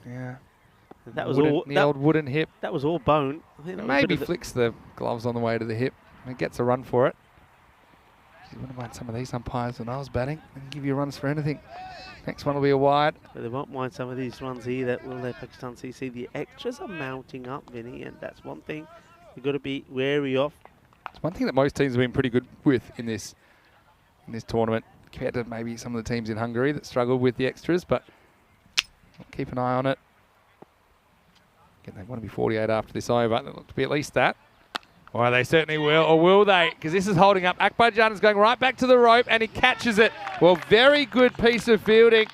Yeah. That was all. The old wooden hip. That was all bone. I think that was a Maybe bit of flicks the gloves on the way to the hip and gets a run for it. Gee, wouldn't mind some of these umpires when I was batting. They can give you runs for anything. Next one will be a wide. But they won't mind some of these runs either, will they, Pakistan CC? The extras are mounting up, Vinny, and that's one thing you've got to be wary of. It's one thing that most teams have been pretty good with in this tournament, compared to maybe some of the teams in Hungary that struggled with the extras, but keep an eye on it. Again, they want to be 48 after this over. They look to be at least that. Well, they certainly will, or will they? Because this is holding up. Akbarjan is going right back to the rope, and he catches it. Well, very good piece of fielding.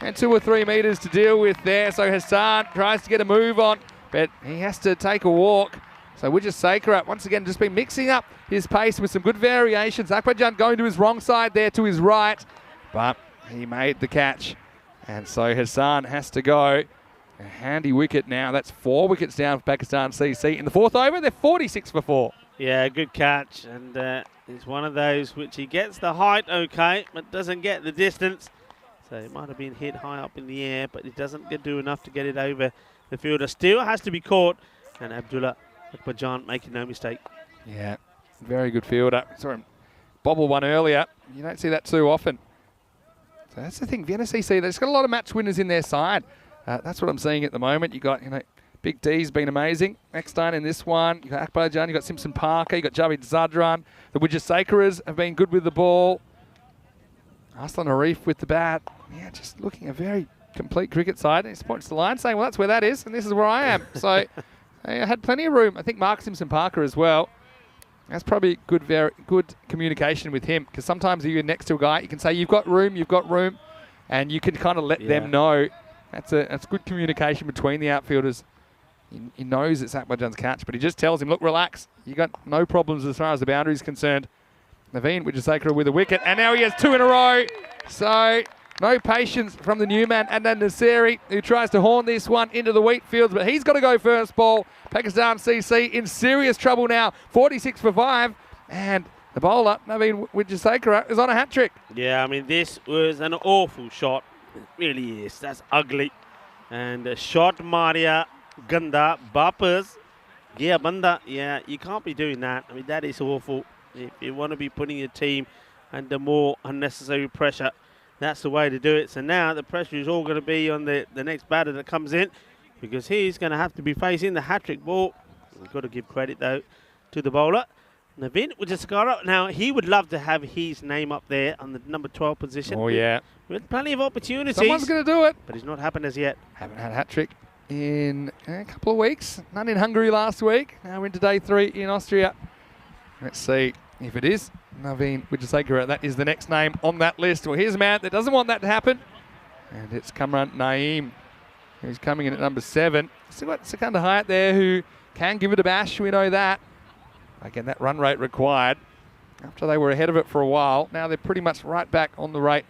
And 2 or 3 metres to deal with there. So Hassan tries to get a move on, but he has to take a walk. So Widja Sakura, once again, just been mixing up his pace with some good variations. Akbarjan going to his wrong side there to his right, but he made the catch. And so Hassan has to go. A handy wicket now. That's 4 wickets down for Pakistan CC. In the 4th over, they're 46 for 4. Yeah, good catch. And it's one of those which he gets the height okay, but doesn't get the distance. So it might have been hit high up in the air, but it doesn't do enough to get it over the fielder. Still has to be caught. And Abdullah Akbarjan making no mistake. Yeah, very good fielder. Saw him bobble one earlier. You don't see that too often. So that's the thing. Vienna CC, they've got a lot of match winners in their side. That's what I'm seeing at the moment. You got, Big D's been amazing. Eckstein in this one. You got Akbarjan, you got Simpson Parker, you got Javid Zadran. The Widja Sakuras have been good with the ball. Arslan Arif with the bat. Yeah, just looking a very complete cricket side. He's pointing to the line saying, well, that's where that is, and this is where I am. So They had plenty of room. I think Mark Simpson-Parker as well. That's probably very good communication with him, because sometimes if you're next to a guy, you can say, you've got room, and you can kind of let them know. That's good communication between the outfielders. He knows it's Akbarjan's catch, but he just tells him, look, relax. You got no problems as far as the boundary is concerned. Naveen Wijasekara with a wicket, and now he has 2 in a row. So no patience from the new man, Adnan Nasiri, who tries to horn this one into the wheat fields, but he's got to go first ball. Pakistan CC in serious trouble now, 46 for 5, and the bowler, Naveen Wijasekara, is on a hat-trick. Yeah, I mean, this was an awful shot. It really is. That's ugly. And shot Maria Ganda Bapas. Yeah, Banda. Yeah, you can't be doing that. I mean, that is awful. If you want to be putting your team under more unnecessary pressure, that's the way to do it. So now the pressure is all going to be on the next batter that comes in, because he's going to have to be facing the hat-trick ball. We've got to give credit, though, to the bowler. Naveen Wijasekara. Now, he would love to have his name up there on the number 12 position. Oh, yeah. With plenty of opportunities. Someone's going to do it. But it's not happened as yet. Haven't had a hat-trick in a couple of weeks. None in Hungary last week. Now we're into day 3 in Austria. Let's see if it is Naveen Wijasekara. That is the next name on that list. Well, here's a man that doesn't want that to happen. And it's Kamran Naeem, who's coming in at number 7. Still got Sikandar Hayat there, who can give it a bash. We know that. Again, that run rate required. After they were ahead of it for a while, now they're pretty much right back on the rate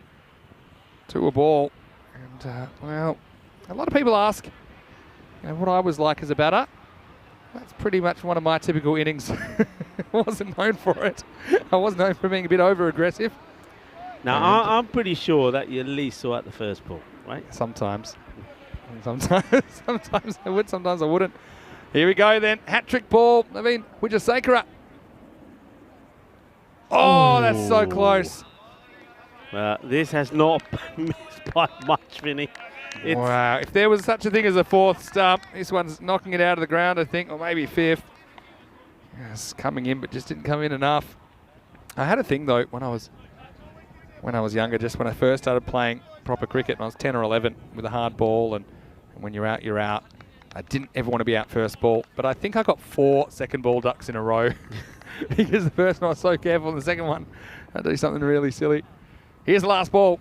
to a ball. And, well, a lot of people ask, what I was like as a batter. That's pretty much one of my typical innings. I wasn't known for it. I was known for being a bit over-aggressive. Now, I'm pretty sure that you at least saw at the first ball, right? Sometimes. Sometimes I would, sometimes I wouldn't. Here we go then. Hat-trick ball. Naveen Wijasekara. Oh, that's so close. Well, this has not missed by much, Vinny. Wow. If there was such a thing as a 4th stump, this one's knocking it out of the ground, I think, or maybe 5th. It's coming in, but just didn't come in enough. I had a thing, though, when I was younger, just when I first started playing proper cricket, when I was 10 or 11, with a hard ball, and when you're out, you're out. I didn't ever want to be out first ball, but I think I got 4 second ball ducks in a row because the first one I was so careful, and the second one I do something really silly. Here's the last ball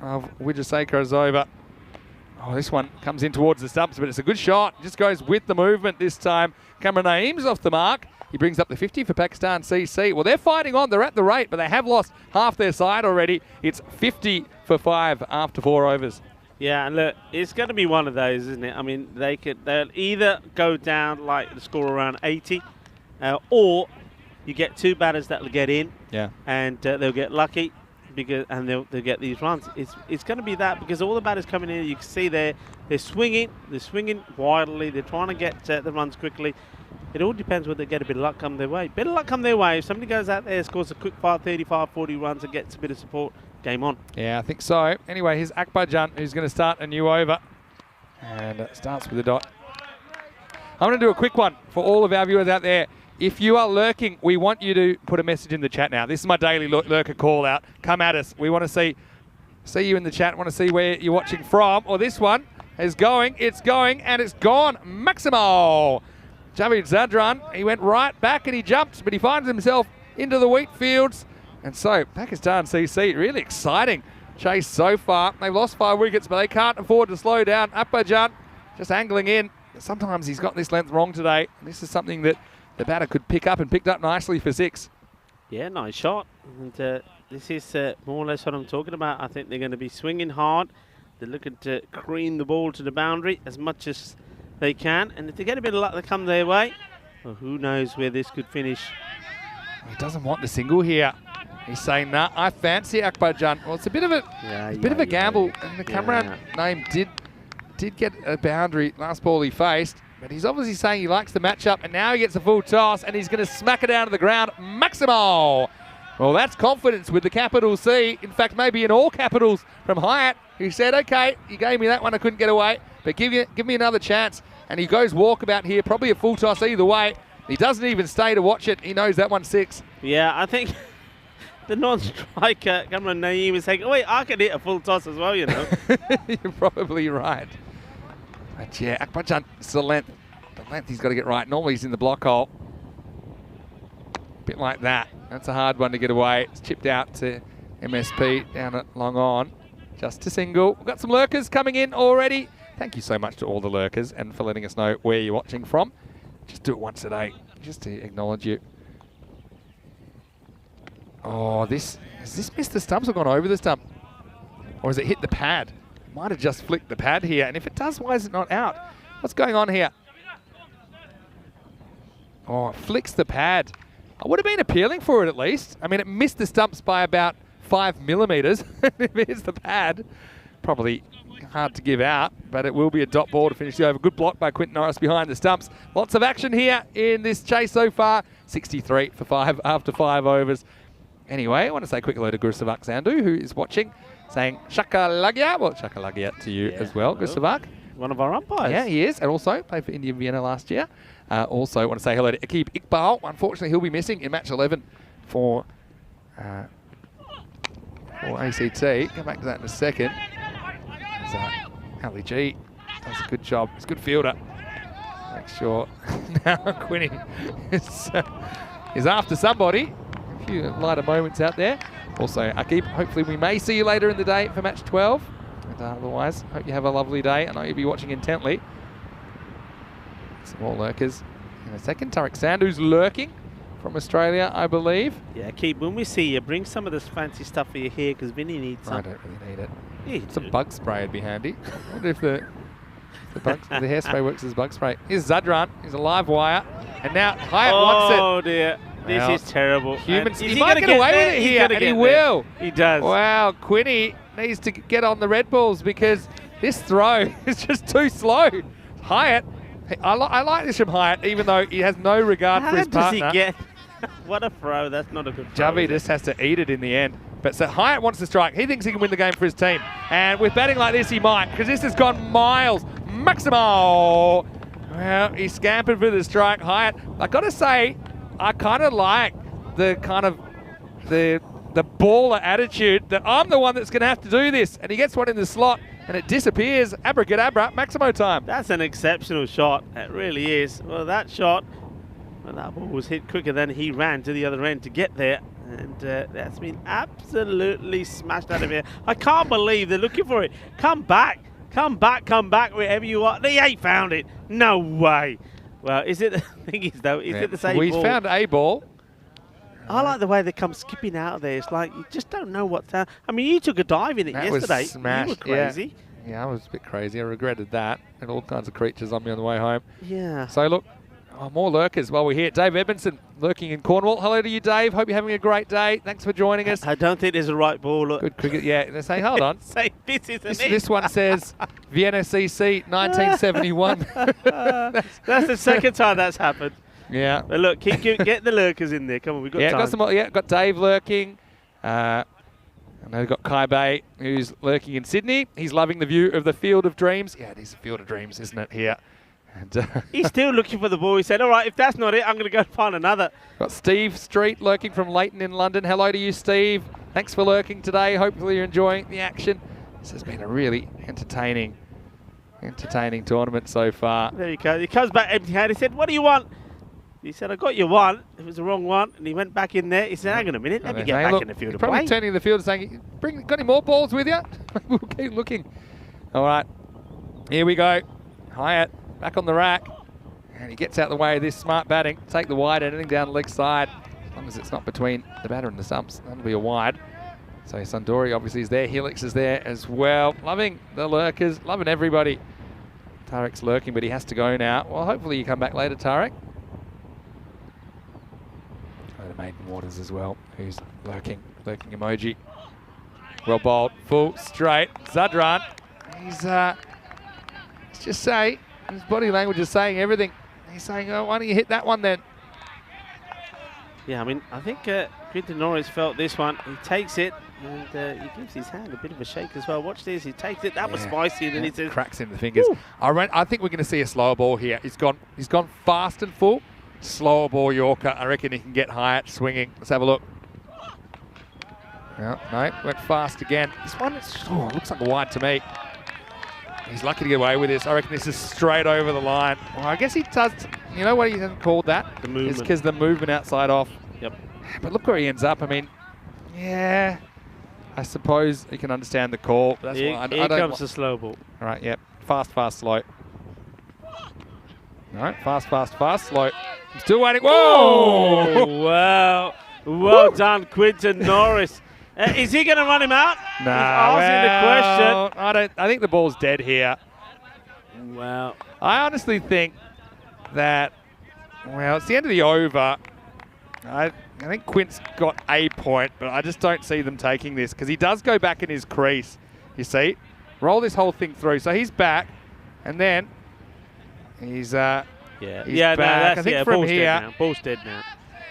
of Wijasekara's over. Oh, this one comes in towards the stumps, but it's a good shot. Just goes with the movement this time. Kamran Naeem's off the mark. He brings up the 50 for Pakistan CC. Well, they're fighting on. They're at the rate, but they have lost half their side already. It's 50 for 5 after 4 overs. Yeah, and look, it's going to be one of those, isn't it? I mean, they'll either go down like the score around 80, or you get 2 batters that'll get in, and they'll get lucky. And they'll get these runs. It's going to be that, because all the batters coming in, you can see they're swinging wildly. They're trying to get the runs quickly. It all depends whether they get a bit of luck come their way. Bit of luck come their way. If somebody goes out there, scores a quick fire, 35, 40 runs, and gets a bit of support, game on. Yeah, I think so. Anyway, here's Akbarjan, who's going to start a new over, and starts with a dot. I'm going to do a quick one for all of our viewers out there. If you are lurking, we want you to put a message in the chat now. This is my daily lurker call out. Come at us. We want to see you in the chat. Want to see where you're watching from. Or this one is going. It's going, and it's gone. Maximo. Javid Zadran, he went right back and he jumped, but he finds himself into the wheat fields. And so, Pakistan CC, really exciting chase so far. They've lost 5 wickets, but they can't afford to slow down. Akbarjan just angling in. Sometimes he's got this length wrong today. This is something that the batter could pick up, and picked up nicely for 6. Yeah, nice shot. And this is more or less what I'm talking about. I think they're going to be swinging hard. They're looking to cream the ball to the boundary as much as they can. And if they get a bit of luck that come their way, well, who knows where this could finish. He doesn't want the single here. He's saying, nah, I fancy Akbarjan. Well, it's a bit of a gamble. And the Kamran name did get a boundary last ball he faced. But he's obviously saying he likes the matchup, and now he gets a full toss, and he's going to smack it down to the ground. Maximo! Well, that's confidence with the capital C. In fact, maybe in all capitals from Hyatt, who said, okay, you gave me that one, I couldn't get away, but give me another chance. And he goes walkabout here, probably a full toss either way. He doesn't even stay to watch it. He knows that one's 6. Yeah, I think the non-striker, Kamran Naeem, is saying, oh, wait, I can hit a full toss as well, you know. You're probably right. But yeah, Akbarjan, it's the length. The length he's got to get right. Normally he's in the block hole. Bit like that. That's a hard one to get away. It's chipped out to MSP down at long on. Just a single. We've got some lurkers coming in already. Thank you so much to all the lurkers and for letting us know where you're watching from. Just do it once a day, just to acknowledge you. Oh, has this missed the stumps or gone over the stump? Or has it hit the pad? It might have just flicked the pad here. And if it does, why is it not out? What's going on here? Oh, it flicks the pad. I would have been appealing for it at least. I mean, it missed the stumps by about 5 millimetres. If it hits the pad, probably hard to give out, but it will be a dot ball to finish the over. Good block by Quinton Norris behind the stumps. Lots of action here in this chase so far. 63 for 5 after 5 overs. Anyway, I want to say a quick hello to Gusavak Sandhu, who is watching, saying Shakalagia. Well, Shakalagia to you as well, Gusavak. One of our umpires. Yeah, he is. And also played for India Vienna last year. Also want to say hello to Akib Iqbal. Unfortunately, he'll be missing in match 11 for ACT. Come back to that in a second. Ali G does a good job. He's a good fielder. Make sure now Quinny is after somebody. A few lighter moments out there. Also, Akib, hopefully we may see you later in the day for match 12. And otherwise, hope you have a lovely day. I know you'll be watching intently. Some more lurkers in a second. Tarek Sandhu's lurking from Australia, I believe. Yeah, Keith, when we see you, bring some of this fancy stuff for your hair because Vinny needs some. I don't really need it. Yeah, Some bug spray would be handy. I wonder if the hairspray works as bug spray. Here's Zadran. He's a live wire. And now Hyatt wants it. Oh, dear. This Well, is terrible. Humans, And he might get away with it here, and he will. He does. Wow, Quinny needs to get on the red balls because this throw is just too slow. Hyatt, I like this from Hyatt, even though he has no regard for his partner. How does he get? What a throw. That's not a good throw. Javi just has to eat it in the end. But so Hyatt wants to strike. He thinks he can win the game for his team. And with batting like this, he might, because this has gone miles. Maximo! Well, he scampered for the strike. Hyatt, I got to say, I kind of like the baller attitude that I'm the one that's going to have to do this. And he gets one in the slot, and it disappears. Abracadabra, Maximo time. That's an exceptional shot. It really is. Well, that shot, well, that ball was hit quicker than he ran to the other end to get there. And that's been absolutely smashed out of here. I can't believe they're looking for it. Come back, wherever you are. They ain't found it. No way. Well, is it the thing is though? Is it the same We ball? found a ball. I like the way they come skipping out of there. It's like you just don't know what's down. I mean, you took a dive in it That was yesterday. smashed. You were crazy. Yeah, I was a bit crazy. I regretted that. And all kinds of creatures on me on the way home. Yeah. So look, more lurkers while we're here. Dave Edmondson lurking in Cornwall. Hello to you, Dave. Hope you're having a great day. Thanks for joining us. I don't think there's a right ball. Look. Good cricket. Yeah, they say, hold on. Say this isn't it. This one says Vienna CC 1971. That's the second time that's happened. Yeah. But look, get the lurkers in there. Come on, we've got time. Got some more. Yeah, got Dave lurking. I know we've got Kai Bay, who's lurking in Sydney. He's loving the view of the Field of Dreams. Yeah, it is a Field of Dreams, isn't it, here? And, He's still looking for the ball. He said, all right, if that's not it, I'm going to go find another. got Steve Street lurking from Leighton in London. Hello to you, Steve. Thanks for lurking today. Hopefully you're enjoying the action. This has been a really entertaining tournament so far. There you go. He comes back empty-handed. He said, what do you want? He said, I got your one. It was the wrong one. And he went back in there. He said, hang on a minute. Let me get back in the field of probably play. turning the field and saying, got any more balls with you? We'll keep looking. All right. Here we go. Hyatt back on the rack. And he gets out the way of this smart batting. Take the wide, anything down the leg side. As long as it's not between the batter and the stumps, that'll be a wide. So Sundori obviously is there. Helix is there as well. Loving the lurkers. Loving everybody. Tarek's lurking, but he has to go now. Well, hopefully you come back later, Tarek. To Maiden Waters as well, who's lurking emoji. Well bowled, full, straight. Zadran, he's just say, his body language is saying everything. He's saying, oh, why don't you hit that one then? Yeah, I mean, I think Quinton Norris felt this one. He takes it, and he gives his hand a bit of a shake as well. Watch this, he takes it. That was spicy, and then he says, cracks in the fingers. I think we're going to see a slower ball here. He's gone fast and full. Slower ball Yorker. I reckon he can get Hyatt swinging. Let's have a look. No, went fast again. This one looks like a wide to me. He's lucky to get away with this. I reckon this is straight over the line. Well, I guess he does. You know what he hasn't called that? The movement. It's because the movement outside off. Yep. But look where he ends up. I mean, yeah, I suppose you can understand the call. But that's Here, why here comes the slow ball. All right, yep. Fast, fast, slow. All right, fast, fast, fast, slow. I'm still waiting. Whoa! Oh, wow. Well done, Quinton Norris. Is he going to run him out? Nah, He's asking well, I think the ball's dead here. the question. Wow. I honestly think that, well, it's the end of the over. I think Quint's got a point, but I just don't see them taking this because he does go back in his crease. You see? Roll this whole thing through. So he's back, and then he's Yeah, he's yeah, back. no, that's I think yeah, from ball's here. dead now. Ball's dead now.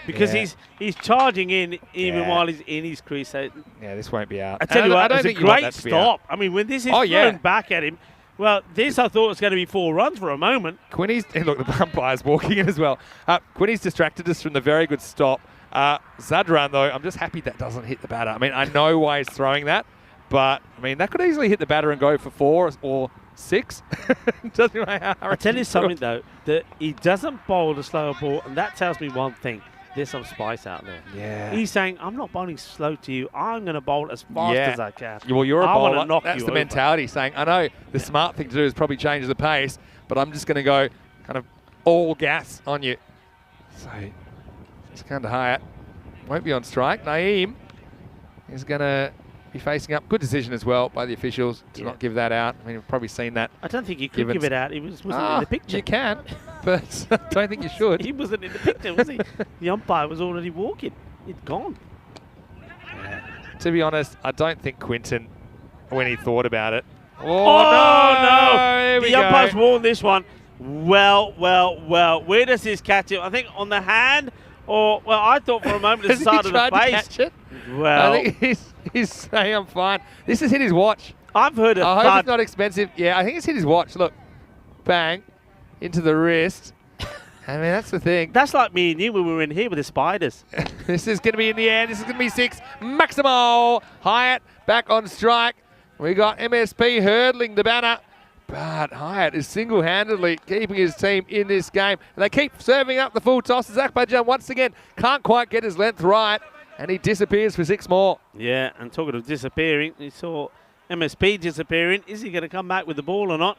Because Yeah. he's charging in even Yeah. while he's in his crease. So Yeah, this won't be out. I tell you And what, I don't it's a think you want great that to be out. stop. I mean, when this is Oh, thrown yeah. back at him, well, this I thought was going to be 4 runs for a moment. Quinny's, look, the umpire's walking in as well. Quinny's distracted us from the very good stop. Zadran, though, I'm just happy that doesn't hit the batter. I mean, I know why he's throwing that, but, I mean, that could easily hit the batter and go for 4 or 6. Doesn't matter how I'll tell you something, though, that he doesn't bowl the slower ball, and that tells me one thing. There's some spice out there. Yeah. He's saying, I'm not bowling slow to you. I'm going to bowl as fast Yeah. as I can. Well, you're a I wanna bowler. knock That's you the over. mentality, saying, I know the smart thing to do is probably change the pace, but I'm just going to go kind of all gas on you. So, it's kind of high. Won't be on strike. Naeem is going to be facing up. Good decision as well by the officials to not give that out. I mean, you've probably seen that. I don't think you could Given give it out. He wasn't in the picture. You can, but I don't think you should. He wasn't in the picture, was he? The umpire was already walking. He'd gone. To be honest, I don't think Quinton, when he thought about it. Oh, no! Here we The umpire's go. warned this one. Well. Where does this catch him? I think on the hand, or, well, I thought for a moment the Has he side of the tried to face. catch it? Well, I think he's saying I'm fine. This has hit his watch. I've heard a I hope thud. it's not expensive. Yeah, I think it's hit his watch. Look, bang, into the wrist. I mean, that's the thing. That's like me and you when we were in here with the spiders. This is going to be in the air. This is going to be 6. Maximo Hyatt back on strike. We got MSP hurdling the banner. But Hyatt is single-handedly keeping his team in this game. And they keep serving up the full toss. Zakbajan once again can't quite get his length right. And he disappears for 6 more. Yeah, and talking of disappearing, we saw MSP disappearing. Is he going to come back with the ball or not?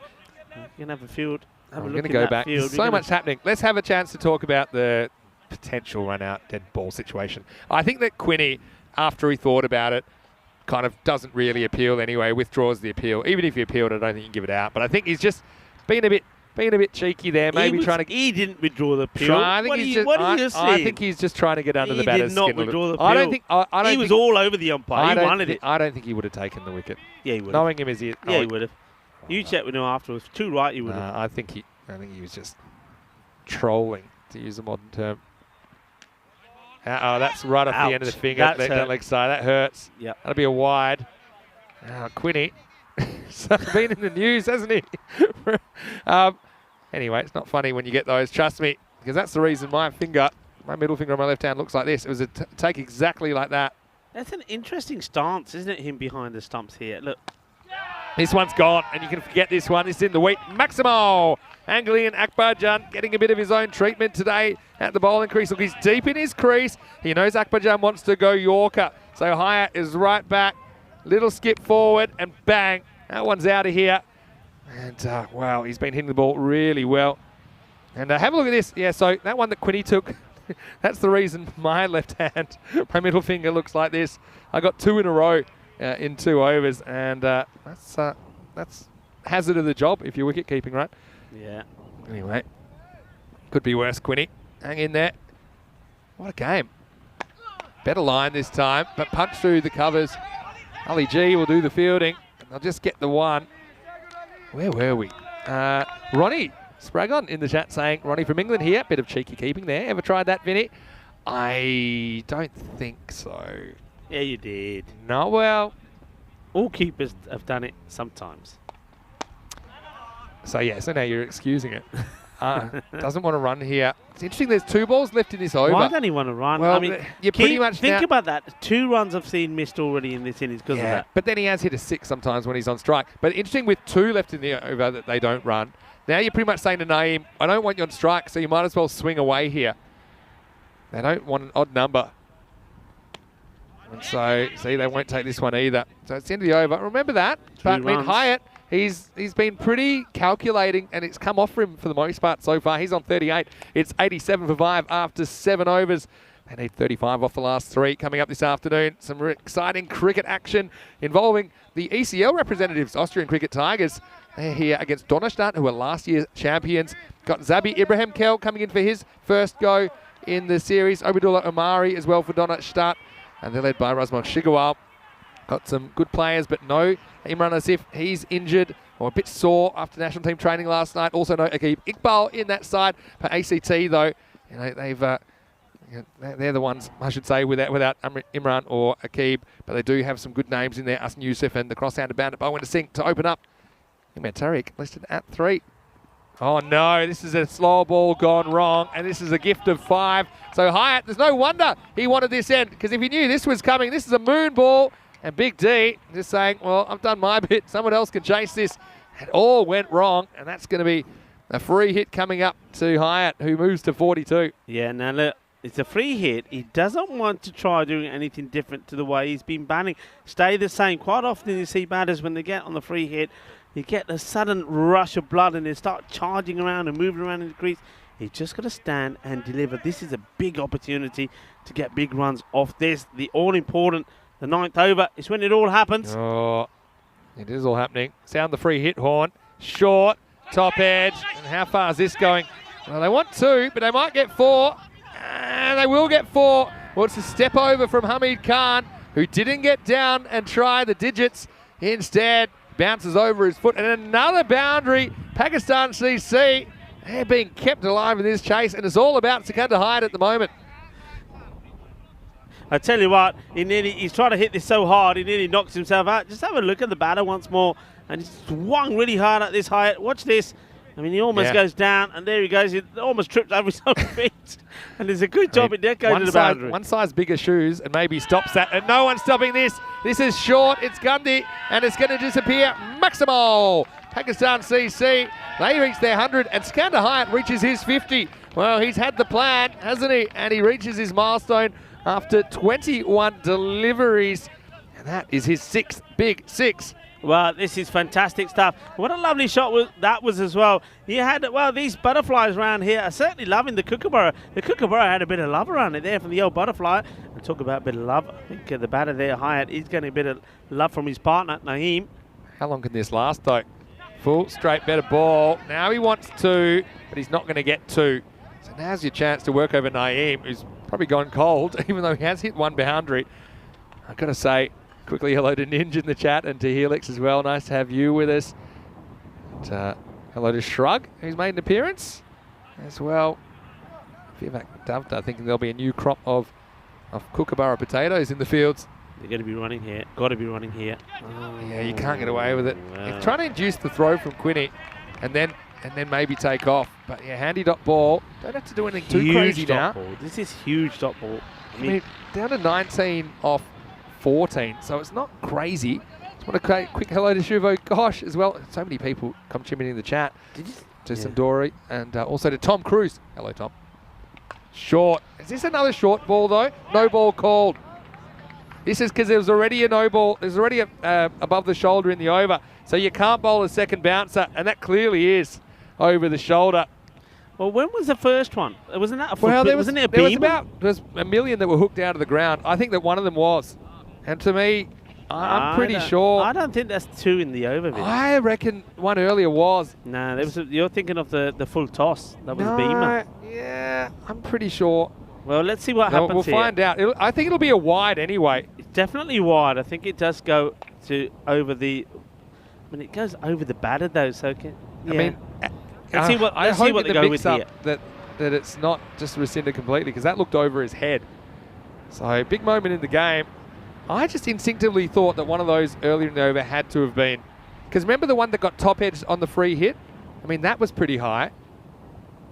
We're going to have a field. Have a I'm look going to in go that back. field. There's We're so gonna- much happening. Let's have a chance to talk about the potential run-out dead ball situation. I think that Quinny, after he thought about it, kind of doesn't really appeal anyway, withdraws the appeal. Even if he appealed, I don't think you can give it out. But I think he's just being a bit cheeky there, maybe trying to... He didn't withdraw the appeal. I think What he's do you- what are you just, I saying? think he's just trying to get under the He batter's did not skin. a little. withdraw the I don't appeal. think... I don't He was think, all over the umpire. He wanted it. I don't think he would have taken the wicket. Yeah, he would have. Knowing him as he... Yeah, he would have. You checked with him afterwards. Too right, he would have. I think he was just trolling, to use a modern term. Oh, that's right off the end of the Ouch. finger. That's That hurt. leg side. That hurts. Yep. That'll be a wide. Quinny. Been in the news, hasn't he? Anyway, it's not funny when you get those. Trust me, because that's the reason my middle finger on my left hand looks like this. It was a take exactly like that. That's an interesting stance, isn't it, him behind the stumps here? Look. This one's gone, and you can forget this one. It's in the wheat. Maximo Anglian Akbarjan getting a bit of his own treatment today at the bowling crease. Look, he's deep in his crease. He knows Akbarjan wants to go Yorker. So Hyatt is right back. Little skip forward, and bang. That one's out of here. And, wow, he's been hitting the ball really well. And have a look at this. Yeah, so that one that Quinny took, that's the reason my left hand, my middle finger looks like this. I got 2 in a row. In 2 overs, and that's hazard of the job if you're wicket keeping, right? Yeah. Anyway, could be worse, Quinny. Hang in there. What a game. Better line this time, but punch through the covers. Ali G will do the fielding. They'll just get the one. Where were we? Ronnie Spragon in the chat saying, Ronnie from England here. Bit of cheeky keeping there. Ever tried that, Vinny? I don't think so. Yeah, you did. No, well. All keepers have done it sometimes. So, yeah, so now you're excusing it. Doesn't want to run here. It's interesting. There's 2 balls left in this over. Why don't he want to run? Well, I mean, you pretty much think about that. 2 runs I've seen missed already in this innings because of that. But then he has hit a 6 sometimes when he's on strike. But interesting with 2 left in the over that they don't run. Now you're pretty much saying to Naeem, I don't want you on strike, so you might as well swing away here. They don't want an odd number. And so, see, they won't take this one either. So it's the end of the over. Remember that. But I mean, Hyatt, he's been pretty calculating, and it's come off for him for the most part so far. He's on 38. It's 87 for 5 after 7 overs. They need 35 off the last 3 coming up this afternoon. Some exciting cricket action involving the ECL representatives, Austrian Cricket Tigers. They're here against Donnerstadt, who were last year's champions. Got Zabi Ibrahim Kel coming in for his first go in the series. Obidullah Omari as well for Donnerstadt. And they're led by Razman Shigawal. Got some good players, but no Imran Asif. He's injured or a bit sore after national team training last night. Also no Aqib Iqbal in that side. For ACT, though, you know, they're the ones, I should say, without Imran or Aqib. But they do have some good names in there. Hassan Youssef and the cross-handed bandit Bowen Singh to open up. Imad Tariq listed at 3. Oh no, this is a slow ball gone wrong, and this is a gift of 5. So Hyatt, there's no wonder he wanted this end, because if he knew this was coming, this is a moon ball, and Big D just saying, well, I've done my bit, someone else can chase this. It all went wrong, and that's going to be a free hit coming up to Hyatt, who moves to 42. Yeah, now look, it's a free hit. He doesn't want to try doing anything different to the way he's been batting. Stay the same. Quite often you see batters, when they get on the free hit, you get a sudden rush of blood and they start charging around and moving around in the crease. He's just got to stand and deliver. This is a big opportunity to get big runs off this. The all-important, the 9th over, is when it all happens. Oh, it is all happening. Sound the free hit horn. Short, top edge. And how far is this going? Well, they want 2, but they might get 4. And they will get 4. Well, it's a step over from Hamid Khan, who didn't get down and try the digits. Instead, bounces over his foot, and another boundary. Pakistan CC, they're being kept alive in this chase, and it's all about Sikandar Hyatt at the moment. I tell you what, he's trying to hit this so hard, he nearly knocks himself out. Just have a look at the batter once more, and he's swung really hard at this Hyatt. Watch this. I mean, he almost goes down, and there he goes. He almost trips over his own feet. And there's a good job in there going to the boundary. One size bigger shoes, and maybe stops that. And no one's stopping this. This is short. It's Gandhi, and it's going to disappear. Maximal. Pakistan CC, they reach their 100, and Sikandar Hyatt reaches his 50. Well, he's had the plan, hasn't he? And he reaches his milestone after 21 deliveries. And that is his 6th big 6. Well, this is fantastic stuff. What a lovely shot that was as well. He had, well, these butterflies around here are certainly loving the kookaburra. The kookaburra had a bit of love around it there from the old butterfly. And talk about a bit of love. I think the batter there, Hyatt, is getting a bit of love from his partner, Naeem. How long can this last, though? Full straight better ball. Now he wants 2, but he's not going to get 2. So now's your chance to work over Naeem, who's probably gone cold, even though he has hit 1 boundary. I've got to say, quickly hello to Ninja in the chat and to Helix as well. Nice to have you with us. And, hello to Shrug, who's made an appearance as well. Vivek Davda thinking there'll be a new crop of kookaburra potatoes in the fields. They're going to be running here. Got to be running here. Oh, yeah, you can't get away with it. Wow. They're trying to induce the throw from Quinny and then maybe take off. But yeah, handy dot ball. Don't have to do anything too crazy now. Ball. This is huge dot ball. I mean, down to 19 off 14, so it's not crazy. Just want to say quick hello to Shuvo Gosh as well. So many people come chimming in the chat. To Sandori and also to Tom Cruise. Hello, Tom. Short. Is this another short ball though? No ball called. This is because there was already a no ball. There's already a above the shoulder in the over, so you can't bowl a second bouncer, and that clearly is over the shoulder. Well, when was the first one? Wasn't that a well, wasn't it a beam? There was a million that were hooked out of the ground. I think that one of them was. And to me, I'm pretty sure. I don't think that's 2 in the over bit. I reckon one earlier was. No, there was you're thinking of the full toss. That was a beamer. Yeah, I'm pretty sure. Well, let's see what happens We'll here. find out. I think it'll be a wide anyway. It's definitely wide. I think it does go to over the. I mean, it goes over the batter though. So yeah. I mean, let's see what they go with here. That it's not just rescinded completely, because that looked over his head. So big moment in the game. I just instinctively thought that one of those earlier in the over had to have been, because remember the one that got top edged on the free hit? I mean, that was pretty high.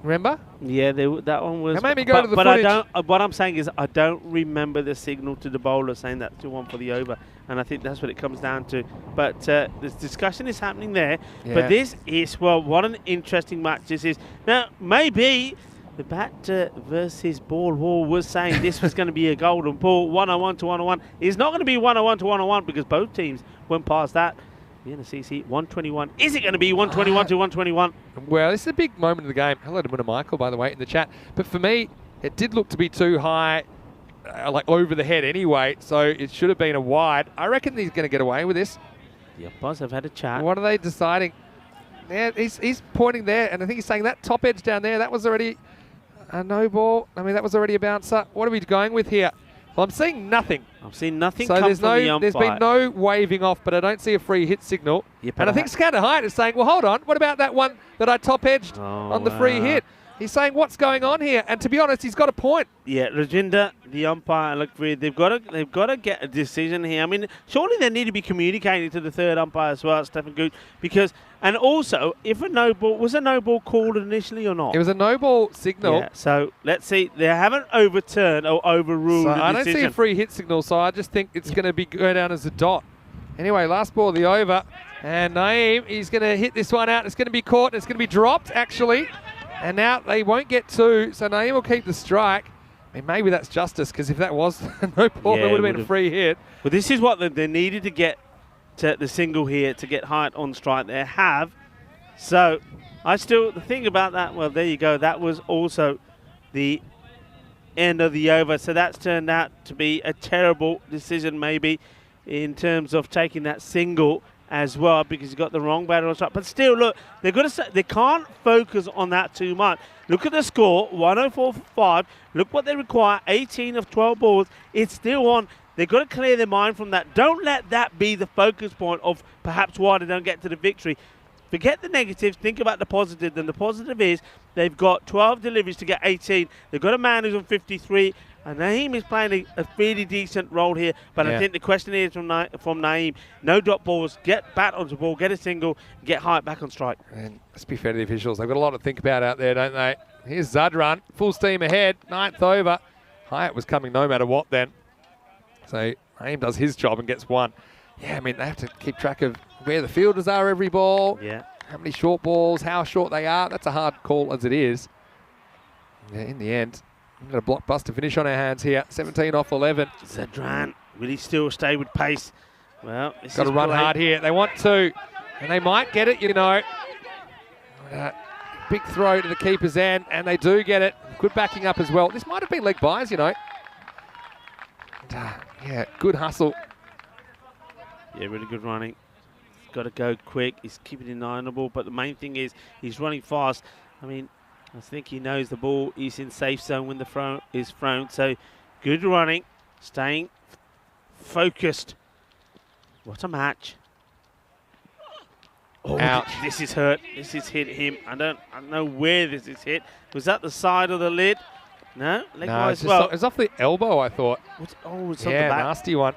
Remember? Yeah, that one was. That made me go to the but footage. I don't. What I'm saying is, I don't remember the signal to the bowler saying that's 2-1 for the over, and I think that's what it comes down to. But this discussion is happening there. Yeah. But this is what an interesting match this is. Now maybe the bat versus ball wall was saying this was going to be a golden ball, 101 to 101. It's not going to be 101 to 101 because both teams went past that. Vienna CC 121. Is it going to be 121 to 121? Well, this is a big moment of the game. Hello to Winner Michael, by the way, in the chat. But for me, it did look to be too high, like over the head anyway, so it should have been a wide. I reckon he's going to get away with this. The umpires have had a chat. What are they deciding? Yeah, he's pointing there, and I think he's saying that top edge down there, that was already a no ball. I mean, that was already a bouncer. What are we going with here? Well, I'm seeing nothing. I've seen nothing So come there's from the no, umpire. there's been no waving off, but I don't see a free hit signal. Yeah, and I think Scatter Hyatt is saying, well, hold on, what about that one that I top edged on the free hit? He's saying, what's going on here? And to be honest, he's got a point. Yeah, Rajinder, the umpire, look, they've got to get a decision here. I mean, surely they need to be communicating to the third umpire as well, Stephen Good, because, and also, if a no ball, was a no ball called initially or not? It was a no ball signal. Yeah, so let's see. They haven't overturned or overruled So the I don't decision. see a free hit signal, so I just think it's going to go down as a dot. Anyway, last ball of the over, and Naeem, he's going to hit this one out. It's going to be caught, and it's going to be dropped, actually. And now they won't get two, so Naeem will keep the strike. I mean, maybe that's justice, because if that was no ball, Yeah, it would it have been a free hit. But this is what they needed to get to the single here to get Hyatt on strike. They have. So the thing about that, well, there you go. That was also the end of the over. So that's turned out to be a terrible decision, maybe, in terms of taking that single as well, because you got the wrong batter on strike. But still, look, they've got to say, they can't focus on that too much. Look at the score, 104 for 5. Look what they require, 18 of 12 balls. It's still on. They've got to clear their mind from that. Don't let that be the focus point of perhaps why they don't get to the victory. Forget the negatives, think about the positive. And the positive is they've got 12 deliveries to get 18. They've got a man who's on 53. And Naeem is playing a fairly decent role here. But I think the question is from Naeem, no drop balls, get bat onto the ball, get a single, get Hyatt back on strike. And let's be fair to the officials. They've got a lot to think about out there, don't they? Here's Zadran, full steam ahead, 9th over. Hyatt was coming no matter what then. So Naeem does his job and gets one. Yeah, I mean, they have to keep track of where the fielders are every ball. Yeah. How many short balls, how short they are. That's a hard call as it is. Yeah, in the end, we've got a blockbuster finish on our hands here. 17 off 11. Zadran, will he still stay with pace? Well, this Got to run hard here. They want to, and they might get it, you know. Big throw to the keeper's end, and they do get it. Good backing up as well. This might have been leg buys, you know. And, yeah, good hustle. Yeah, really good running. He's got to go quick. He's keeping it inalienable, but the main thing is he's running fast. I mean, I think he knows the ball is in safe zone when the throw is thrown. So good running, staying focused. What a match. Oh, Ouch. This is hurt. This has hit him. I don't know where this is hit. Was that the side of the lid? No? No, it's off the elbow, I thought. It's on the Yeah, back. nasty one.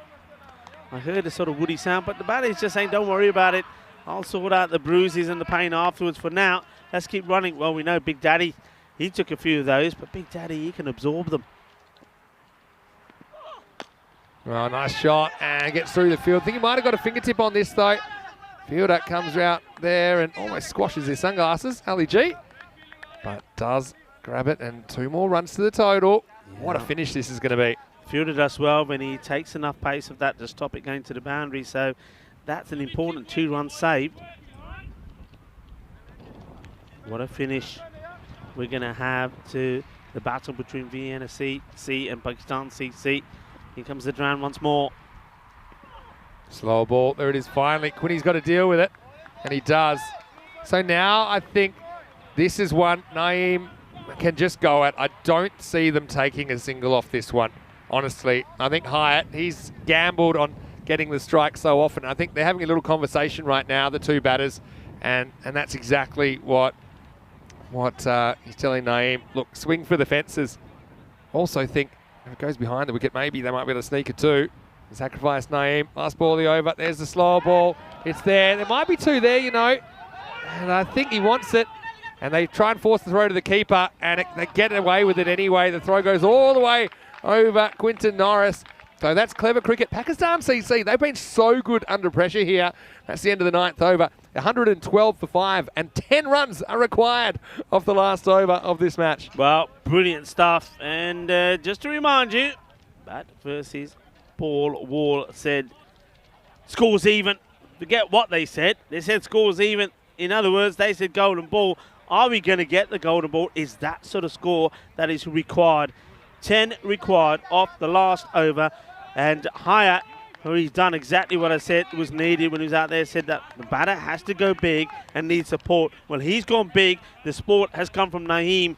I heard a sort of woody sound, but the batter is just saying, don't worry about it. I'll sort out the bruises and the pain afterwards. For now, let's keep running. Well, we know Big Daddy, he took a few of those, but Big Daddy, he can absorb them. Well, nice shot, and gets through the field. I think he might have got a fingertip on this, though. Fielder comes out there and almost squashes his sunglasses, Ali G. But does grab it, and 2 more runs to the total. Yeah. What a finish this is going to be. Fielder does well when he takes enough pace of that to stop it going to the boundary, so that's an important 2 runs saved. What a finish we're going to have to the battle between Vienna CC and Pakistan CC. Here comes the Zadran once more. Slow ball, there it is finally. Quinny's got to deal with it, and he does. So now I think this is one Naeem can just go at. I don't see them taking a single off this one. Honestly, I think Hyatt, he's gambled on getting the strike so often. I think they're having a little conversation right now, the 2 batters, and that's exactly what he's telling Naeem. Look, swing for the fences. Also think if it goes behind the wicket, maybe they might be able to sneak it too. Sacrifice Naeem. Last ball of the over. There's the slower ball. It's there. There might be 2 there, you know. And I think he wants it. and they try and force the throw to the keeper, and they get away with it anyway. The throw goes all the way over Quinton Norris. So that's clever cricket. Pakistan CC, they've been so good under pressure here. That's the end of the 9th over. 112 for 5, and 10 runs are required off the last over of this match. Well, brilliant stuff. And just to remind you, Bat versus Paul Wall said scores even. Forget what they said. They said scores even. In other words, they said golden ball. Are we going to get the golden ball? Is that sort of score that is required? 10 required off the last over. And Hyatt, who he's done exactly what I said was needed when he was out there, said that the batter has to go big and need support. Well, he's gone big. The support has come from Naeem.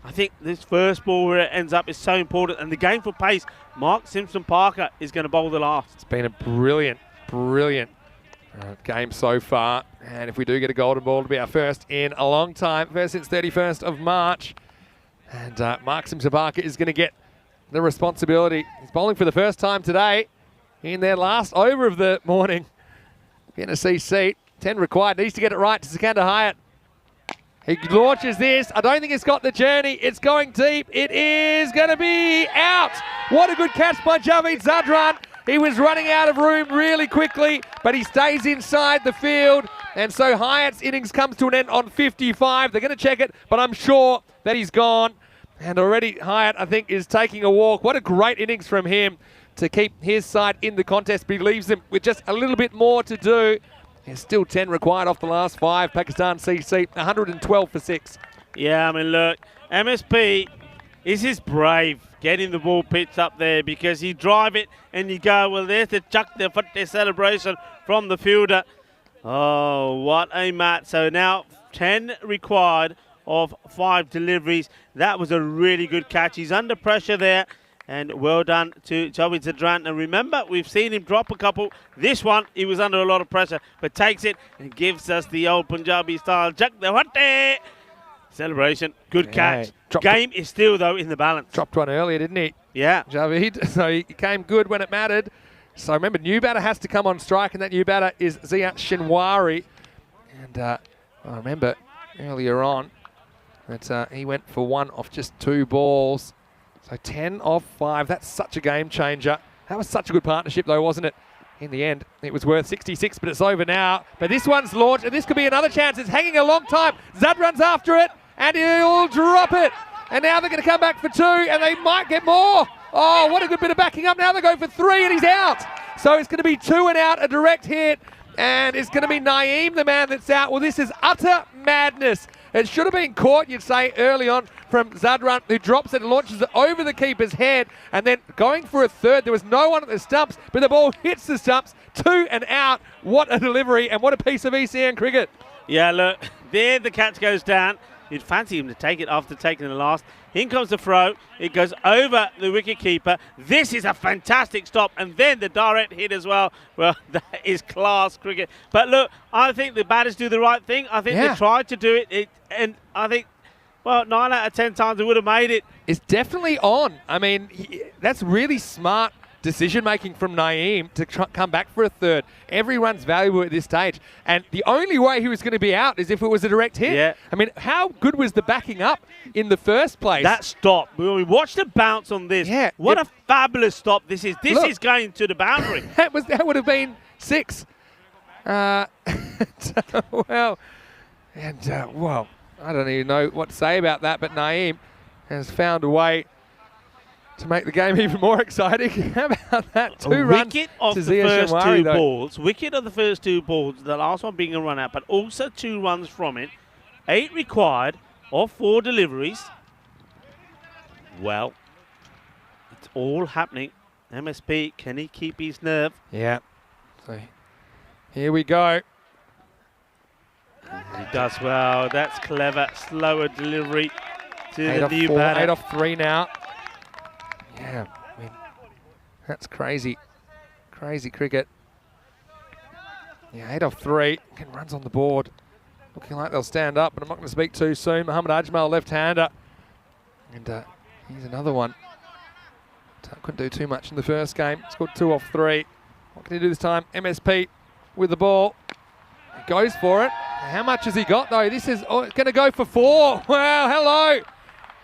I think this first ball where it ends up is so important. And the game for pace, Mark Simpson-Parker is going to bowl the last. It's been a brilliant game so far. And if we do get a golden ball, it'll be our first in a long time. First since 31st of March. And Mark Simpson-Parker is going to get the responsibility. He's bowling for the first time today in their last over of the morning. In a CC, 10 required. Needs to get it right to Sikander Hyatt. He launches this. I don't think it's got the journey. It's going deep. It is going to be out. What a good catch by Javed Zadran. He was running out of room really quickly, but he stays inside the field. And so Hyatt's innings comes to an end on 55. They're going to check it, but I'm sure that he's gone. And already Hyatt, I think, is taking a walk. What a great innings from him to keep his side in the contest. But he leaves them with just a little bit more to do. There's still 10 required off the last 5. Pakistan CC, 112 for 6. Yeah, I mean, look, MSP is just brave getting the ball pitched up there, because you drive it and you go, well, there's the chuck the foot celebration from the fielder. Oh, what a match. So now 10 required of 5 deliveries. That was a really good catch. He's under pressure there, and well done to Javed Zadran. And remember, we've seen him drop a couple. This one, he was under a lot of pressure, but takes it and gives us the old Punjabi style chuck the foot celebration. Good catch. Game is still, though, in the balance. Dropped one earlier, didn't he? Yeah. Javed. So he came good when it mattered. So remember, new batter has to come on strike, and that new batter is Zia Shinwari. And I remember earlier on that he went for 1 off just 2 balls. So 10 off 5. That's such a game changer. That was such a good partnership, though, wasn't it? In the end, it was worth 66, but it's over now. But this one's launched, and this could be another chance. It's hanging a long time. Zad runs after it, and he'll drop it. And now they're going to come back for 2, and they might get more. Oh, what a good bit of backing up. Now they go for 3, and he's out. So it's going to be 2 and out, a direct hit. And it's going to be Naeem, the man that's out. Well, this is utter madness. It should have been caught, you'd say, early on from Zadran, who drops it and launches it over the keeper's head. And then going for a third, there was no one at the stumps, but the ball hits the stumps. 2 and out. What a delivery, and what a piece of ECN cricket. Yeah, look, there the catch goes down. You'd fancy him to take it after taking the last. In comes the throw. It goes over the wicketkeeper. This is a fantastic stop. And then the direct hit as well. Well, that is class cricket. But look, I think the batters do the right thing. I think they tried to do it. And I think, well, 9 out of 10 times they would have made it. It's definitely on. I mean, that's really smart decision-making from Naeem to come back for a third. Every run's valuable at this stage. And the only way he was going to be out is if it was a direct hit. Yeah. I mean, how good was the backing up in the first place? That stop. When we watch the bounce on this, what a fabulous stop this is. This is going to the boundary. That would have been 6. Well, I don't even know what to say about that, but Naeem has found a way to make the game even more exciting. How about that? 2 runs wicket of to the Zia first Shinwari, 2 though. balls. Wicket of the first 2 balls. The last one being a run out, but also 2 runs from it. 8 required of 4 deliveries. Well, it's all happening. MSP, can he keep his nerve? Yeah. So here we go. He does well. That's clever. Slower delivery to 8 the off new 4, batter. 8 off 3 now. Yeah, I mean, that's crazy. Crazy cricket. Yeah, 8 off 3. Again, runs on the board. Looking like they'll stand up, but I'm not going to speak too soon. Mohammad Ajmal, left-hander. And here's another one. Couldn't do too much in the first game. Scored 2 off 3. What can he do this time? MSP with the ball. He goes for it. How much has he got, though? This is going to go for 4. Wow, hello.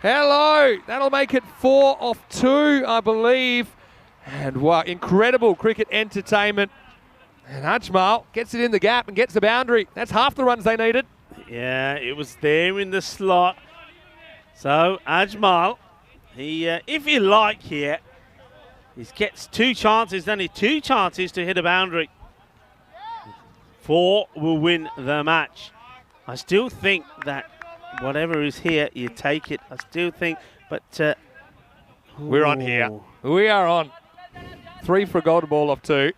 Hello. That'll make it 4 off 2, I believe. And wow, incredible cricket entertainment. And Ajmal gets it in the gap and gets the boundary. That's half the runs they needed. Yeah, it was there in the slot. So Ajmal, he, if you like here, he gets 2 chances, only 2 chances to hit a boundary. 4 will win the match. I still think that whatever is here, you take it. I still think, but... we're on here. We are on. 3 for a golden ball off 2.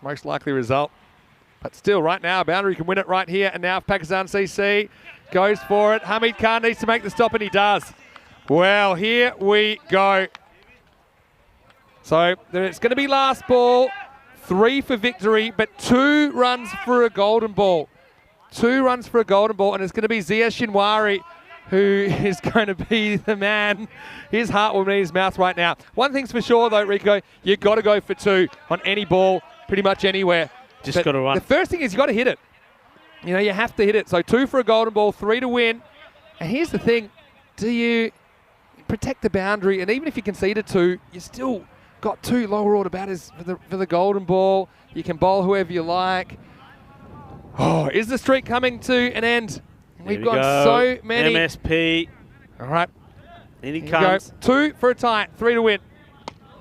Most likely result. But still, right now, boundary can win it right here. And now Pakistan CC goes for it. Hamid Khan needs to make the stop, and he does. Well, here we go. So it's going to be last ball. 3 for victory, but 2 runs for a golden ball. 2 runs for a golden ball, and it's going to be Zia Shinwari who is going to be the man. His heart will be in his mouth right now. One thing's for sure, though, Rico, you've got to go for 2 on any ball, pretty much anywhere. Just got to run. The first thing is you've got to hit it. You know, you have to hit it. So 2 for a golden ball, 3 to win. And here's the thing. Do you protect the boundary? And even if you concede a 2, you still got 2 lower order batters for the golden ball. You can bowl whoever you like. Oh, is the streak coming to an end? We've got so many. MSP. All right. In he comes. 2 for a tie, 3 to win.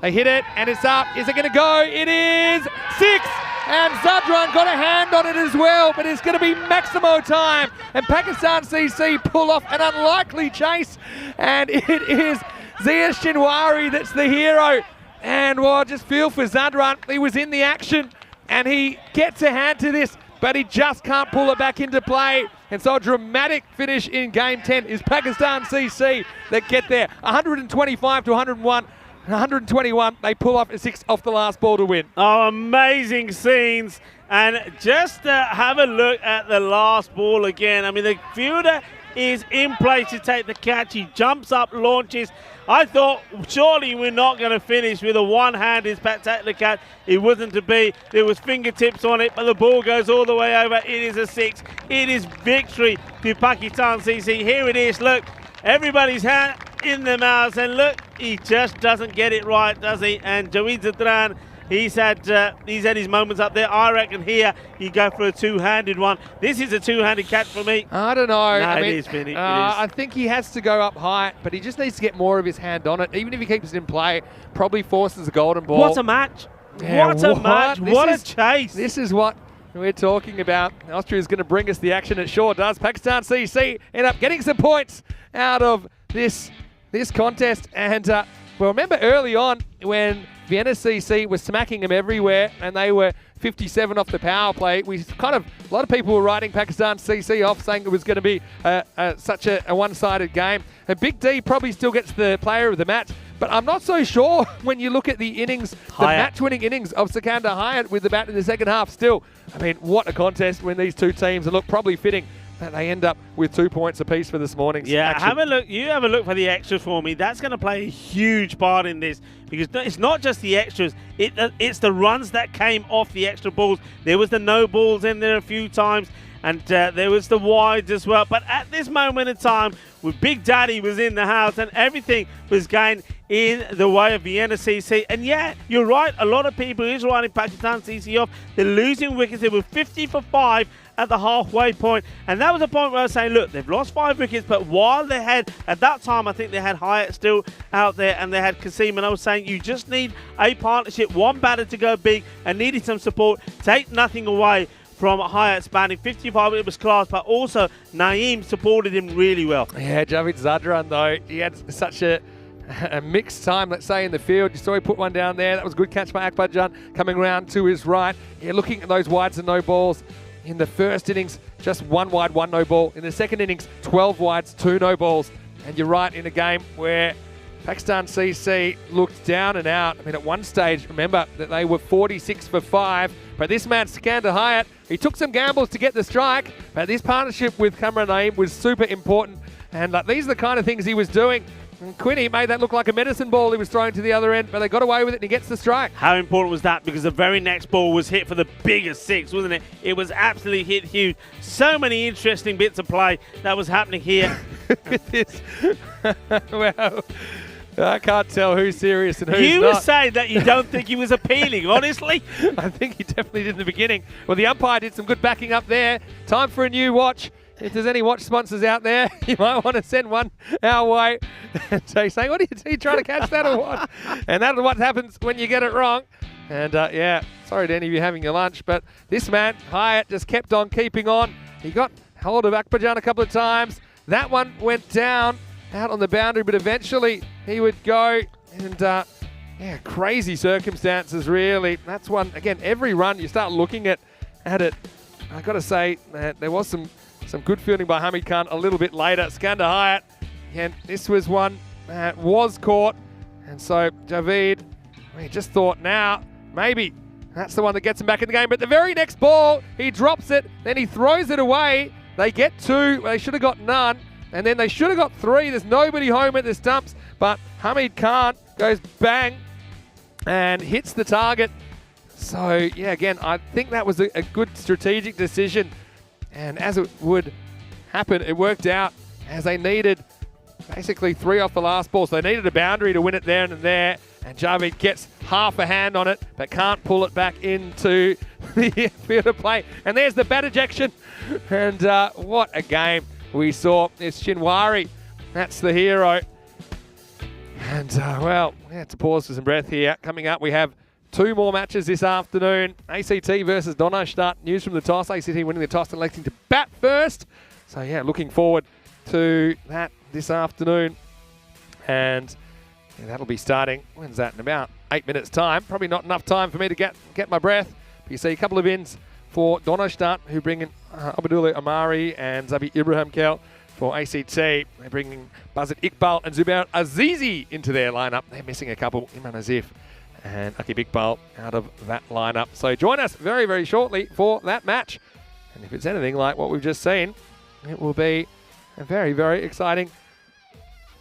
They hit it, and it's up. Is it going to go? It is 6. And Zadran got a hand on it as well, but it's going to be Maximo time. And Pakistan CC pull off an unlikely chase. And it is Zia Shinwari that's the hero. And well, just feel for Zadran. He was in the action, and he gets a hand to this, but he just can't pull it back into play. And so a dramatic finish in Game 10 is Pakistan CC that get there. 125 to 101. 121, they pull off a 6 off the last ball to win. Oh, amazing scenes. And just have a look at the last ball again. I mean, the fielder is in place to take the catch. He jumps up, launches. I thought, surely we're not going to finish with a one-handed spectacular catch. It wasn't to be. There was fingertips on it, but the ball goes all the way over. It is a 6. It is victory to Pakistan CC. Here it is. Look, everybody's hand in their mouths, and look, he just doesn't get it right, does he? And Jaweed Zadran, he's had his moments up there. I reckon here you go for a 2-handed one. This is a 2-handed catch for me. I don't know. No, I mean, it is, Vinny. I think he has to go up high, but he just needs to get more of his hand on it. Even if he keeps it in play, probably forces a golden ball. What a match. Yeah, what a match. What a chase. This is what we're talking about. Austria is going to bring us the action. It sure does. Pakistan CC end up getting some points out of this contest. And well, remember early on when Vienna CC was smacking them everywhere and they were 57 off the power play, a lot of people were writing Pakistan CC off, saying it was going to be such a one-sided game. Big D probably still gets the player of the match, but I'm not so sure when you look at the innings, the match-winning innings of Sikandar Hayat with the bat in the second half still. I mean, what a contest when these two teams, and look, probably fitting that they end up with 2 points apiece for this morning's action. Have a look. You have a look for the extras for me. That's going to play a huge part in this, because it's not just the extras. It's the runs that came off the extra balls. There was the no balls in there a few times, and there was the wides as well. But at this moment in time, with Big Daddy was in the house and everything was going in the way of Vienna CC. And yeah, you're right. A lot of people is writing Pakistan CC off. They're losing wickets. They were 50 for 5 at the halfway point. And that was a point where I was saying, look, they've lost 5 wickets, but while they had, at that time, I think they had Hyatt still out there and they had Kasim. And I was saying, you just need a partnership, one batter to go big and needed some support. Take nothing away from Hyatt's batting. 55, it was class, but also Naeem supported him really well. Yeah, Javid Zadran, though, he had such a mixed time, let's say, in the field. You saw he put one down there. That was a good catch by Akbar Jan coming round to his right. Yeah, looking at those wides and no balls. In the first innings, just 1 wide, 1 no ball. In the second innings, 12 wides, 2 no balls. And you're right, in a game where Pakistan CC looked down and out. I mean, at one stage, remember that they were 46 for 5. But this man, Sikandar Hayat, he took some gambles to get the strike. But this partnership with Kamran Naeem was super important. And these are the kind of things he was doing And Quinny made that look like a medicine ball he was throwing to the other end, but they got away with it and he gets the strike. How important was that? Because the very next ball was hit for the biggest six, wasn't it? It was absolutely hit huge. So many interesting bits of play that was happening here. With this. Well, I can't tell who's serious and who's not. You were saying that you don't think he was appealing, honestly. I think he definitely did in the beginning. Well, the umpire did some good backing up there. Time for a new watch. If there's any watch sponsors out there, you might want to send one our way. So he's saying, what are you trying to catch that or what? And that's what happens when you get it wrong. And yeah, sorry to any of you having your lunch, but this man, Hyatt, just kept on keeping on. He got hold of Akbarjan a couple of times. That one went down out on the boundary, but eventually he would go. And yeah, crazy circumstances, really. That's one, again, every run you start looking at it. I got to say that there was some good fielding by Hamid Khan a little bit later. Skander Hyatt, and this was one that was caught. And so Javid, we just thought now, maybe that's the one that gets him back in the game. But the very next ball, he drops it, then he throws it away. They get two, they should have got none. And then they should have got three. There's nobody home at the stumps, but Hamid Khan goes bang and hits the target. So yeah, again, I think that was a good strategic decision. And as it would happen, it worked out as they needed basically three off the last ball. So they needed a boundary to win it there and there. And Javid gets half a hand on it, but can't pull it back into the field of play. And there's the bat ejection. And what a game we saw. It's Shinwari. That's the hero. And well, we had to pause for some breath here. Coming up, we have two more matches this afternoon. ACT versus Donaustadt. News from the toss. ACT winning the toss and electing to bat first. So yeah, looking forward to that this afternoon. And yeah, that'll be starting, when's that, in about 8 minutes time. Probably not enough time for me to get my breath. But you see a couple of ins for Donaustadt, who bring in Abdullah Amari and Zabi Ibrahim Kel. For ACT, they're bringing Bazit Iqbal and Zubair Azizi into their lineup. They're missing a couple, Iman Azif and Akib Iqbal out of that lineup. So join us very, very shortly for that match. And if it's anything like what we've just seen, it will be a very, very exciting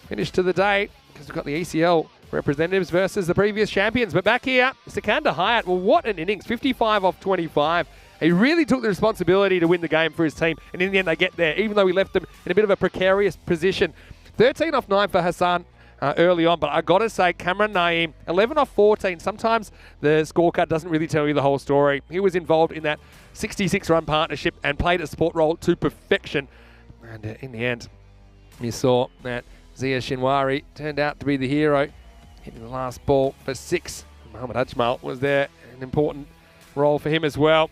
finish to the day, because we've got the ECL representatives versus the previous champions. But back here, Skander Hyatt, well, what an innings, 55 off 25. He really took the responsibility to win the game for his team, and in the end they get there, even though we left them in a bit of a precarious position. 13 off 9 for Hassan early on, but I got to say, Cameron Naeem, 11 off 14. Sometimes the scorecard doesn't really tell you the whole story. He was involved in that 66-run partnership and played a support role to perfection. And in the end, you saw that Zia Shinwari turned out to be the hero, hitting the last ball for 6. Mohamed Ajmal was there, an important role for him as well.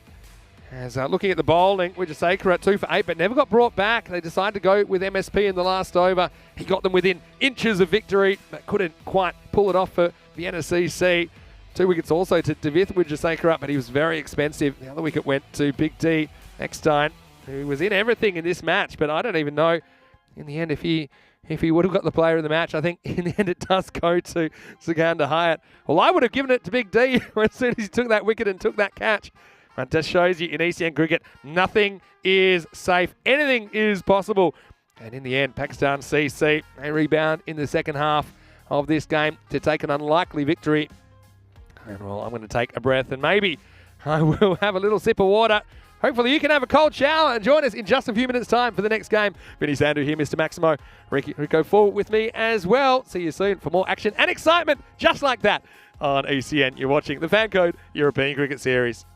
As looking at the bowling, Wijasekara at 2 for 8, but never got brought back. They decided to go with MSP in the last over. He got them within inches of victory, but couldn't quite pull it off for Vienna CC. 2 wickets also to Davith Wijasekara, but he was very expensive. The other wicket went to Big D Eckstein, who was in everything in this match, but I don't even know in the end if he would have got the player of the match. I think in the end it does go to Skander Hyatt. Well, I would have given it to Big D as soon as he took that wicket and took that catch. It just shows you in ECN cricket, nothing is safe. Anything is possible. And in the end, Pakistan CC, they rebound in the second half of this game to take an unlikely victory. And well, I'm going to take a breath and maybe I will have a little sip of water. Hopefully you can have a cold shower and join us in just a few minutes' time for the next game. Vinny Sandu here, Mr. Maximo. Rico Full with me as well. See you soon for more action and excitement just like that on ECN. You're watching the FanCode European Cricket Series.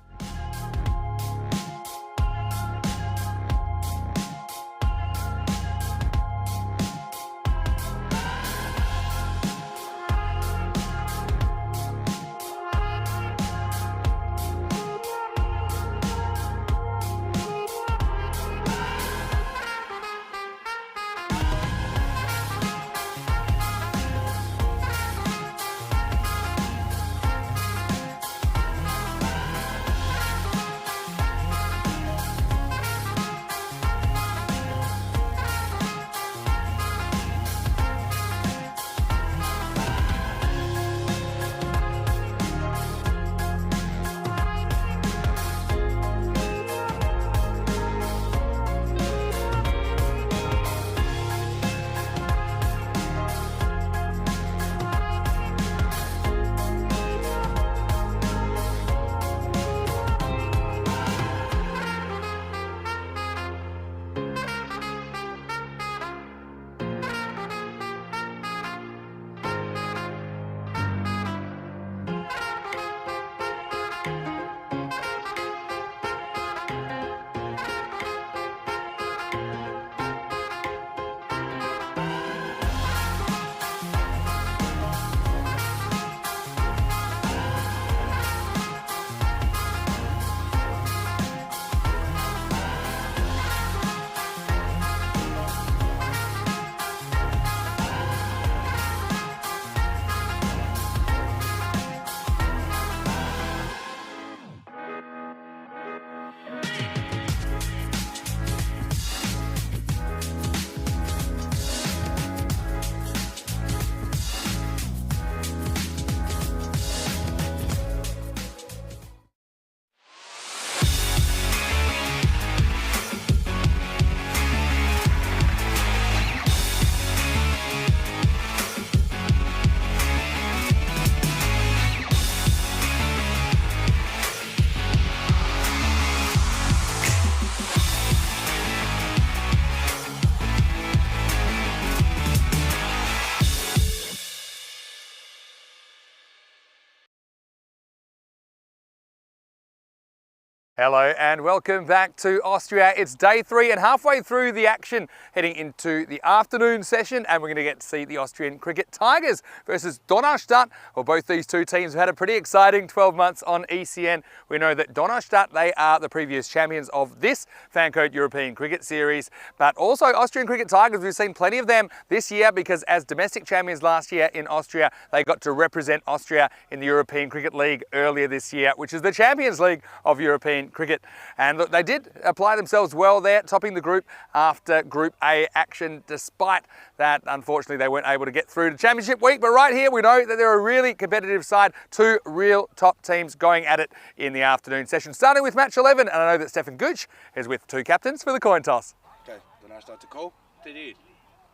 Hello and welcome back to Austria. It's day 3 and halfway through the action, heading into the afternoon session, and we're going to get to see the Austrian Cricket Tigers versus Donnerstadt. Well, both these two teams have had a pretty exciting 12 months on ECN. We know that Donnerstadt, they are the previous champions of this FanCode European Cricket Series, but also Austrian Cricket Tigers, we've seen plenty of them this year because as domestic champions last year in Austria, they got to represent Austria in the European Cricket League earlier this year, which is the Champions League of European cricket. And look, they did apply themselves well there, topping the group after Group A action. Despite that, unfortunately, they weren't able to get through to Championship Week. But right here, we know that they're a really competitive side. 2 real top teams going at it in the afternoon session, starting with match 11. And I know that Stefan Gooch is with 2 captains for the coin toss. Okay, then I start to call. T10.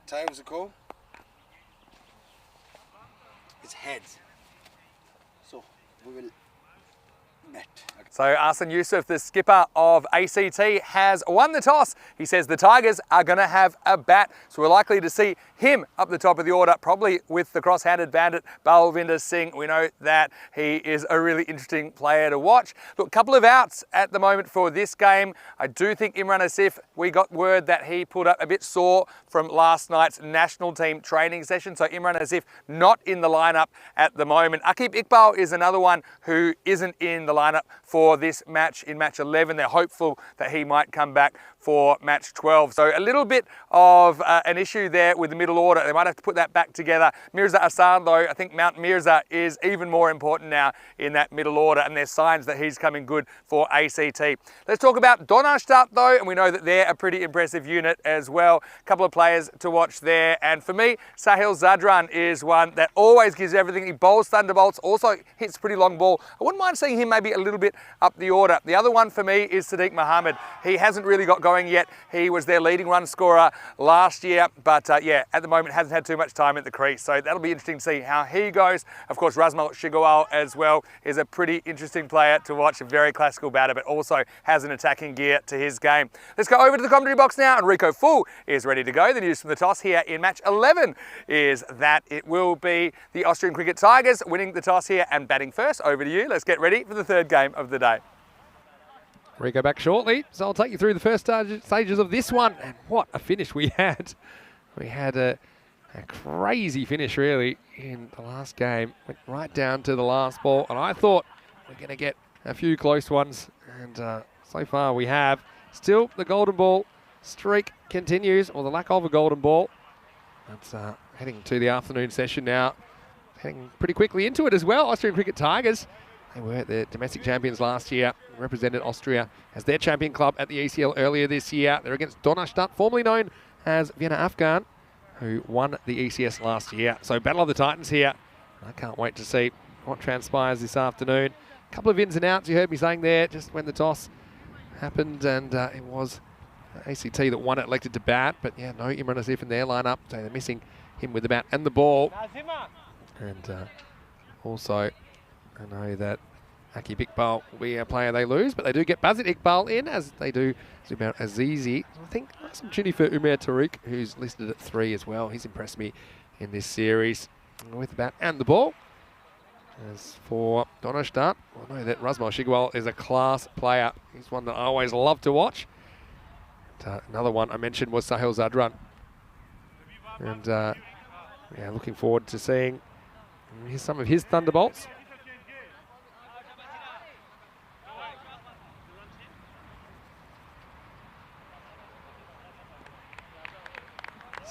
Tails a call. It's heads. So we will net. Okay. So Arsene Youssef, the skipper of ACT, has won the toss. He says the Tigers are going to have a bat, so we're likely to see him up the top of the order, probably with the cross-handed bandit Balvinder Singh. We know that he is a really interesting player to watch. Look, a couple of outs at the moment for this game. I do think Imran Asif, we got word that he pulled up a bit sore from last night's national team training session, so Imran Asif not in the lineup at the moment. Akib Iqbal is another one who isn't in the lineup for this match in match 11. They're hopeful that he might come back for match 12. So a little bit of an issue there with the middle order. They might have to put that back together. Mirza Hassan, though, I think Mount Mirza is even more important now in that middle order, and there's signs that he's coming good for ACT. Let's talk about Donnerstadt, though, and we know that they're a pretty impressive unit as well. A couple of players to watch there, and for me, Sahil Zadran is one that always gives everything. He bowls thunderbolts, also hits pretty long ball. I wouldn't mind seeing him maybe a little bit up the order. The other one for me is Sadiq Mohammed. He hasn't really got going yet. He was their leading run scorer last year, but yeah, at the moment hasn't had too much time at the crease. So that'll be interesting to see how he goes. Of course, Razmal Shigowal as well is a pretty interesting player to watch, a very classical batter, but also has an attacking gear to his game. Let's go over to the commentary box now, and Rico Full is ready to go. The news from the toss here in match 11 is that it will be the Austrian Cricket Tigers winning the toss here and batting first. Over to you. Let's get ready for the third game of the day. Rico back shortly, so I'll take you through the first stages of this one. And what a finish we had. We had a crazy finish, really, in the last game. Went right down to the last ball, and I thought we're going to get a few close ones, and so far we have. Still, the golden ball streak continues, or the lack of a golden ball. It's heading to the afternoon session now. Heading pretty quickly into it as well. Austrian Cricket Tigers. They were the domestic champions last year, represented Austria as their champion club at the ECL earlier this year. They're against Donnerstadt, formerly known as Vienna Afghan, who won the ECS last year. So Battle of the Titans here. I can't wait to see what transpires this afternoon. A couple of ins and outs you heard me saying there just when the toss happened, and it was ACT that won it, elected to bat. But yeah, no Imran Asif in their lineup, so they're missing him with the bat and the ball. And also, I know that Akib Iqbal will be a player they lose, but they do get Bazit Iqbal in, as they do Zubair Azizi. I think nice opportunity for Umair Tariq, who's listed at 3 as well. He's impressed me in this series with the bat and the ball. As for Donnerstadt, I know that Razmal Shigowal is a class player. He's one that I always love to watch. And, another one I mentioned was Sahil Zadran. And yeah, looking forward to seeing some of his thunderbolts.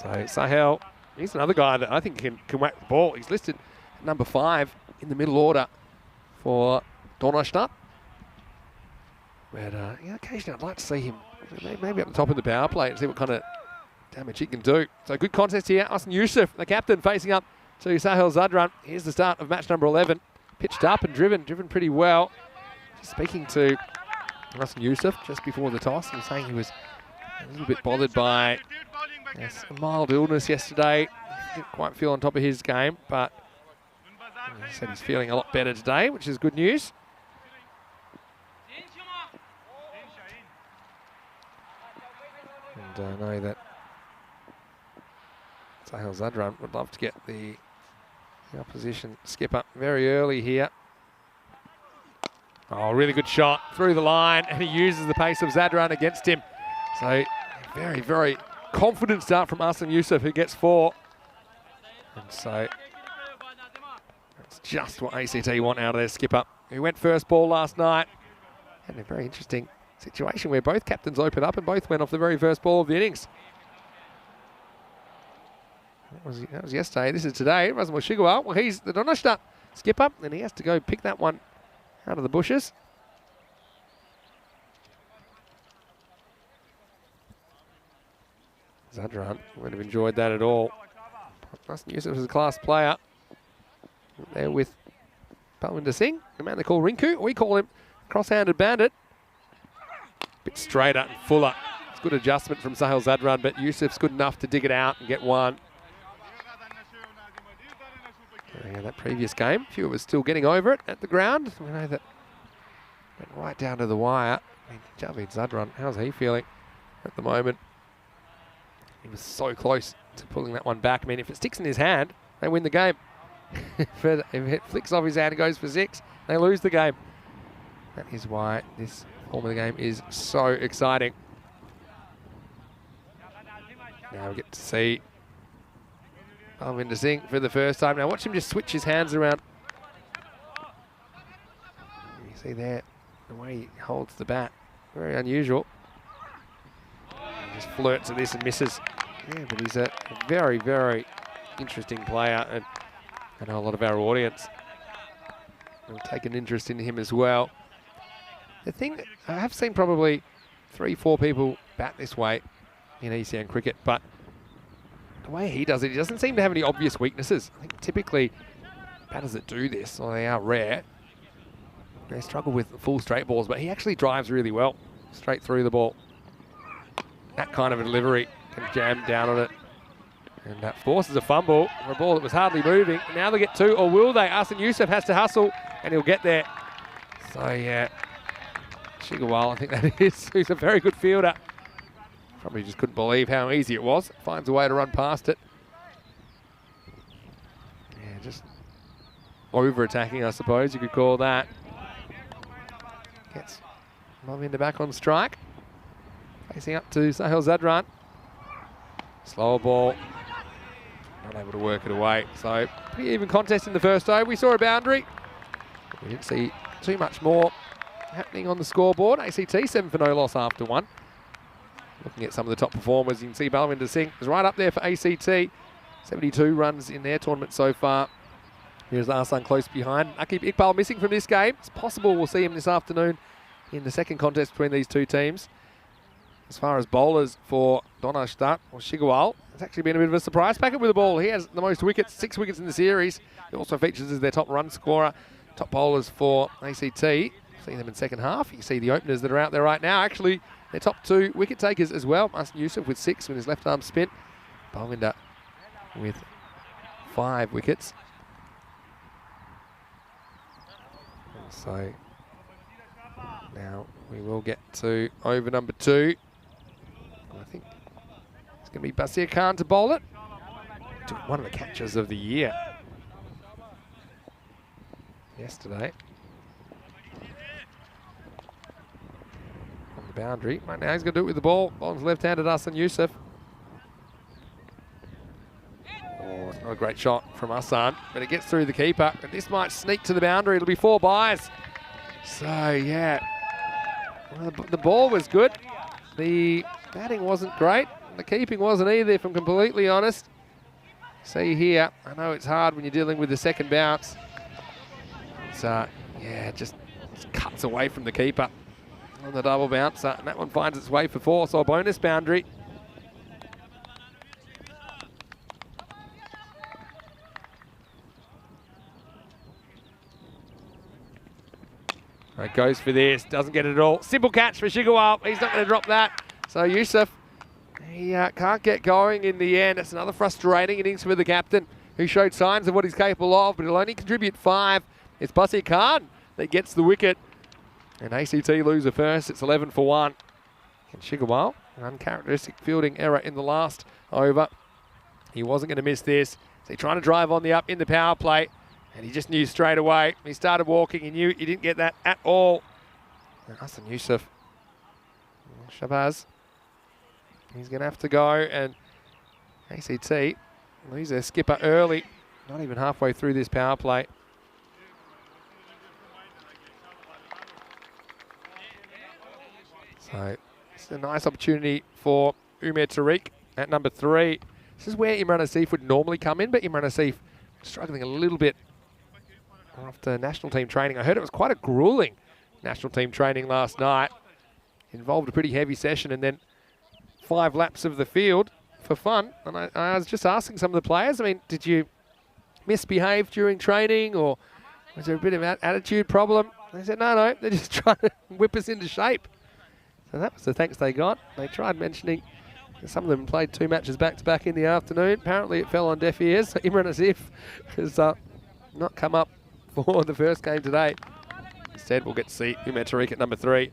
So Sahel, he's another guy that I think can whack the ball. He's listed at number 5 in the middle order for Donnerstadt. But yeah, occasionally I'd like to see him maybe up the top of the power play and see what kind of damage he can do. So good contest here. Arsene Youssef, the captain, facing up to Sahil Zadran. Here's the start of match number 11. Pitched up and driven pretty well. Speaking to Arsene Youssef just before the toss, he was saying he was a little bit bothered by a mild illness yesterday. Didn't quite feel on top of his game, but he said he's feeling a lot better today, which is good news. And I know that Sahil Zadran would love to get the opposition skipper very early here. Oh, really good shot through the line, and he uses the pace of Zadran against him. So, very, very confident start from Arsene Youssef, who gets 4. And so, that's just what ACT want out of their skipper, who went first ball last night. And a very interesting situation where both captains opened up and both went off the very first ball of the innings. That was yesterday. This is today. Razmal Shigawa. Well, he's the Donashta skipper, and he has to go pick that one out of the bushes. Zadran wouldn't have enjoyed that at all. Arsene Youssef is a class player. There with Balwinder Singh, a man they call Rinku. We call him cross-handed bandit. Bit straighter and fuller. It's good adjustment from Sahil Zadran, but Youssef's good enough to dig it out and get 1. Yeah, that previous game, a few of us still getting over it at the ground. We know that went right down to the wire. I mean, Javid Zadran, how's he feeling at the moment? He was so close to pulling that one back. I mean, if it sticks in his hand, they win the game. If it flicks off his hand and goes for 6, they lose the game. That is why this form of the game is so exciting. Now we get to see Balwinder Singh for the first time. Now watch him just switch his hands around. You see there, the way he holds the bat. Very unusual. He just flirts at this and misses. Yeah, but he's a very, very interesting player, and I know a lot of our audience will take an interest in him as well. The thing, I have seen probably 3-4 people bat this way in ECN cricket, but the way he does it, he doesn't seem to have any obvious weaknesses. I think typically batters that do this, or they are rare, they struggle with full straight balls, but he actually drives really well, straight through the ball. That kind of a delivery can jam down on it. And that forces a fumble for a ball that was hardly moving. Now they get 2, or will they? Arsene Youssef has to hustle, and he'll get there. So, yeah, Shigawal, I think that is, who's a very good fielder. Probably just couldn't believe how easy it was. Finds a way to run past it. Yeah, just over-attacking, I suppose you could call that. Gets Balwinder back on strike. Facing up to Sahil Zadran. Slower ball. Not able to work it away. So, pretty even contest in the first over. We saw a boundary. We didn't see too much more happening on the scoreboard. ACT 7 for no loss after 1. Looking at some of the top performers, you can see Balwinder Singh is right up there for ACT. 72 runs in their tournament so far. Here's Arsene close behind. Akib Iqbal missing from this game. It's possible we'll see him this afternoon in the second contest between these two teams. As far as bowlers for Donashta or Shigawal, it's actually been a bit of a surprise packet with the ball. He has the most wickets, 6 wickets in the series. He also features as their top run scorer. Top bowlers for ACT. See them in second half. You see the openers that are out there right now. Actually, their top 2 wicket takers as well. Arsene Youssef with 6 with his left arm spin. Balwinder with 5 wickets. And so now we will get to over number 2. I think it's going to be Basir Khan to bowl it. Took one of the catches of the year yesterday. On the boundary. Right now he's going to do it with the ball. Bowling's left-handed Arsene Youssef. Oh, it's not a great shot from Arsene, but it gets through the keeper. And this might sneak to the boundary. It'll be 4 byes. So, yeah. Well, the ball was good. The batting wasn't great. The keeping wasn't either, if I'm completely honest. See here, I know it's hard when you're dealing with the second bounce. It's, yeah, just cuts away from the keeper on the double bouncer. And that one finds its way for 4, so a bonus boundary. Right, goes for this, doesn't get it at all. Simple catch for Shigawal. He's not going to drop that. So Youssef, he can't get going in the end. It's another frustrating innings for the captain, who showed signs of what he's capable of, but he'll only contribute 5. It's Basir Khan that gets the wicket. And ACT lose the first. It's 11 for 1. And Shigawal, an uncharacteristic fielding error in the last over. He wasn't going to miss this. So he's trying to drive on the up in the power play. And he just knew straight away. He started walking. He knew he didn't get that at all. And Hassan Yusuf. Shabazz. He's going to have to go. And ACT lose their skipper early. Not even halfway through this power play. So this is a nice opportunity for Umair Tariq at number 3. This is where Imran Asif would normally come in, but Imran Asif struggling a little bit after national team training. I heard it was quite a grueling national team training last night. Involved a pretty heavy session and then 5 laps of the field for fun. And I was just asking some of the players, I mean, did you misbehave during training, or was there a bit of an attitude problem? They said, no, they're just trying to whip us into shape. So that was the thanks they got. They tried mentioning some of them played 2 matches back-to-back in the afternoon. Apparently it fell on deaf ears. So Imran Asif has not come up for the first game today. Instead, we'll get to see Umair Tariq at number 3.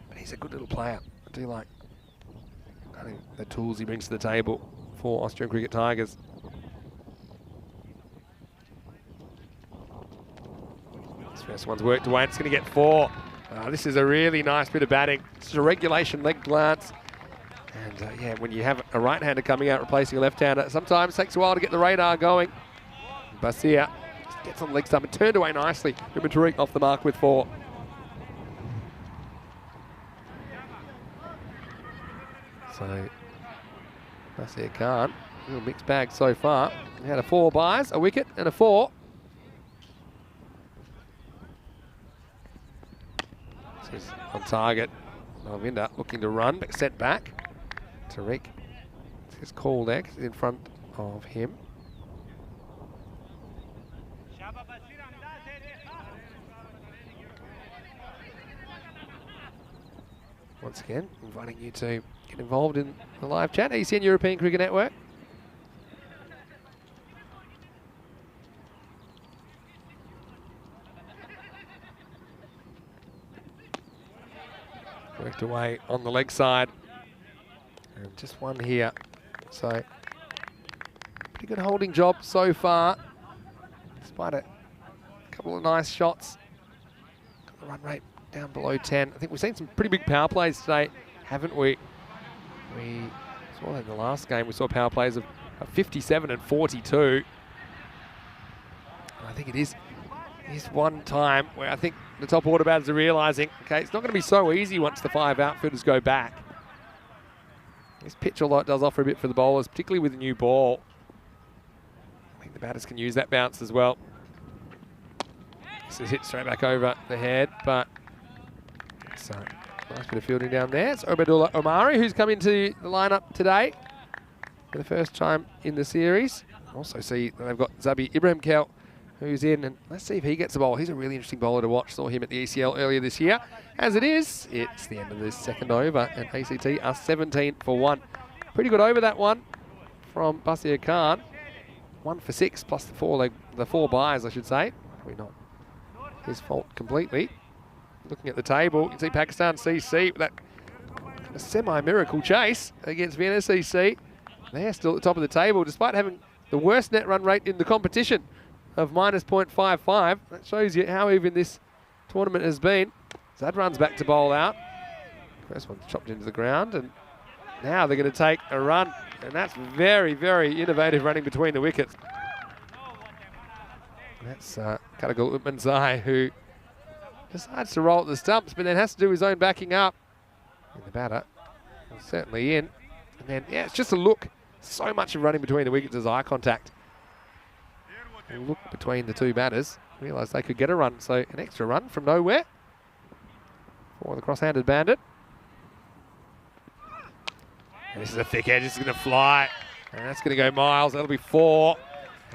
But he's a good little player. I do like the tools he brings to the table for Austrian Cricket Tigers. This first one's worked away. It's going to get 4. This is a really nice bit of batting. This is a regulation leg glance. And yeah, when you have a right-hander coming out replacing a left-hander, sometimes it takes a while to get the radar going. Basia just gets on the leg stump and turned away nicely. Umair Tariq off the mark with 4. So, Basia Khan, real mixed bag so far. He had a 4 byes, a wicket and a 4. This is on target. Malvinda looking to run, but sent back. Tariq is called X in front of him. Once again, inviting you to get involved in the live chat. ECN European Cricket Network. Worked away on the leg side. And just one here. So, pretty good holding job so far. Despite a couple of nice shots. Got the run rate down below 10. I think we've seen some pretty big power plays today, haven't we? We saw that in the last game. We saw power plays of 57 and 42. And I think it is one time where I think the top order batters are realising, okay, it's not going to be so easy once the 5 outfielders go back. This pitch a lot does offer a bit for the bowlers, particularly with the new ball. I think the batters can use that bounce as well. This is hit straight back over the head, but it's a nice bit of fielding down there. It's Obadullah Omari who's come into the lineup today for the first time in the series. Also see that they've got Zabi Ibrahim Kel who's in, and let's see if he gets a bowl. He's a really interesting bowler to watch. Saw him at the ECL earlier this year. As it is, it's the end of this second over, and ACT are 17 for 1. Pretty good over that one from Basia Khan. 1 for 6 plus the 4 byes, I should say. Probably not his fault completely. Looking at the table, you can see Pakistan CC with that kind of semi-miracle chase against Vienna CC. They're still at the top of the table, despite having the worst net run rate in the competition of -0.55. That shows you how even this tournament has been. Zad runs back to bowl out. First one's chopped into the ground, and now they're going to take a run. And that's very, very innovative running between the wickets. That's Karagal Utmanzai, who decides to roll at the stumps, but then has to do his own backing up. And the batter is certainly in. And then, yeah, it's just a look. So much of running between the wickets is eye contact. A look between the 2 batters. Realised they could get a run, so an extra run from nowhere for the cross-handed bandit. And this is a thick edge. This is going to fly, and that's going to go miles. That'll be 4.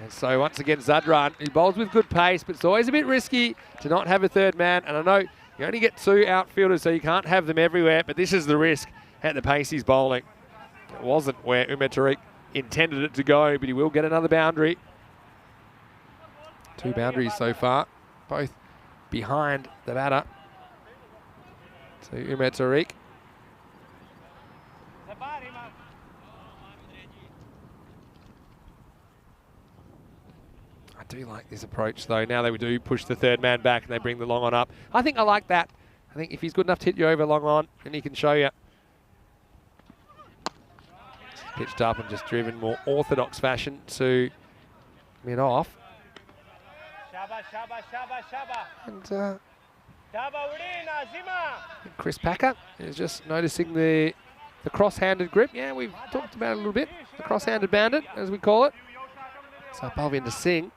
And so once again, Zadran, he bowls with good pace, but it's always a bit risky to not have a 3rd man. And I know you only get 2 outfielders, so you can't have them everywhere, but this is the risk at the pace he's bowling. It wasn't where Umair Tariq intended it to go, but he will get another boundary. 2 boundaries so far, both behind the batter. So Umair Tariq. I do like this approach, though. Now they do push the third man back and they bring the long on up. I think I like that. I think if he's good enough to hit you over long on, and he can show you. Pitched up and just driven more orthodox fashion to mid-off. And Chris Packer is just noticing the cross-handed grip. Yeah, we've talked about it a little bit. The cross-handed bandit, as we call it. So Balvinder Singh,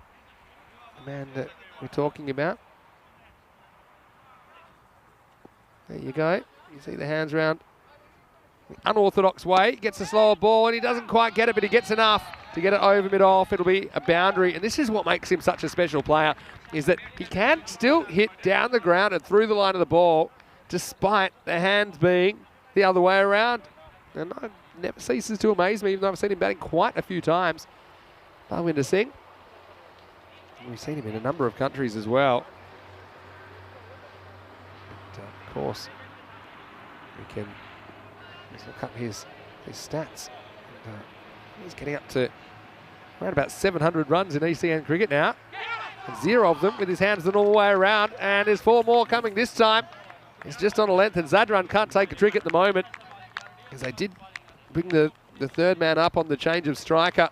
the man that we're talking about. There you go. You see the hands round the unorthodox way. He gets a slower ball and he doesn't quite get it, but he gets enough to get it over mid-off. It'll be a boundary. And this is what makes him such a special player, is that he can still hit down the ground and through the line of the ball, despite the hands being the other way around. And it never ceases to amaze me, even though I've seen him batting quite a few times. Balvinder Singh. We've seen him in a number of countries as well. And, of course, we can look up his stats. And, he's getting up to around about 700 runs in ECN cricket now. And 0 of them with his hands the normal way around. And there's 4 more coming this time. He's just on a length, and Zadran can't take a trick at the moment, because they did bring the third man up on the change of striker.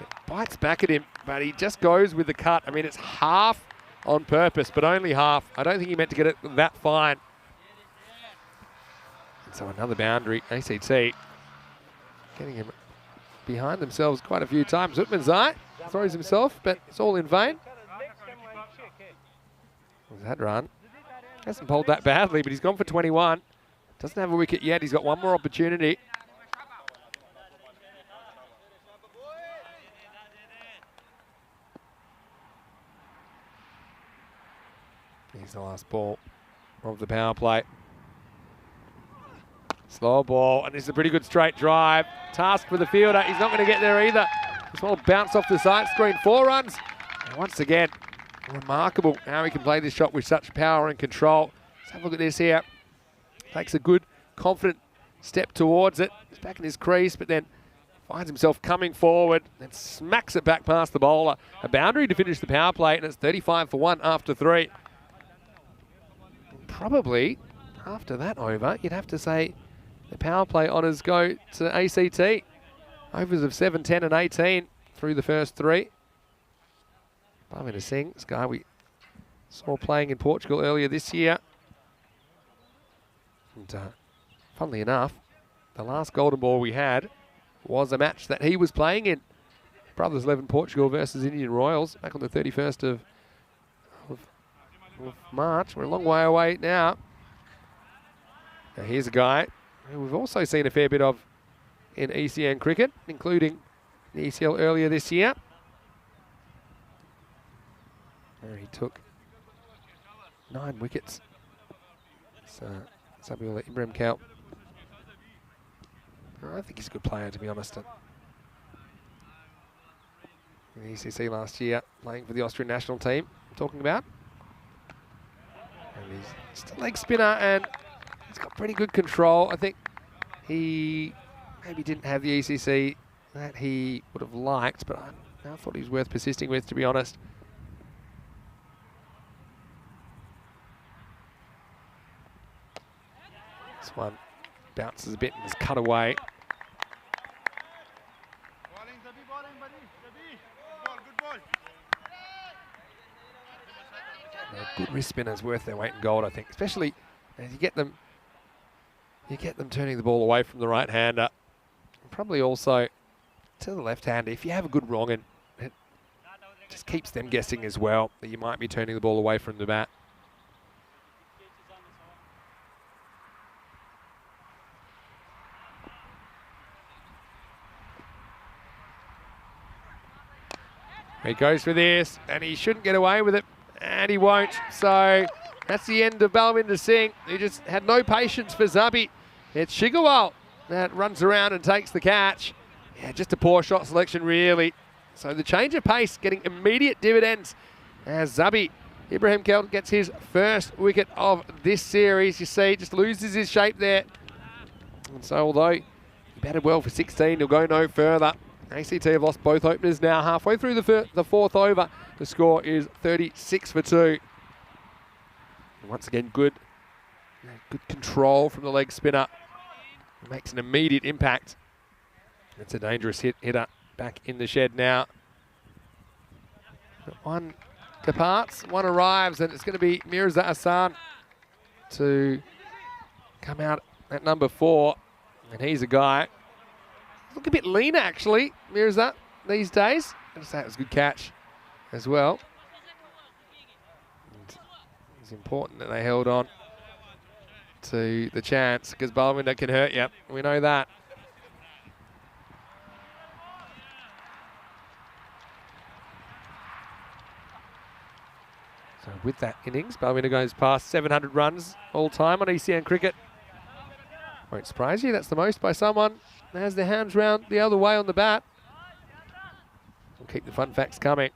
It bites back at him, but he just goes with the cut. I mean, it's half on purpose, but only half. I don't think he meant to get it that fine. And so another boundary. ACT getting him behind themselves quite a few times. Utmanzai throws himself, but it's all in vain. Zadran hasn't bowled that badly, but he's gone for 21. Doesn't have a wicket yet. He's got one more opportunity. Here's the last ball of the power play. Slow ball, and this is a pretty good straight drive. Task for the fielder. He's not going to get there either. This one will bounce off the side screen. 4 runs. And once again, remarkable how he can play this shot with such power and control. Let's have a look at this here. Takes a good, confident step towards it. He's back in his crease, but then finds himself coming forward and smacks it back past the bowler. A boundary to finish the power play, and it's 35 for 1 after 3. Probably, after that over, you'd have to say the power play honours go to ACT. Overs of 7, 10 and 18 through the first 3. Balvinder Singh, this guy we saw playing in Portugal earlier this year. And funnily enough, the last golden ball we had was a match that he was playing in. Brothers 11 Portugal versus Indian Royals back on the 31st of March. We're a long way away now. Now here's a guy who we've also seen a fair bit of in ECN cricket, including the ECL earlier this year, where he took 9 wickets. So Samuel Ibrahim Cow. I think he's a good player, to be honest. In the ECC last year, playing for the Austrian national team, I'm talking about. And he's just a leg spinner, and he's got pretty good control. I think he maybe didn't have the ECC that he would have liked, but I thought he was worth persisting with, to be honest. This one bounces a bit and is cut away. Good wrist spinners worth their weight in gold, I think, especially as you get them turning the ball away from the right-hander. Probably also to the left-hander. If you have a good wrong-in, it just keeps them guessing as well that you might be turning the ball away from the bat. He goes for this, and he shouldn't get away with it, and he won't. So that's the end of Balvinder Singh. He just had no patience for Zabi. It's Shigawal that runs around and takes the catch. Yeah, just a poor shot selection, really. So the change of pace getting immediate dividends as Zabi Ibrahim Kelt gets his first wicket of this series. You see, just loses his shape there. And so although he batted well for 16, he'll go no further. ACT have lost both openers now. Halfway through the fourth over, the score is 36 for 2. And once again, good control from the leg spinner. It makes an immediate impact. It's a dangerous hitter back in the shed now. But one departs, one arrives, and it's going to be Mirza Hassan to come out at number 4. And he's a guy, look a bit leaner actually, Mirza, these days. I'm going to say it was a good catch as well. And it's important that they held on to the chance because Balwinder can hurt you. We know that. So with that innings, Balwinder goes past 700 runs all time on ECN cricket. Won't surprise you, that's the most by someone that has their hands round the other way on the bat. We'll keep the fun facts coming.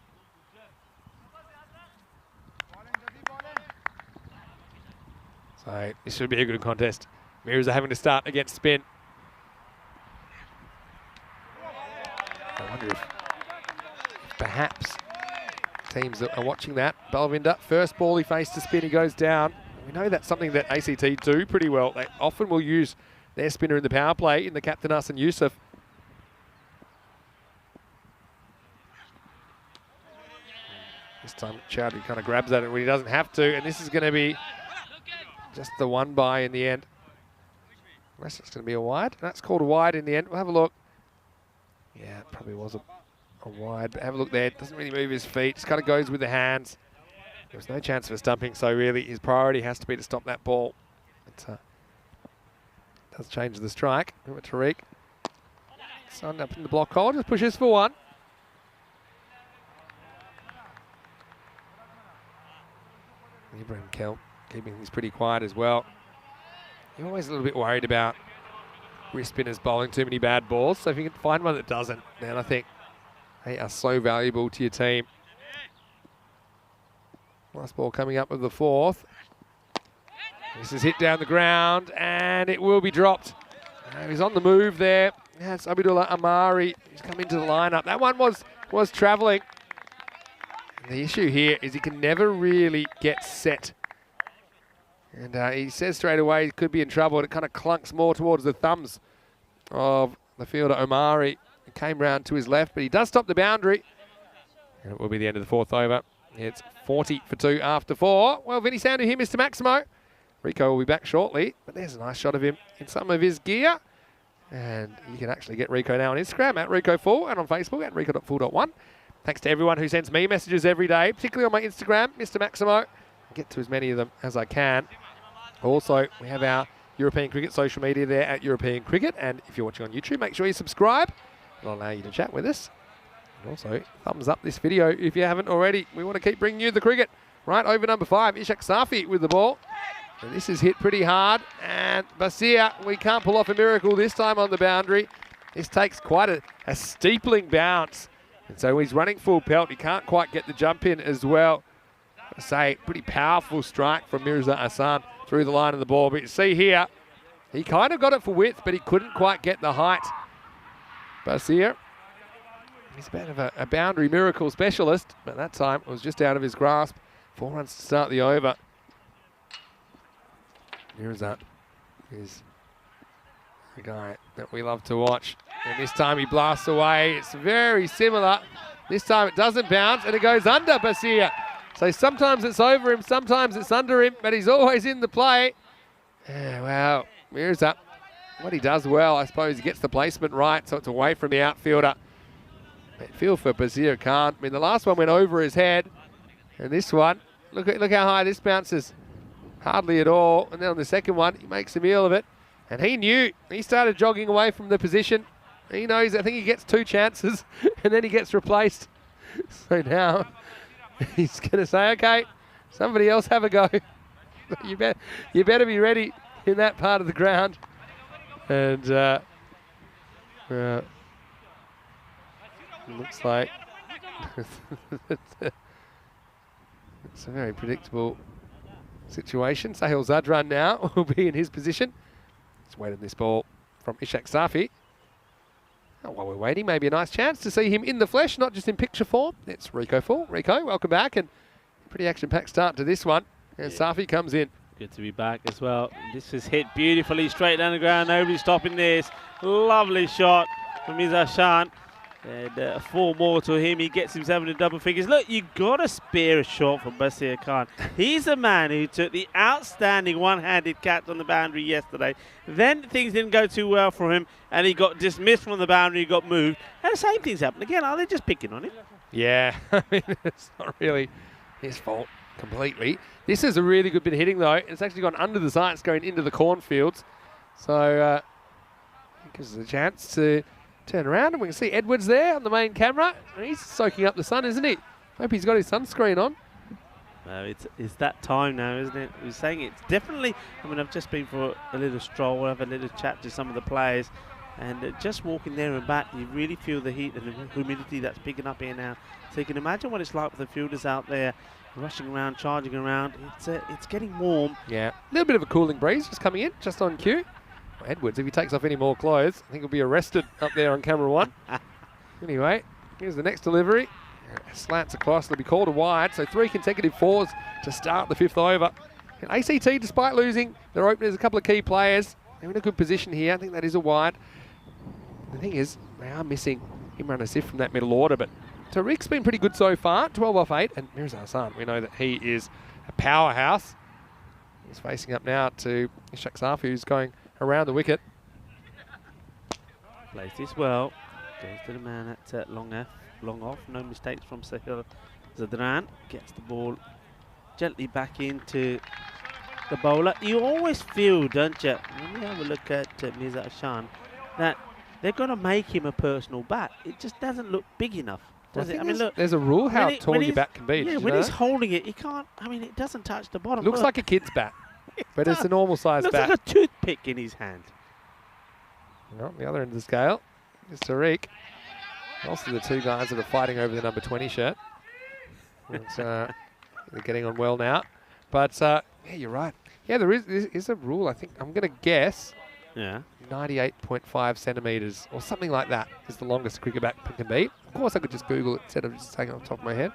So this should be a good contest. Mirrors are having to start against spin. I wonder if perhaps teams that are watching that. Balwinder, first ball he faced to spin, he goes down. We know that's something that ACT do pretty well. They often will use their spinner in the power play in the captain Hassan Yusuf. This time Chowdhury kind of grabs at it when he doesn't have to, and this is going to be just the one by in the end. Unless it's going to be a wide. That's called a wide in the end. We'll have a look. Yeah, it probably was a wide, but have a look there. Doesn't really move his feet, just kind of goes with the hands. There was no chance for stumping, so really his priority has to be to stop that ball. It does change the strike. Remember Tariq. Sun up in the block hole, just pushes for one. Ibrahim Kell keeping things pretty quiet as well. You're always a little bit worried about wrist spinners bowling too many bad balls, so if you can find one that doesn't, then I think they are so valuable to your team. Last ball coming up with the 4th. This is hit down the ground and it will be dropped. He's on the move there. That's Abdullah Amari. He's come into the lineup. That one was travelling. The issue here is he can never really get set. And he says straight away he could be in trouble. It kind of clunks more towards the thumbs of the fielder Omari. It came round to his left, but he does stop the boundary. And it will be the end of the 4th over. It's 40 for 2 after 4. Well, Vinny Sandu here, Mr. Maximo. Rico will be back shortly, but there's a nice shot of him in some of his gear. And you can actually get Rico now on Instagram at RicoFull and on Facebook at Rico.full.1. Thanks to everyone who sends me messages every day, particularly on my Instagram, Mr. Maximo. I get to as many of them as I can. Also, we have our European Cricket social media there at European Cricket. And if you're watching on YouTube, make sure you subscribe. It'll allow you to chat with us. And also, thumbs up this video if you haven't already. We want to keep bringing you the cricket. Right, over number 5, Ishak Safi with the ball. And this is hit pretty hard. And Basir, we can't pull off a miracle this time on the boundary. This takes quite a steepling bounce. And so he's running full pelt. He can't quite get the jump in as well. I say, pretty powerful strike from Mirza Hassan through the line of the ball. But you see here, he kind of got it for width, but he couldn't quite get the height. Basir, he's a bit of a boundary miracle specialist, but that time it was just out of his grasp. 4 runs to start the over. Mirza is the guy that we love to watch. And this time he blasts away. It's very similar. This time it doesn't bounce and it goes under Basir. So sometimes it's over him, sometimes it's under him, but he's always in the play. Yeah, wow, Mirza, what he does well, I suppose he gets the placement right, so it's away from the outfielder. But feel for Basir Khan. I mean, the last one went over his head, and this one, look how high this bounces. Hardly at all. And then on the second one, he makes a meal of it. And he knew. He started jogging away from the position. He knows, I think he gets 2 chances, and then he gets replaced. So now he's going to say, okay, somebody else have a go. you better be ready in that part of the ground. And looks like it's a very predictable situation. Sahil Zadran now will be in his position. He's waited this ball from Ishak Safi. While we're waiting, maybe a nice chance to see him in the flesh, not just in picture form. It's Rico Full. Rico, welcome back, and pretty action-packed start to this one. And Safi comes in. Good to be back as well. This is hit beautifully straight down the ground. Nobody stopping this. Lovely shot from Izashan. And 4 more to him. He gets himself into double figures. Look, you got to spare a shot from Basir Khan. He's the man who took the outstanding one-handed catch on the boundary yesterday. Then things didn't go too well for him, and he got dismissed from the boundary, he got moved. And the same thing's happened again. Are they just picking on him? Yeah, I mean, it's not really his fault completely. This is a really good bit of hitting, though. It's actually gone under the sights, going into the cornfields. So it gives us a chance to turn around, and we can see Edwards there on the main camera. And he's soaking up the sun, isn't he? Hope he's got his sunscreen on. Well, it's that time now, isn't it? We're saying it's definitely, I mean, I've just been for a little stroll, have a little chat to some of the players, and just walking there and back, you really feel the heat and the humidity that's picking up here now. So you can imagine what it's like for the fielders out there, rushing around, charging around. It's getting warm. Yeah, a little bit of a cooling breeze just coming in, just on cue. Well, Edwards, if he takes off any more clothes, I think he'll be arrested up there on camera 1. Anyway, here's the next delivery. Slants across, they'll be called a wide, so 3 consecutive 4s to start the 5th over. And ACT, despite losing their openers, a couple of key players, they're in a good position here. I think that is a wide. The thing is, they are missing Imran Asif from that middle order, but Tariq's been pretty good so far, 12 off 8, and Mirza Hassan, we know that he is a powerhouse. He's facing up now to Ishak Safi, who's going around the wicket. Plays this well. Goes to the man at long off. No mistakes from Sahil Zadran. Gets the ball gently back into the bowler. You always feel, don't you, when you have a look at Mirza Hassan, that they're going to make him a personal bat. It just doesn't look big enough, does it? I mean, look. There's a rule how tall your bat can be. Yeah, when he's holding it, he can't, I mean, it doesn't touch the bottom. Looks like a kid's bat, but it's a normal size bat. Looks like a toothpick in his hand. Well, the other end of the scale is Tariq. Also the 2 guys that are fighting over the number 20 shirt. They're getting on well now. But, yeah, you're right. Yeah, there is a rule, I think. I'm going to guess 98.5 centimetres or something like that is the longest a cricket bat can be. Of course, I could just Google it instead of just saying it off the top of my head.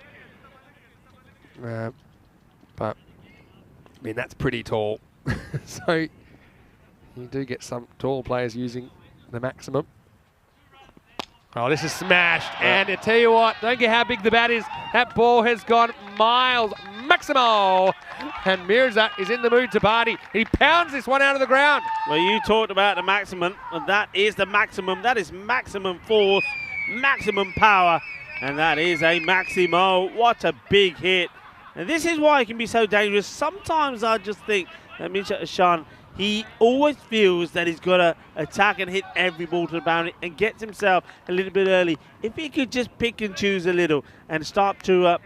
But, I mean, that's pretty tall. So, you do get some tall players using the maximum. Oh, this is smashed. And I tell you what, don't care how big the bat is, that ball has gone miles. Maximo. And Mirza is in the mood to party. He pounds this one out of the ground. Well, you talked about the maximum, and that is the maximum. That is maximum force, maximum power, and that is a Maximo. What a big hit. And this is why it can be so dangerous. Sometimes I just think that Mirza Hassan, he always feels that he's got to attack and hit every ball to the boundary and gets himself a little bit early. If he could just pick and choose a little and start to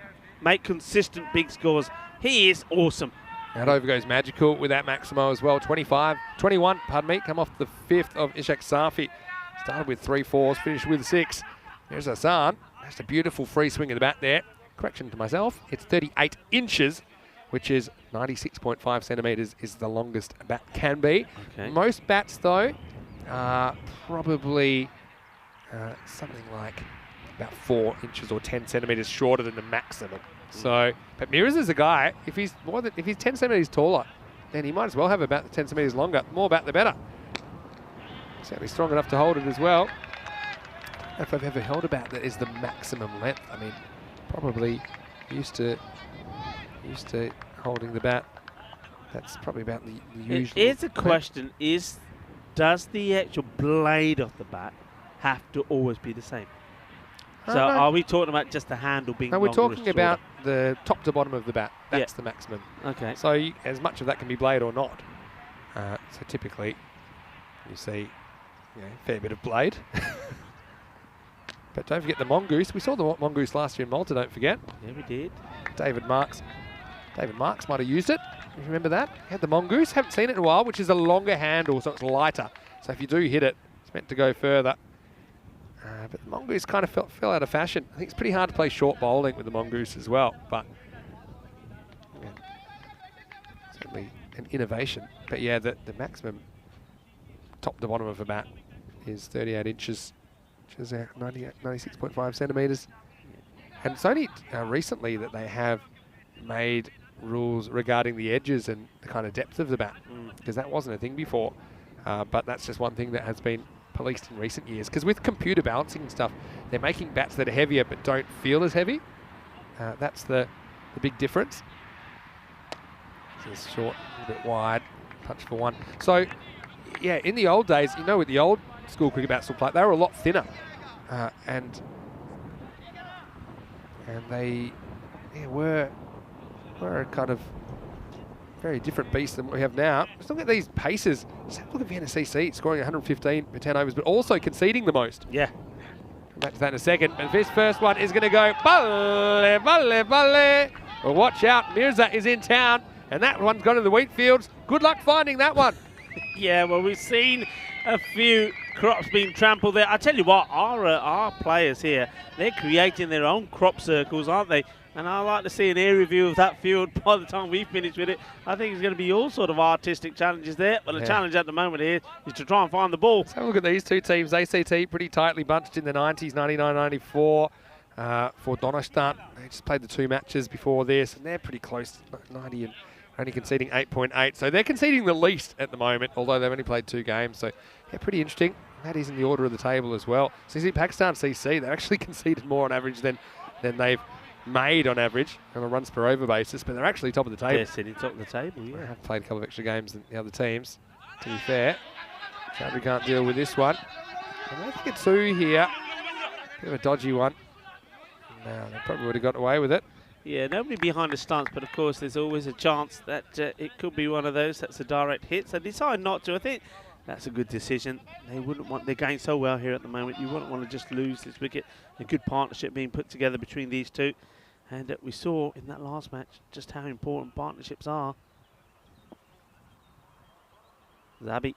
make consistent big scores, he is awesome. That over goes magical with that Maximo as well. 21, come off the 5th of Ishak Safi. Started with 3 4s, finished with 6. There's Hassan. That's a beautiful free swing of the bat there. Correction to myself, it's 38 inches, which is 96.5 centimetres is the longest a bat can be. Okay. Most bats, though, are probably something like about 4 inches or 10 centimetres shorter than the maximum. So, but Mirza is a guy, if he's 10 centimetres taller, then he might as well have a bat that's 10 centimetres longer. More bat, the better. Certainly strong enough to hold it as well. I don't know if I've ever held a bat that is the maximum length. I mean, probably used to holding the bat. That's probably about the usual. Here's a question: does the actual blade of the bat have to always be the same? So no. are we talking about just the handle being No, we're longer or talking shorter? about the top to bottom of the bat. That's the maximum. Okay. So as much of that can be blade or not. So typically, you see a fair bit of blade. But don't forget the mongoose. We saw the mongoose last year in Malta, don't forget. Yeah, we did. David Marks might have used it. You remember that? He had the mongoose. Haven't seen it in a while, which is a longer handle, so it's lighter. So if you do hit it, it's meant to go further. But the mongoose kind of fell out of fashion. I think it's pretty hard to play short bowling with the mongoose as well. But yeah, certainly an innovation. But yeah, the maximum top to bottom of a bat is 38 inches. which is 96.5 centimetres. And it's only recently that they have made rules regarding the edges and the kind of depth of the bat, because that wasn't a thing before. But that's just one thing that has been policed in recent years. Because with computer balancing and stuff, they're making bats that are heavier but don't feel as heavy. That's the big difference. So it's short, a little bit wide, touch for one. So, yeah, in the old days, with the old school cricket bats looked like, they were a lot thinner. And they were a kind of very different beast than what we have now. Just look at these paces. Just have a look at Vienna CC scoring 115 for 10 overs, but also conceding the most. Yeah. Come back to that in a second. But this first one is going to go balle, balle, balle. Well, watch out. Mirza is in town, and that one's gone to the wheat fields. Good luck finding that one. Yeah, well, we've seen a few crops being trampled there. I tell you what, our players here, they're creating their own crop circles, aren't they? And I like to see an aerial view of that field by the time we finish with it. I think there's going to be all sort of artistic challenges there. But the challenge at the moment here is to try and find the ball. Let's have a look at these two teams. ACT pretty tightly bunched in the 90s, 99, 94. For Donnerstadt, they just played the 2 matches before this, and they're pretty close, 90 and only conceding 8.8. So they're conceding the least at the moment, although they've only played 2 games. So, yeah, pretty interesting. That is in the order of the table as well. So you see Pakistan CC, they've actually conceded more on average than they've made on average on a runs per over basis, but they're actually top of the table. They're sitting top of the table, yeah. They have played a couple of extra games than the other teams, to be fair. Chowdhury can't deal with this one. And they think a 2 here. Bit of a dodgy one. No, they probably would have got away with it. Yeah, nobody behind the stunts, but of course there's always a chance that it could be one of those that's a direct hit. So decide not to. I think that's a good decision. They wouldn't want, they're going so well here at the moment, you wouldn't want to just lose this wicket. A good partnership being put together between these two. And we saw in that last match just how important partnerships are. Zabi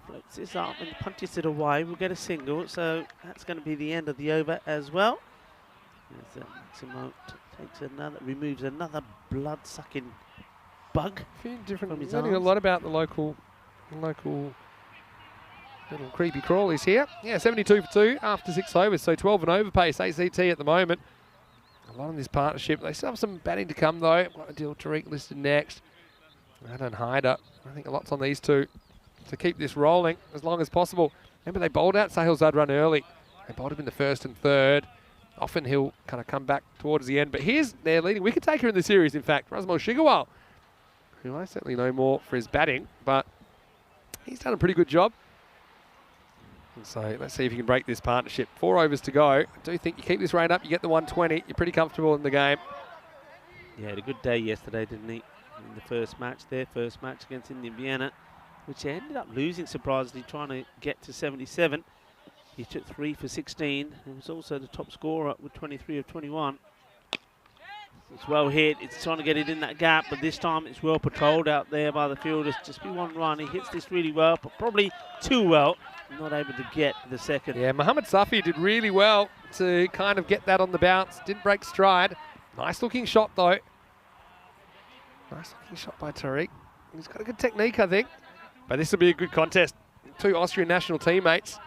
floats this up and punches it away. We'll get a single, so that's going to be the end of the over as well. Maximo takes another, removes another blood-sucking bug. A few different. From his Learning a arms. lot about the local little creepy crawlies here. Yeah, 72 for 2 after 6 overs, so 12 and over pace. ACT at the moment. A lot in this partnership. They still have some batting to come though. Got a deal Tariq listed next. Adam Hyder. I think a lot's on these two to keep this rolling as long as possible. Remember, they bowled out Sahilzad run early. They bowled him in the 1st and 3rd. Often he'll kind of come back towards the end. But here's their leading wicket taker in the series, in fact, Razmal Shigarwal, who I certainly know more for his batting, but he's done a pretty good job. And so let's see if you can break this partnership. 4 overs to go. I do think you keep this rate up, you get the 120. You're pretty comfortable in the game. Yeah, had a good day yesterday, didn't he? In the first match against Indian Vienna, which he ended up losing surprisingly, trying to get to 77. He took 3 for 16 and was also the top scorer with 23 of 21. It's well hit, it's trying to get it in that gap, but this time it's well patrolled out there by the fielders. Just be 1 run. He hits this really well, but probably too well. Not able to get the second. Yeah, Mohammad Safi did really well to kind of get that on the bounce. Didn't break stride. Nice looking shot though. Nice looking shot by Tariq. He's got a good technique, I think. But this will be a good contest. 2 Austrian national teammates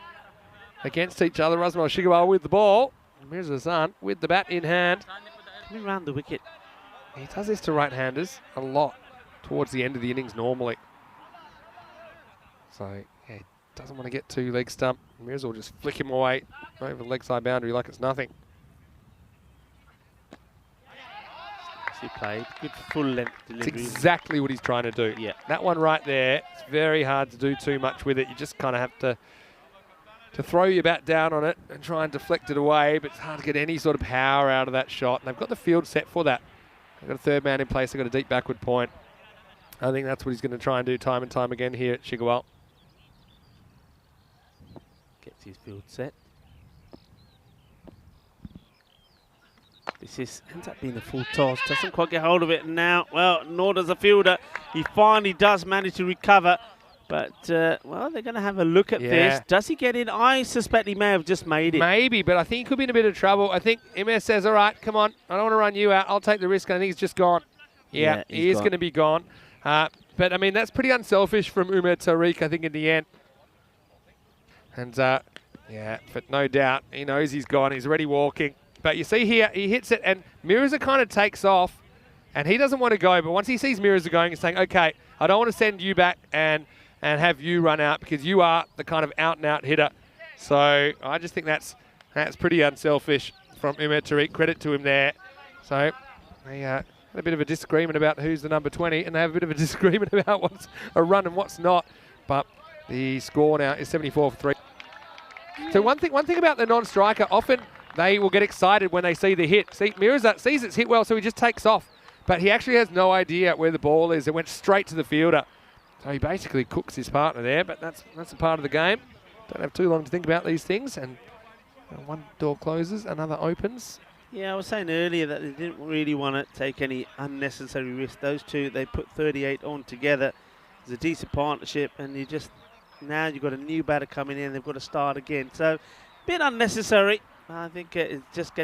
against each other. Razmal Shigarwal with the ball. Mirza Hassan with the bat in hand. Coming around the wicket. He does this to right-handers a lot towards the end of the innings normally. So, yeah, he doesn't want to get too leg stump. Mirza will just flick him away over the leg side boundary like it's nothing. He played good full length It's delivery. exactly what he's trying to do. Yeah. That one right there, it's very hard to do too much with it. You just kind of have to throw your bat down on it and try and deflect it away, but it's hard to get any sort of power out of that shot. And they've got the field set for that. They've got a 3rd man in place. They've got a deep backward point. I think that's what he's going to try and do time and time again here at Shigarwal. Gets his field set. This ends up being a full toss. Doesn't quite get hold of it now. Well, nor does the fielder. He finally does manage to recover. But, well, they're going to have a look at this. Does he get in? I suspect he may have just made it. Maybe, but I think he could be in a bit of trouble. I think MS says, all right, come on. I don't want to run you out. I'll take the risk. I think he's just gone. Yeah, he is going to be gone. But, I mean, that's pretty unselfish from Umar Tariq, I think, in the end. And yeah, but no doubt, he knows he's gone. He's already walking. But you see here, he hits it, and Mirza kind of takes off, and he doesn't want to go. But once he sees Mirza going, he's saying, okay, I don't want to send you back and have you run out because you are the kind of out-and-out hitter. So I just think that's pretty unselfish from Umar Tariq. Credit to him there. So they had a bit of a disagreement about who's the number 20, and they have a bit of a disagreement about what's a run and what's not. But the score now is 74 for 3. So one thing about the non-striker, often they will get excited when they see the hit. See, Mirza sees it's hit well, so he just takes off. But he actually has no idea where the ball is. It went straight to the fielder. So he basically cooks his partner there, but that's a part of the game. Don't have too long to think about these things. And one door closes, another opens. Yeah, I was saying earlier that they didn't really want to take any unnecessary risks. Those two, they put 38 on together. It's a decent partnership, and now you've got a new batter coming in. They've got to start again. So, a bit unnecessary. I think it's just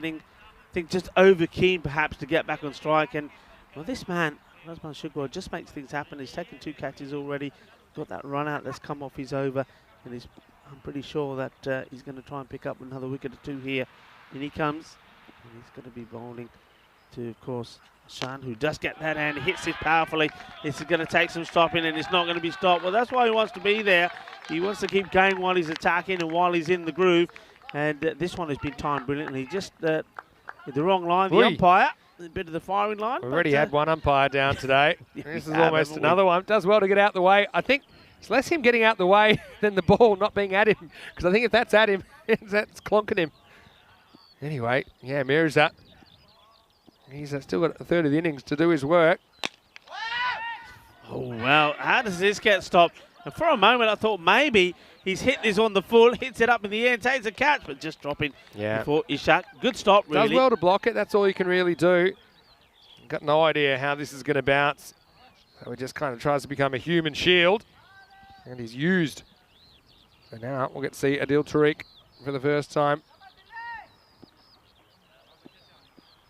just over keen perhaps to get back on strike. And well, this man, Razman Shukla, just makes things happen. He's taken 2 catches already. Got that run out that's come off his over, and I'm pretty sure that he's going to try and pick up another wicket or 2 here. In he comes, and he's going to be bowling to, of course, Shan, who does get that and hits it powerfully. This is going to take some stopping, and it's not going to be stopped. Well, that's why he wants to be there. He wants to keep going while he's attacking and while he's in the groove. And this one has been timed brilliantly. Just the wrong line. The umpire, a bit of the firing line. We've already had one umpire down today. This is almost another one. Does well to get out the way. I think it's less him getting out the way than the ball not being at him. Because I think if that's at him, that's clonking him. Anyway, yeah, Mirza. He's still got a third of the innings to do his work. Oh, well, how does this get stopped? And for a moment, I thought maybe he's hit this on the full, hits it up in the air, and takes a catch, but just dropping before Ishak. Good stop, really. Does well to block it. That's all you can really do. Got no idea how this is going to bounce. So he just kind of tries to become a human shield. And he's used. And now we'll get to see Adil Tariq for the first time.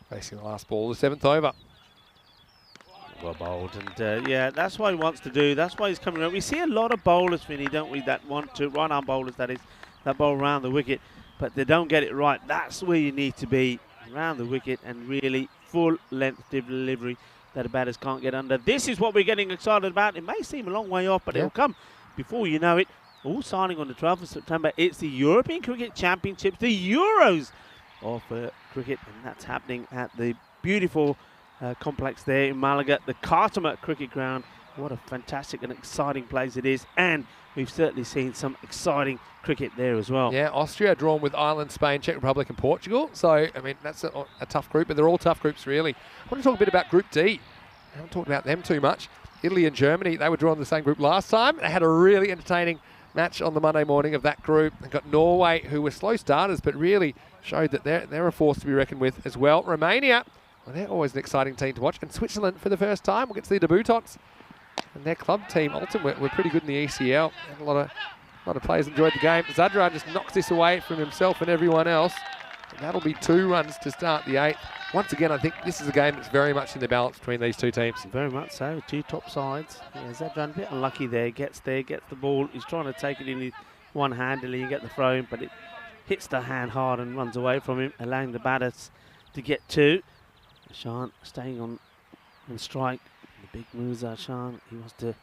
Facing the last ball, the 7th over. Well bowled, and yeah, that's what he wants to do. That's why he's coming around. We see a lot of bowlers, Vinny, don't we, that want to, right-arm bowlers, that is, that bowl around the wicket, but they don't get it right. That's where you need to be, around the wicket, and really full-length delivery that the batters can't get under. This is what we're getting excited about. It may seem a long way off, but it'll come before you know it. All signing on the 12th of September. It's the European Cricket Championships, the Euros of cricket, and that's happening at the beautiful complex there in Malaga, the Khartoum Cricket Ground. What a fantastic and exciting place it is, and we've certainly seen some exciting cricket there as well. Yeah, Austria drawn with Ireland, Spain, Czech Republic and Portugal. So, I mean, that's a tough group, but they're all tough groups, really. I want to talk a bit about Group D. I haven't talked about them too much. Italy and Germany, they were drawn in the same group last time. They had a really entertaining match on the Monday morning of that group. They've got Norway, who were slow starters, but really showed that they're a force to be reckoned with as well. Romania, well, they're always an exciting team to watch. And Switzerland, for the first time, we'll get to see the debutants. And their club team, Alton, were pretty good in the ECL. And a lot of players enjoyed the game. Zadran just knocks this away from himself and everyone else. And that'll be 2 runs to start the 8th. Once again, I think this is a game that's very much in the balance between these 2 teams. Very much so. 2 top sides. Yeah, Zadran a bit unlucky there. Gets the ball. He's trying to take it in his one-handedly and get the throw in, but it hits the hand hard and runs away from him, allowing the batters to get 2. Shan staying on strike. The big moves are Shan. He wants to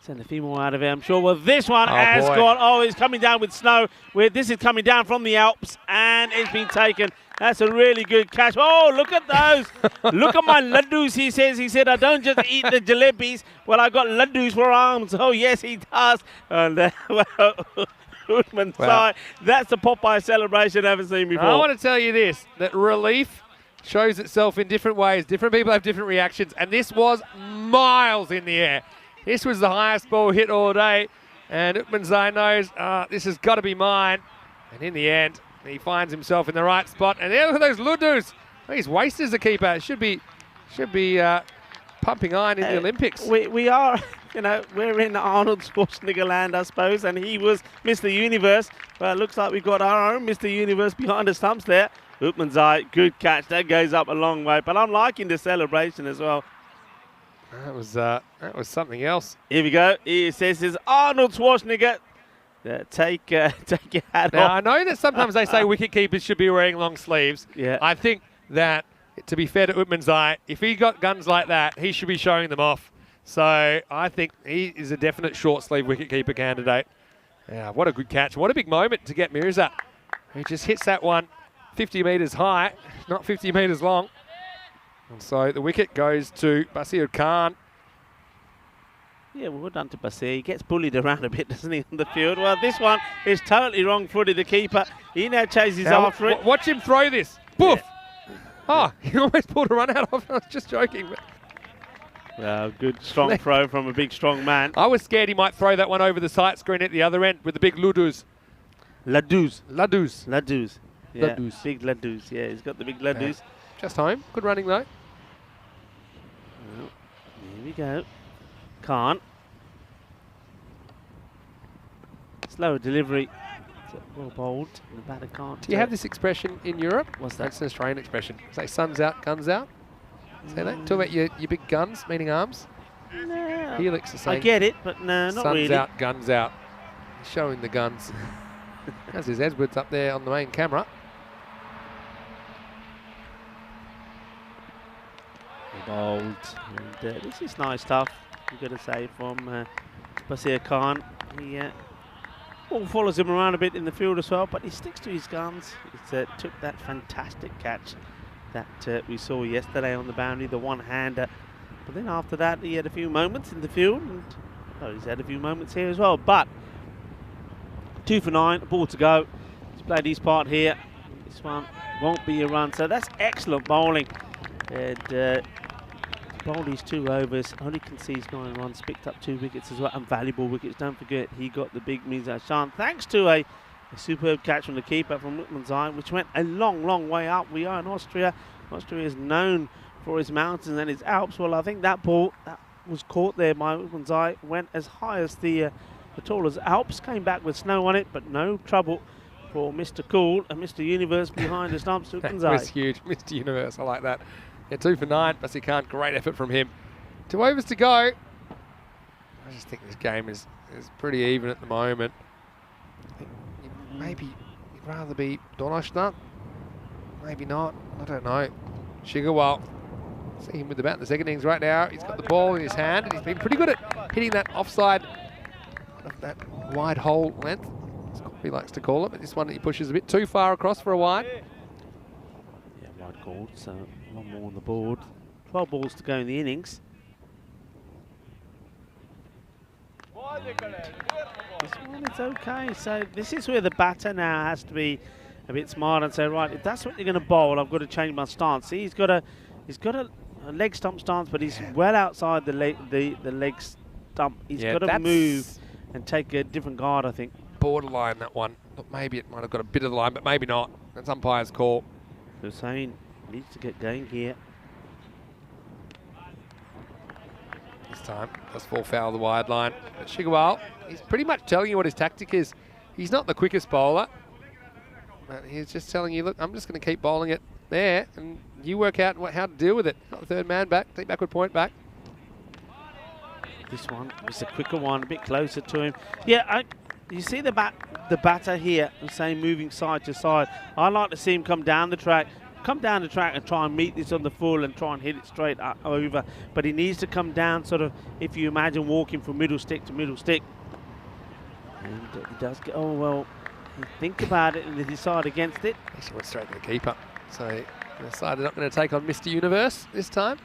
send a few more out of it, I'm sure. Well, this one has gone. Oh, it's coming down with snow. This is coming down from the Alps, and it's been taken. That's a really good catch. Oh, look at those. Look at my laddus, he says. He said, I don't just eat the jalebis. Well, I got laddus for arms. Oh, yes, he does. And well, that's the Popeye celebration I haven't seen before. I want to tell you this, that relief shows itself in different ways. Different people have different reactions, and this was miles in the air. This was the highest ball hit all day, and Utmanzai knows this has got to be mine. And in the end, he finds himself in the right spot. And there, look at those ludus. He's wasted as a keeper. Should be pumping iron in the Olympics. We are, we're in Arnold Schwarzenegger land, I suppose, and he was Mr. Universe. Well, it looks like we've got our own Mr. Universe behind the stumps there. Utmanzai, good catch. That goes up a long way. But I'm liking the celebration as well. That was something else. Here we go. He says, Arnold Schwarzenegger. take your hat Now, off. I know that sometimes they say wicket keepers should be wearing long sleeves. Yeah. I think that, to be fair to Utman's eye, if he got guns like that, he should be showing them off. So I think he is a definite short sleeve wicketkeeper candidate. Yeah, what a good catch. What a big moment to get Mirza. He just hits that one 50 metres high, not 50 metres long. And so the wicket goes to Basir Khan. Yeah, well done to Basir. He gets bullied around a bit, doesn't he, on the field? Well, this one is totally wrong-footed, the keeper. He now chases Now, after it. watch him throw this. Boof! Yeah. Oh, he almost pulled a run out of it. I was just joking. But Well, good, strong throw from a big, strong man. I was scared he might throw that one over the sight screen at the other end with the big ludus. Ladus. Ladus. Yeah, Ladus. big Ladus. Yeah, he's got the big Ladus. Just home. Good running, though. Well, here we go. Khan. Slower delivery. Well bowled. The batter can't. Do you have this expression in Europe? What's that? That's an Australian expression. Say sun's out, guns out. Say that. Talk about your big guns, meaning arms. No, Helix is I saying get it, but no, not sun's really. out, guns out. He's showing the guns. As is Edwards up there on the main camera. Bowled. And, this is nice stuff, you've got to say, from Basir Khan. He ball follows him around a bit in the field as well, but he sticks to his guns. He took that fantastic catch that we saw yesterday on the boundary, the one-hander. But then after that, he had a few moments in the field, and well, he's had a few moments here as well. But 2 for 9, a ball to go. He's played his part here. This one won't be a run, so that's excellent bowling. And bowled his 2 overs, only concedes 9 runs, picked up 2 wickets as well, and valuable wickets. Don't forget, he got the big Mirza Shan, thanks to a superb catch from the keeper from Whitman's eye, which went a long, long way up. We are in Austria. Austria is known for its mountains and its Alps. Well, I think that ball that was caught there by Whitman's eye went as high as the tallest Alps, came back with snow on it, but no trouble for Mr. Cool and Mr. Universe behind the stumps. Whitman's eye. That was huge. Mr. Universe, I like that. Yeah, 2 for 9. Basir Khan, great effort from him. 2 overs to go. I just think this game is pretty even at the moment. I think maybe you'd rather be Donoshna. Maybe not. I don't know. Shigarwal. See him with the bat in the second innings right now. He's got the ball in his hand, and he's been pretty good at hitting that offside, that wide hole length, as he likes to call it. But this one he pushes a bit too far across for a wide. Yeah, wide called, so one more on the board. 12 balls to go in the innings. This one is okay. So this is where the batter now has to be a bit smart and say, right, if that's what you're going to bowl, I've got to change my stance. See, he's got a leg stump stance, but he's well outside the leg stump. He's got to move and take a different guard, I think. Borderline, that one. Look, maybe it might have got a bit of the line, but maybe not. That's umpire's call. Hussain needs to get going here. This time, does fall foul of the wide line. But Shigarwal, he's pretty much telling you what his tactic is. He's not the quickest bowler, but he's just telling you, look, I'm just going to keep bowling it there, and you work out how to deal with it. Got the third man back, take backward point back. This one is a quicker one, a bit closer to him. Yeah, you see the batter here, Hussain moving side to side. I like to see him come down the track and try and meet this on the full and try and hit it straight over. But he needs to come down sort of, if you imagine walking from middle stick to middle stick. And he does get, oh well, he think about it and they decide against it. Actually went straight to the keeper. So he decided not going to take on Mr. Universe this time.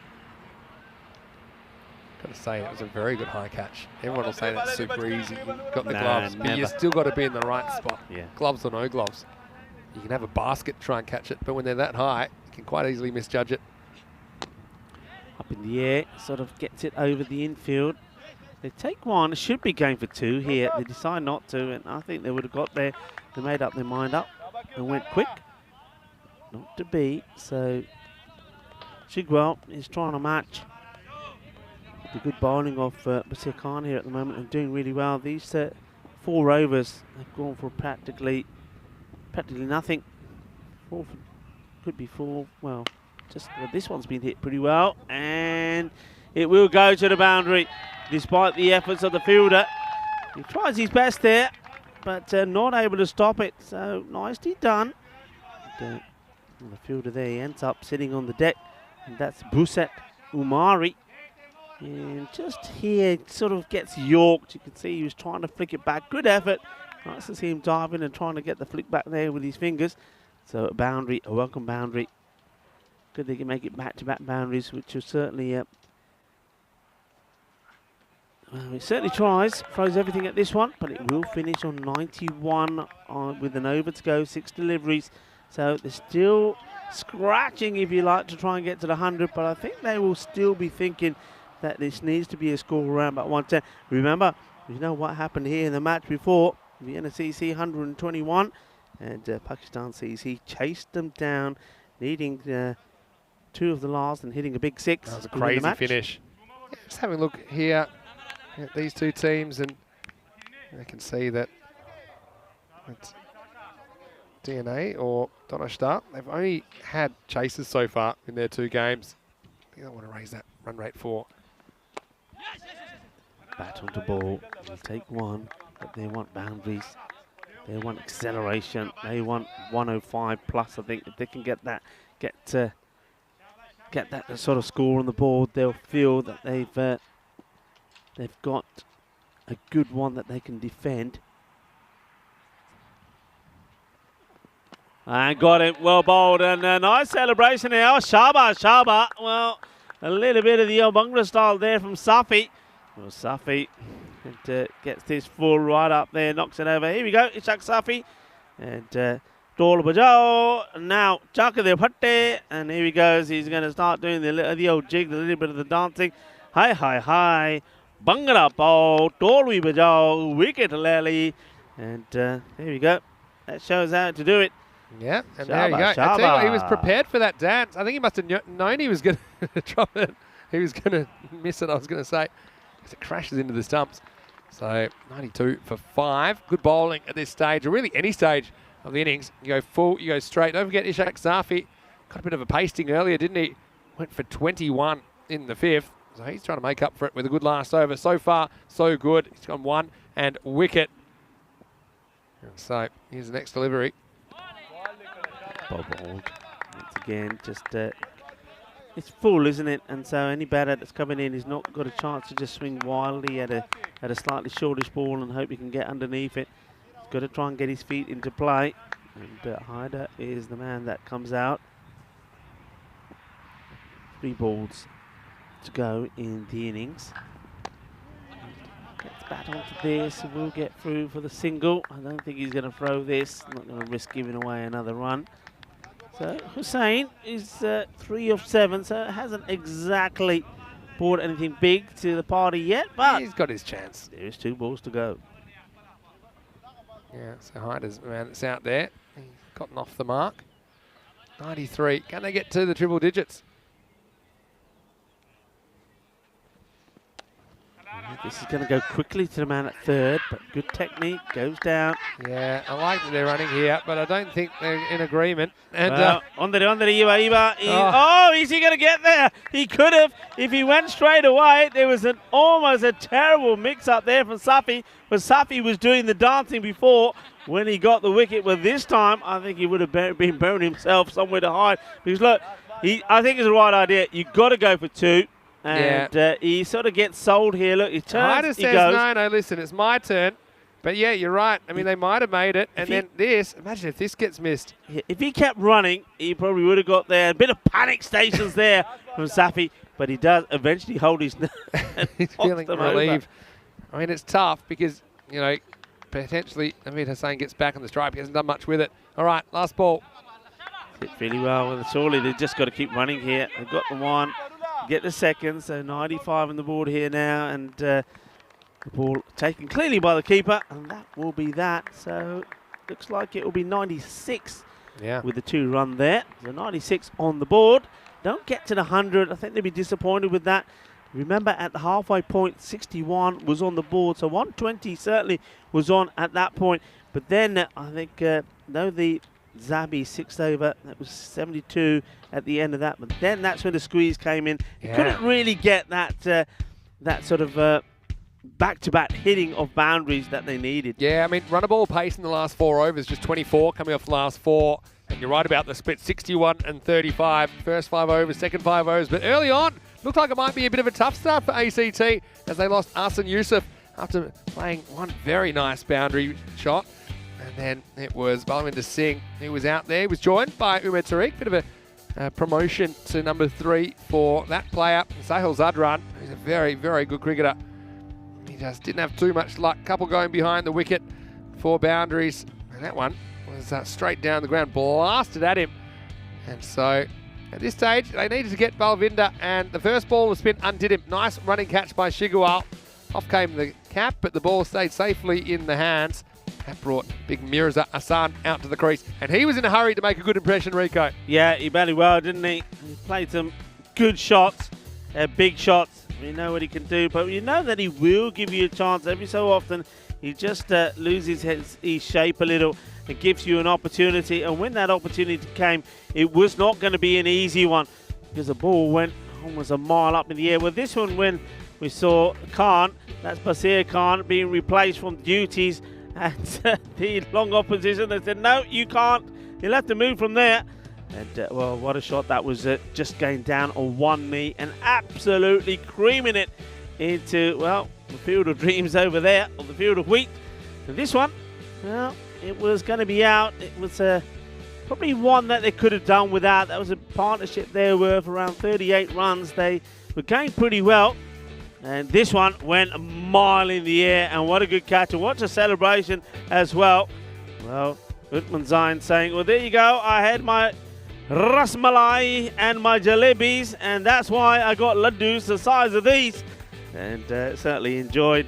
Got to say, it was a very good high catch. Everyone will say that's super easy. You've got the gloves, but you've still got to be in the right spot. Yeah. Gloves or no gloves. You can have a basket to try and catch it, but when they're that high, you can quite easily misjudge it. Up in the air, sort of gets it over the infield. They take one, should be going for 2 here. They decide not to, and I think they would have got there. They made up their mind up and went quick. Not to be, so Shigarwal is trying to match the good bowling of Basir Khan here at the moment and doing really well. These 4 overs have gone for practically nothing. 4 for, could be 4. Well, this one's been hit pretty well, and it will go to the boundary, despite the efforts of the fielder. He tries his best there, but not able to stop it. So nicely done. And, the fielder there, he ends up sitting on the deck, and that's Buset Umari. And just here, sort of gets yorked. You can see he was trying to flick it back. Good effort. Nice to see him diving and trying to get the flick back there with his fingers. So a boundary, a welcome boundary. Good they can make it back-to-back boundaries, which will certainly... well, he certainly tries, throws everything at this one, but it will finish on 91 with an over to go, 6 deliveries. So they're still scratching, if you like, to try and get to the 100, but I think they will still be thinking that this needs to be a score around about 110. Remember, you know what happened here in the match before. Vienna CC 121, and Pakistan CC chased them down, needing 2 of the last and hitting a big 6. That was a crazy finish. Yeah, just having a look here at these two teams, and you can see that it's DNA or Donnerstadt. They've only had chases so far in their 2 games. I think they want to raise that run rate for. Bat onto ball, they'll take 1, but they want boundaries. They want acceleration. They want 105 plus. I think if they can get that, get that sort of score on the board, they'll feel that they've got a good one that they can defend. And got it, well bowled, and a nice celebration now. Shaba. Well, a little bit of the Bhangra style there from Safi. Well, Safi gets this full right up there, knocks it over. Here we go, Ishaq Safi. And Dol Bajao. Now, Chaka de Patte. And here he goes. He's going to start doing the old jig, a little bit of the dancing. Hi. Bhangra ball. Dol Bajao. Wicket Lally. And here we go. That shows how to do it. Yeah, and there you go. I tell you what, he was prepared for that dance. I think he must have known he was going to drop it. He was going to miss it, I was going to say. As it crashes into the stumps. So 92 for 5. Good bowling at this stage, or really any stage of the innings. You go full, you go straight. Don't forget Ishaq Safi got a bit of a pasting earlier, didn't he? Went for 21 in the 5th. So he's trying to make up for it with a good last over. So far, so good. He's gone 1 and wicket. So here's the next delivery. Bob Old. Once again, just it's full, isn't it? And so any batter that's coming in has not got a chance to just swing wildly at a slightly shortish ball and hope he can get underneath it. He's got to try and get his feet into play. And Haider is the man that comes out. 3 balls to go in the innings. Gets bat onto this, we'll get through for the single. I don't think he's going to throw this. Not going to risk giving away another run. So Hussain is 3 of 7, so hasn't exactly brought anything big to the party yet, but he's got his chance. There's 2 balls to go. Yeah, so Haider's the man that's out there. He's gotten off the mark. 93. Can they get to the triple digits? This is going to go quickly to the man at 3rd, but good technique, goes down. Yeah, I like that they're running here, but I don't think they're in agreement. And well, on the Iba. Oh, is he going to get there? He could have. If he went straight away, there was almost a terrible mix-up there from Safi, but Safi was doing the dancing before when he got the wicket. But this time, I think he would have been burying himself somewhere to hide. Because look, I think it's the right idea. You've got to go for 2. And he sort of gets sold here. Look, he turns, he goes. No, listen, it's my turn. But yeah, you're right. I mean, they might have made it. And then this, imagine if this gets missed. If he kept running, he probably would have got there. A bit of panic stations there from Safi. But he does eventually hold his He's feeling relieved. I mean, it's tough because, you know, potentially Hamid Hussain gets back on the stripe. He hasn't done much with it. All right, last ball. Hit really well. Well, surely they've just got to keep running here. They've got the 1. Get the 2nd, so 95 on the board here now, and the ball taken clearly by the keeper, and that will be that. So looks like it will be 96 with the 2 run there. So 96 on the board. Don't get to the 100. I think they'll be disappointed with that. Remember, at the halfway point, 61 was on the board, so 120 certainly was on at that point. But then I think, though the Zabi 6th over, that was 72 at the end of that, but then that's when the squeeze came in. He couldn't really get that that sort of back-to-back hitting of boundaries that they needed. Yeah, I mean, run a ball pace in the last 4 overs, just 24 coming off the last 4. And you're right about the split, 61 and 35. First 5 overs, second 5 overs. But early on, looked like it might be a bit of a tough start for ACT as they lost Arsene Youssef after playing one very nice boundary shot. And then it was Balwinder Singh who was out there. He was joined by Umar Tariq, bit of a promotion to number 3 for that player. Sahil Zadran, who's a very, very good cricketer. He just didn't have too much luck. Couple going behind the wicket for boundaries. And that one was straight down the ground, blasted at him. And so at this stage, they needed to get Balwinder, and the first ball was spin undid him. Nice running catch by Shigwal. Off came the cap, but the ball stayed safely in the hands. That brought big Mirza Hassan out to the crease, and he was in a hurry to make a good impression, Rico. Yeah, he batted well, didn't he? He played some good shots, big shots. We know what he can do, but you know that he will give you a chance every so often. He just loses his shape a little and gives you an opportunity. And when that opportunity came, it was not going to be an easy one because the ball went almost a mile up in the air. Well, this one, when we saw Khan, that's Basir Khan, being replaced from duties at the long opposition, they said, no, you can't. You'll have to move from there. And, well, what a shot that was, just going down on one knee and absolutely creaming it into, well, the field of dreams over there, or the field of wheat. And this one, well, it was going to be out. It was probably one that they could have done without. That was a partnership there worth around 38 runs. They were going pretty well. And this one went a mile in the air, and what a good catch. And watch a celebration as well. Well, Uthman Zain saying, well, there you go. I had my rasmalai and my jalebis, and that's why I got laddus the size of these. And certainly enjoyed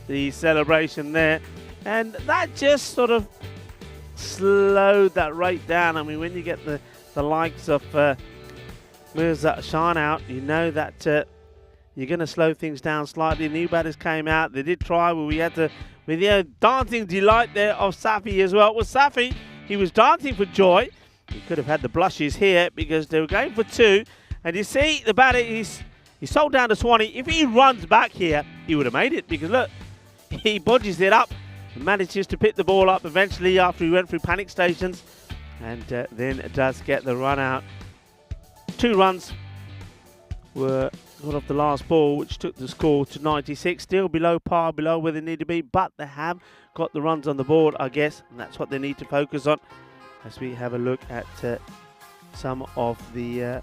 the celebration there. And that just sort of slowed that rate down. I mean, when you get the likes of Mirza Hassan out, you know that you're going to slow things down slightly. New batters came out. They did try. Well, we had to, with the dancing delight there of Safi as well. Well, Safi, he was dancing for joy. He could have had the blushes here because they were going for 2. And you see the batter, he's sold down to Swanee. If he runs back here, he would have made it because look, he bodges it up and manages to pick the ball up eventually after he went through panic stations, and then does get the run out. 2 runs were got off the last ball, which took the score to 96. Still below par, below where they need to be, but they have got the runs on the board, I guess, and that's what they need to focus on as we have a look at some of the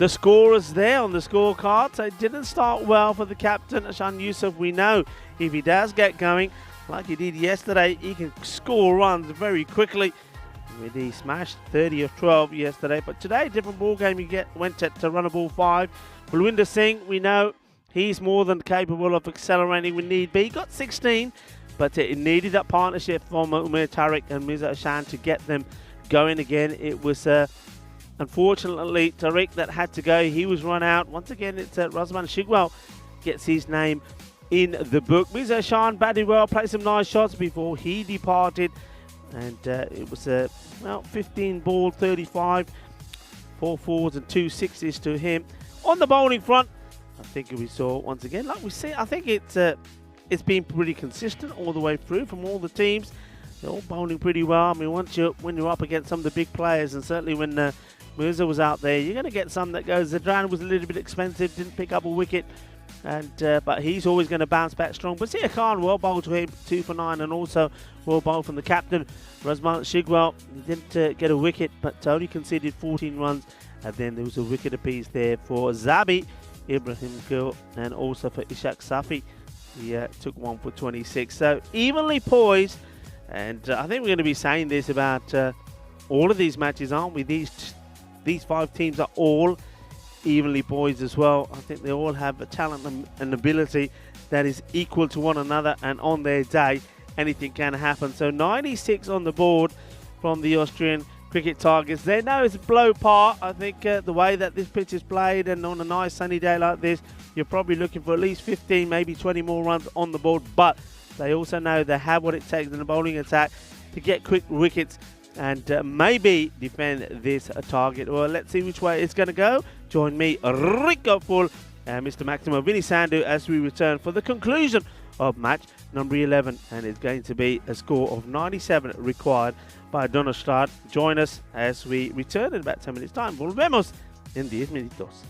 scorers there on the scorecard. So it didn't start well for the captain, Arsene Youssef. We know if he does get going, like he did yesterday, he can score runs very quickly. He smashed 30 of 12 yesterday, but today, different ball game. He went to run a ball 5. Balwinder Singh, we know he's more than capable of accelerating when need be. He got 16, but it needed that partnership from Umar Tariq and Mirza Hassan to get them going again. It was unfortunately Tariq that had to go. He was run out. Once again, it's Razman Shigwal gets his name in the book. Mirza Hassan batted well, played some nice shots before he departed. And it was a 15 ball, 35, 4 fours and 2 sixes to him. On the bowling front, I think we saw once again, like we see, I think it's been pretty consistent all the way through from all the teams. They're all bowling pretty well. I mean, when you're up against some of the big players, and certainly when Mirza was out there, you're going to get some that goes. Zadran was a little bit expensive, didn't pick up a wicket. And but he's always going to bounce back strong. But Basir Khan well bowled to him, 2 for 9, and also well bowled from the captain, Razman Shigwal. He didn't get a wicket, but only conceded 14 runs. And then there was a wicket apiece there for Zabi, Ibrahim Gil, and also for Ishaq Safi. He took 1 for 26. So evenly poised. And I think we're going to be saying this about all of these matches, aren't we? These 5 teams are all evenly poised as well. I think they all have a talent and ability that is equal to one another, and on their day anything can happen. So 96 on the board from the Austrian cricket targets. They know it's below par. I think the way that this pitch is played, and on a nice sunny day like this, you're probably looking for at least 15, maybe 20 more runs on the board. But they also know they have what it takes in the bowling attack to get quick wickets and maybe defend this target. Well, let's see which way it's going to go. Join me, Rico Full, Mr. Maximo Vinny Sandu as we return for the conclusion of match number 11, and it's going to be a score of 97 required by Donnerstadt. Join us as we return in about 10 minutes time. Volvemos en 10 minutos.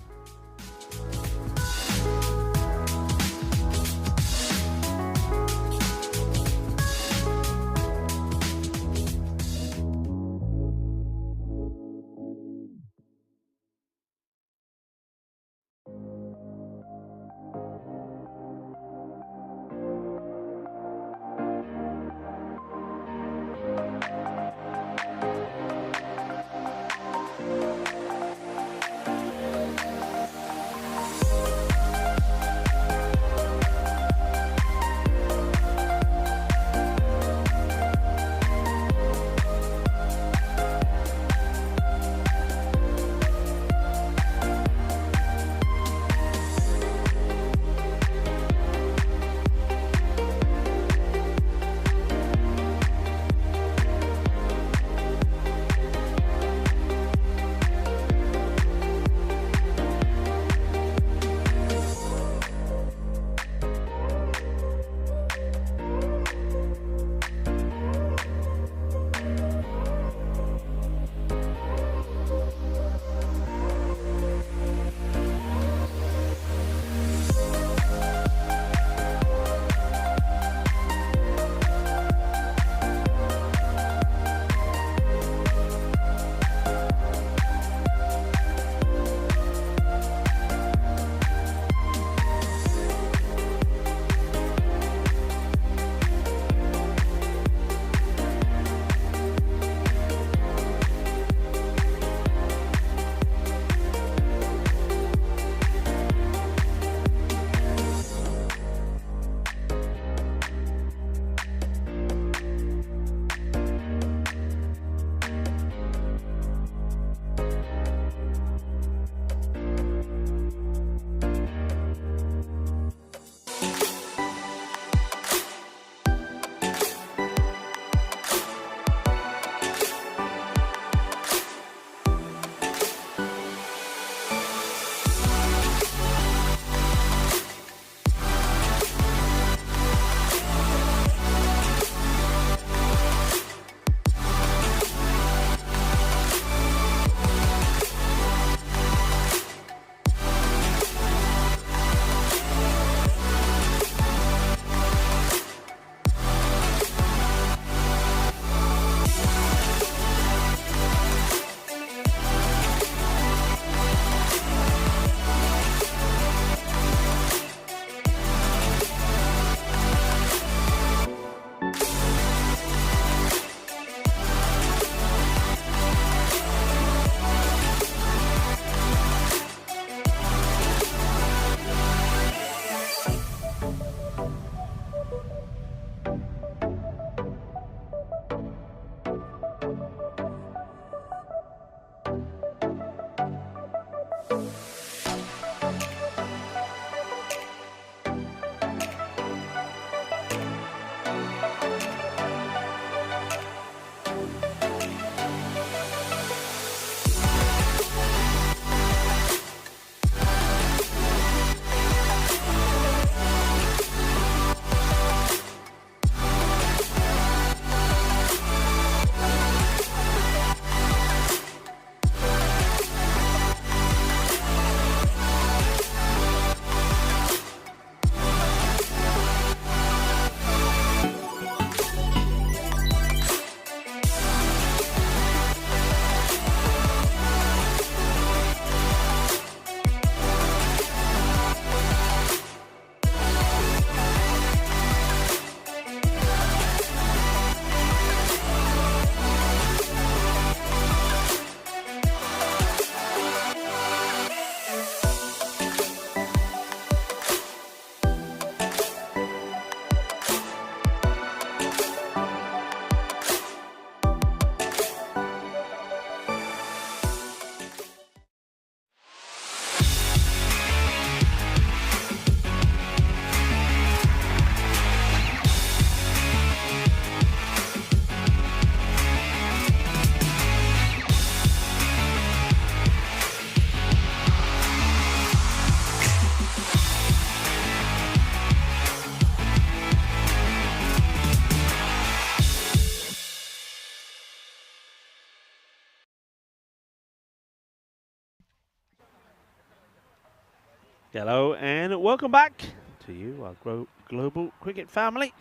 Hello and welcome back to you, our global cricket family.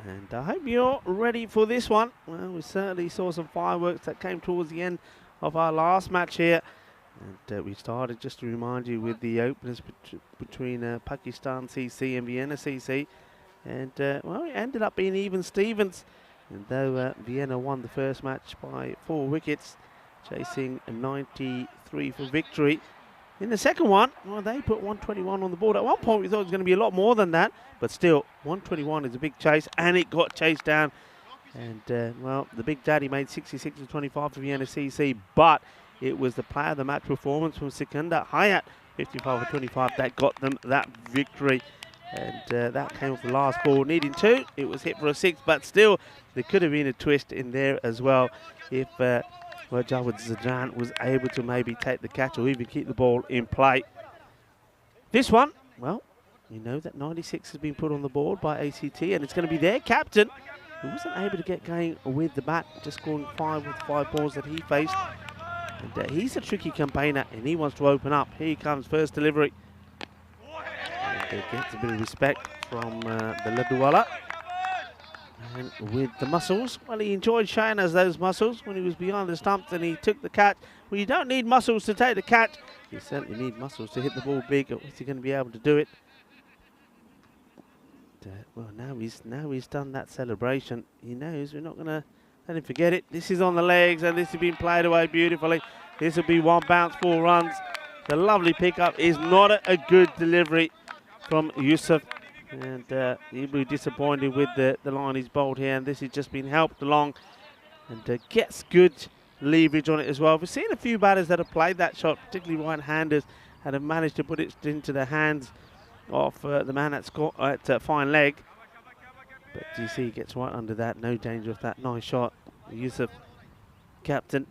And I hope you're ready for this one. Well, we certainly saw some fireworks that came towards the end of our last match here. And we started, just to remind you, with the openers between Pakistan CC and Vienna CC. And, well, it ended up being even Stevens. And though Vienna won the first match by 4 wickets, chasing a 93 for victory. In the second one, well, they put 121 on the board. At one point, we thought it was going to be a lot more than that. But still, 121 is a big chase, and it got chased down. And, well, the Big Daddy made 66 to 25 for Vienna CC, but it was the player of the match performance from Sikandar Hayat, 55 for 25, that got them that victory. And that came off the last ball, needing 2. It was hit for a 6, but still, there could have been a twist in there as well if well, Jawad Zadran was able to maybe take the catch or even keep the ball in play. This one, well, we know that 96 has been put on the board by ACT, and it's going to be their captain who wasn't able to get going with the bat, just scoring 5 with 5 balls that he faced. And he's a tricky campaigner, and he wants to open up. Here he comes, first delivery. And gets a bit of respect from the Ladwala. And with the muscles, well, he enjoyed showing us those muscles when he was behind the stumps and he took the catch. Well, you don't need muscles to take the catch. You certainly need muscles to hit the ball big. Is he going to be able to do it? Well, now he's done that celebration. He knows we're not going to let him forget it. This is on the legs, and this has been played away beautifully. This will be 1 bounce, 4 runs. The lovely pickup is not a good delivery from Yusuf. And he'll be disappointed with the line he's bowled here, and this has just been helped along and gets good leverage on it as well. We've seen a few batters that have played that shot, particularly right-handers, and have managed to put it into the hands of the man at fine leg. But you see he gets right under that, no danger of that nice shot. Yusuf, captain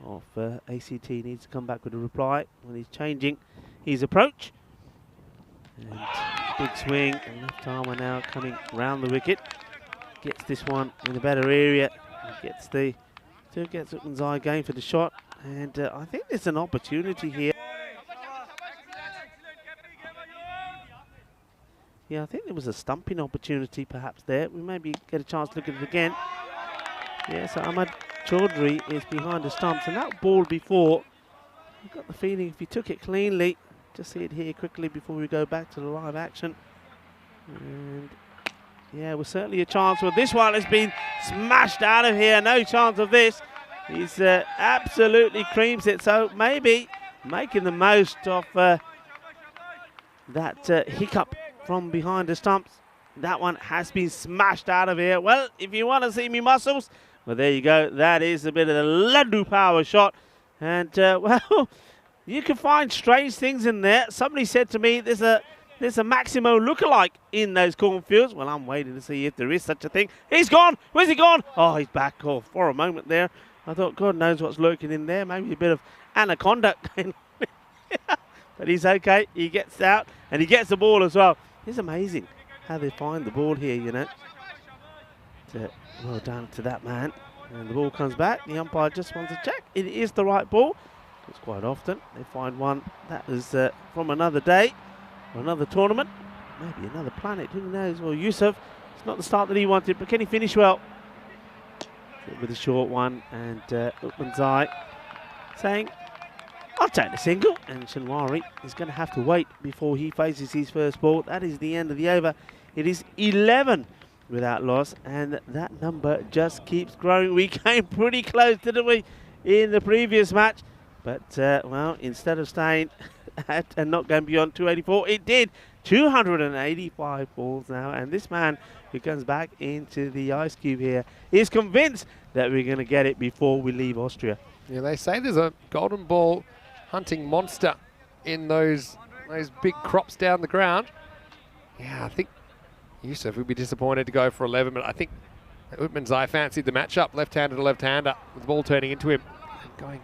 of ACT, needs to come back with a reply when he's changing his approach. And big swing, and left armer now coming round the wicket. Gets this one in a better area. Still gets Uthman's eye going for the shot. And I think there's an opportunity here. Yeah, I think there was a stumping opportunity perhaps there. We maybe get a chance to look at it again. Yeah, so Ahmad Chaudhry is behind the stumps, and that ball before, I've got the feeling if he took it cleanly, just see it here quickly before we go back to the live action. And yeah, was certainly a chance, but this one has been smashed out of here. No chance of this. He's absolutely creams it. So maybe making the most of that hiccup from behind the stumps. That one has been smashed out of here. Well, if you want to see me muscles, well, there you go. That is a bit of the Laddu power shot. And well, you can find strange things in there. Somebody said to me, there's a Maximo lookalike in those cornfields. Well, I'm waiting to see if there is such a thing. He's gone. Where's he gone? Oh, he's back. Oh, for a moment there, I thought, God knows what's lurking in there. Maybe a bit of anaconda. But he's okay. He gets out, and he gets the ball as well. It's amazing how they find the ball here, you know. Well done to that man. And the ball comes back. The umpire just wants to check. It is the right ball. It's quite often they find one that is from another day or another tournament, maybe another planet, who knows. Well, Yusuf, it's not the start that he wanted, but can he finish well? With a short one, and Uthman's eye saying, I'll take the single, and Shanwari is going to have to wait before he faces his first ball. That is the end of the over. It is 11 without loss, and that number just keeps growing. We came pretty close, didn't we, in the previous match? But, well, instead of staying at and not going beyond 284, it did. 285 balls now. And this man who comes back into the ice cube here is convinced that we're going to get it before we leave Austria. Yeah, they say there's a golden ball hunting monster in those big crops down the ground. Yeah, I think Yusuf would be disappointed to go for 11, but I think Uthman's eye fancied the matchup, left-hander to left-hander, with the ball turning into him. Going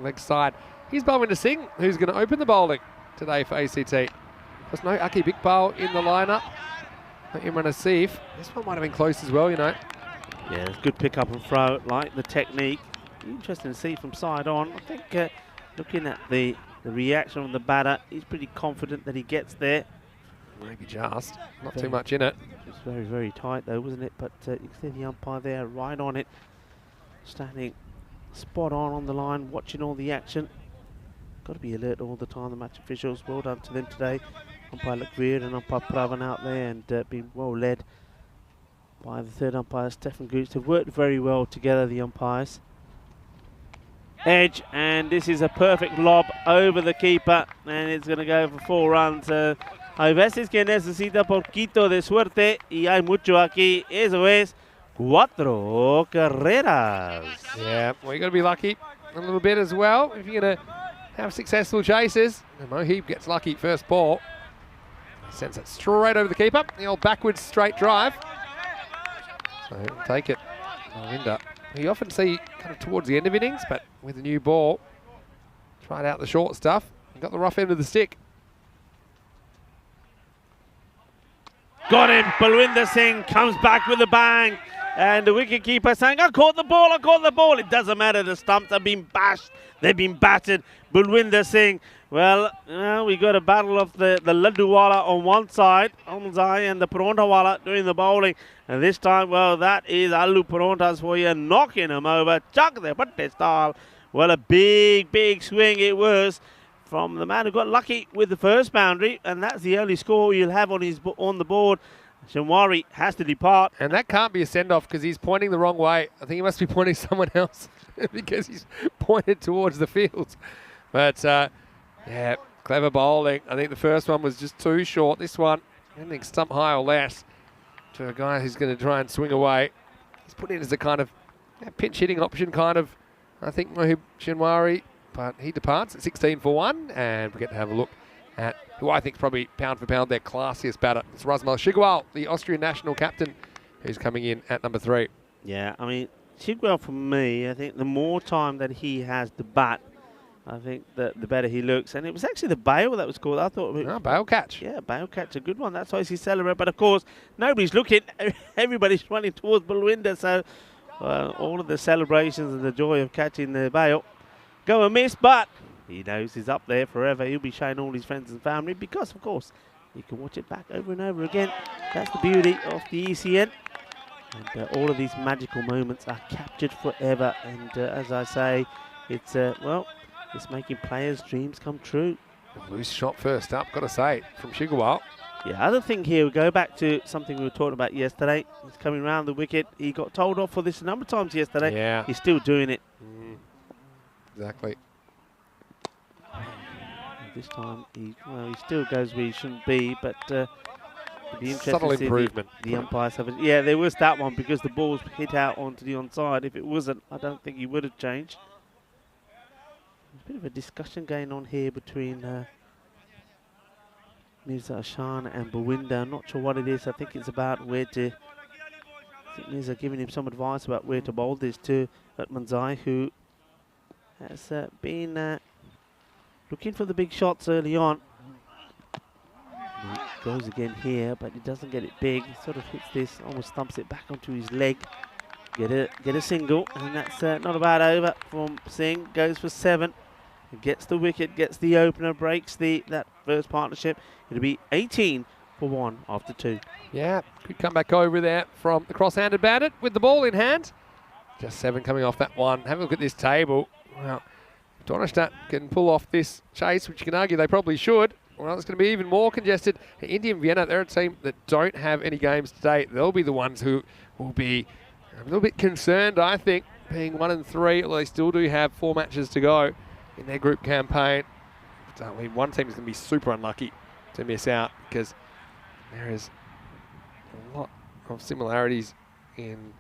leg side. He's bowling to Singh, who's going to open the bowling today for ACT. There's no Aki Bigpal in the lineup. Imran Asif. This one might have been close as well, you know. Yeah, it's good pick up and throw, like the technique. Interesting to see from side on. I think looking at the the reaction from the batter, he's pretty confident that he gets there. Maybe just. Not too much in it. It was very, very tight though, wasn't it? But you can see the umpire there right on it, standing spot on the line, watching all the action. Got to be alert all the time, the match officials. Well done to them today. Umpire Lekveer and umpire Pravan out there, and being well led by the third umpire, Stefan Gooch. They've worked very well together, the umpires. Edge, and this is a perfect lob over the keeper, and it's going to go for 4 runs. Hay veces que necesita poquito de suerte y hay mucho aquí. Eso es 4 carreras. Yeah, well, you got to be lucky a little bit as well if you're going to have successful chases. And Mohib gets lucky first ball. He sends it straight over the keeper. The old backwards straight drive. So he'll take it. Winder. You often see kind of towards the end of innings, but with a new ball, tried out the short stuff. Got the rough end of the stick. Got him. Balwinder Singh comes back with a bang. And the wicketkeeper saying, I caught the ball, I caught the ball. It doesn't matter. The stumps have been bashed. They've been battered. Balwinder Singh. Well, we got a battle of the Ladduwala on one side, Omzai, and the Parontawala doing the bowling. And this time, well, that is Allu Parontas for you, knocking him over. Chuck the patte style. Well, a big, big swing it was from the man who got lucky with the first boundary, and that's the only score you'll have on the board. Shanwari has to depart. And that can't be a send-off because he's pointing the wrong way. I think he must be pointing someone else because he's pointed towards the field. But, yeah, clever bowling. I think the first one was just too short. This one, I think stump high or less to a guy who's going to try and swing away. He's put in as a kind of pinch-hitting option, kind of, I think, Mohib Shanwari. But he departs at 16 for 1, and we get to have a look at who I think is probably pound for pound their classiest batter. It's Razmal Shigwal, the Austrian national captain, who's coming in at number 3. Yeah, I mean, Shigwal for me, I think the more time that he has the bat, I think that the better he looks. And it was actually the bail that was called. I thought. Bail catch. Yeah, bail catch, a good one. That's why he celebrated. But of course, nobody's looking. Everybody's running towards Balwinder. So all of the celebrations and the joy of catching the bail go amiss, but he knows he's up there forever. He'll be showing all his friends and family because, of course, you can watch it back over and over again. That's the beauty of the ECN. And all of these magical moments are captured forever. And as I say, it's, well, it's making players' dreams come true. Loose shot first up, got to say, from Shigwal. Yeah, other thing here, we go back to something we were talking about yesterday. He's coming round the wicket. He got told off for this a number of times yesterday. Yeah. He's still doing it. Exactly. This time, he still goes where he shouldn't be, but it'd be interesting Subtle to see improvement. the umpires have it. Yeah, there was that one because the ball's hit out onto the onside. If it wasn't, I don't think he would have changed. There's a bit of a discussion going on here between Mirza Ashan and Balwinder. I'm not sure what it is. I think it's about where to... I think Mirza giving him some advice about where to bowl this to Manzai, who has been looking for the big shots early on. He goes again here, but he doesn't get it big. He sort of hits this, almost thumps it back onto his leg. Get a single, and that's not a bad over from Singh. Goes for 7. He gets the wicket, gets the opener, breaks that first partnership. It'll be 18 for 1 after 2. Yeah, good comeback over there from the cross-handed bandit with the ball in hand. Just 7 coming off that one. Have a look at this table. Well, Donnerstadt can pull off this chase, which you can argue they probably should. Well, it's going to be even more congested. Indian Vienna, they're a team that don't have any games today. They'll be the ones who will be a little bit concerned, I think, being 1 and 3. Although they still do have 4 matches to go in their group campaign. But, I mean, one team is going to be super unlucky to miss out because there is a lot of similarities in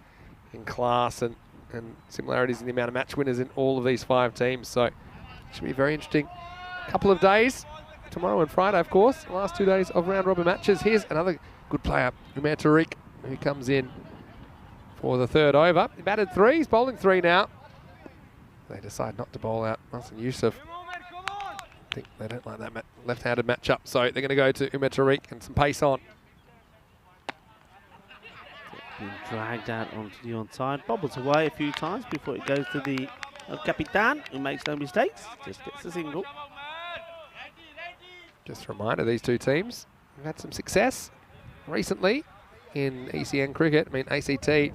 class and similarities in the amount of match winners in all of these 5 teams. So it should be a very interesting couple of days. Tomorrow and Friday, of course. The last 2 days of round-robin matches. Here's another good player, Umair Tariq, who comes in for the 3rd over. He batted 3. He's bowling 3 now. They decide not to bowl out Hassan Yusuf. I think they don't like that left-handed matchup. So they're going to go to Umair Tariq and some pace on. Being dragged out onto the onside, bobbles away a few times before it goes to the El Capitan, who makes no mistakes, just gets a single. Just a reminder, these two teams have had some success recently in ECN cricket. I mean, ACT,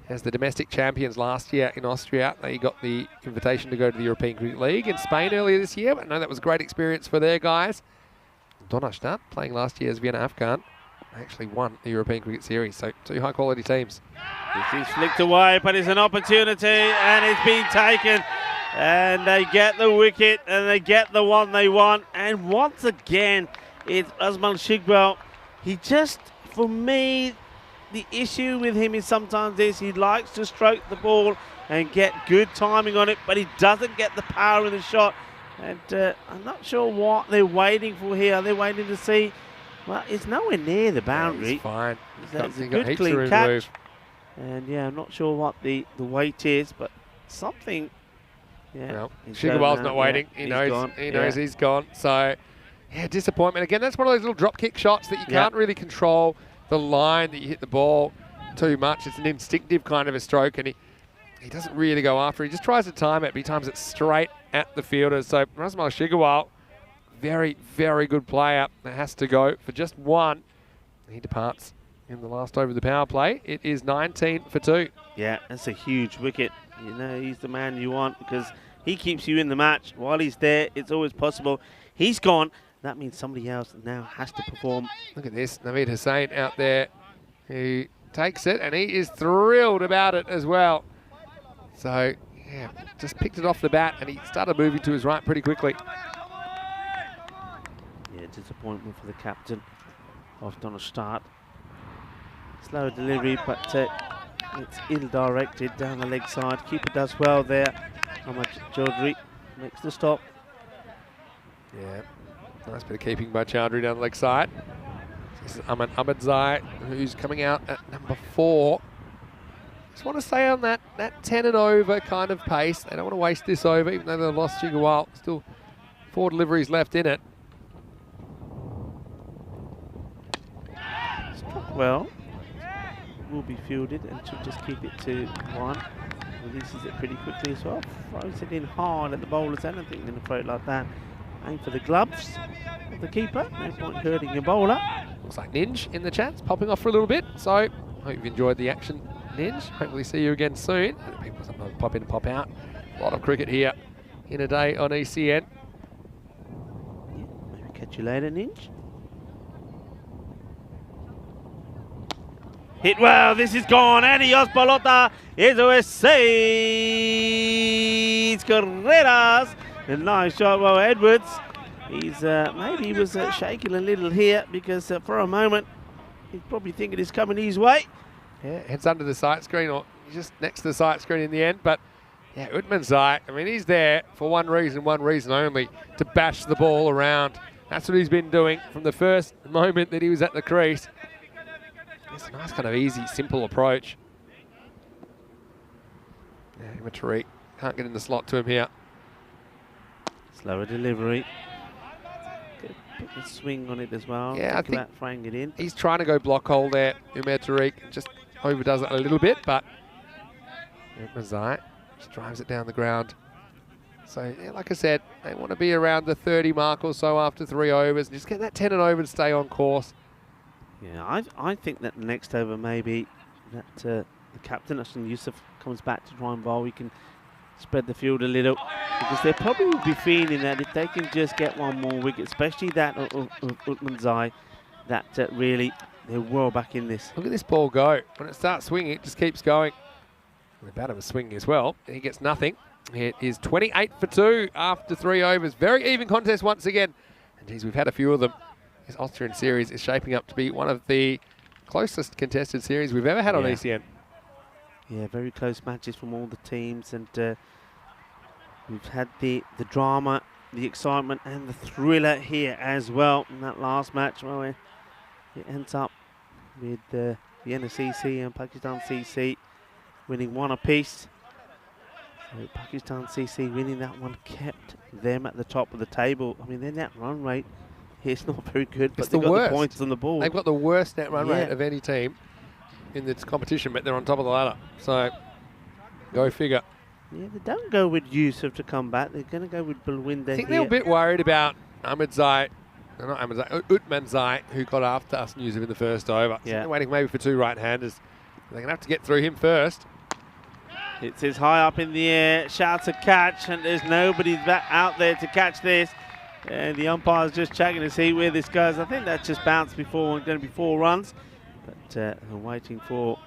as the domestic champions last year in Austria, they got the invitation to go to the European Cricket League in Spain earlier this year. But I know that was a great experience for their guys. Donnerstadt, playing last year's Vienna Afghan, actually won the European Cricket Series. So two high-quality teams. This is flicked away, but it's an opportunity, and it's been taken. And they get the wicket, and they get the one they want. And once again, it's Usman Shigwell. He just, for me, the issue with him is sometimes this: he likes to stroke the ball and get good timing on it, but he doesn't get the power in the shot. And I'm not sure what they're waiting for here. They're waiting to see. Well, it's nowhere near the boundary. It's fine. It's a good clean catch. And yeah, I'm not sure what the weight is, but something. Yeah. Well, Shigawal's not waiting. Yeah, he knows he's gone. So, yeah, disappointment. Again, that's one of those little drop kick shots that you can't really control the line that you hit the ball too much. It's an instinctive kind of a stroke, and he doesn't really go after it. He just tries to time it, but he times it straight at the fielders. So, Rasmal Shigawal, very, very good player that has to go for just one. He departs in the last over of the power play. It is 19 for 2. Yeah, that's a huge wicket. You know, he's the man you want because he keeps you in the match. While he's there, it's always possible. He's gone. That means somebody else now has to perform. Look at this. Naveed Hussain out there who takes it, and he is thrilled about it as well. So, yeah, just picked it off the bat, and he started moving to his right pretty quickly. Yeah, disappointment for the captain of Donnerstadt. Slow delivery, but it's ill-directed down the leg side. Keeper does well there. Ahmad Chaudhry makes the stop. Yeah, nice bit of keeping by Chaudhry down the leg side. This is Ahmadzai, who's coming out at number 4. Just want to stay on that 10 and over kind of pace. They don't want to waste this over, even though they've lost Chigawal. Still 4 deliveries left in it. Struck well. Will be fielded and should just keep it to 1. Releases it pretty quickly as well. Throws it in hard at the bowler's end. I think they're going to throw it like that. Aim for the gloves of the keeper. No point hurting your bowler. Looks like Ninj in the chats, popping off for a little bit. So, hope you've enjoyed the action, Ninj. Hopefully see you again soon. People sometimes pop in and pop out. A lot of cricket here in a day on ECN. Yeah, maybe catch you later, Ninj. Hit well, this is gone. Adios, pelota. Eso es 6 carreras. A nice shot, well, Edwards. He's maybe he was shaking a little here because for a moment he's probably thinking it's coming his way. Yeah, heads under the sight screen or just next to the sight screen in the end. But yeah, Utmanzai, I mean, he's there for one reason only, to bash the ball around. That's what he's been doing from the first moment that he was at the crease. It's a nice kind of easy, simple approach. Yeah, Tariq can't get in the slot to him here. Slower delivery. Put the swing on it as well. Yeah, I think about throwing it in. He's trying to go block hole there, Umair Tariq. Just overdoes it a little bit, but Mazai just drives it down the ground. So, yeah, like I said, they want to be around the 30 mark or so after 3 overs. Just get that 10 and over to stay on course. Yeah, I think that the next over maybe that the captain, Hassan Yusuf, comes back to try and bowl. We can spread the field a little because they probably will be feeling that if they can just get one more wicket, especially that Utmanzai, that really they're well back in this. Look at this ball go. When it starts swinging, it just keeps going. The batter was swinging as well. He gets nothing. It is 28 for 2 after 3 overs. Very even contest once again. And geez, we've had a few of them. This Austrian series is shaping up to be one of the closest contested series we've ever had on ECN. Yeah, very close matches from all the teams, and we've had the drama, the excitement, and the thriller here as well in that last match. Well, it ends up with the Vienna CC and Pakistan CC winning 1 apiece. So Pakistan CC winning that one kept them at the top of the table. I mean, their net run rate is not very good, but they've got the points on the board. They've got the worst net run rate of any team in this competition, but they're on top of the ladder. So, go figure. Yeah, they don't go with Yusuf to come back. They're going to go with Balwinder. I think they're a bit worried about Ahmadzai No, not Amazai, Utmanzai, who got after us and used him in the first over. So they're waiting maybe for two right-handers. They're going to have to get through him first. It's his high up in the air, shouts a catch, and there's nobody out there to catch this. And the umpire's just checking to see where this goes. I think that just bounced before, and going to be 4 runs. But I'm waiting for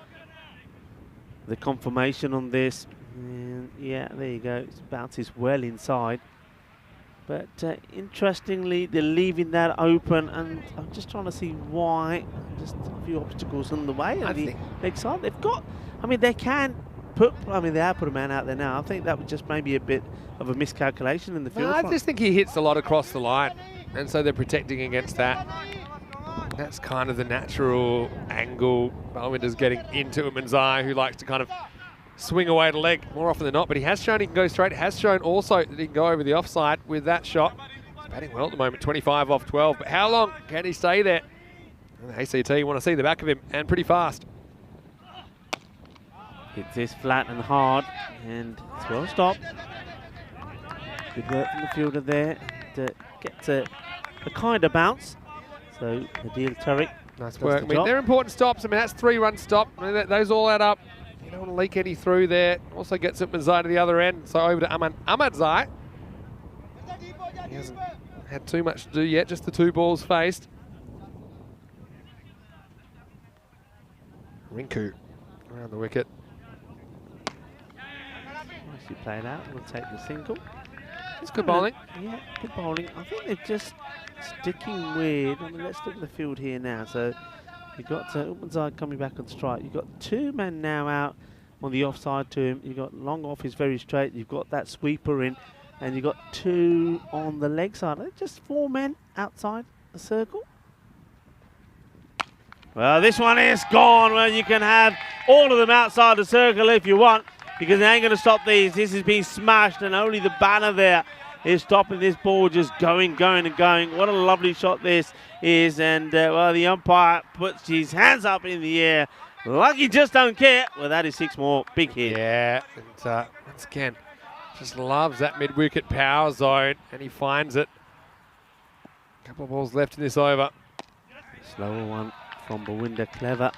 the confirmation on this. And yeah, there you go. It bounces well inside. But interestingly, they're leaving that open, and I'm just trying to see why. Just a few obstacles on the way. I On the think leg side, they've got. I mean, they can put. I mean, they have put a man out there now. I think that was just maybe a bit of a miscalculation in the field. No, I just think he hits a lot across the line, and so they're protecting against that. That's kind of the natural angle. Balwinder's getting into Manzai, who likes to kind of swing away at a leg more often than not, but he has shown he can go straight. Has shown also that he can go over the offside with that shot. He's batting well at the moment, 25 off 12, but how long can he stay there? And the ACT want to see the back of him, and pretty fast. Hits this flat and hard, and it's well stopped. Good work from the fielder there to get a kind of bounce. So Adil Tariq. Nice work. I mean, they're important stops. I mean, that's 3-run stop. I mean, those all add up. You don't want to leak any through there. Also gets it Manzai to the other end. So over to Ahmadzai. He hasn't had too much to do yet, just the 2 balls faced. Rinku around the wicket. Nicely played out. We'll take the single. It's good bowling. Yeah, good bowling. I think they're just sticking with. I mean, let's look at the field here now. So you've got Manzai coming back on strike. You've got 2 men now out on the offside to him. You've got long off is very straight. You've got that sweeper in, and you've got 2 on the leg side. Just 4 men outside the circle. Well, this one is gone. Well, you can have all of them outside the circle if you want, because they ain't going to stop these. This has been smashed, and only the banner there is stopping this ball just going, going, and going. What a lovely shot this is. And, well, the umpire puts his hands up in the air like he just don't care. Well, that is 6 more. Big hit. Yeah, and once again, just loves that mid-wicket power zone, and he finds it. A couple of balls left in this over. Slower one from Balwinder, clever.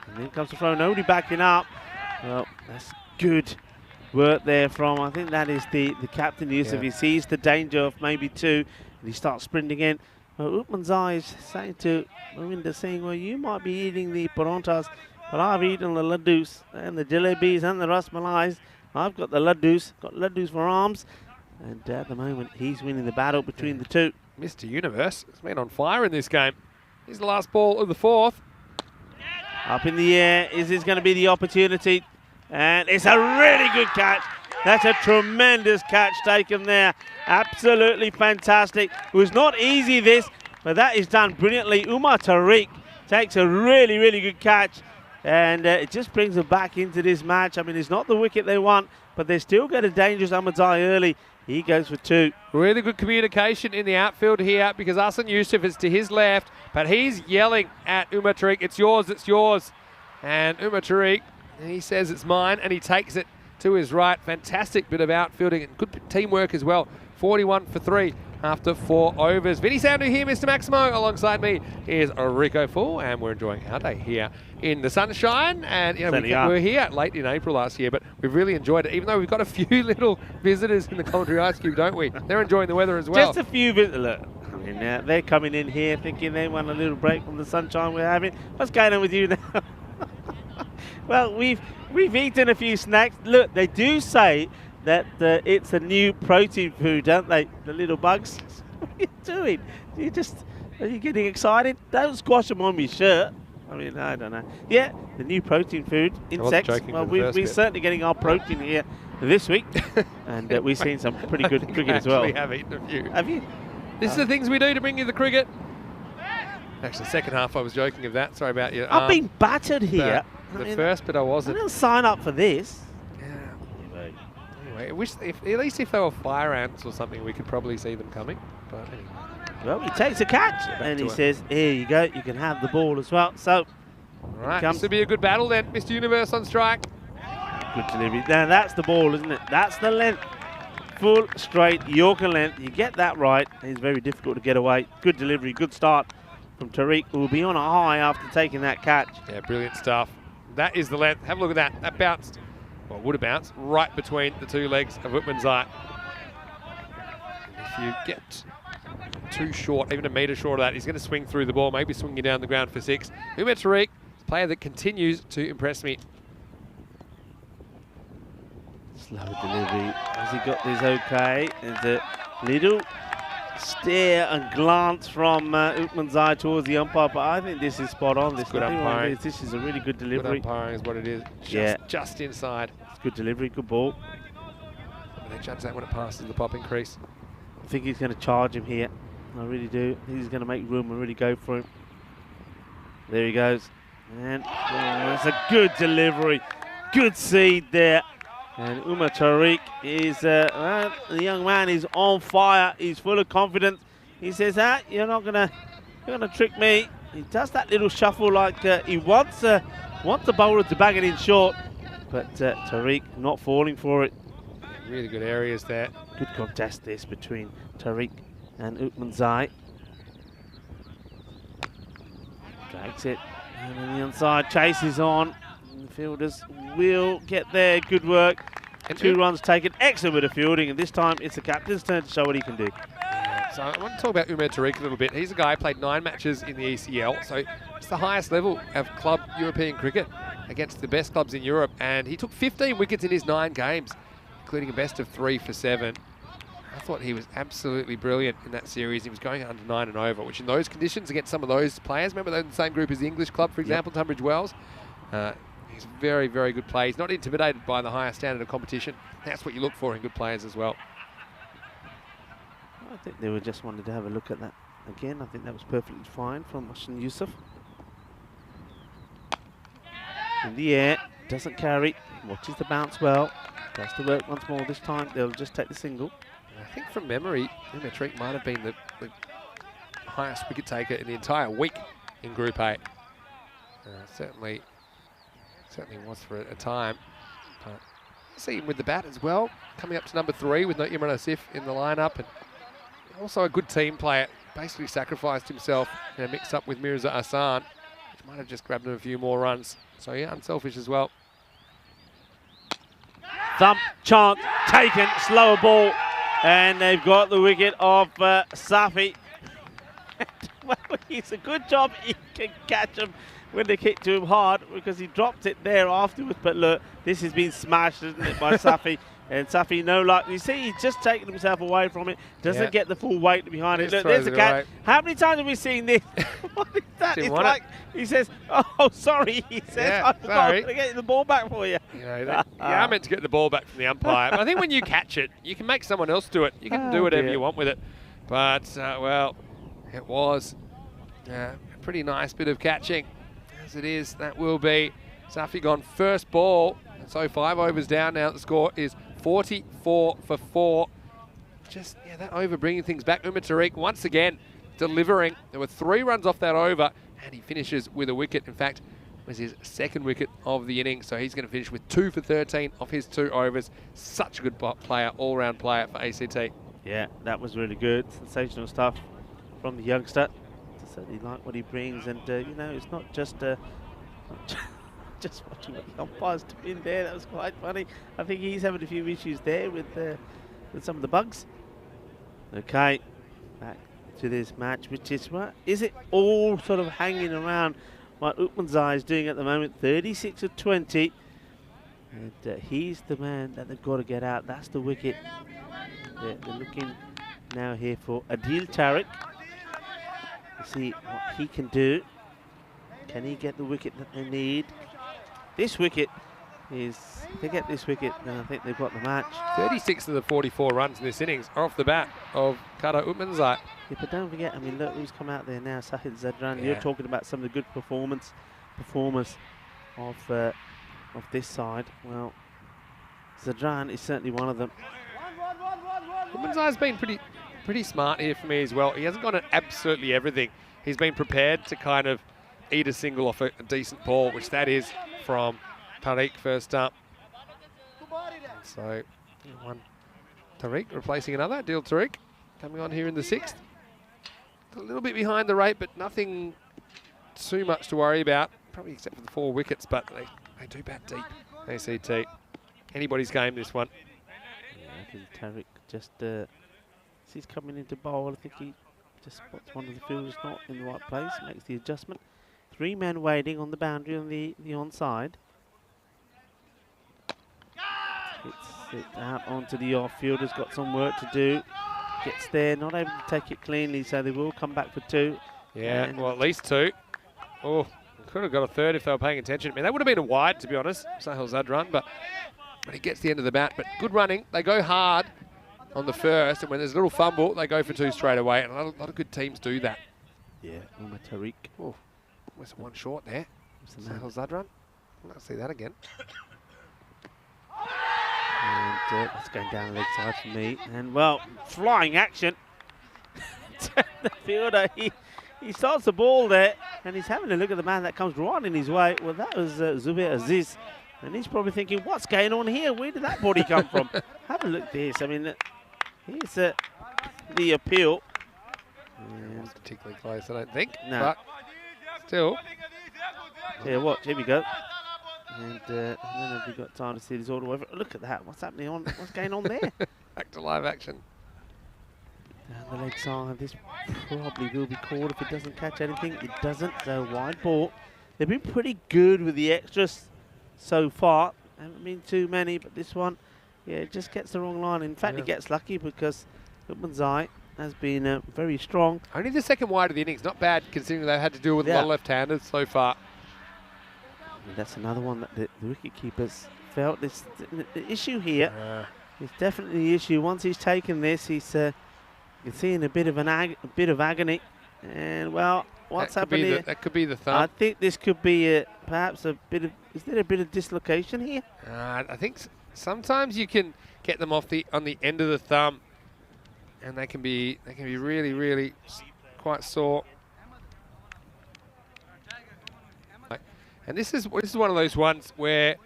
And then comes the throw, nobody backing up. Well, that's good work there from, I think that is the captain, Yusuf. He sees the danger of maybe 2, and he starts sprinting in. Well, Utmanzai is saying to Balwinder, saying, well, you might be eating the parantas, but I've eaten the laddus and the jalebis and the rasmalais. I've got the laddus for arms. And at the moment, he's winning the battle between the 2. Mr. Universe has been on fire in this game. Here's the last ball of the 4th. Up in the air, is this going to be the opportunity? And it's a really good catch. That's a tremendous catch taken there. Absolutely fantastic. It was not easy this, but that is done brilliantly. Umar Tariq takes a really, really good catch, and it just brings them back into this match. I mean, it's not the wicket they want, but they still get a dangerous Ahmadzai early. He goes for 2. Really good communication in the outfield here, because Hassan Yusuf is to his left, but he's yelling at Umar Tariq, it's yours, it's yours. And Umar Tariq, he says it's mine, and he takes it to his right. Fantastic bit of outfielding and good teamwork as well. 41 for 3 after 4 overs. Vinny Sandu here, Mr. Maximo. Alongside me is Rico Full, and we're enjoying our day here in the sunshine. And you know, we were here late in April last year, but we've really enjoyed it, even though we've got a few little visitors in the commentary ice cube, don't we? They're enjoying the weather as well. Just a few visitors. Look, I mean, they're coming in here thinking they want a little break from the sunshine we're having. What's going on with you now? Well, we've eaten a few snacks. Look, they do say that it's a new protein food, don't they? The little bugs. What are you doing? Are you getting excited? Don't squash them on my shirt. I mean, I don't know. Yeah, the new protein food, insects. Well, we're certainly getting our protein here this week, and we've seen some pretty good cricket as well. We have eaten a few. Have you? This is the things we do to bring you the cricket. Actually, second half I was joking of that. Sorry about you. I've been battered here. The first bit I wasn't. I didn't sign up for this. Yeah. Anyway, I wish at least if they were fire ants or something, we could probably see them coming. But anyway. Well, he takes a catch and he says, here you go, you can have the ball as well. So, all right, this will be a good battle then. Mr. Universe on strike. Good delivery. Now, that's the ball, isn't it? That's the length. full straight Yorker length. You get that right, it's very difficult to get away. Good delivery, good start from Tariq, who will be on a high after taking that catch. Yeah, brilliant stuff. That is the length. Have a look at that. That bounced, well, would have bounced right between the two legs of Utmanzai. If you get too short, even a metre short of that, he's going to swing through the ball, maybe swing you down the ground for 6. Umar Tariq, player that continues to impress me. Slow delivery. Has he got this okay? There's a little stare and glance from Utmanzai towards the umpire, but I think this is spot on. This good umpiring. This is a really good Good delivery. umpiring is what it is. Just inside. It's good delivery, good ball. They judge that when it passes the popping crease. I think he's going to charge him here. I really do. I think he's going to make room and really go for him. There he goes. And it's a good delivery. Good seed there. And Umar Tariq is, the young man is on fire. He's full of confidence. He says, you're not gonna trick me. He does that little shuffle like he wants the bowler to bang it in short. But Tariq not falling for it. Really good areas there. Good contest this between Tariq and Utmanzai. Drags it. And on the inside, chase is on. The fielders will get there. Good work. And 2 runs taken. Excellent bit of fielding. And this time it's the captain's turn to show what he can do. So I want to talk about Umar Tariq a little bit. He's a guy who played 9 matches in the ECL. So it's the highest level of club European cricket against the best clubs in Europe. And he took 15 wickets in his 9 games, including a best of 3 for 7. I thought he was absolutely brilliant in that series. He was going under 9 and over, which in those conditions against some of those players, remember they're in the same group as the English club, for example, Tunbridge Wells. He's very, very good play. He's not intimidated by the highest standard of competition. That's what you look for in good players as well. I think they were just wanted to have a look at that again. I think that was perfectly fine from Ashton Yusuf. In the air, doesn't carry, watches the bounce well. Does the work once more this time. They'll just take the single. I think from memory, Umar Tariq might have been the highest wicket taker in the entire week in Group A. Certainly was for a time. But see him with the bat as well, coming up to number 3 with no Imran Asif in the lineup, and also a good team player. Basically sacrificed himself in a mix-up with Mirza Hassan, which might have just grabbed him a few more runs. So yeah, unselfish as well. Thump, chance, taken, slower ball, and they've got the wicket of Safi. Well, it's a good job he can catch him when they kick to him hard, because he dropped it there afterwards. But look, this has been smashed, isn't it, by Safi? And Safi, no luck. You see, he's just taking himself away from it. Doesn't get the full weight behind it. Look, there's the catch. Right. How many times have we seen this? What is that? It's like, he says, oh, sorry. He says, I forgot to get the ball back for you. You know, you are meant to get the ball back from the umpire. But I think when you catch it, you can make someone else do it. You can do whatever you want with it. But, well, it was a pretty nice bit of catching. As it is, that will be Safi gone first ball. And so 5 overs down now. The score is 44 for 4. Just, that over bringing things back. Umar Tariq once again delivering. There were 3 runs off that over, and he finishes with a wicket. In fact, it was his 2nd wicket of the innings. So he's going to finish with 2 for 13 off his 2 overs. Such a good player, all-round player for ACT. Yeah, that was really good. Sensational stuff from the youngster. I certainly like what he brings, and it's not just just watching what the umpires do in there. That was quite funny. I think he's having a few issues there with some of the bugs. Okay, back to this match, which is is it all sort of hanging around what Utmanzai is doing at the moment? 36 of 20, and he's the man that they've got to get out. That's the wicket. They're looking now here for Adil Tariq. See what he can do. Can he get the wicket that they need? This wicket is, if they get this wicket, then I think they've got the match. 36 of the 44 runs in this innings are off the bat of Qadar Utmanzai. Yeah, but don't forget, I mean, look who's come out there now. Sahid Zadran. You're talking about some of the good performers of this side. Well, Zadran is certainly one of them. Utmanzai's been pretty smart here for me as well. He hasn't gone at absolutely everything. He's been prepared to kind of eat a single off a decent ball, which that is from Tariq first up. So Tariq replacing another. Adil Tariq coming on here in the 6th. A little bit behind the rate, but nothing too much to worry about. Probably except for the 4 wickets, but they do bat deep. ACT. Anybody's game, this one. Yeah, I think Tariq just, as he's coming into bowl, I think he just spots one of the fielders not in the right place, makes the adjustment. 3 men waiting on the boundary on the onside. Hits it out onto the off field, has got some work to do. Gets there, not able to take it cleanly, so they will come back for 2. Yeah, well, at least 2. Oh, could have got a 3rd if they were paying attention. I mean, that would have been a wide, to be honest. Sahil Zadran, but when he gets the end of the bat. But good running. They go hard on the 1st, and when there's a little fumble, they go for 2 straight away. And a lot of good teams do that. Yeah, Umar Tariq. Oh, there's 1 short there. Sahil Zadran. Let's see that again. And that's going down the leg side for me. And, well, flying action. The fielder, he starts the ball there, and he's having a look at the man that comes right in his way. Well, that was Zubair Aziz. And he's probably thinking, what's going on here? Where did that body come from? Have a look at this. I mean, here's the appeal. Not particularly close, I don't think. No. But still. Yeah, watch. Here we go. And I don't know if we've got time to see this all the way. Look at that. What's happening on? What's going on there? Back to live action. Down the leg side. This probably will be called if it doesn't catch anything. It doesn't. So wide ball. They've been pretty good with the extras so far. Haven't been too many, but this one, yeah, it just gets the wrong line. In fact, it gets lucky because Lukman's eye has been very strong. Only the 2nd wide of the innings. Not bad considering they've had to deal with a lot of left-handers so far. And that's another one that the wicket keepers felt. The issue here is definitely the issue. Once he's taken this, he's you can see in a bit of agony. And well, what's happened here? That could be the thumb. I think this could be perhaps a bit of. Is there a bit of dislocation here? I think sometimes you can get them on the end of the thumb, and they can be really, really quite sore. And this is one of those ones where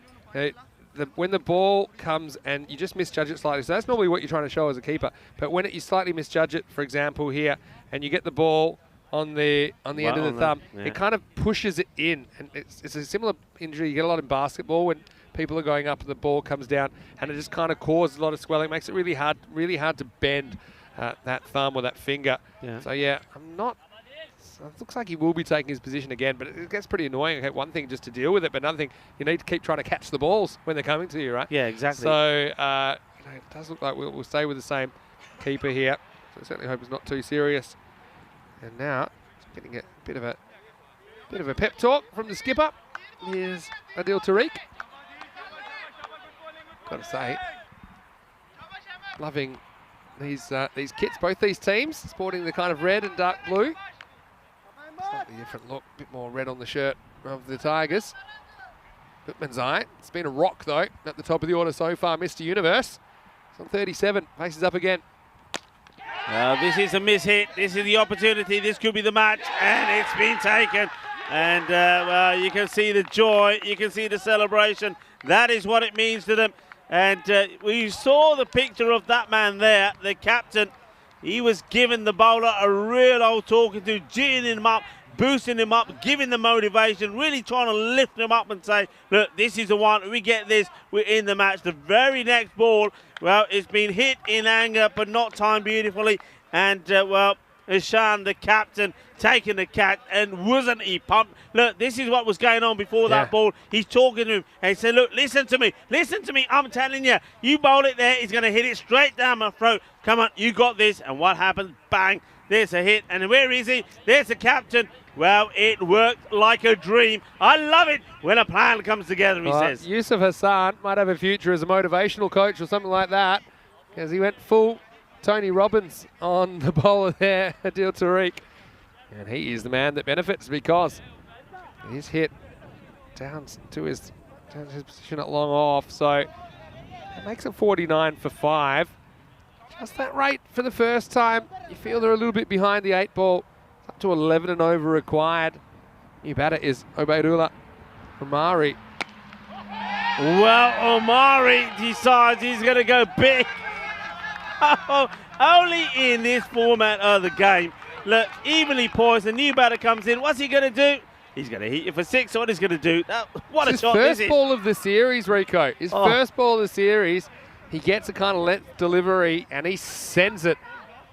when the ball comes and you just misjudge it slightly. So that's normally what you're trying to show as a keeper. But when you slightly misjudge it, for example here, and you get the ball on the end of the thumb, it kind of pushes it in. And it's a similar injury you get a lot in basketball when people are going up and the ball comes down, and it just kind of causes a lot of swelling. It makes it really hard to bend that thumb or that finger. Yeah. So yeah, I'm not. It looks like he will be taking his position again, but it gets pretty annoying. Okay, one thing just to deal with it, but another thing, you need to keep trying to catch the balls when they're coming to you, right? Yeah, exactly. So it does look like we'll stay with the same keeper here. So I certainly hope it's not too serious. And now, it's getting a bit of a pep talk from the skipper. Here's Adil Tariq. Got to say, loving these kits, both these teams, sporting the kind of red and dark blue. Slightly different look, a bit more red on the shirt of the Tigers. Whitman's eye. It's been a rock though at the top of the order so far, Mr. Universe. It's on 37, faces up again. This is a miss hit. This is the opportunity. This could be the match, and it's been taken. And well, you can see the joy. You can see the celebration. That is what it means to them. And we saw the picture of that man there, the captain. He was giving the bowler a real old talking to, geeing him up, boosting him up, giving the motivation, really trying to lift him up and say, look, this is the one, we get this, we're in the match. The very next ball, well, it's been hit in anger, but not timed beautifully. And, well, Ishan, the captain, taking the catch, and wasn't he pumped? Look, this is what was going on before that ball. He's talking to him, and he said, look, listen to me, I'm telling you, you bowl it there, he's going to hit it straight down my throat. Come on, you got this. And what happens? Bang, there's a hit. And where is he? There's the captain. Well, it worked like a dream. I love it when a plan comes together, he says. Yusuf Hassan might have a future as a motivational coach or something like that, because he went full Tony Robbins on the bowler there, Adil Tariq. And he is the man that benefits because he's hit down to his position at long off. So it makes it 49 for 5. Just that rate for the first time. You feel they're a little bit behind the 8 ball. It's up to 11 and over required. New batter is Obaidullah Omari. Well, Omari decides he's going to go big. Only in this format of the game. Look, evenly poised. The new batter comes in. What's he going to do? He's going to hit you for 6. What he's going to do? What a shot this is. His first ball of the series, Rico. His first ball of the series. He gets a kind of length delivery and he sends it.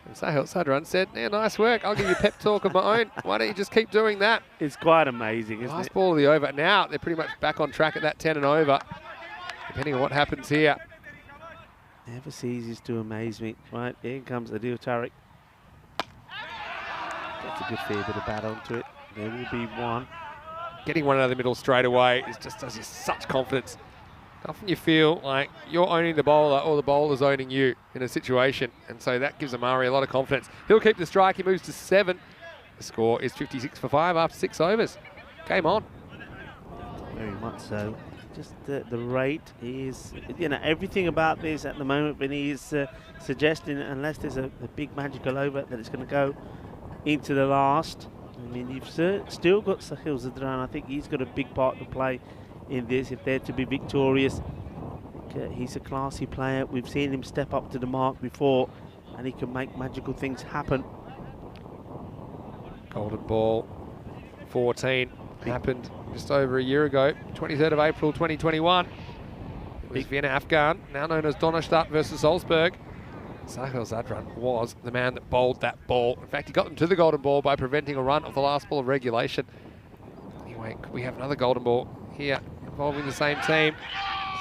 And Sahil Sadran said, yeah, nice work. I'll give you a pep talk of my own. Why don't you just keep doing that? It's quite amazing, isn't Last it? ball of the over. Now they're pretty much back on track at that 10 and over, depending on what happens here. Never ceases to amaze me. Right, here comes Adil Tariq. Gets a good fair bit of bat onto it. There will be one. Getting one out of the middle straight away is just does you such confidence. Often you feel like you're owning the bowler or the bowler's owning you in a situation. And so that gives Amari a lot of confidence. He'll keep the strike. He moves to 7. The score is 56 for 5 after 6 overs. Game on. Very much so. Just the rate is, everything about this at the moment, Vinny, is suggesting, unless there's a big magical over, that it's going to go into the last. I mean, you've still got Sahil Zadran. I think he's got a big part to play in this if they're to be victorious. He's a classy player. We've seen him step up to the mark before, and he can make magical things happen. Golden ball 14 happened just over a year ago, 23rd of April 2021. It was Vienna Afghan, now known as Donnerstadt versus Salzburg. Sahil Zadran was the man that bowled that ball. In fact, he got them to the golden ball by preventing a run off the last ball of regulation. Anyway, we have another golden ball here involving the same team.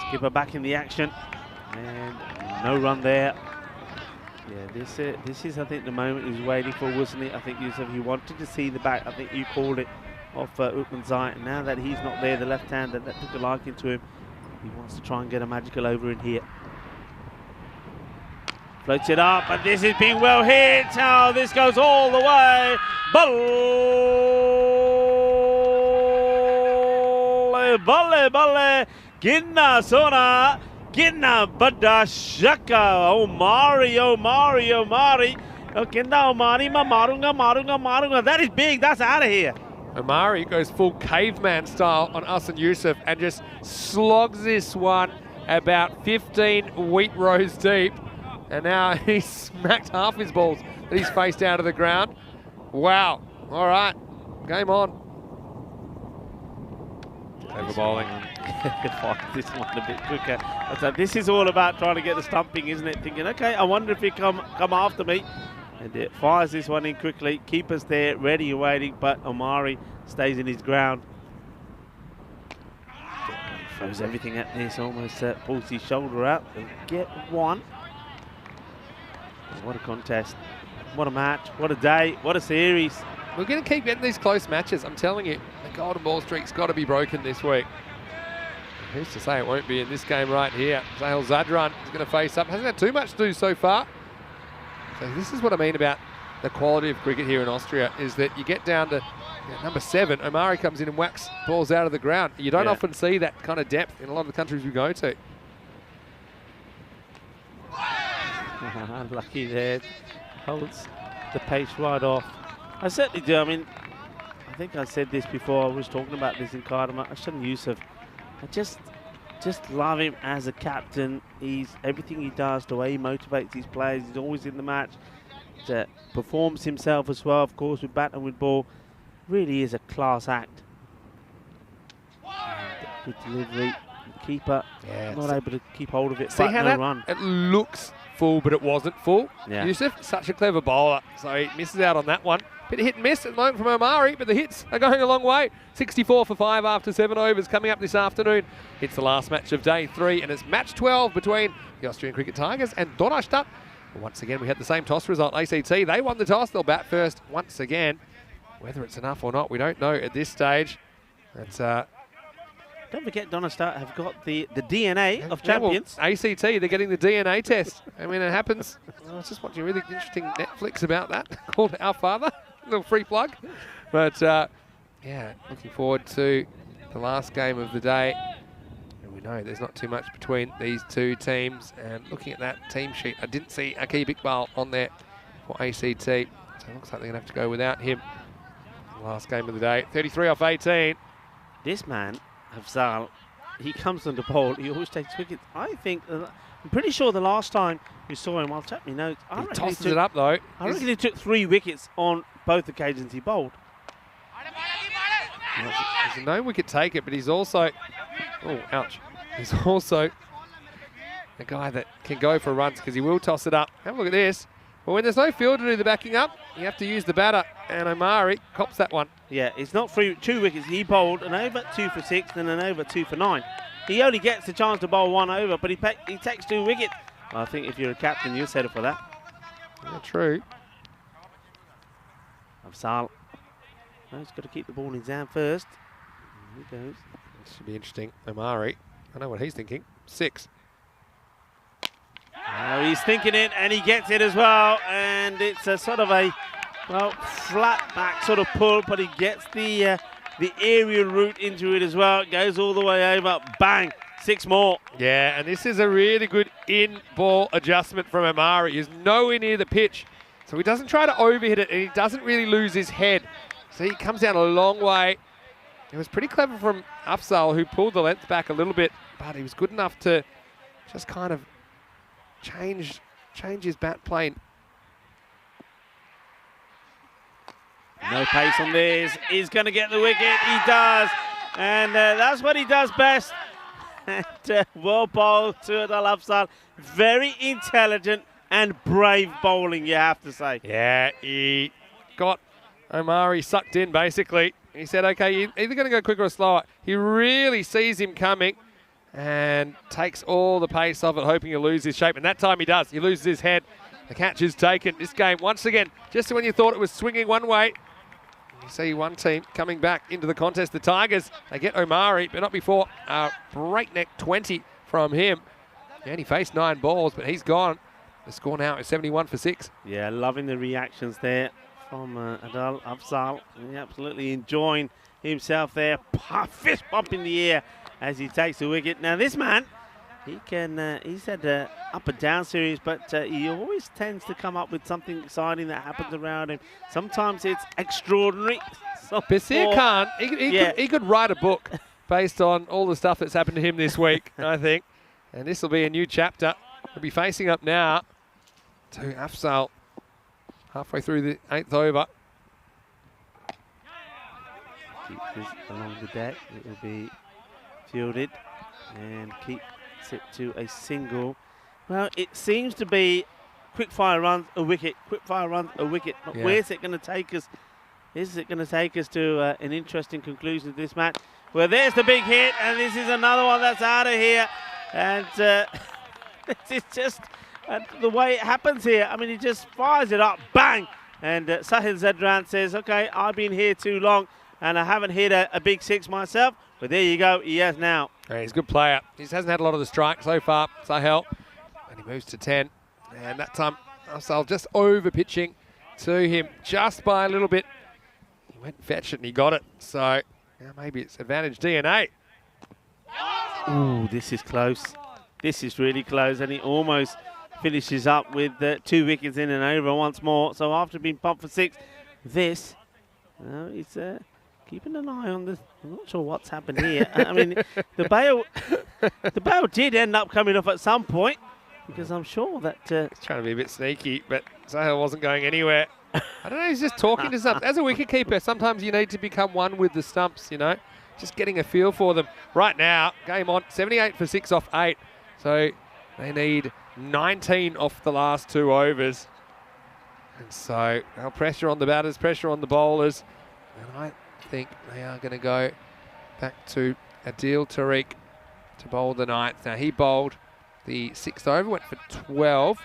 Skipper back in the action, and no run there. Yeah, this is, I think, the moment he was waiting for, wasn't it? I think Yusuf, he wanted to see the back. I think you called it off Uthman Zai. And now that he's not there, the left-hander that took a liking to him, he wants to try and get a magical over in here. Floats it up, and this is being well hit. Oh, this goes all the way. Balle, balle, ginna sona, ginna bada shaka. Omari. Oh, kinda Omari, marunga. That is big. That's out of here. Omari goes full caveman style on Hassan Yusuf and just slogs this one about 15 wheat rows deep. And now he's smacked half his balls that he's faced out of the ground. Wow. All right. Game on. Over bowling. This one a bit quicker. So this is all about trying to get the stumping, isn't it? Thinking, okay, I wonder if he come after me. And it fires this one in quickly. Keeper's there, ready and waiting, but Omari stays in his ground. Throws everything at this, almost pulls his shoulder out and get one. What a contest. What a match. What a day. What a series. We're going to keep getting these close matches. I'm telling you, the golden ball streak's got to be broken this week. Who's to say it won't be in this game right here? Sahil Zadran is going to face up. Hasn't had too much to do so far. So this is what I mean about the quality of cricket here in Austria, is that you get down to number 7. Omari comes in and whacks balls out of the ground. You don't often see that kind of depth in a lot of the countries we go to. Lucky there. Holds the pace right off. I certainly do. I mean, I think I said this before. I was talking about this in Kardama. Hassan Yusuf, I just love him as a captain. He's everything he does, the way he motivates his players. He's always in the match. Performs himself as well, of course, with bat and with ball. Really is a class act. Good delivery. Keeper not able to keep hold of it. See how that run. It looks full, but it wasn't full. Yeah. Yusuf, such a clever bowler, so he misses out on that one. Bit of hit and miss at the moment from Omari, but the hits are going a long way. 64 for 5 after 7 overs coming up this afternoon. It's the last match of day 3, and it's match 12 between the Austrian Cricket Tigers and Donnerstadt. Once again, we had the same toss result. ACT, they won the toss. They'll bat first once again. Whether it's enough or not, we don't know at this stage. It's, don't forget, Donnerstadt have got the DNA of champions. Well, ACT, they're getting the DNA test. I mean, it happens. I was just watching a really interesting Netflix about that called Our Father. A little free plug. But, yeah, looking forward to the last game of the day. And we know there's not too much between these two teams. And looking at that team sheet, I didn't see Aqib Iqbal on there for ACT. So it looks like they're going to have to go without him. Last game of the day. 33 off 18. This man, Afzal, he comes on the bowl, he always takes wickets. I think, I'm pretty sure the last time we saw him, I'll check my notes. He tosses it up though. I reckon he took 3 wickets on both occasions he bowled. He's a known wicket taker, but he's also, oh, ouch. He's also a guy that can go for runs because he will toss it up. Have a look at this. Well, when there's no fielder to do the backing up, you have to use the batter, and Omari cops that one. Yeah, it's not 2 wickets. He bowled an over 2 for 6 and an over 2 for 9. He only gets the chance to bowl 1 over, but he takes 2 wickets. I think if you're a captain, you'll settle for that. Yeah, true. Afzal. No, he's got to keep the ball in his hand first. Here he goes. This should be interesting. Omari, I know what he's thinking. 6. Oh, he's thinking it, and he gets it as well. And it's a sort of a, well, flat back sort of pull, but he gets the aerial route into it as well. It goes all the way over. Bang! 6 more. Yeah, and this is a really good in-ball adjustment from Omari. He's nowhere near the pitch, so he doesn't try to overhit it, and he doesn't really lose his head. So he comes down a long way. It was pretty clever from Afzal, who pulled the length back a little bit, but he was good enough to just kind of change his bat plane. No pace on this. He's going to get the wicket. He does. And that's what he does best. And well bowled to Afzal. Very intelligent and brave bowling, you have to say. Yeah, he got Omari sucked in, basically. He said, okay, you're either going to go quicker or slower. He really sees him coming and takes all the pace off it, hoping he'll lose his shape. And that time he does. He loses his head. The catch is taken. This game, once again, just when you thought it was swinging one way, you see one team coming back into the contest. The Tigers, they get Omari, but not before a breakneck 20 from him. He only faced 9 balls, but he's gone. The score now is 71 for 6. Yeah, loving the reactions there from Afzal. Absolutely enjoying himself there. Fist bump in the air as he takes the wicket. Now this man, he's had up and down series, but he always tends to come up with something exciting that happens around him. Sometimes it's extraordinary. Basir Khan, he could write a book based on all the stuff that's happened to him this week, I think. And this will be a new chapter. He'll be facing up now to Afzal halfway through the 8th over. Keep this along the deck. It will be fielded and keeps it to a single. Well, it seems to be quick fire runs, a wicket, quick fire runs, a wicket. But where's it going to take us? Is it going to take us to an interesting conclusion of this match? Well, there's the big hit, and this is another one that's out of here. And this is just the way it happens here. I mean, he just fires it up, bang! And Sahil Zadran says, okay, I've been here too long, and I haven't hit a big 6 myself. But there you go, he has now. Yeah, he's a good player. He just hasn't had a lot of the strike so far, Sahil. And he moves to 10. And that time, Afzal just over-pitching to him just by a little bit. He went and fetched it and he got it. So now maybe it's advantage DNA. Ooh, this is close. This is really close, and he almost finishes up with 2 wickets in and over once more. So after being pumped for 6, this, he's keeping an eye on this. I'm not sure what's happened here. I mean, the bail did end up coming off at some point, because I'm sure that he's trying to be a bit sneaky, but Sahil wasn't going anywhere. I don't know, he's just talking to something. As a wicketkeeper, sometimes you need to become one with the stumps, you know, just getting a feel for them. Right now, game on, 78 for 6 off 8. So they need 19 off the last 2 overs. And so, well, pressure on the batters, pressure on the bowlers. And I think they are going to go back to Adil Tariq to bowl the 9th. Now, he bowled the 6th over, went for 12.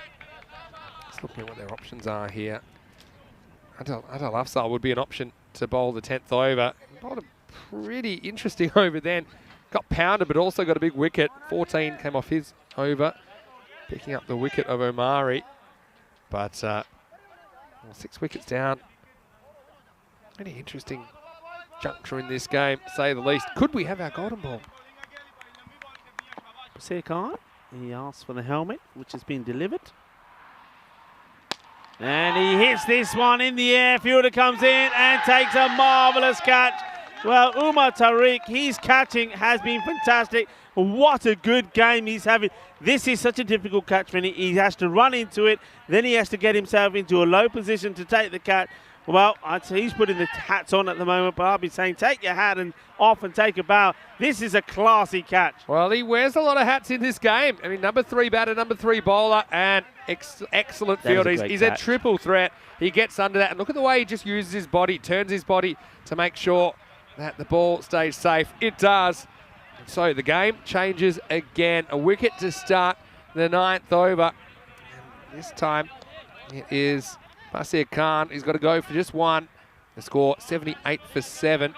Just looking at what their options are here. Adil Afzal would be an option to bowl the 10th over. He bowled a pretty interesting over then. Got pounded, but also got a big wicket. 14 came off his over, picking up the wicket of Omari. But 6 wickets down. Pretty interesting juncture in this game, to say the least. Could we have our golden ball? Basir Khan, he asks for the helmet, which has been delivered. And he hits this one in the air. Fielder comes in and takes a marvellous catch. Well, Umar Tariq, his catching has been fantastic. What a good game he's having. This is such a difficult catch when he has to run into it. Then he has to get himself into a low position to take the catch. Well, I'd say he's putting the hats on at the moment, but I'll be saying take your hat and off and take a bow. This is a classy catch. Well, he wears a lot of hats in this game. I mean, number 3 batter, number 3 bowler, and excellent fielder. He's a triple threat. He gets under that, and look at the way he just uses his body, turns his body to make sure that the ball stays safe. It does. So the game changes again. A wicket to start the 9th over. And this time it is Basir Khan. He's got to go for just one. The score 78 for 7.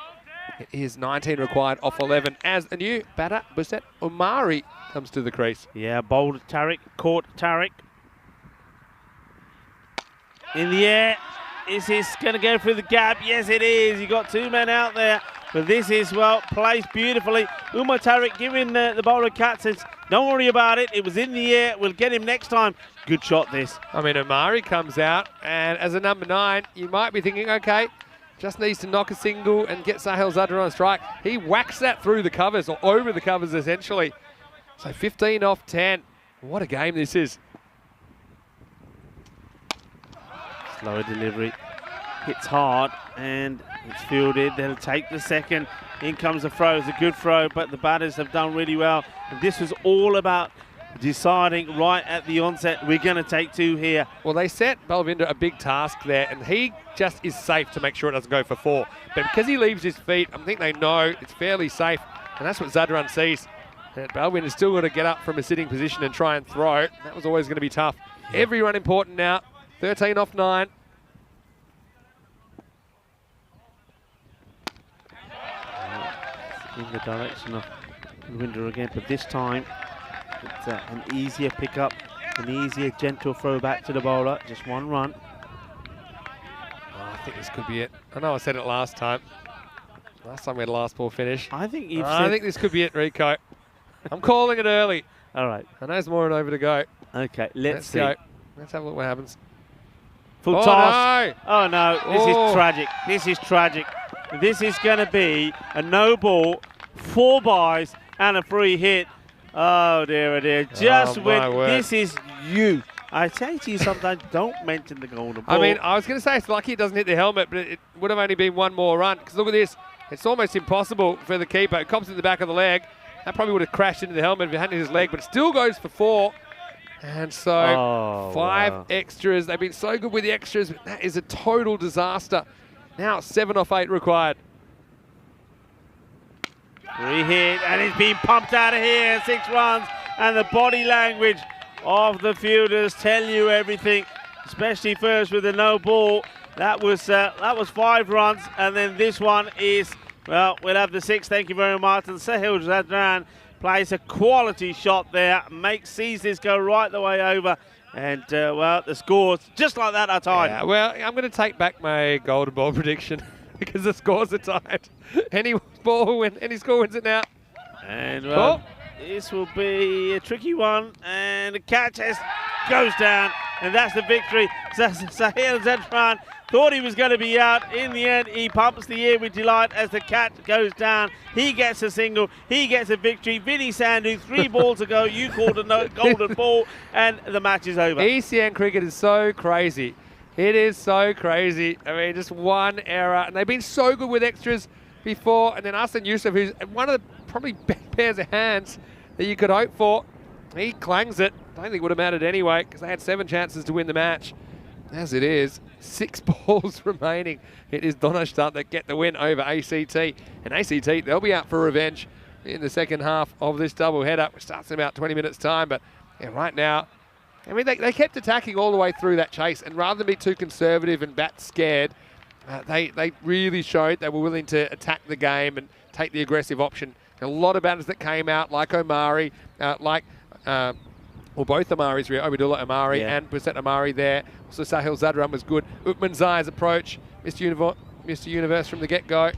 It is 19 required off 11 as a new batter, Buset Omari, comes to the crease. Yeah, bowled Tariq, caught Tariq. In the air. Is this going to go through the gap? Yes, it is. You got 2 men out there. But this is, well, placed beautifully. Umar Tariq giving the bowler a cat says, don't worry about it. It was in the air. We'll get him next time. Good shot, this. I mean, Omari comes out, and as a number 9, you might be thinking, okay, just needs to knock a single and get Sahil Zadra on a strike. He whacks that through the covers, or over the covers, essentially. So 15 off 10. What a game this is. Slower delivery. Hits hard, and it's fielded. They'll take the second. In comes the throw. It's a good throw, but the batters have done really well. And this was all about deciding right at the onset, we're going to take 2 here. Well, they set Balvinder a big task there, and he just is safe to make sure it doesn't go for 4. But because he leaves his feet, I think they know it's fairly safe, and that's what Zadran sees. And Balvinder's still got to get up from a sitting position and try and throw. That was always going to be tough. Yeah. Every run important now. 13 off 9. In the direction of Winder again, but this time it's an easier pickup, an easier gentle throw back to the bowler. Just 1 run. Oh, I think this could be it. I know I said it last time. Last time we had a last ball finish. I think this could be it, Rico. I'm calling it early. All right. I know there's more and over to go. Okay, let's see. Go. Let's have a look what happens. Full toss. No. Oh no, this is tragic. This is tragic. This is going to be a no ball, 4 byes and a free hit. Oh dear, oh dear. Just when this is you. I say to you sometimes, don't mention the golden ball. I mean, I was going to say it's lucky it doesn't hit the helmet, but it would have only been 1 more run. Because look at this. It's almost impossible for the keeper. It comes in the back of the leg. That probably would have crashed into the helmet if it hadn't hit his leg, but it still goes for 4. And so 5 extras. They've been so good with the extras, but that is a total disaster. Now 7 off 8 required. Free hit, and it's been pumped out of here. 6 runs, and the body language of the fielders tell you everything. Especially first with the no ball. That was 5 runs, and then this one is, well, we'll have the 6. Thank you very much. And Sahil Zadran plays a quality shot there. Sees this go right the way over. And, well, the scores, just like that, are tied. Yeah, well, I'm going to take back my golden ball prediction because the scores are tied. Any score wins it now. And, well, this will be a tricky one. And the catch goes down, and that's the victory. Sahil Zadran thought he was going to be out. In the end, he pumps the air with delight as the catch goes down. He gets a single. He gets a victory. Vinny Sandhu, 3 balls to go. You called a golden ball, and the match is over. ECN cricket is so crazy. It is so crazy. I mean, just 1 error. And they've been so good with extras before. And then Hassan Yusuf, who's one of the probably best pairs of hands that you could hope for, he clangs it. I don't think it would have mattered anyway because they had 7 chances to win the match. As it is, 6 balls remaining. It is Donnerstadt that get the win over ACT. And ACT, they'll be out for revenge in the second half of this doubleheader, which starts in about 20 minutes' time. But yeah, right now, I mean, they kept attacking all the way through that chase. And rather than be too conservative and bat scared, they really showed they were willing to attack the game and take the aggressive option. A lot of batters that came out, like Omari, well, both Amaris, Obidullah Amari and Buset Amari there. Also, Sahil Zadran was good. Utman Zai's approach, Mr. Universe from the get-go.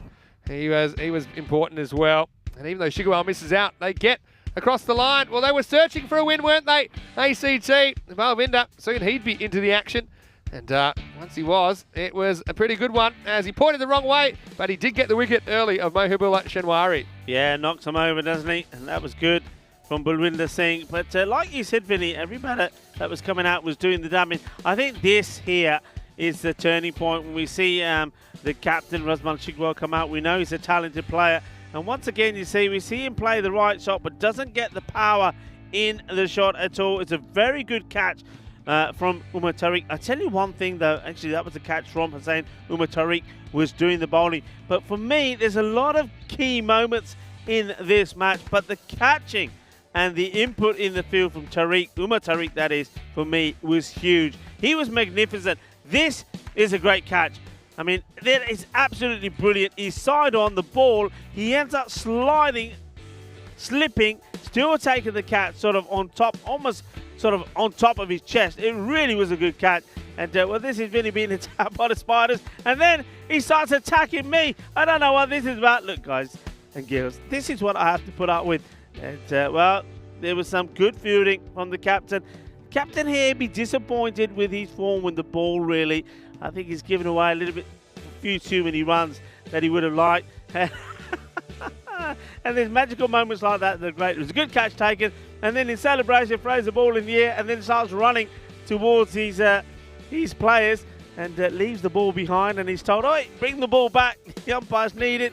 He was important as well. And even though Shigawal misses out, they get across the line. Well, they were searching for a win, weren't they? ACT, Balvinder, soon he'd be into the action. And once he was, it was a pretty good one as he pointed the wrong way, but he did get the wicket early of Mohibullah Shenwari. Yeah, knocks him over, doesn't he? And that was good from Balwinder Singh. But like you said, Vinny, every batter that was coming out was doing the damage. I think this here is the turning point when we see the captain, Razman Shigwell, come out. We know he's a talented player. And once again, we see him play the right shot, but doesn't get the power in the shot at all. It's a very good catch from Umar Tariq. I tell you one thing though, actually that was a catch from Hussain. Umar Tariq was doing the bowling. But for me, there's a lot of key moments in this match, but the catching and the input in the field from Tariq, Umar Tariq that is, for me, was huge. He was magnificent. This is a great catch. I mean, that is absolutely brilliant. He's side on the ball. He ends up sliding, slipping, still taking the catch sort of on top, almost sort of on top of his chest. It really was a good catch. And well, this is Vinny being attacked by the Spiders. And then he starts attacking me. I don't know what this is about. Look, guys and girls, this is what I have to put up with. And well, there was some good fielding from the captain. Captain here be disappointed with his form with the ball, really. I think he's given away a few too many runs that he would have liked. And there's magical moments like that that are great. It was a good catch taken, and then in celebration throws the ball in the air and then starts running towards his players and leaves the ball behind, and he's told, "Oi, bring the ball back." The umpires need it.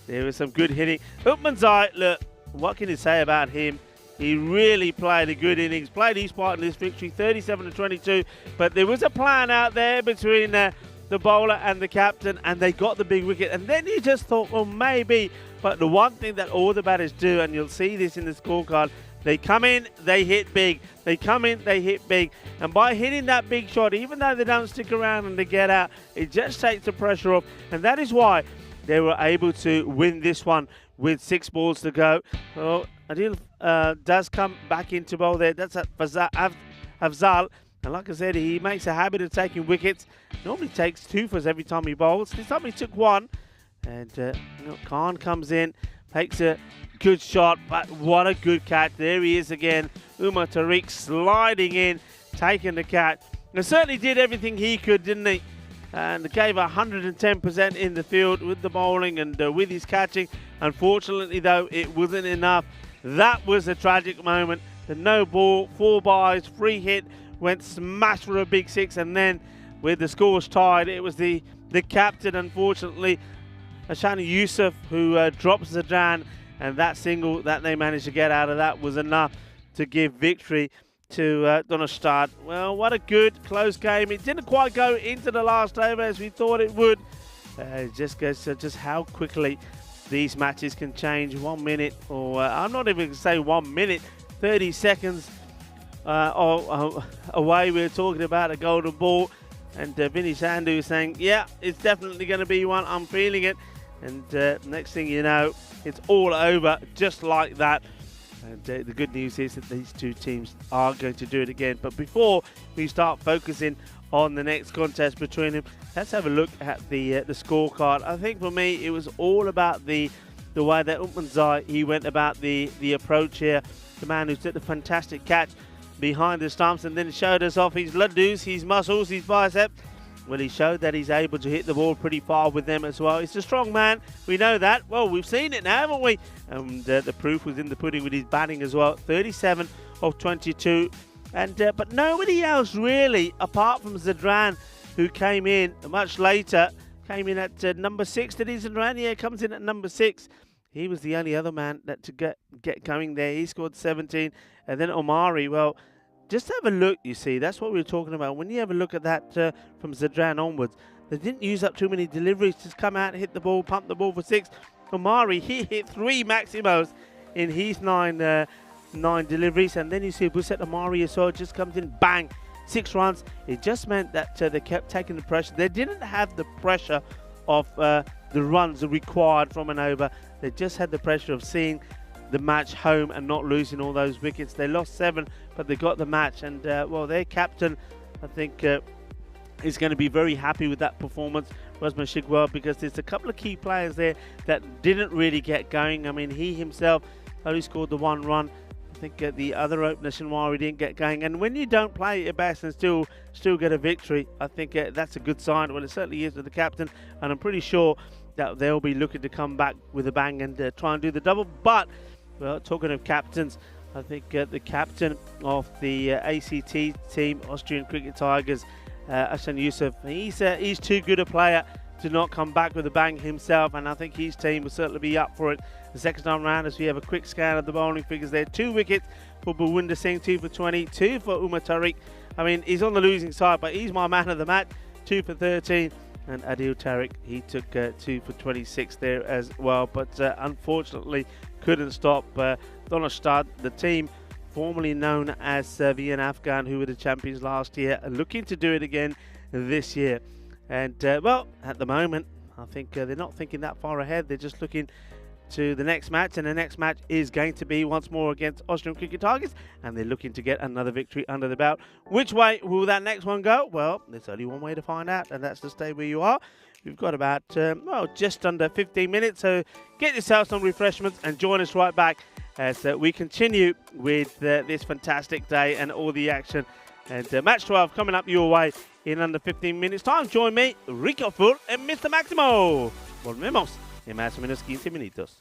There was some good hitting. Utmanzai, look, what can you say about him? He really played a good innings, played his part in this victory, 37-22. But there was a plan out there between the bowler and the captain, and they got the big wicket. And then you just thought, well, maybe. But the one thing that all the batters do, and you'll see this in the scorecard, they come in, they hit big. They come in, they hit big. And by hitting that big shot, even though they don't stick around and they get out, it just takes the pressure off. And that is why they were able to win this one with 6 balls to go. Well, Adil does come back into bowl there. That's Afzal. And like I said, he makes a habit of taking wickets. Normally takes 2 for us every time he bowls. This time he took 1. And Khan comes in, takes a good shot. But what a good catch. There he is again. Umar Tariq sliding in, taking the catch. And certainly did everything he could, didn't he? And gave 110% in the field with the bowling and with his catching. Unfortunately, though, it wasn't enough. That was a tragic moment. The no ball, 4 byes, free hit, went smash for a big 6, and then with the scores tied, it was the captain, unfortunately, Ashani Yusuf, who drops Zadran, and that single that they managed to get out of that was enough to give victory to Donnerstadt. Well, what a good close game. It didn't quite go into the last over as we thought it would. It just goes to just how quickly these matches can change. 1 minute, or I'm not even going to say 1 minute, 30 seconds away. We're talking about a golden ball. And Vinny Sandhu is saying, yeah, it's definitely going to be one. I'm feeling it. And next thing you know, it's all over just like that. And the good news is that these two teams are going to do it again. But before we start focusing on the next contest between them, let's have a look at the scorecard. I think for me, it was all about the way that Utmanzai, he went about the approach here. The man who took the fantastic catch behind the stumps and then showed us off his laddus, his muscles, his biceps. Well, he showed that he's able to hit the ball pretty far with them as well. He's a strong man. We know that. Well, we've seen it now, haven't we? And the proof was in the pudding with his batting as well. 37 of 22. And but nobody else really, apart from Zadran, who came in much later, came in at number 6. Did he, Zadran? Yeah, comes in at number 6. He was the only other man that to get going there. He scored 17. And then Omari, well, just have a look, you see. That's what we were talking about. When you have a look at that from Zadran onwards, they didn't use up too many deliveries. Just come out, hit the ball, pump the ball for 6. Omari, he hit 3 maximos in his 9 deliveries. And then you see Buset Omari as well, just comes in, bang, 6 runs. It just meant that they kept taking the pressure. They didn't have the pressure of the runs required from an over. They just had the pressure of seeing the match home and not losing all those wickets. They lost 7, but they got the match. And, well, their captain, I think, is going to be very happy with that performance, Razman Shigwell, because there's a couple of key players there that didn't really get going. I mean, he himself only scored the 1 run. think the other opener, Shinwari, didn't get going. And when you don't play your best and still get a victory, I think that's a good sign. Well, it certainly is with the captain. And I'm pretty sure that they'll be looking to come back with a bang and try and do the double. But, well, talking of captains, I think the captain of the ACT team, Austrian Cricket Tigers, Hassan Yusuf, he's too good a player to not come back with a bang himself, and I think his team will certainly be up for it the second time round. As we have a quick scan of the bowling figures there, 2 wickets for Bhuwinder Singh, 2 for 20, 2 for Umar Tariq. I mean, he's on the losing side, but he's my man of the match, 2 for 13. And Adil Tariq, he took 2 for 26 there as well, but unfortunately couldn't stop Donnerstadt, the team formerly known as Vienna Afghan, who were the champions last year, looking to do it again this year. And, well, at the moment, I think they're not thinking that far ahead. They're just looking to the next match, and the next match is going to be once more against Austrian Cricket Tigers, and they're looking to get another victory under the belt. Which way will that next one go? Well, there's only one way to find out, and that's to stay where you are. We've got about, well, just under 15 minutes, so get yourself some refreshments and join us right back as we continue with this fantastic day and all the action. And match 12 coming up your way in under 15 minutes time. Join me, Rico Full and Mr. Maximo. Volvemos en más o menos 15 minutos.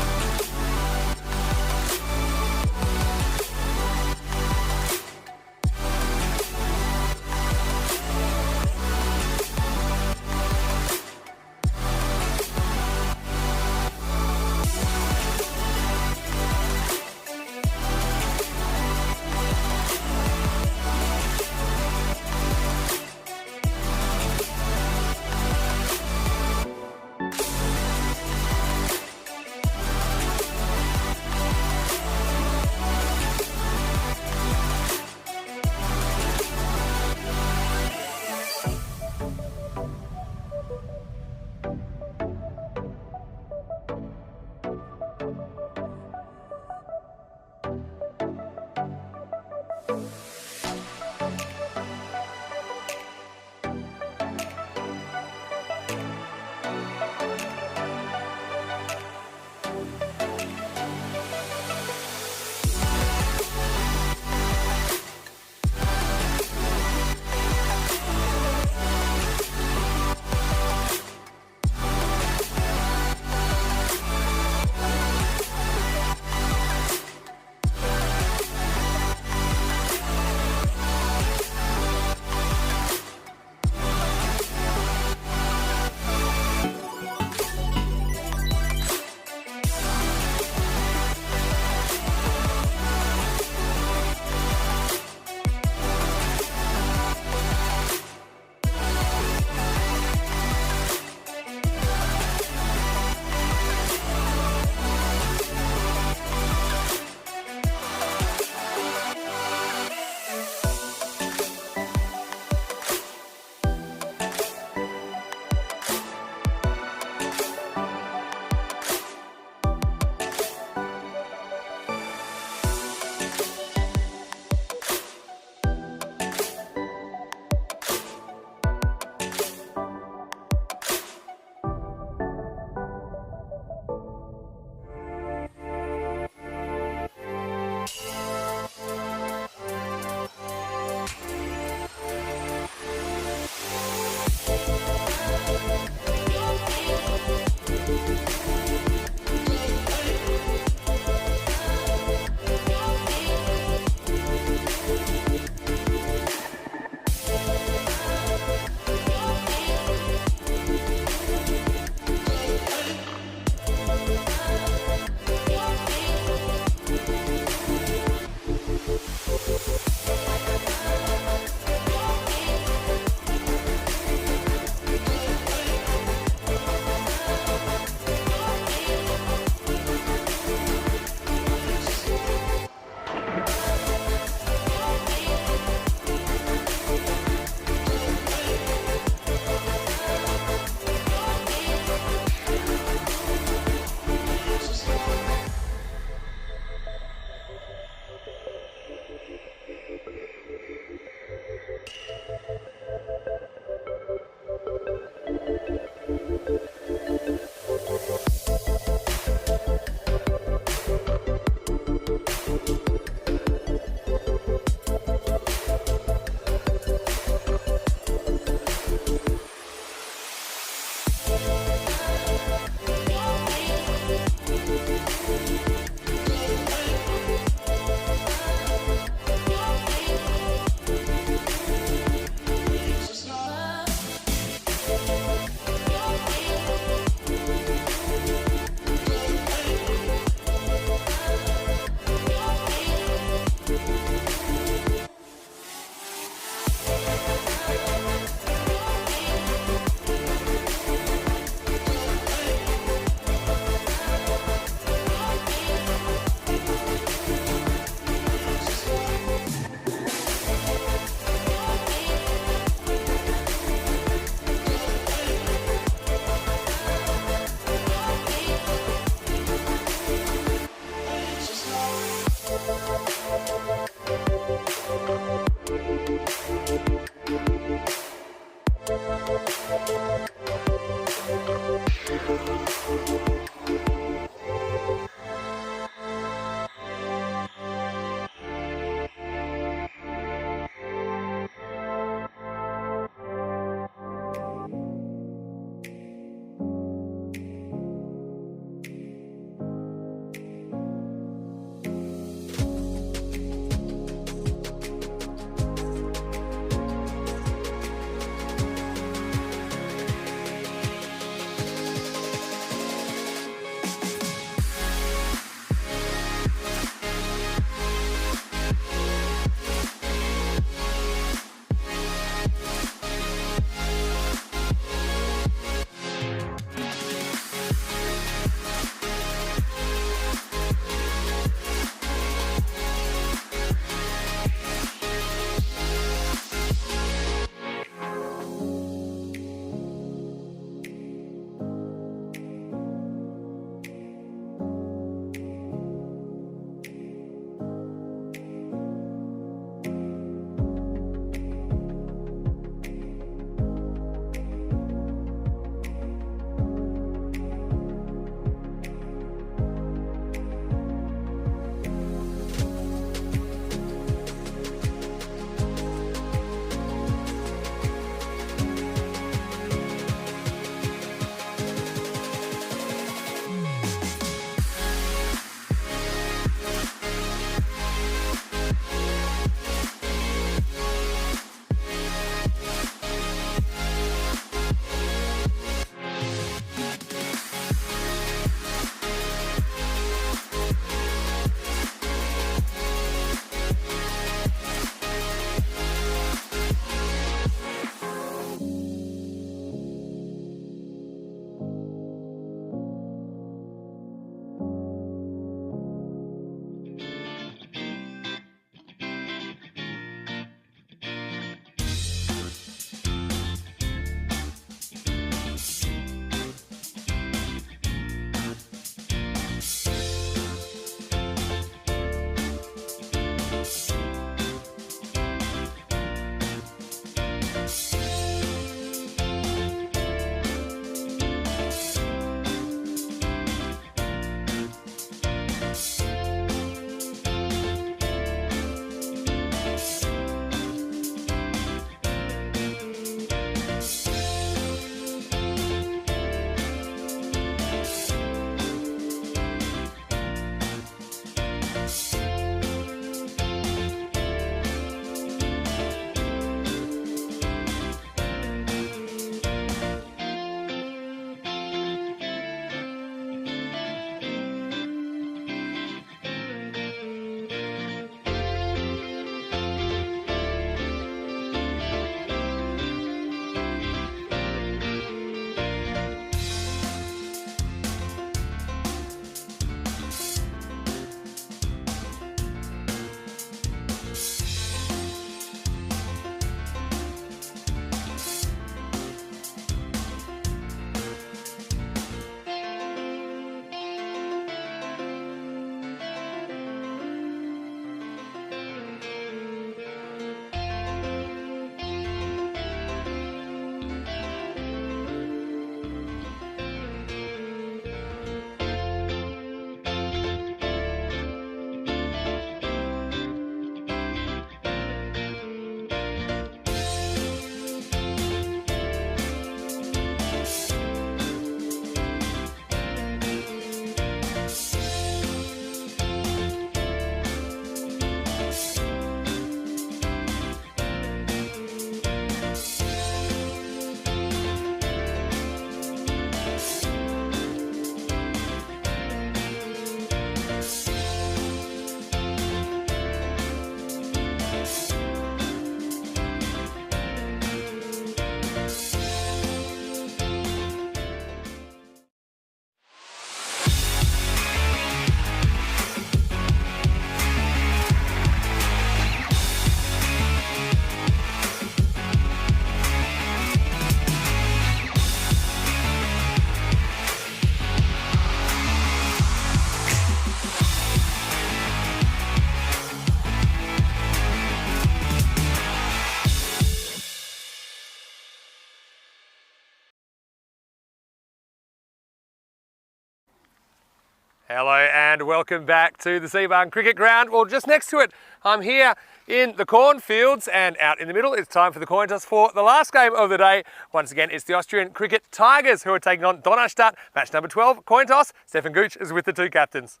Hello and welcome back to the Seabarn Cricket Ground. Well, just next to it, I'm here in the cornfields, and out in the middle, it's time for the coin toss for the last game of the day. Once again, it's the Austrian Cricket Tigers who are taking on Donnerstadt. Match number 12, coin toss. Stefan Gooch is with the two captains.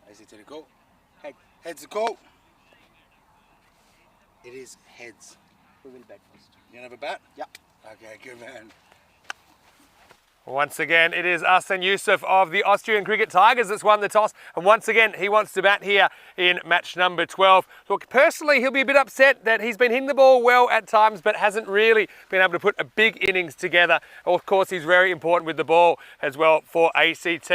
Is it to the goal? Heads the goal. It is heads. We will bet first. You gonna have a bat? Yeah. Okay, good man. Once again, it is Arsene Yusuf of the Austrian Cricket Tigers that's won the toss. And once again, he wants to bat here in match number 12. Look, personally, he'll be a bit upset that he's been hitting the ball well at times, but hasn't really been able to put a big innings together. Of course, he's very important with the ball as well for ACT.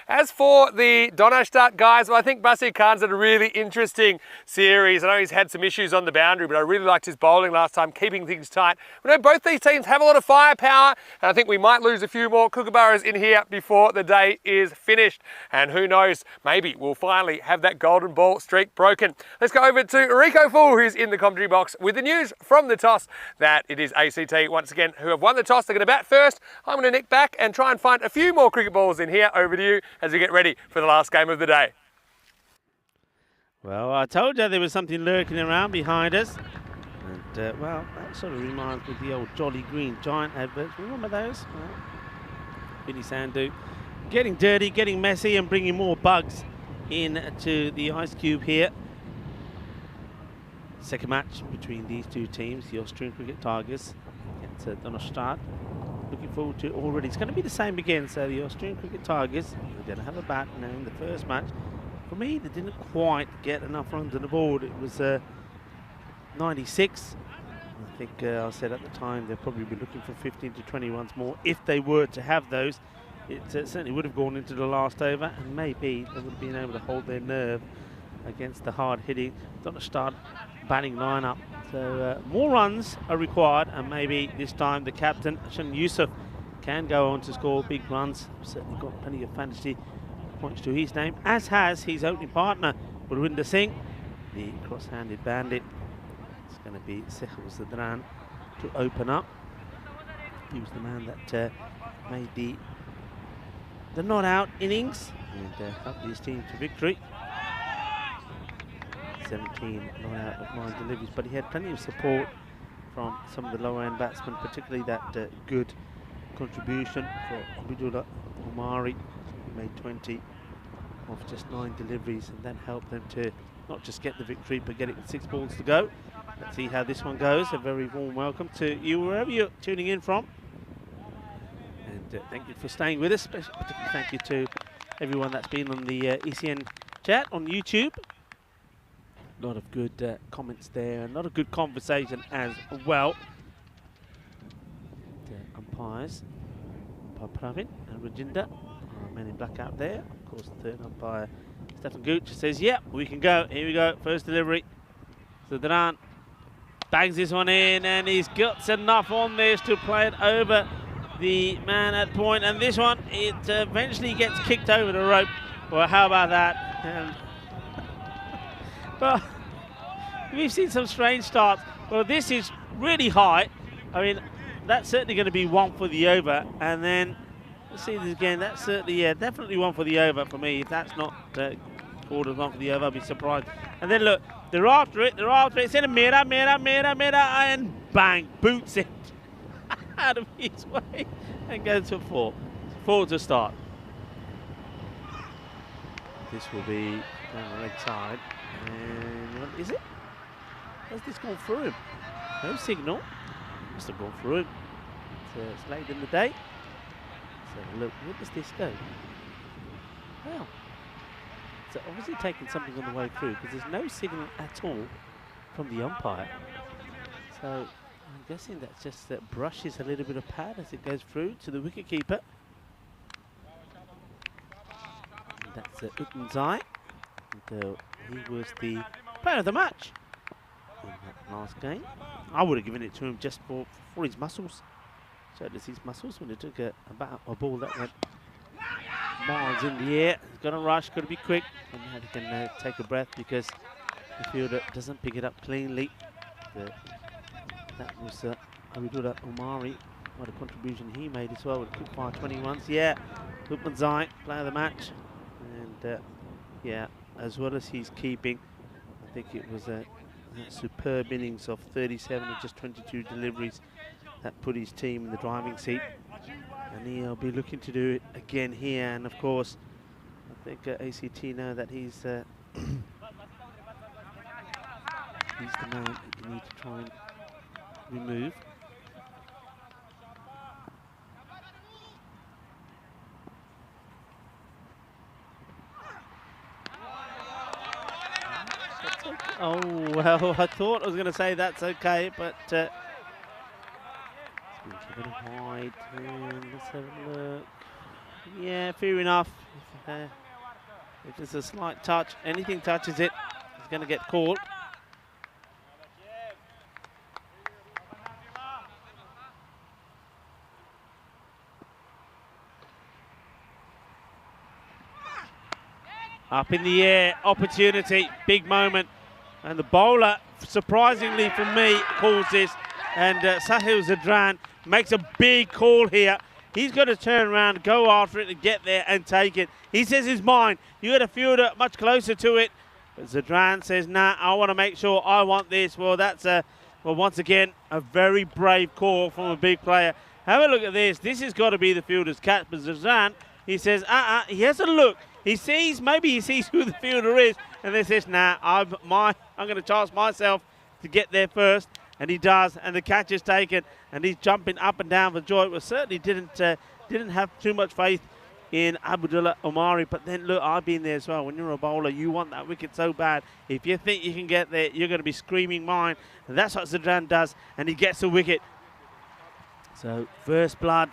As for the Donnerstadt guys, well, I think Basi Khan's had a really interesting series. I know he's had some issues on the boundary, but I really liked his bowling last time, keeping things tight. We know both these teams have a lot of firepower, and I think we might lose a few more kookaburras in here before the day is finished. And who knows, maybe we'll finally have that golden ball streak broken. Let's go over to Rico Full, who's in the commentary box with the news from the toss that it is ACT once again who have won the toss. They're going to bat first. I'm going to nick back and try and find a few more cricket balls in here. Over to you as we get ready for the last game of the day. Well, I told you there was something lurking around behind us. And, well, that sort of reminds me of the old Jolly Green Giant adverts. Remember those? Well, Billy Sandu getting dirty, getting messy, and bringing more bugs into the ice cube here. Second match between these two teams, the Austrian Cricket Tigers against Donnerstadt. Looking forward to it already. It's going to be the same again. So the Austrian Cricket Tigers, they're going to have a bat now in the first match. For me, they didn't quite get enough runs on the board. It was 96. I think I said at the time they'll probably be looking for 15 to 20 runs more. If they were to have those, it certainly would have gone into the last over, and maybe they would have been able to hold their nerve against the hard-hitting Donnerstadt batting lineup. So more runs are required, and maybe this time the captain, Arsene Yusuf, can go on to score big runs. Certainly got plenty of fantasy points to his name, as has his opening partner, Gurwinder Singh, the cross-handed bandit. It's going to be Sehal Zadran to open up. He was the man that made the not-out innings and helped his team to victory. 17 not-out of 9 deliveries, but he had plenty of support from some of the lower-end batsmen, particularly that good contribution for Abdullah Omari, who made 20 of just 9 deliveries, and that helped them to not just get the victory, but get it with 6 balls to go. Let's see how this one goes. A very warm welcome to you wherever you're tuning in from. And thank you for staying with us. Particularly thank you to everyone that's been on the ECN chat on YouTube. A lot of good comments there, and a lot of good conversation as well. The umpires, umpire Pravin and Rajinder, men in black out there. Of course, the third umpire, Stefan Gooch, says, yep, we can go. Here we go, first delivery. Zadran bangs this one in, and he's got enough on this to play it over the man at point. And this one, it eventually gets kicked over the rope. Well, how about that? Well, we've seen some strange starts. Well, this is really high. I mean, that's certainly going to be one for the over. And then, let's see this again. That's certainly, definitely one for the over for me. If that's not called as one for the over, I'll be surprised. And then look, they're after it. It's in a mirror, and bang, boots it out of his way and goes for 4. 4 to start. This will be down the leg side. And what is it? Has this gone through him? No signal. Must have gone through him. It's late in the day. So look, where does this go? Well, so obviously taking something on the way through, because there's no signal at all from the umpire. So I'm guessing that's just that brushes a little bit of pad as it goes through to the wicketkeeper. That's Utmanzai. He was the player of the match in that last game. I would have given it to him just for his muscles. Showed us his muscles when he took a ball that went miles in the air. He's got to rush, got to be quick, and now he can take a breath because the fielder doesn't pick it up cleanly. That was Abdullah Omari. What a contribution he made as well with quick fire 21s. Yeah, Lukman Zai, player of the match. And yeah, as well as he's keeping, I think it was a superb innings of 37 and just 22 deliveries that put his team in the driving seat. And he'll be looking to do it again here. And of course, I think ACT know that he's the man that you need to try and remove. Oh, well, I thought I was going to say that's okay, but it's been given wide. Let's have a look. Yeah, fair enough. If it's a slight touch, anything touches it, it's going to get caught. Up in the air, opportunity, big moment. And the bowler, surprisingly for me, calls this. And Sahil Zadran makes a big call here. He's got to turn around, go after it and get there and take it. He says it's mine. You got a fielder much closer to it. But Zadran says, nah, I want to make sure I want this. Well, that's, once again, a very brave call from a big player. Have a look at this. This has got to be the fielder's catch. But Zadran, he says, he has a look. He sees, maybe he sees who the fielder is, and then says, nah, I'm going to chance myself to get there first. And he does, and the catch is taken, and he's jumping up and down for joy. Well, certainly didn't have too much faith in Abdullah Omari, but then look, I've been there as well. When you're a bowler, you want that wicket so bad. If you think you can get there, you're going to be screaming mine, and that's what Zadran does, and he gets a wicket. So first blood,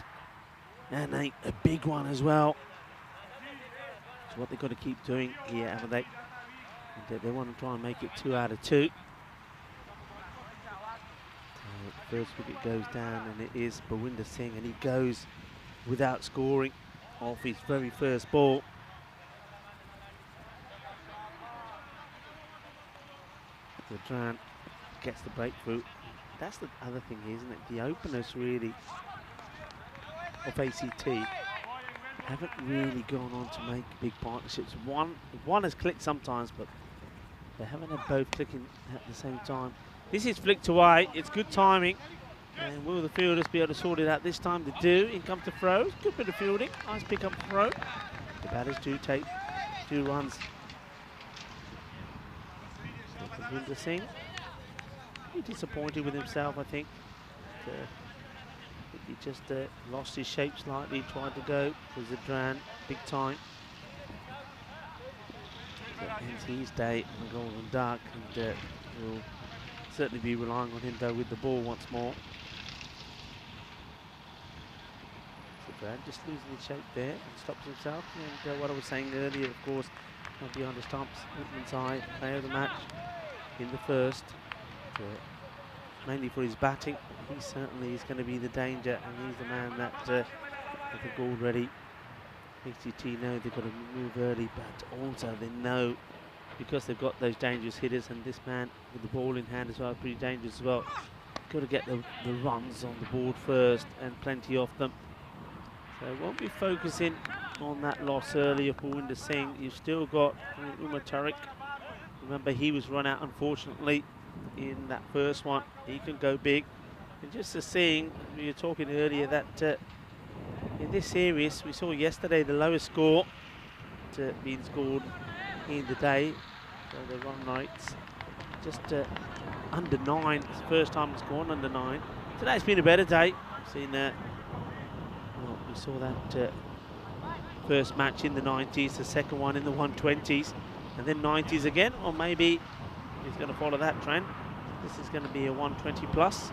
and a big one as well. It's what they've got to keep doing here, haven't they? And they want to try and make it 2 out of 2. First wicket goes down, and it is Bawinder Singh, and he goes without scoring off his very first ball. Zadran gets the breakthrough. That's the other thing, isn't it? The openers really of ACT haven't really gone on to make big partnerships. One has clicked sometimes, but they haven't had both clicking at the same time. This is flicked away. It's good timing. And will the fielders be able to sort it out this time? They do. In comes the throw. Good bit of fielding. Nice pick up throw. The batters do take 2 runs. Bawinder Singh. He's disappointed with himself, I think. He just lost his shape slightly. Tried to go for Zadran. Big time. That ends his day on the golden duck. And will certainly be relying on him though with the ball once more. Zadran just losing his shape there and stops himself. And what I was saying earlier, of course, behind the stumps, Whitman's eye, player of the match in the first. Mainly for his batting, he certainly is going to be the danger, and he's the man that I think already ACT know they've got to move early, but also they know, because they've got those dangerous hitters, and this man with the ball in hand as well, pretty dangerous as well. Got to get the runs on the board first, and plenty of them. So won't be focusing on that loss earlier for Bawinder Singh. You've still got Umar Tariq. Remember, he was run out, unfortunately, in that first one. He can go big. And just to seeing, we were talking earlier that in this series, we saw yesterday the lowest score being scored in the day. So the run rates just under 9. It's the first time it's gone under 9. Today's been a better day. We've seen well, we saw that first match in the 90s, the second one in the 120s, and then 90s again, or maybe he's going to follow that trend. This is going to be a 120 plus.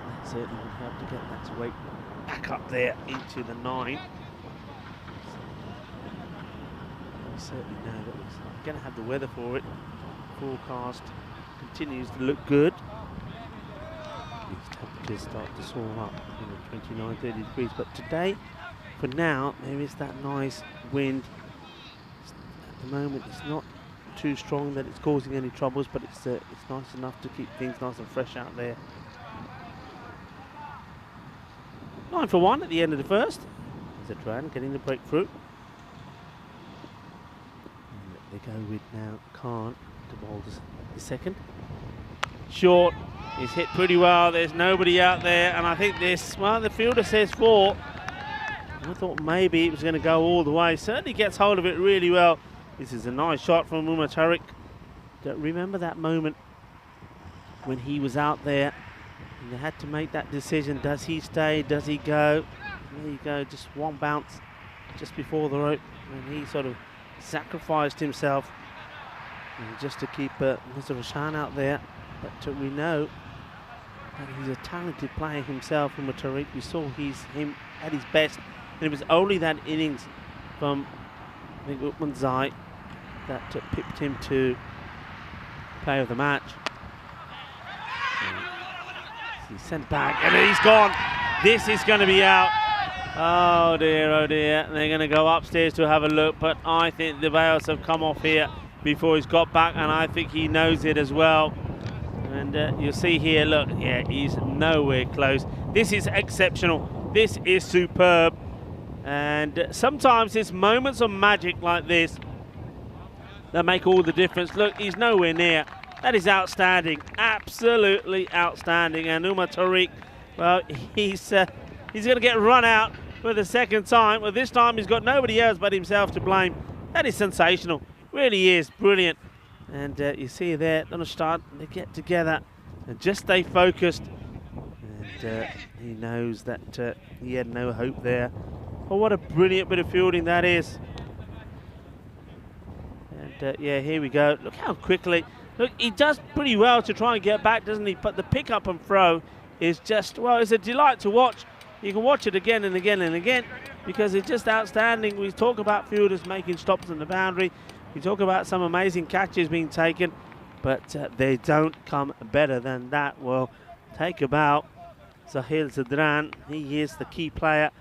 That certainly would help to get that weight back up there into the 9. We certainly know that we're going to have the weather for it. Forecast continues to look good. These temperatures start to soar up, 29, 30 degrees. But today, for now, there is that nice wind. At the moment, it's not too strong that it's causing any troubles, but it's nice enough to keep things nice and fresh out there. 9 for 1 at the end of the first. Zadran getting the breakthrough. they go with now Khan to bowl the second. Short, he's hit pretty well, there's nobody out there, and I think this, well, the fielder says 4. I thought maybe it was going to go all the way. Certainly gets hold of it really well. This is a nice shot from Umar Tariq. Remember that moment when he was out there and they had to make that decision. Does he stay? Does he go? There you go, just one bounce just before the rope, and he sort of sacrificed himself just to keep Mr. Rashan out there. But we know that he's a talented player himself, Umar Tariq. We saw him at his best. And it was only that innings from, I think, Uthman Zai that pipped him to player of the match. He's sent back and he's gone. This is going to be out. Oh dear, oh dear. They're going to go upstairs to have a look, but I think the bails have come off here before he's got back, and I think he knows it as well. And you'll see here, look, yeah, he's nowhere close. This is exceptional. This is superb. And sometimes it's moments of magic like this that make all the difference. Look, he's nowhere near. That is outstanding, absolutely outstanding. And Umar Tariq, well, he's going to get run out for the second time. Well, this time he's got nobody else but himself to blame. That is sensational, really is brilliant. And you see there, they're going to start, they get together and just stay focused. And he knows that he had no hope there. Oh, what a brilliant bit of fielding that is. And yeah, here we go. Look how quickly. Look, he does pretty well to try and get back, doesn't he? But the pick up and throw is just, well, it's a delight to watch. You can watch it again and again and again because it's just outstanding. We talk about fielders making stops on the boundary. We talk about some amazing catches being taken, but they don't come better than that. Well, take about Zahir Zadran. He is the key player.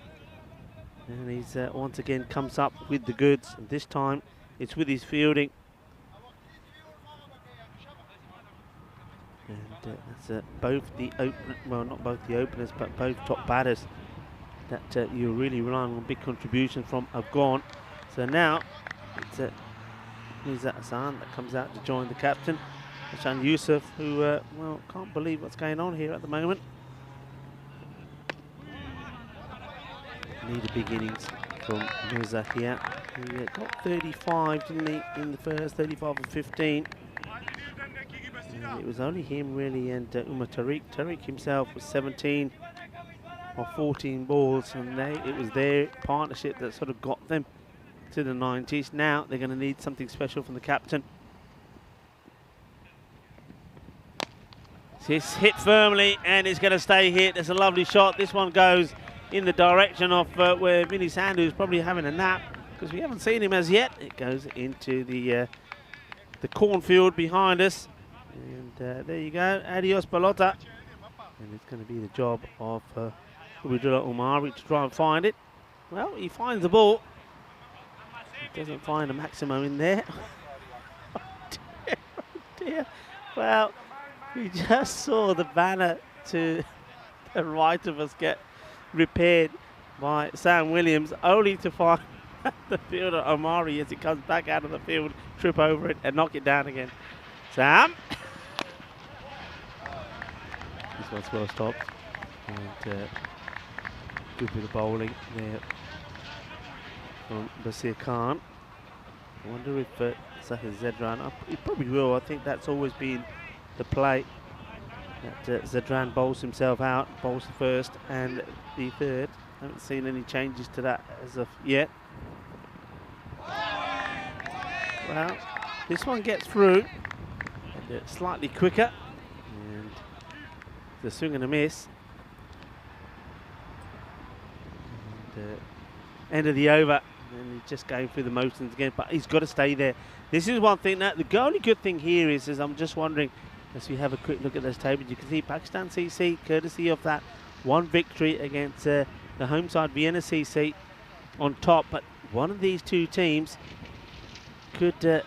And he's once again comes up with the goods. And this time it's with his fielding. And that's both the well, not both the openers, but both top batters that you're really relying on big contributions from have gone. So now it's Nizat Hassan that comes out to join the captain, Hassan Yusuf, who well, can't believe what's going on here at the moment. Need a big innings from Mirza here. He got 35, didn't he, in the first, 35 and 15. And it was only him really and Umar Tariq. Tariq himself was 17 or 14 balls, and it was their partnership that sort of got them to the 90s. Now they're going to need something special from the captain. It's hit firmly and it's going to stay hit. It's a lovely shot. This one goes in the direction of where Vinny Sandhu is probably having a nap, because we haven't seen him as yet. It goes into the cornfield behind us. And there you go, adios Balota. And it's going to be the job of Ubudullah Umari to try and find it. Well, he finds the ball. He doesn't find a maximum in there. Oh dear, oh dear. Well, we just saw the banner to the right of us get repaired by Sam Williams, only to find the fielder Omari, as he comes back out of the field, trip over it and knock it down again. Sam. This one's well stopped. And good bit of bowling there from Basir Khan. I wonder if Zahir Zadran, he probably will. I think that's always been the play. That Zadran bowls himself out, bowls the first and the third. Haven't seen any changes to that as of yet. Well, this one gets through, and slightly quicker, and the swing and a miss. And, end of the over, and he's just going through the motions again, but he's got to stay there. This is one thing. That the only good thing here is I'm just wondering, as we have a quick look at those tables, you can see Pakistan CC, courtesy of that one victory against the home side Vienna CC, on top. But one of these two teams could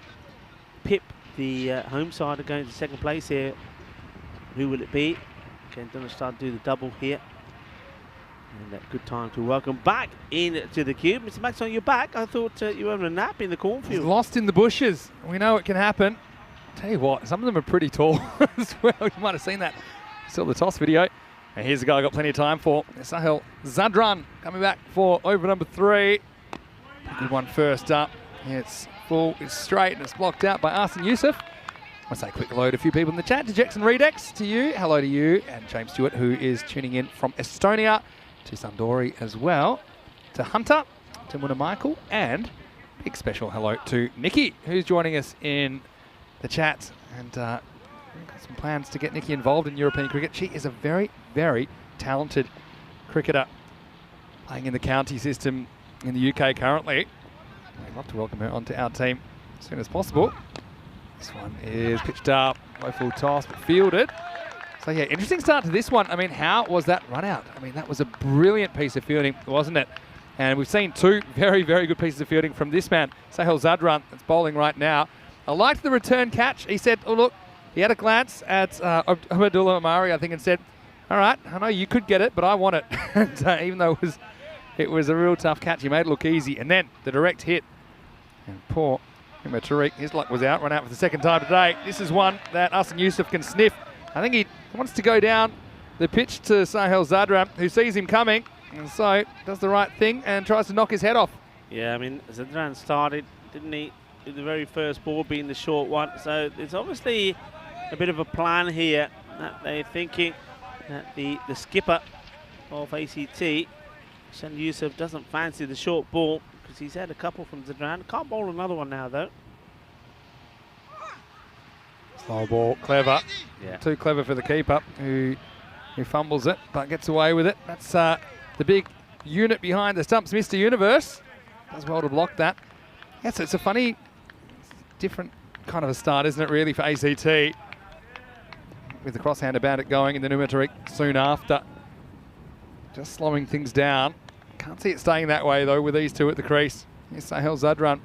pip the home side going to second place here. Who will it be? Okay, going to start to do the double here. And a good time to welcome back into the cube. Mr. Max, on your back. I thought you were having a nap in the He's cornfield. lost in the bushes. We know it can happen. Tell you what, some of them are pretty tall as well. You might have seen that. Saw the toss video. And here's a guy I got plenty of time for. Sahil Zadran coming back for over number 3. Good one first up. It's full, it's straight, and it's blocked out by Arsene Youssef. I say quick hello to a few people in the chat. To Jackson Redex, to you, hello to you, and James Stewart, who is tuning in from Estonia, to Sandori as well, to Hunter, to Muna Michael, and big special hello to Nikki, who's joining us in the chat. And we've got some plans to get Nikki involved in European cricket. She is a very, very talented cricketer playing in the county system in the UK currently. We'd love to welcome her onto our team as soon as possible. This one is pitched up, low full toss, but fielded. So yeah, interesting start to this one. I mean, how was that run out? I mean, that was a brilliant piece of fielding, wasn't it? And we've seen 2 very, very good pieces of fielding from this man, Sahil Zadran, that's bowling right now. I liked the return catch. He said, oh look, he had a glance at Abdullah Amari, I think, and said, all right, I know you could get it, but I want it. And even though it was a real tough catch, he made it look easy. And then the direct hit. And poor Tariq, his luck was out, run out for the second time today. This is one that Arsene Youssef can sniff. I think he wants to go down the pitch to Sahil Zadran, who sees him coming, and so does the right thing and tries to knock his head off. Yeah, I mean, Zadran started, didn't he, with the very first ball being the short one. So there's obviously a bit of a plan here that they're thinking that the skipper of ACT, Arsene Youssef, doesn't fancy the short ball because he's had a couple from Zadran. Can't bowl another one now, though. Slow ball, clever. Yeah. Too clever for the keeper who fumbles it but gets away with it. That's the big unit behind the stumps, Mr. Universe. Does well to block that. Yes, it's a funny, different kind of a start, isn't it, really, for ACT? With the cross-hander bandit going and then Tariq soon after. Just slowing things down. Can't see it staying that way, though, with these 2 at the crease. Here's Sahil Zadran.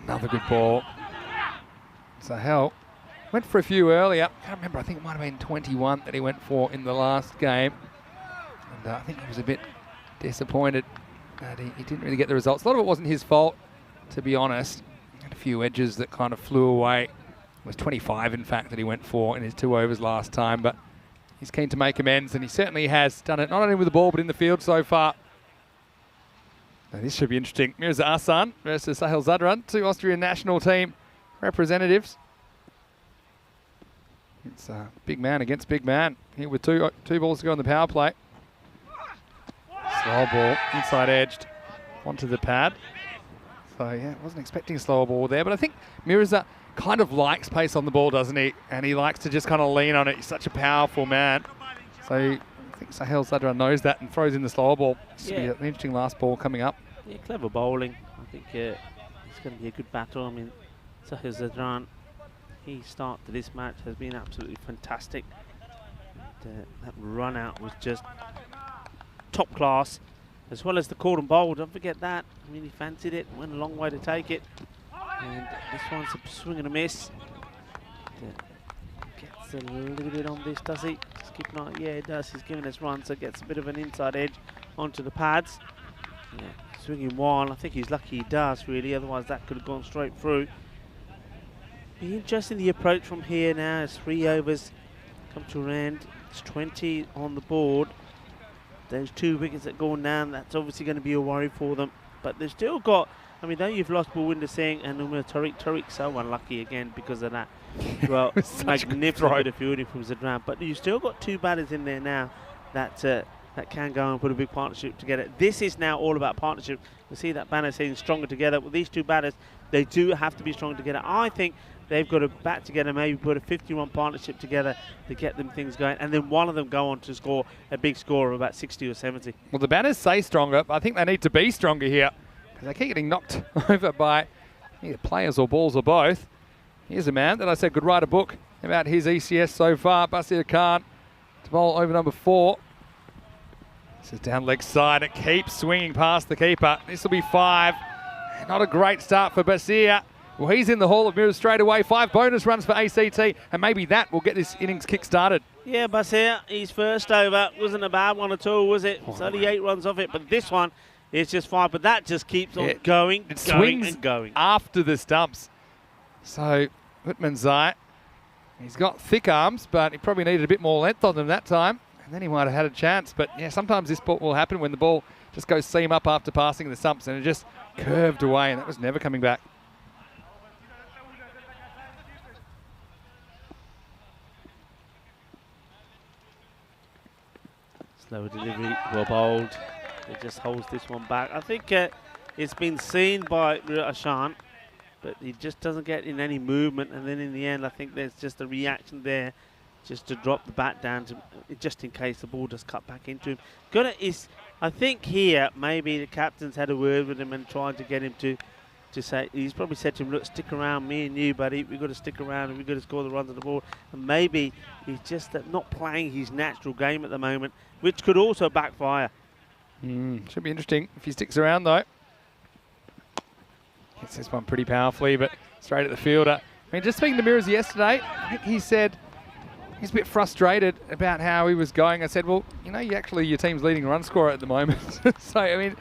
Another good ball. Sahil went for a few earlier. I can't remember, I think it might have been 21 that he went for in the last game. And I think he was a bit disappointed that he didn't really get the results. A lot of it wasn't his fault, to be honest. He had a few edges that kind of flew away. It was 25, in fact, that he went for in his 2 overs last time. But he's keen to make amends, and he certainly has done it, not only with the ball, but in the field so far. Now this should be interesting. Mirza Ahsan versus Sahil Zadran, 2 Austrian national team representatives. It's big man against big man here with two balls to go on the power play. Slow ball, inside edged onto the pad. So yeah, wasn't expecting a slower ball there, but I think Mirza kind of likes pace on the ball, doesn't he? And he likes to just kind of lean on it. He's such a powerful man. So I think Sahil Zadran knows that and throws in the slower ball. This will be an interesting last ball coming up. Yeah, clever bowling. I think it's going to be a good battle. I mean, Sahil Zadran, his start to this match has been absolutely fantastic. That run out was just top class, as well as the cordon bowl. Don't forget that. I mean, he fancied it, went a long way to take it. And this one's a swing and a miss. Gets a little bit on this, does he? Just keep an eye. Yeah, it does. He's giving us run, so gets a bit of an inside edge onto the pads. Yeah, swinging one. I think he's lucky he does, really. Otherwise, that could have gone straight through. Be interesting the approach from here now. It's 3 overs come to an end. It's 20 on the board. Those 2 wickets that go down, that's obviously going to be a worry for them. But they've still got, I mean, though you've lost Bulwinder Singh and Tariq so unlucky again because of that. Well, magnificent bit of fielding from Zadran. But you've still got 2 batters in there now that can go and put a big partnership together. This is now all about partnership. You see that banner saying stronger together. With these 2 batters, they do have to be stronger together. I think they've got to bat together, maybe put a 50-run partnership together to get them things going, and then one of them go on to score a big score of about 60 or 70. Well, the batters say stronger, but I think they need to be stronger here because they keep getting knocked over by either players or balls or both. Here's a man that I said could write a book about his ECS so far, Basir Khan, to bowl over number 4. This is down leg side. It keeps swinging past the keeper. This will be 5. Not a great start for Basir. Well, he's in the Hall of Mirrors straight away. 5 bonus runs for ACT, and maybe that will get this innings kick-started. Yeah, Basia, his first over wasn't a bad one at all, was it? It's only 8 runs off it, but this one is just 5. But that just keeps on going, it going, swings and going. after the stumps. So Whitman's he's got thick arms, but he probably needed a bit more length on them that time, and then he might have had a chance. But yeah, sometimes this ball will happen when the ball just goes seam up after passing the stumps, and it just curved away, and that was never coming back. Slower delivery, well bowled. It just holds this one back. I think it's been seen by Ashan, but he just doesn't get in any movement. And then in the end, I think there's just a reaction there, just to drop the bat down, just in case the ball does cut back into him. I think here maybe the captain's had a word with him and tried to get him to say, he's probably said to him, look, stick around, me and you, buddy. We've got to stick around and we've got to score the runs on the board. And maybe he's just not playing his natural game at the moment, which could also backfire. Should be interesting if he sticks around, though. Hits this one pretty powerfully, but straight at the fielder. I mean, just speaking to Mirrors yesterday, I think he said he's a bit frustrated about how he was going. I said, well, you know, your team's leading run scorer at the moment. So, I mean,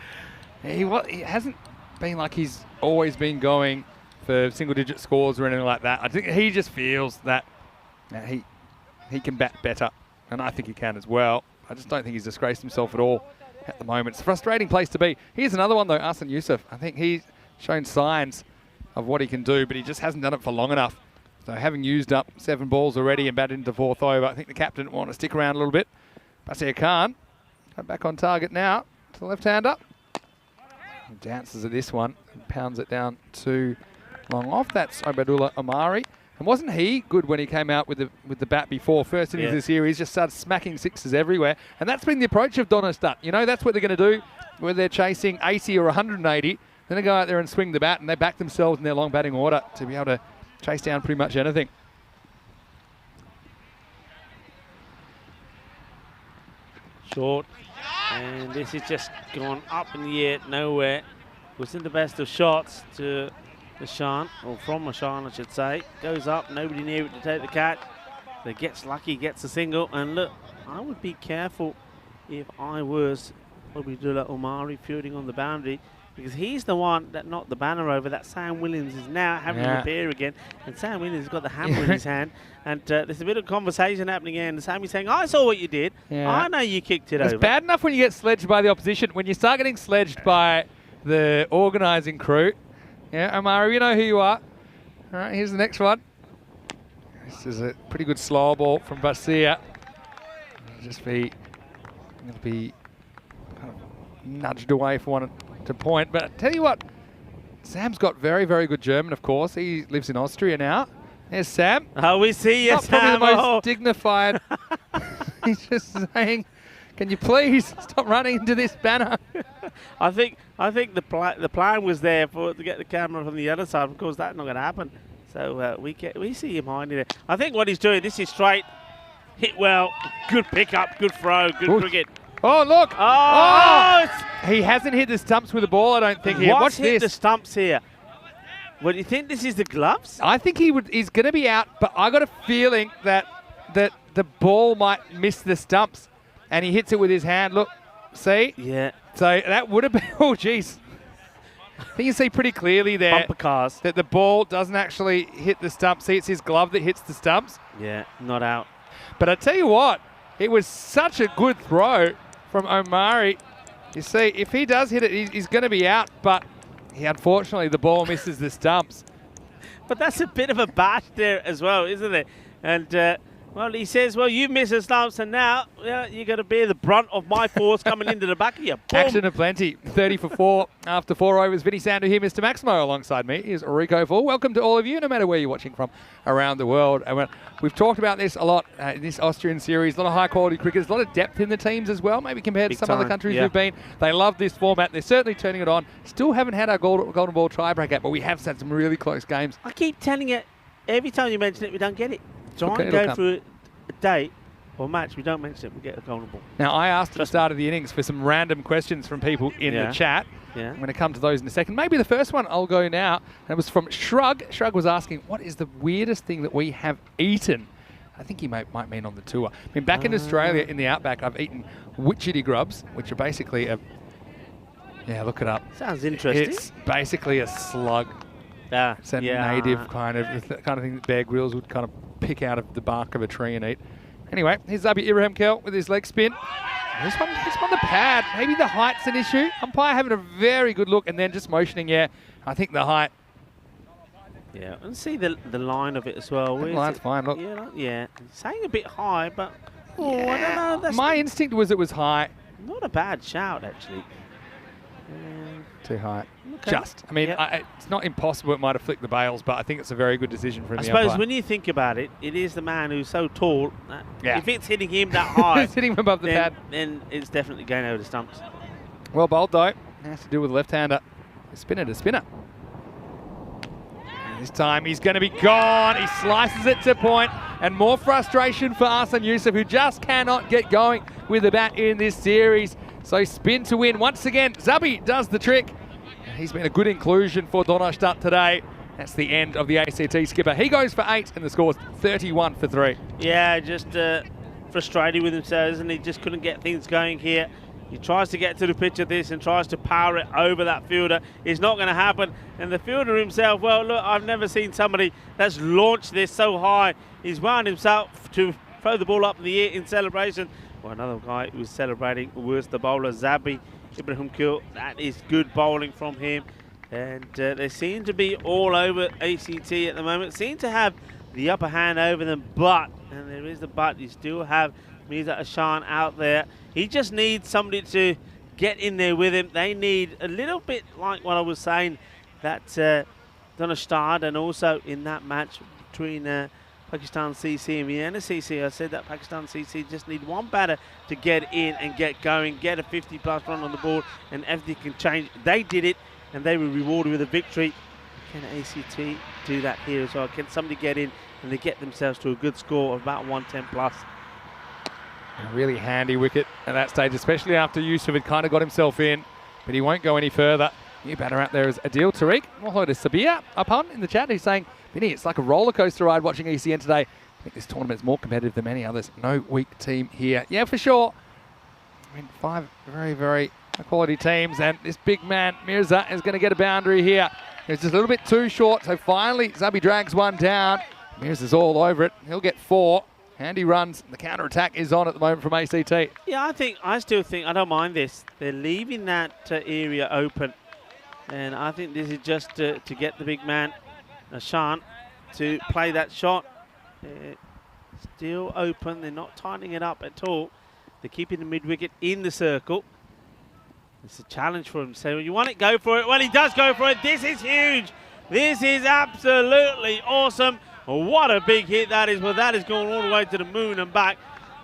he hasn't been like he's always been going for single-digit scores or anything like that. I think he just feels that he can bat better, and I think he can as well. I just don't think he's disgraced himself at all at the moment. It's a frustrating place to be. Here's another one, though, Arsene Youssef. I think he's shown signs of what he can do, but he just hasn't done it for long enough. So having used up 7 balls already and batted into 4th over, I think the captain will want to stick around a little bit. Basia Khan, back on target now to the left-hander. Dances at this one and pounds it down too long off. That's Obadullah Omari. And wasn't he good when he came out with the bat before? First innings of the series, just started smacking sixes everywhere. And that's been the approach of Donnerstadt. You know, that's what they're going to do when they're chasing 80 or 180. Then they go out there and swing the bat, and they back themselves in their long batting order to be able to chase down pretty much anything. Short. And this is just gone up in the air, nowhere. Wasn't the best of shots to Ashan, or from Ashan, I should say. Goes up, nobody near it to take the catch. So gets lucky, gets a single. And look, I would be careful if I was Obadullah Omari fielding on the boundary, because he's the one that knocked the banner over. That Sam Williams is now having a repair again. And Sam Williams has got the hammer in his hand. And there's a bit of conversation happening here. And Sammy's saying, I saw what you did. I know you kicked it over. It's bad enough when you get sledged by the opposition. When you start getting sledged by the organising crew. Yeah, Omari, you know who you are. All right, here's the next one. This is a pretty good slow ball from Basia. It'll be kind of nudged away for one to point. But I tell you what, Sam's got very, very good German, of course. He lives in Austria now. There's Sam. Oh, we see you, Not Sam. probably the most dignified. He's just saying, can you please stop running into this banner? I think the plan was there to get the camera from the other side. Of course, that's not going to happen. So we see him hiding there. I think what he's doing, this is straight, hit well, good pickup, good throw, good cricket. Oh, look. Oh! He hasn't hit the stumps with the ball, I don't think. Here. Watch hit this. the stumps here? Well, do you think this is the gloves? I think he's going to be out, but I got a feeling that the ball might miss the stumps, and he hits it with his hand. Look, see? Yeah. So that would have been, oh, geez. I think you see pretty clearly there Bumper cars. that the ball doesn't actually hit the stumps. See, it's his glove that hits the stumps. Yeah, not out. But I tell you what, it was such a good throw from Omari. You see, if he does hit it, he's going to be out, but unfortunately the ball misses the stumps. But that's a bit of a bash there as well, isn't it? And, well, he says, well, you missed the stumps, and now you're going to bear the brunt of my force coming into the back of you. Boom. Action aplenty. 30 for 4 after 4 overs. Vinny Sandu here, Mr. Maximo alongside me. Here's Rico Full. Welcome to all of you, no matter where you're watching from around the world. And we've talked about this a lot in this Austrian series. A lot of high-quality cricketers, a lot of depth in the teams as well, maybe compared to some other countries we've been. They love this format. They're certainly turning it on. Still haven't had our golden ball tie-break yet, but we have had some really close games. I keep telling you, every time you mention it, we don't get it. Try Okay, and go through a day or match, we don't mention it, we get a golden ball. Now, I asked at the start of the innings for some random questions from people in the chat. Yeah. I'm going to come to those in a second. Maybe the first one I'll go now. And it was from Shrug. Shrug was asking, what is the weirdest thing that we have eaten I think he might mean on the tour. I mean, back in Australia, in the outback, I've eaten witchetty grubs, which are basically a... Yeah, look it up. Sounds interesting. It's basically a slug. It's a native kind of thing that Bear Grylls would kind of pick out of the bark of a tree and eat. Anyway, here's Zabi Ibrahim Kel with his leg spin. He's won the pad. Maybe the height's an issue. Umpire having a very good look and then just motioning, I think the height. Yeah, and see the line of it as well. The line's fine, look. Yeah, saying a bit high, but I don't know. That's my instinct was it was high. Not a bad shout, actually. Too high. Okay. Just. I mean, it's not impossible it might have flicked the bails, but I think it's a very good decision from I the suppose umpire. when you think about it, it is the man who's so tall. That Yeah. If it's hitting him that high, It's hitting him above the pad. then it's definitely going over the stumps. Well bowled, though. Has to do with left-hander. Spinner to spinner. And this time he's going to be gone. He slices it to point. And more frustration for Ahsan Yusuf, who just cannot get going with the bat in this series. So spin to win. Once again, Zabi does the trick. He's been a good inclusion for Donnerstadt today. That's the end of the ACT skipper. He goes for 8 and the score's 31 for 3. Yeah, just frustrated with himself, isn't he? Just couldn't get things going here. He tries to get to the pitch of this and tries to power it over that fielder. It's not going to happen. And the fielder himself, well, look, I've never seen somebody that's launched this so high. He's wound himself to throw the ball up in the air in celebration. Well, another guy who was celebrating was the bowler, Zabi Ibrahim Kel. That is good bowling from him. And they seem to be all over ACT at the moment. Seem to have the upper hand over them, but, and there is the but, you still have Mirza Ashan out there. He just needs somebody to get in there with him. They need a little bit like what I was saying, that Donnerstadt, and also in that match between Pakistan CC and Vienna CC. I said that Pakistan CC just need one batter to get in and get going, get a 50-plus run on the board, and everything can change. They did it, and they were rewarded with a victory. Can ACT do that here as well? Can somebody get in and they get themselves to a good score of about 110-plus? A really handy wicket at that stage, especially after Yusuf had kind of got himself in, but he won't go any further. New batter out there is Adil Tariq. More hello to Sabir up on in the chat. He's saying, Vinny, it's like a roller coaster ride watching ECN today. I think this tournament's more competitive than many others. No weak team here. Yeah, for sure. I mean, 5 very, very high-quality teams, and this big man, Mirza, is going to get a boundary here. It's just a little bit too short, so finally Zabi drags one down. Mirza's all over it. He'll get 4. Handy runs. The counter-attack is on at the moment from ACT. Yeah, I still think, I don't mind this. They're leaving that area open. And I think this is just to get the big man, Ashan, to play that shot. Still open. They're not tightening it up at all. They're keeping the mid-wicket in the circle. It's a challenge for him. So you want it, go for it. Well, he does go for it. This is huge. This is absolutely awesome. What a big hit that is. Well, that is going all the way to the moon and back.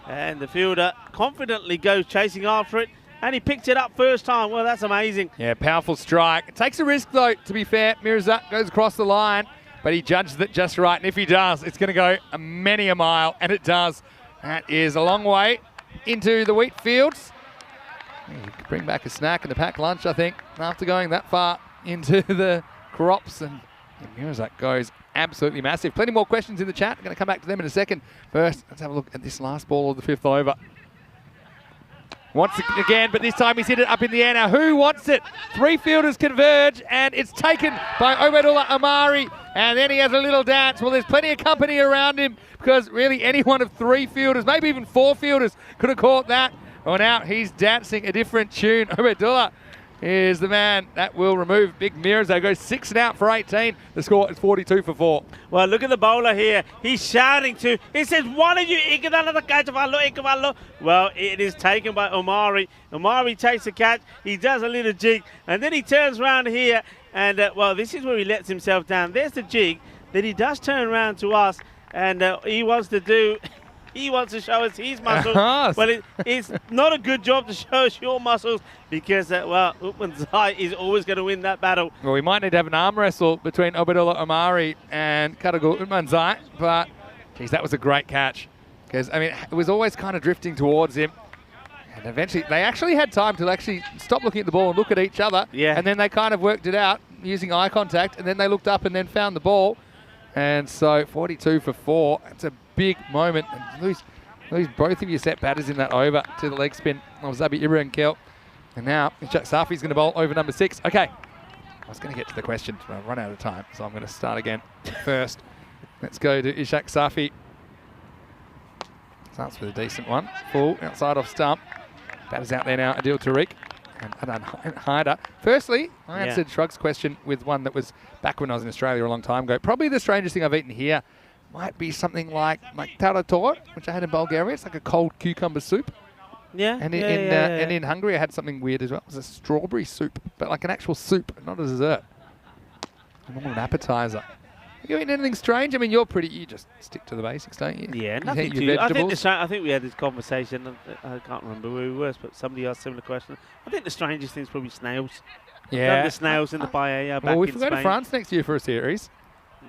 And the fielder confidently goes chasing after it. And he picked it up first time. Well, that's amazing. Yeah, powerful strike. It takes a risk, though, to be fair. Mirza goes across the line, but he judges it just right. And if he does, it's going to go many a mile, and it does. That is a long way into the wheat fields. You could bring back a snack and a packed lunch, I think, after going that far into the crops. And Mirza goes absolutely massive. Plenty more questions in the chat. I'm going to come back to them in a second. First, let's have a look at this last ball of the 5th over. Once again, but this time he's hit it up in the air. Now, who wants it? 3 fielders converge, and it's taken by Obedullah Amari, and then he has a little dance. Well, there's plenty of company around him, because really any one of 3 fielders, maybe even 4 fielders, could have caught that. Well, now he's dancing a different tune. Obedullah is the man that will remove Big Mirza. Goes 6 and out for 18. The score is 42 for 4. Well, look at the bowler here. He's shouting to. He says, "Why did you catch? Well, it is taken by Omari. Omari takes the catch. He does a little jig, and then he turns around here. And well, this is where he lets himself down. There's the jig. Then he does turn around to us, and he wants to do. He wants to show us his muscles. Well, it's not a good job to show us your muscles because, well, Uthman Zai is always going to win that battle. Well, we might need to have an arm wrestle between Obedullah Amari and Karagul Uthman Zai, but, geez, that was a great catch. Because, I mean, it was always kind of drifting towards him. And eventually, they actually had time to actually stop looking at the ball and look at each other. Yeah. And then they kind of worked it out using eye contact, and then they looked up and then found the ball. And so 42 for 4. It's a big moment. And lose both of your set batters in that over to the leg spin of Zabi Ibrahim. And now Ishak Safi's going to bowl over number 6. Okay, I was going to get to the question, but I've run out of time, so I'm going to start again first. Let's go to Ishak Safi. Starts with a decent one. Full outside off stump. Batters out there now, Adil Tariq and Adnan Haider. Firstly, I answered Shrug's question with one that was back when I was in Australia a long time ago. Probably the strangest thing I've eaten here might be something like tarator, which I had in Bulgaria. It's like a cold cucumber soup. Yeah. And in Hungary, I had something weird as well. It was a strawberry soup, but like an actual soup, not a dessert. More an appetizer. You eating anything strange? I mean, you just stick to the basics, don't you? Yeah, You nothing eat your too. vegetables. I think we had this conversation. I can't remember where we were, but somebody asked a similar question. I think the strangest thing is probably snails. Yeah. Done the snails in the paella back Well, if in we go to Spain. France next year for a series,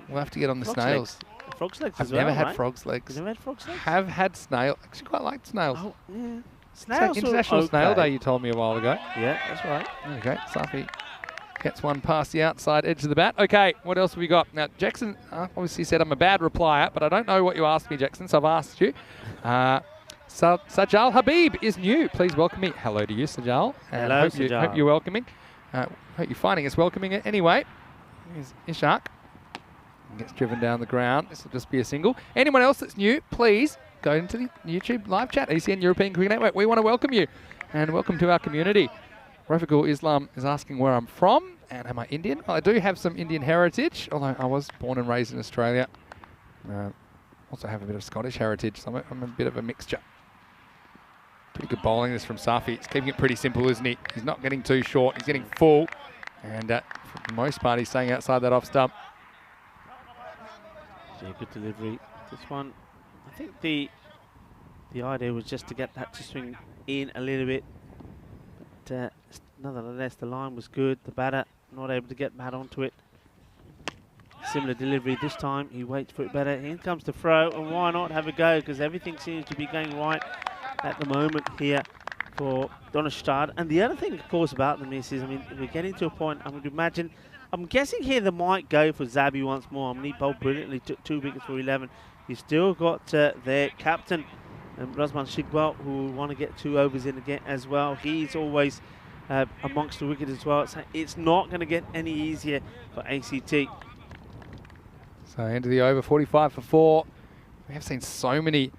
we'll have to get on the Frog's snails. legs. Frog's legs I've as well, never had right? frog's legs. You've never had frog's legs? Have had snail. Actually, quite liked snails. Oh, yeah. So Snails are International Snail okay. Day, you told me a while ago. Yeah, that's right. There we go. Safi gets one past the outside edge of the bat. Okay, what else have we got? Now, Jackson obviously said I'm a bad replier, but I don't know what you asked me, Jackson, so I've asked you. Sajal Habib is new. Please welcome me. Hello to you, Sajal. And Hello, hope you're welcoming. Hope you're finding us welcoming it anyway. Here's Ishak. Gets driven down the ground. This will just be a single. Anyone else that's new, please go into the YouTube live chat, ECN European Cricket Network. We want to welcome you and welcome to our community. Rafiqul Islam is asking where I'm from and am I Indian? Well, I do have some Indian heritage, although I was born and raised in Australia. Also have a bit of Scottish heritage, so I'm a bit of a mixture. Pretty good bowling this from Safi. He's keeping it pretty simple, isn't he? He's not getting too short. He's getting full. And for the most part, he's staying outside that off stump. Yeah, good delivery. This one, I think the idea was just to get that to swing in a little bit. But nonetheless, the line was good. The batter not able to get bat onto it. Similar delivery this time. He waits for it better. In comes the throw, and why not have a go? Because everything seems to be going right at the moment here for Donnerstad. And the other thing, of course, about the miss is, I mean, we're getting to a point, I would imagine, I'm guessing here they might go for Zabi once more. I mean, he bowled brilliantly, took 2 wickets for 11. He's still got their captain, Razman Shigwal, who will want to get 2 overs in again as well. He's always amongst the wicket as well. So it's not going to get any easier for ACT. So into the over, 45 for 4. We have seen so many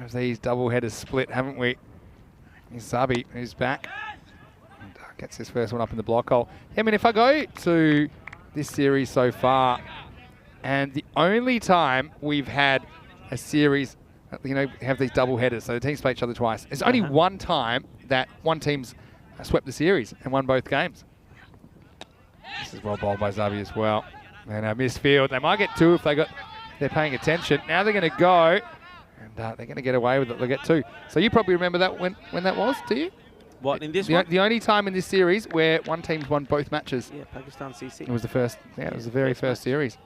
of these double headers split, haven't we? Here's Zabi, who's back. And gets his first one up in the block hole. Yeah, I mean, if I go to this series so far, and the only time we've had a series, have these double headers, so the teams play each other twice. There's only one time that one team's swept the series and won both games. This is well bowled by Zabi as well. And a missed field. They might get 2 if they're paying attention. Now they're going to go, and they're going to get away with it. They'll get 2. So you probably remember that when that was, do you? What, in this one? The only time in this series where one team's won both matches. Yeah, Pakistan CC. It was the first. Yeah, it was the very first series.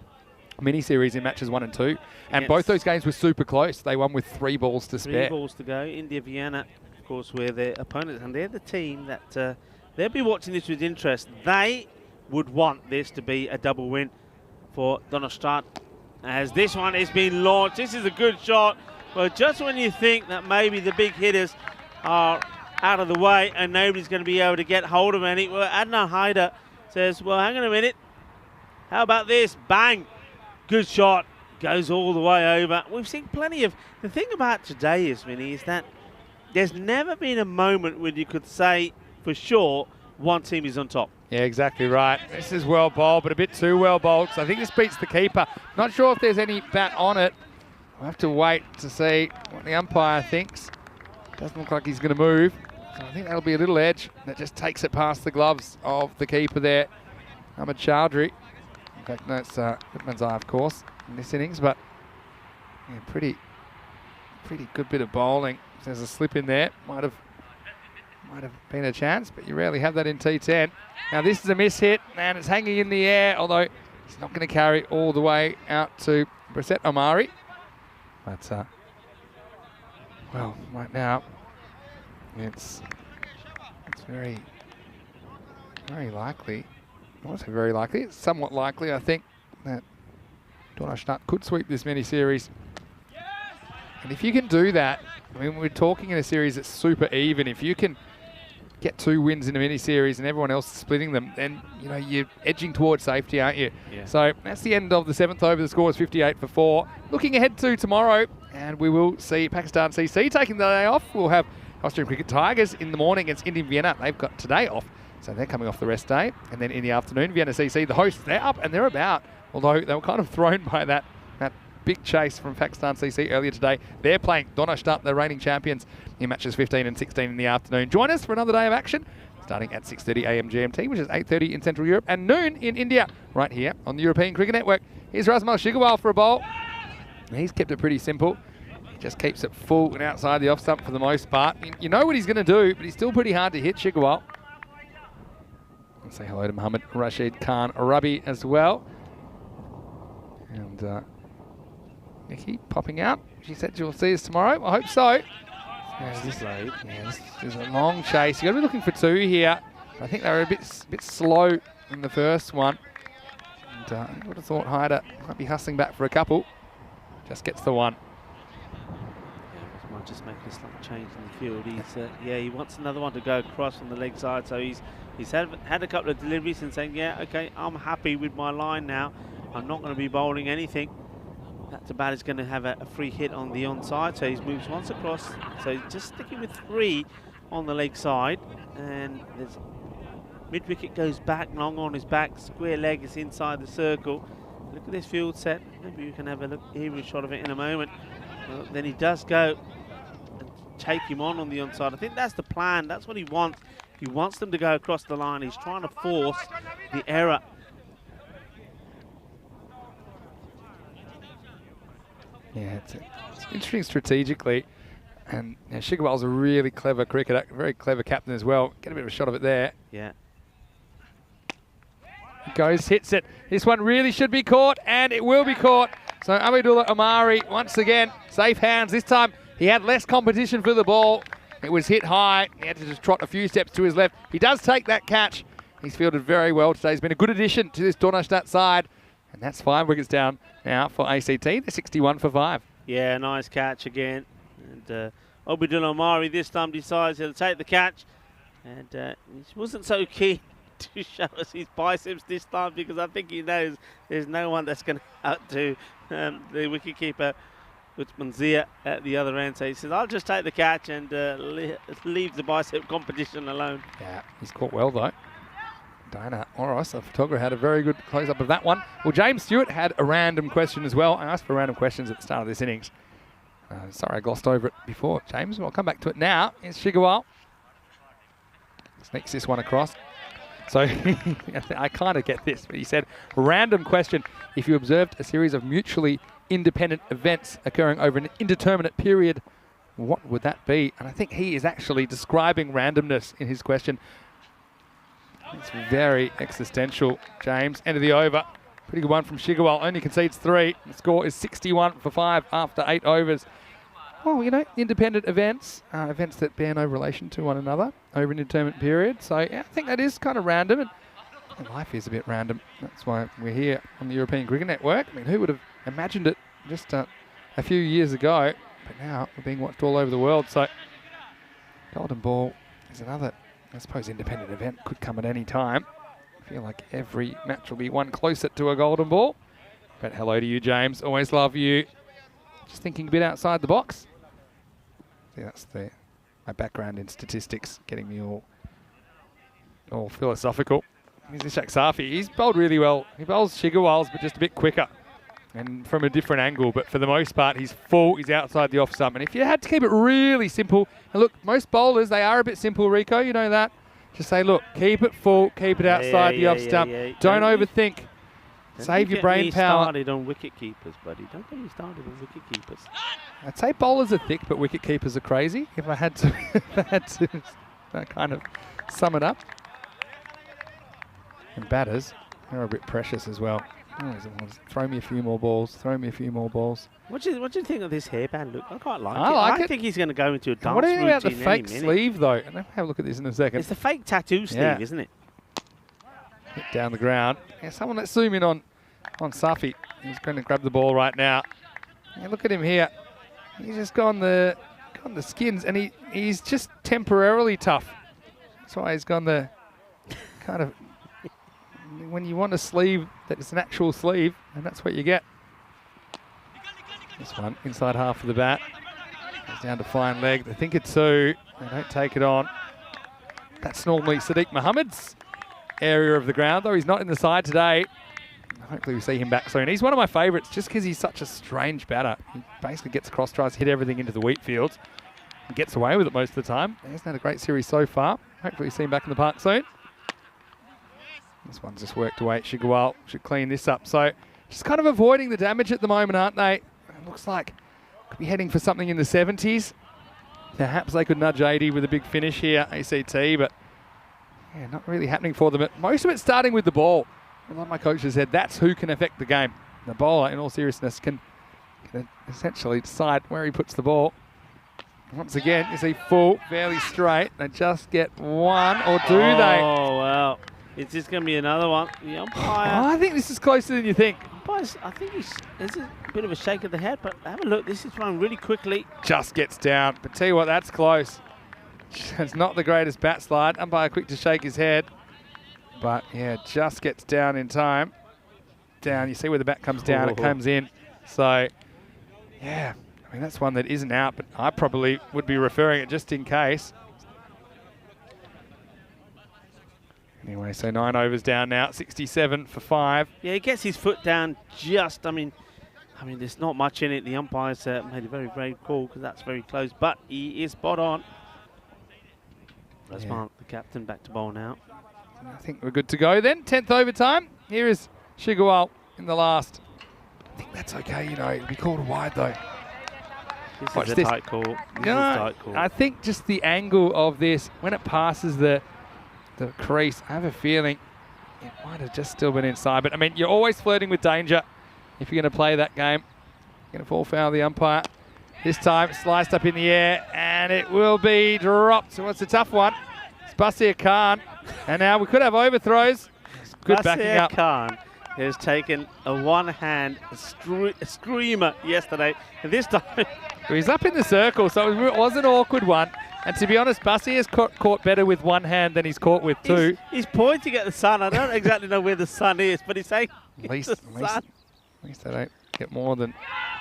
Mini series in matches 1 and 2, and Yes. both those games were super close. They won with 3 balls to 3 spare. balls to go. India, Vienna, of course, were their opponents, and they're the team that they'll be watching this with interest. They would want this to be a double win for Donnerstad, as this one is being launched. This is a good shot, but just when you think that maybe the big hitters are out of the way and nobody's going to be able to get hold of any, well, Adnan Haider says, well, hang on a minute, how about this? Bang! Good shot, goes all the way over. We've seen plenty of, the thing about today is, Vinny, is that there's never been a moment when you could say for sure one team is on top. Yeah, exactly right. This is well bowled, but a bit too well bowled. So I think this beats the keeper. Not sure if there's any bat on it. We'll have to wait to see what the umpire thinks. Doesn't look like he's going to move. So I think that'll be a little edge that just takes it past the gloves of the keeper there, Ahmed Chowdhury. In fact, no, it's Goodman's eye, of course, in this innings, but yeah, pretty good bit of bowling. If there's a slip in there, might have been a chance, but you rarely have that in T10. Now this is a miss hit, and it's hanging in the air, although it's not going to carry all the way out to Brissett Omari. But, well, right now, it's very, very likely. I won't say very likely. It's somewhat likely, I think, that Donnerstad could sweep this mini-series And if you can do that, I mean, we're talking in a series that's super even. If you can get 2 wins in a mini-series and everyone else is splitting them, then, you know, you're edging towards safety, aren't you? Yeah. So that's the end of the 7th over. The score is 58-4. Looking ahead to tomorrow, and we will see Pakistan CC taking the day off. We'll have Austrian Cricket Tigers in the morning against Indian Vienna. They've got today off, so they're coming off the rest day. And then in the afternoon, Vienna CC, the hosts, they're up and they're about. Although they were kind of thrown by that big chase from Pakistan CC earlier today. They're playing Donaustadt, the reigning champions, in matches 15 and 16 in the afternoon. Join us for another day of action, starting at 6:30 a.m. GMT, which is 8:30 in Central Europe, and noon in India, right here on the European Cricket Network. Here's Rasmal Shigarwal for a bowl. He's kept it pretty simple. He just keeps it full and outside the off stump for the most part. You know what he's going to do, but he's still pretty hard to hit, Shigarwal. And say hello to Mohammed Rashid Khan Arabi as well. And Nikki popping out. She said you'll see us tomorrow. I hope so. Yeah, this is a long chase. You've got to be looking for 2 here. I think they were a bit slow in the first one. And I would have thought Hyder might be hustling back for a couple. Just gets the 1. Yeah, might just make a slight change in the field. He's he wants another one to go across on the leg side. So he's had a couple of deliveries and saying, yeah, okay, I'm happy with my line now. I'm not going to be bowling anything. That's about is going to have a free hit on the onside, so he moves once across. So he's just sticking with 3 on the leg side, and there's mid wicket goes back, long on his back, square leg is inside the circle. Look at this field set. Maybe you can have a look here, a shot of it in a moment. Well, then he does go and take him on the onside. I think that's the plan. That's what he wants. He wants them to go across the line. He's trying to force the error. Yeah, it's interesting strategically. And Shigarwal's a really clever cricketer, very clever captain as well. Get a bit of a shot of it there. Yeah. Goes, hits it. This one really should be caught, and it will be caught. So Abidullah Omari, once again, safe hands. This time he had less competition for the ball. It was hit high. He had to just trot a few steps to his left. He does take that catch. He's fielded very well today. He's been a good addition to this Donaustadt side. And that's 5 wickets down now for ACT. They're 61 for 5. Yeah, nice catch again. And Abidullah Omari this time decides he'll take the catch. And he wasn't so keen to show us his biceps this time, because I think he knows there's no one that's going to outdo the wicketkeeper, Uthman Zia, at the other end. So he says, I'll just take the catch and leave the bicep competition alone. Yeah, he's caught well though. Diana Oros, the photographer, had a very good close-up of that one. Well, James Stewart had a random question as well. I asked for random questions at the start of this innings. Sorry, I glossed over it before, James. We'll come back to it now. It's Shigarwal. Sneaks this one across. So I kind of get this, but he said, random question. If you observed a series of mutually independent events occurring over an indeterminate period, what would that be? And I think he is actually describing randomness in his question. It's very existential, James. End of the over. Pretty good one from Shigarwal. Only concedes 3. The score is 61 for 5 after 8 overs. Well, you know, independent events, events that bear no relation to one another over an indeterminate period. So, yeah, I think that is kind of random. And life is a bit random. That's why we're here on the European Cricket Network. I mean, who would have imagined it just a few years ago? But now we're being watched all over the world. So, golden ball is another, I suppose, independent event. Could come at any time. I feel like every match will be one closer to a golden ball. But hello to you, James. Always love you. Just thinking a bit outside the box. See, that's my background in statistics, getting me all philosophical. Here's Ishaq Safi. He's bowled really well. He bowls Shigarwal's, but just a bit quicker and from a different angle. But for the most part, he's full. He's outside the off stump. And if you had to keep it really simple, and look, most bowlers, they are a bit simple, Rico. You know that. Just say, look, keep it full, keep it outside the off stump. Don't overthink. Save your brain power. Started on wicket keepers, buddy. Don't get me started on wicket keepers. I'd say bowlers are thick, but wicket keepers are crazy. If I had to, kind of sum it up. And batters, they're a bit precious as well. Throw me a few more balls. Throw me a few more balls. What do you think of this hairband look? I quite like it. I like it. I think he's going to go into a dance What do you think about the routine fake any minute. sleeve, though? And I'll have a look at this in a second. It's the fake tattoo sleeve, isn't it? Hit down the ground. Yeah, someone let's zoom in on Safi. He's going to grab the ball right now. Yeah, look at him here. He's just gone the skins, and he's just temporarily tough. That's why he's gone the kind of, when you want a sleeve that is an actual sleeve, and that's what you get. This one, inside half of the bat. Goes down to fine leg. They think it's two. They don't take it on. That's normally Sadiq Mohammed's area of the ground, though he's not in the side today. Hopefully we see him back soon. He's one of my favourites just because he's such a strange batter. He basically gets across, tries to hit everything into the wheat fields, and gets away with it most of the time. He hasn't had a great series so far. Hopefully we see him back in the park soon. This one's just worked away. Shigawal should clean this up. So just kind of avoiding the damage at the moment, aren't they? It looks like could be heading for something in the 70s. Perhaps they could nudge 80 with a big finish here, ACT, but yeah, not really happening for them. But most of it starting with the ball. And like my coach has said, that's who can affect the game. The bowler, in all seriousness, can essentially decide where he puts the ball. Once again, is he full, fairly straight? They just get one, or do they? Oh, wow. Is this going to be another one? The umpire. I think this is closer than you think. I think there's a bit of a shake of the head, but have a look. This is run really quickly. Just gets down. But tell you what, that's close. It's not the greatest bat slide. Umpire quick to shake his head. But yeah, just gets down in time. Down. You see where the bat comes down. It comes in. So yeah, I mean, that's one that isn't out, but I probably would be referring it just in case. Anyway, so 9 overs down now, 67 for 5. Yeah, he gets his foot down just, I mean, there's not much in it. The umpire's made a very brave call because that's very close, but he is spot on. Rasman, the captain, back to bowl now. I think we're good to go then. 10th overtime. Here is Shigawal in the last. I think that's okay, you know. It'll be called a wide though. This is a tight call. This is a tight call. I think just the angle of this, when it passes the crease, I have a feeling it might have just still been inside. But I mean, you're always flirting with danger if you're going to play that game. You're going to fall foul of the umpire. This time sliced up in the air and it will be dropped. So it's a tough one. It's Basir Khan. And now we could have overthrows. Good backing up. Basir Khan has taken a one-hand screamer yesterday. And this time... He's up in the circle, so it was an awkward one. And to be honest, Basir has caught better with one hand than he's caught with two. He's pointing at the sun. I don't exactly know where the sun is, but he's saying at least they don't get more than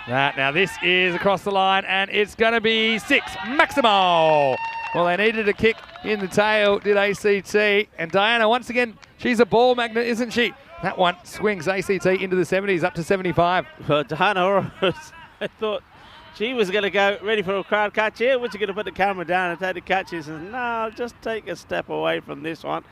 that. Now this is across the line, and it's going to be 6. Maximo. Well, they needed a kick in the tail, did ACT. And Diana, once again, she's a ball magnet, isn't she? That one swings ACT into the 70s, up to 75. Well, Diana, I thought she was going to go ready for a crowd catch here. Was she going to put the camera down and take the catch? She says, no, just take a step away from this one.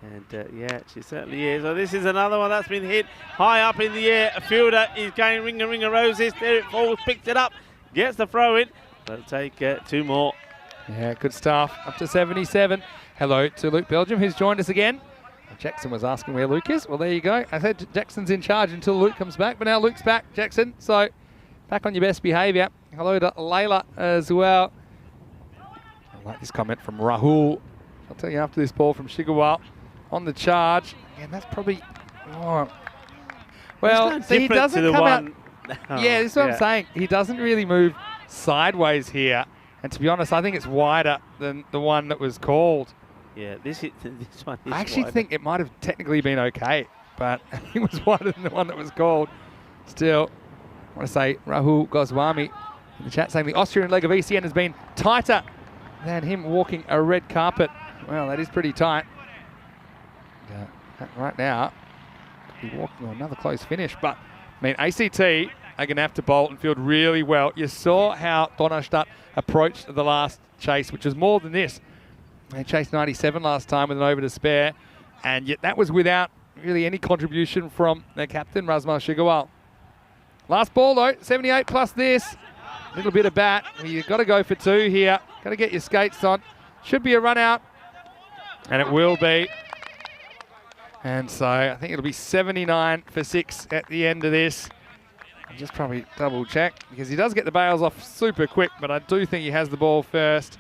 And yeah, she certainly is. So this is another one that's been hit high up in the air. A fielder is going ring of roses. There it falls, picks it up, gets the throw in. They'll take 2 more. Yeah, good stuff. Up to 77. Hello to Luke Belgium, who's joined us again. Jackson was asking where Luke is. Well, there you go. I said Jackson's in charge until Luke comes back, but now Luke's back, Jackson. So back on your best behaviour. Hello to Layla as well. I like this comment from Rahul. I'll tell you after this ball from Shigawal on the charge. And that's probably... Oh. Well, see, he doesn't come out... Yeah, this is what I'm saying. He doesn't really move sideways here. And to be honest, I think it's wider than the one that was called. Yeah, this one is I actually wider. think it might have technically been okay, but it was wider than the one that was called. Still, I want to say Rahul Goswami in the chat saying the Austrian leg of ECN has been tighter than him walking a red carpet. Well, that is pretty tight. Right now, could be walking on another close finish, but I mean, ACT are going to have to bolt and field really well. You saw how Donnerstadt approached the last chase, which was more than this. They chased 97 last time with an over to spare, and yet that was without really any contribution from their captain, Rasmal Shigawal. Last ball though, 78 plus this. A little bit of bat. You've got to go for 2 here. Got to get your skates on. Should be a run out, and it will be. And so I think it'll be 79 for 6 at the end of this. I'll just probably double check because he does get the bails off super quick, but I do think he has the ball first.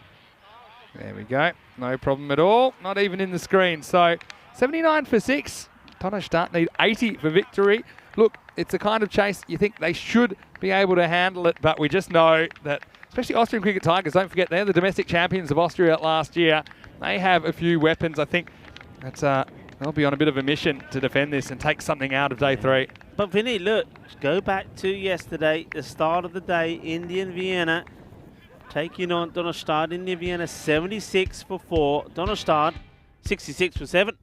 There we go. No problem at all. Not even in the screen. So 79 for 6. Donnerstadt need 80 for victory. look, it's the kind of chase you think they should be able to handle it, but we just know that, especially Austrian Cricket Tigers, don't forget, they're the domestic champions of Austria last year. They have a few weapons. I think that they'll be on a bit of a mission to defend this and take something out of day 3. But Vinny, look, go back to yesterday, the start of the day, Indian Vienna, taking on Donnerstadt. Indian Vienna 76 for 4, Donnerstadt 66 for 7.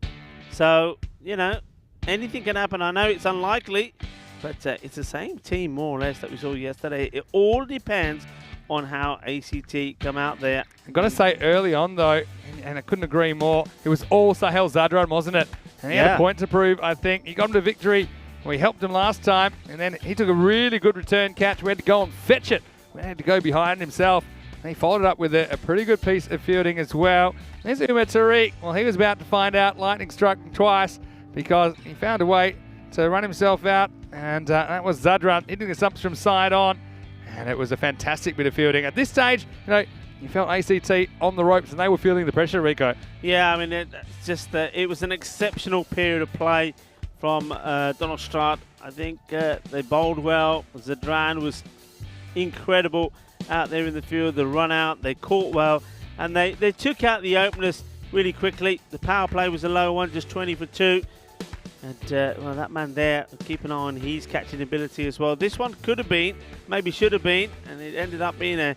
So, you know, anything can happen. I know it's unlikely, but it's the same team more or less that we saw yesterday. It all depends on how ACT come out there. I've got to say early on though, and I couldn't agree more, it was all Sahel Zadran, wasn't it? And he had a point to prove, I think. He got him to victory. We helped him last time, and then he took a really good return catch. We had to go and fetch it. We had to go behind himself. And he followed it up with a pretty good piece of fielding as well. There's Umar Tariq. Well, he was about to find out lightning struck him twice because he found a way to run himself out, and that was Zadran hitting the stumps from side on, and it was a fantastic bit of fielding. At this stage, you know, you felt ACT on the ropes, and they were feeling the pressure, Rico. Yeah, I mean, it's just it was an exceptional period of play from Donnerstadt. I think they bowled well. Zadran was incredible out there in the field. The run out, they caught well, and they took out the openers really quickly. The power play was a low one, just 20 for 2. And, well, that man there, keep an eye on his catching ability as well. This one could have been, maybe should have been, and it ended up being a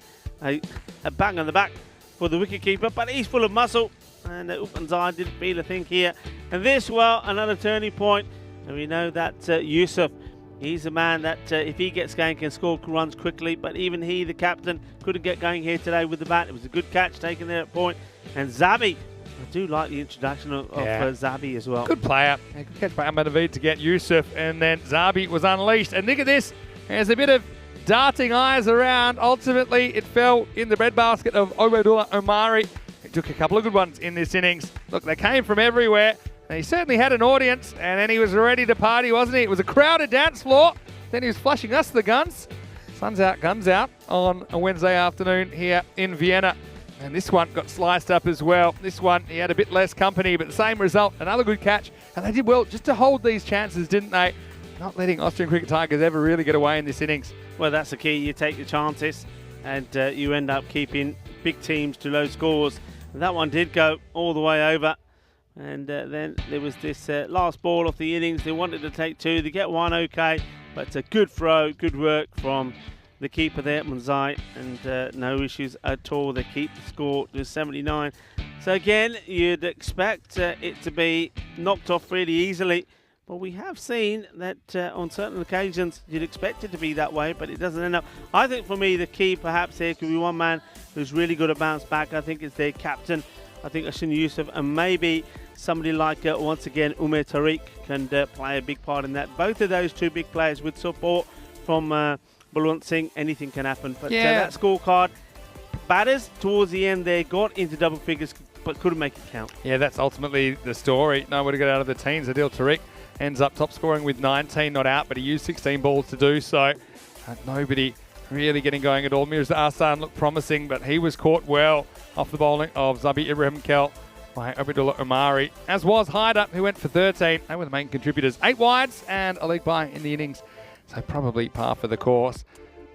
bang on the back for the wicketkeeper. But he's full of muscle, and Upanzai didn't feel a thing here. And this, well, another turning point. And we know that Yusuf, he's a man that if he gets going can score runs quickly. But even he, the captain, couldn't get going here today with the bat. It was a good catch taken there at point. And Zabi, I do like the introduction of Zabi as well. Good player. Yeah, good catch by Ahmed Naveed to get Yusuf, and then Zabi was unleashed. And look at this. There's a bit of darting eyes around. Ultimately, it fell in the breadbasket of Obadullah Omari. He took a couple of good ones in this innings. Look, they came from everywhere. And he certainly had an audience, and then he was ready to party, wasn't he? It was a crowded dance floor. Then he was flushing us the guns. Sun's out, guns out on a Wednesday afternoon here in Vienna. And this one got sliced up as well. This one, he had a bit less company, but the same result. Another good catch. And they did well just to hold these chances, didn't they? Not letting Austrian Cricket Tigers ever really get away in this innings. Well, that's the key. You take your chances, and you end up keeping big teams to low scores. And that one did go all the way over. And then there was this last ball of the innings. They wanted to take 2. They get 1 okay. But it's a good throw, good work from the keeper there, Munzai, and no issues at all. They keep the score to 79. So again, you'd expect it to be knocked off really easily. But we have seen that on certain occasions you'd expect it to be that way, but it doesn't end up. I think for me the key perhaps here could be one man who's really good at bounce back. I think it's their captain. I think Hassan Yusuf, and maybe somebody like, once again, Umar Tariq can play a big part in that. Both of those two big players with support from Balwant Singh, anything can happen. But that scorecard, batters towards the end there got into double figures but couldn't make it count. Yeah, that's ultimately the story. Nowhere to get out of the teens. Adil Tariq ends up top scoring with 19 not out, but he used 16 balls to do so. Nobody really getting going at all. Mirza Ahsan looked promising, but he was caught well off the bowling of Zabi Ibrahim Kel by Abdullah Omari, as was Hyder, who went for 13. They were the main contributors. 8 wides and a leg bye in the innings. So probably par for the course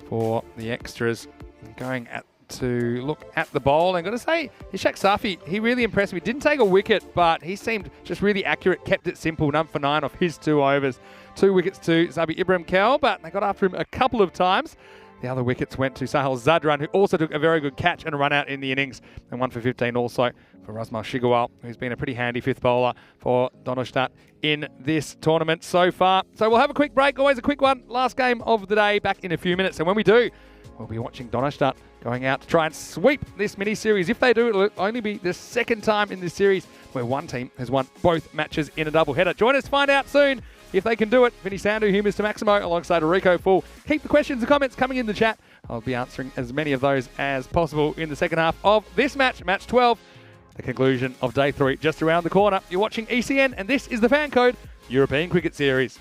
for the extras. Going to look at the bowl. I'm going to say, Ishaq Safi, he really impressed me. Didn't take a wicket, but he seemed just really accurate, kept it simple. 9 for 9 off his 2 overs. 2 wickets to Zabi Ibrahim Kel, but they got after him a couple of times. The other wickets went to Sahel Zadran, who also took a very good catch and a run out in the innings. And 1 for 15 also for Razmal Shigawal, who's been a pretty handy 5th bowler for Donnerstadt in this tournament so far. So we'll have a quick break, always a quick one. Last game of the day, back in a few minutes. And when we do, we'll be watching Donnerstadt going out to try and sweep this mini-series. If they do, it'll only be the second time in this series where one team has won both matches in a doubleheader. Join us to find out soon if they can do it. Vinny Sandu here, Mr. Maximo, alongside Rico Full. Keep the questions and comments coming in the chat. I'll be answering as many of those as possible in the second half of this match, match 12. The conclusion of day 3 just around the corner. You're watching ECN, and this is the FanCode European Cricket Series.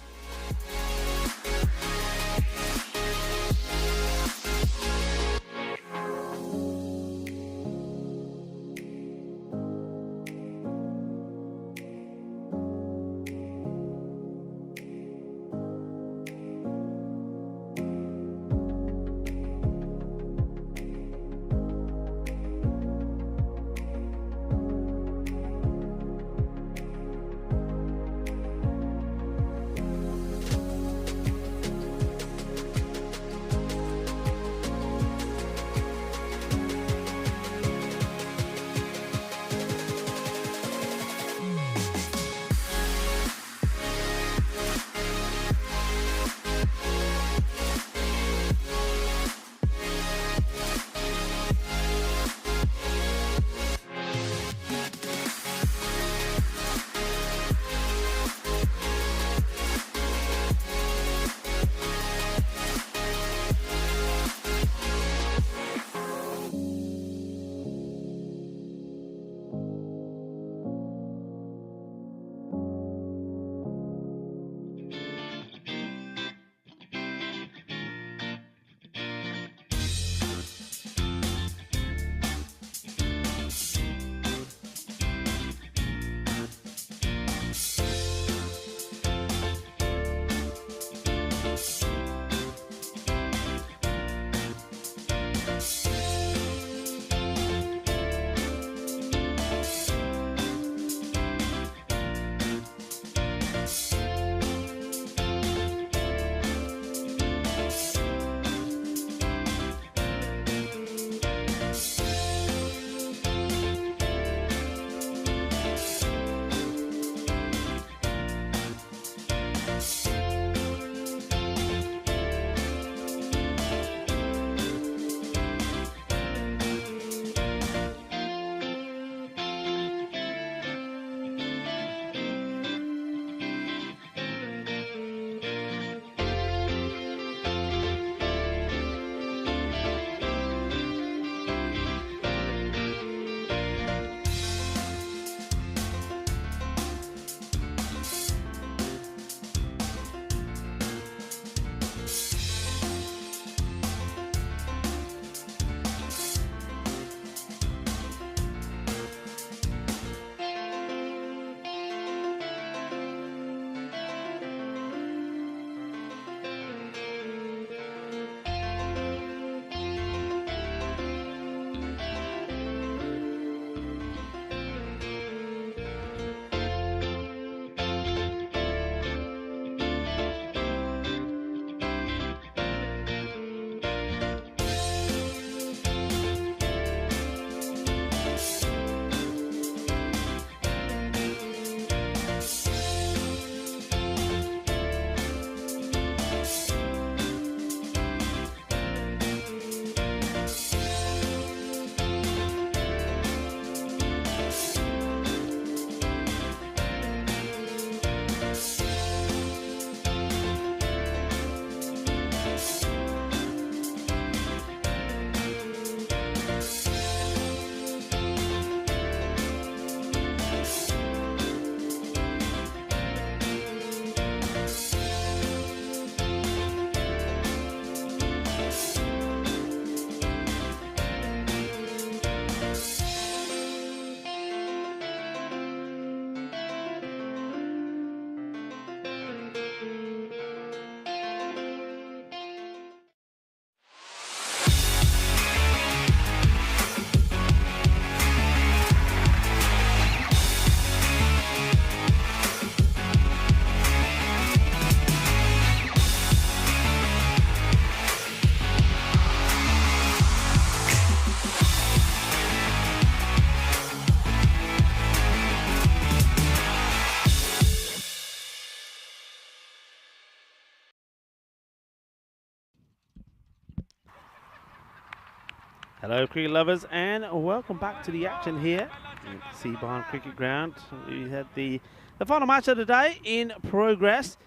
Hello cricket lovers, and welcome back to the action here at Seabarn Cricket Ground. We had the final match of the day in progress,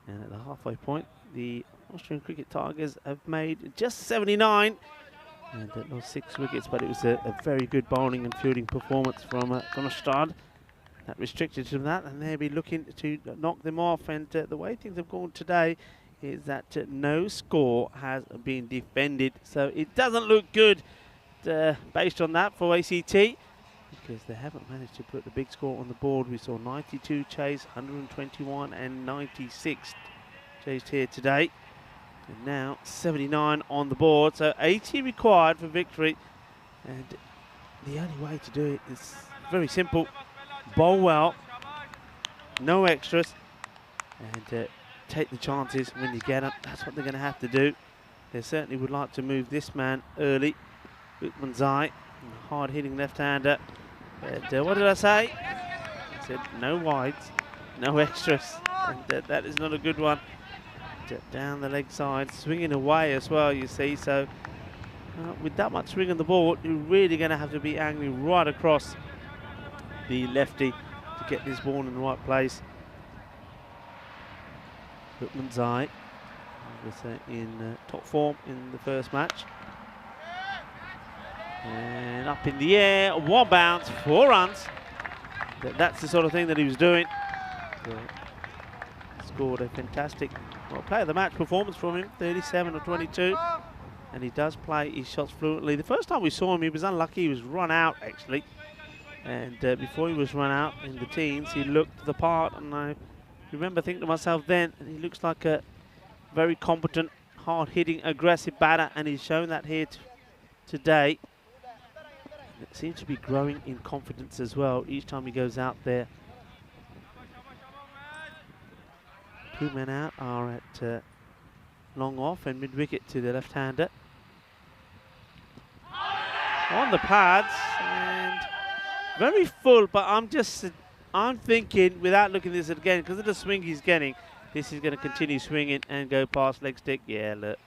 and at the halfway point the Austrian Cricket Tigers have made just 79 and lost 6 wickets, but it was a very good bowling and fielding performance from Stad that restricted them that, and they'll be looking to knock them off. And the way things have gone today is that no score has been defended, so it doesn't look good based on that for ACT, because they haven't managed to put the big score on the board. We saw 92 chased, 121 and 96 chased here today, and now 79 on the board, so 80 required for victory. And the only way to do it is very simple: bowl well, no extras, and take the chances when you get them. That's what they're going to have to do. They certainly would like to move this man early. Utmanzai, hard-hitting left-hander. But what did I say? I said no wides, no extras, and that is not a good one. Down the leg side, swinging away as well, you see. So with that much swing on the ball, you're really going to have to be angling right across the lefty to get this ball in the right place. Utmanzai was in top form in the first match. And up in the air, 1 bounce, 4 runs. That's the sort of thing that he was doing. So scored a fantastic player of the match performance from him, 37 of 22. And he does play his shots fluently. The first time we saw him, he was unlucky. He was run out, actually. And before he was run out in the teens, he looked the part. And I remember thinking to myself then, he looks like a very competent, hard-hitting, aggressive batter. And he's shown that here today. It seems to be growing in confidence as well each time he goes out there. 2 men out are at long off and mid-wicket to the left-hander. On the pads, and very full, but I'm thinking, without looking at this again, because of the swing he's getting, this is going to continue swinging and go past leg stick. Yeah, look,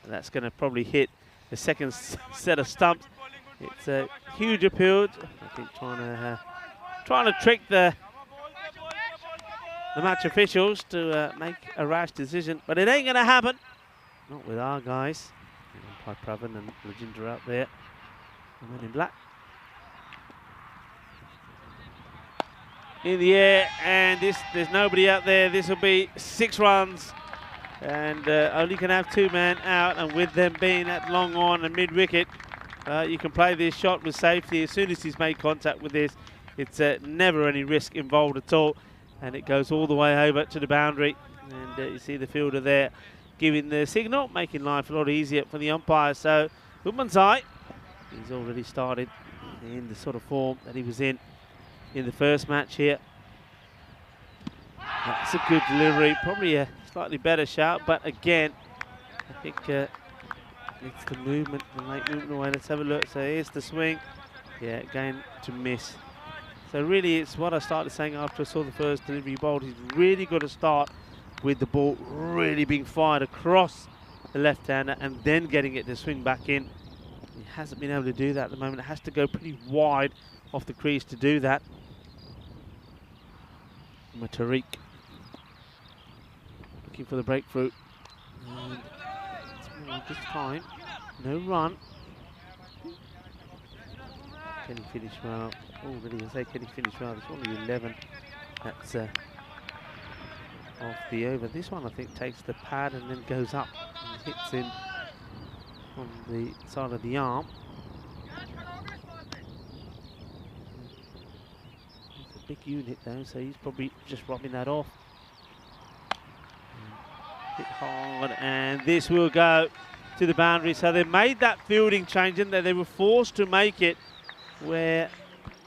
that's going to probably hit the second set of stumps. It's a huge appeal. I think trying to trick the match officials to make a rash decision, but it ain't going to happen. Not with our guys. Pai Pravan and Legenda out there. The men in black. In the air, and there's nobody out there. This will be 6 runs, and only can have 2 men out, and with them being at long on and mid-wicket, you can play this shot with safety. As soon as he's made contact with this, it's never any risk involved at all, and it goes all the way over to the boundary. And you see the fielder there giving the signal, making life a lot easier for the umpire. So Utmanzai, he's already started in the sort of form that he was in the first match here. That's a good delivery, probably a slightly better shout, but again, I think it's the movement, the late movement away. Let's have a look. So here's the swing. Yeah, again to miss. So really it's what I started saying after I saw the first delivery bowled. He's really got to start with the ball really being fired across the left-hander and then getting it to swing back in. He hasn't been able to do that at the moment. It has to go pretty wide off the crease to do that. Tariq looking for the breakthrough. And this time, no run. Can he finish well? Oh, really? I say, can he finish well? There's only 11. That's off the over. This one, I think, takes the pad and then goes up and hits him on the side of the arm. It's a big unit though, so he's probably just rubbing that off. Hit hard, and this will go to the boundary. So they made that fielding change in there. They were forced to make it where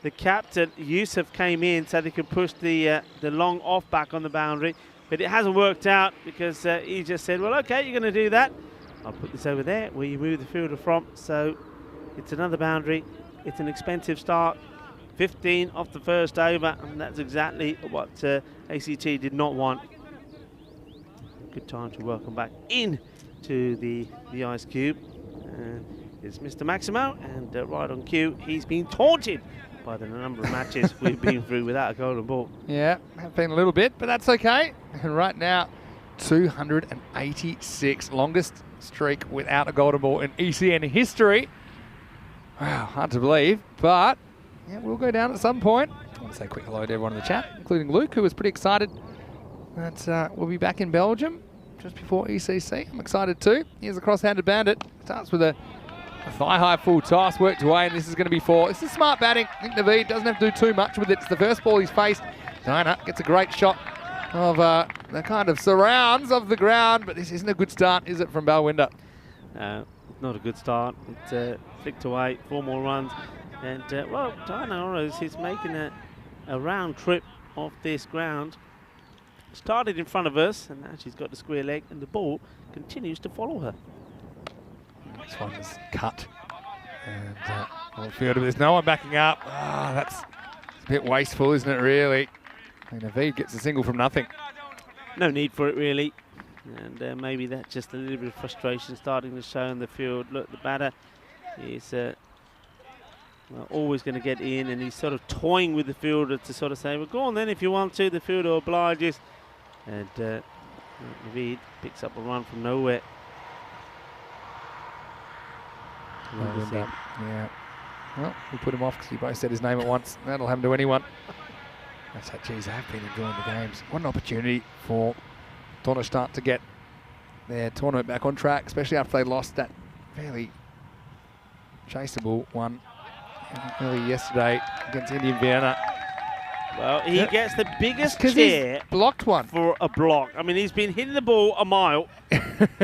the captain, Yusuf, came in so they could push the long off back on the boundary. But it hasn't worked out because he just said, well, okay, you're going to do that. I'll put this over there where you move the fielder from. So it's another boundary. It's an expensive start. 15 off the first over, and that's exactly what ACT did not want. Good time to welcome back in to the ice cube. is Mr. Maximo, and right on cue, he's been taunted by the number of matches we've been through without a golden ball. Yeah, have been a little bit, but that's okay. And right now, 286, longest streak without a golden ball in ECN history. Wow, hard to believe, but yeah, we'll go down at some point. I want to say a quick hello to everyone in the chat, including Luke, who was pretty excited that we'll be back in Belgium just before ECC. I'm excited too. Here's a cross-handed bandit. Starts with a thigh-high full toss, worked away, and this is going to be 4. This is smart batting. I think Naveed doesn't have to do too much with it. It's the first ball he's faced. Dinah gets a great shot of the kind of surrounds of the ground, but this isn't a good start, is it, from Balwinder? Not a good start. It flicked away, 4 more runs. And, well, Dinah is making a round trip off this ground. Started in front of us, and now she's got the square leg, and the ball continues to follow her. This one is cut. And all field, there's no one backing up. That's a bit wasteful, isn't it, really? And Naveed gets a single from nothing. No need for it, really. And maybe that's just a little bit of frustration starting to show in the field. Look, the batter is always going to get in, and he's sort of toying with the fielder to sort of say, well, go on then if you want to. The fielder obliges. And Naveed picks up a run from nowhere. Yeah. Well, we put him off because he both said his name at once. That'll happen to anyone. That's that. Geez, I have been enjoying the games. What an opportunity for Donnerstadt to get their tournament back on track, especially after they lost that fairly chaseable one early yesterday against Indian Vienna. Well, he gets the biggest chair blocked one for a block. I mean, he's been hitting the ball a mile,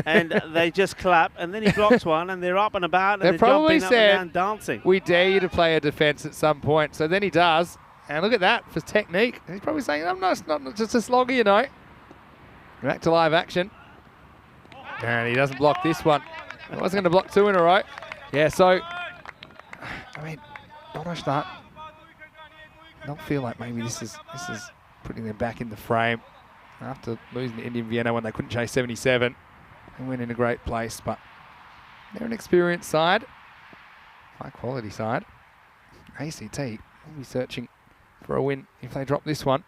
and they just clap, and then he blocks one, and they're up and about, and they're probably jumping up and down, dancing. We dare you to play a defence at some point. So then he does, and look at that for technique. And he's probably saying, "I'm not just a slogger, you know." Back to live action, and he doesn't block this one. I wasn't going to block 2 in a row. Yeah, so I mean, Donnerstadt don't feel like maybe this is putting them back in the frame after losing to Indian Vienna when they couldn't chase 77 and went in a great place. But they're an experienced side, high quality side. ACT will be searching for a win if they drop this one.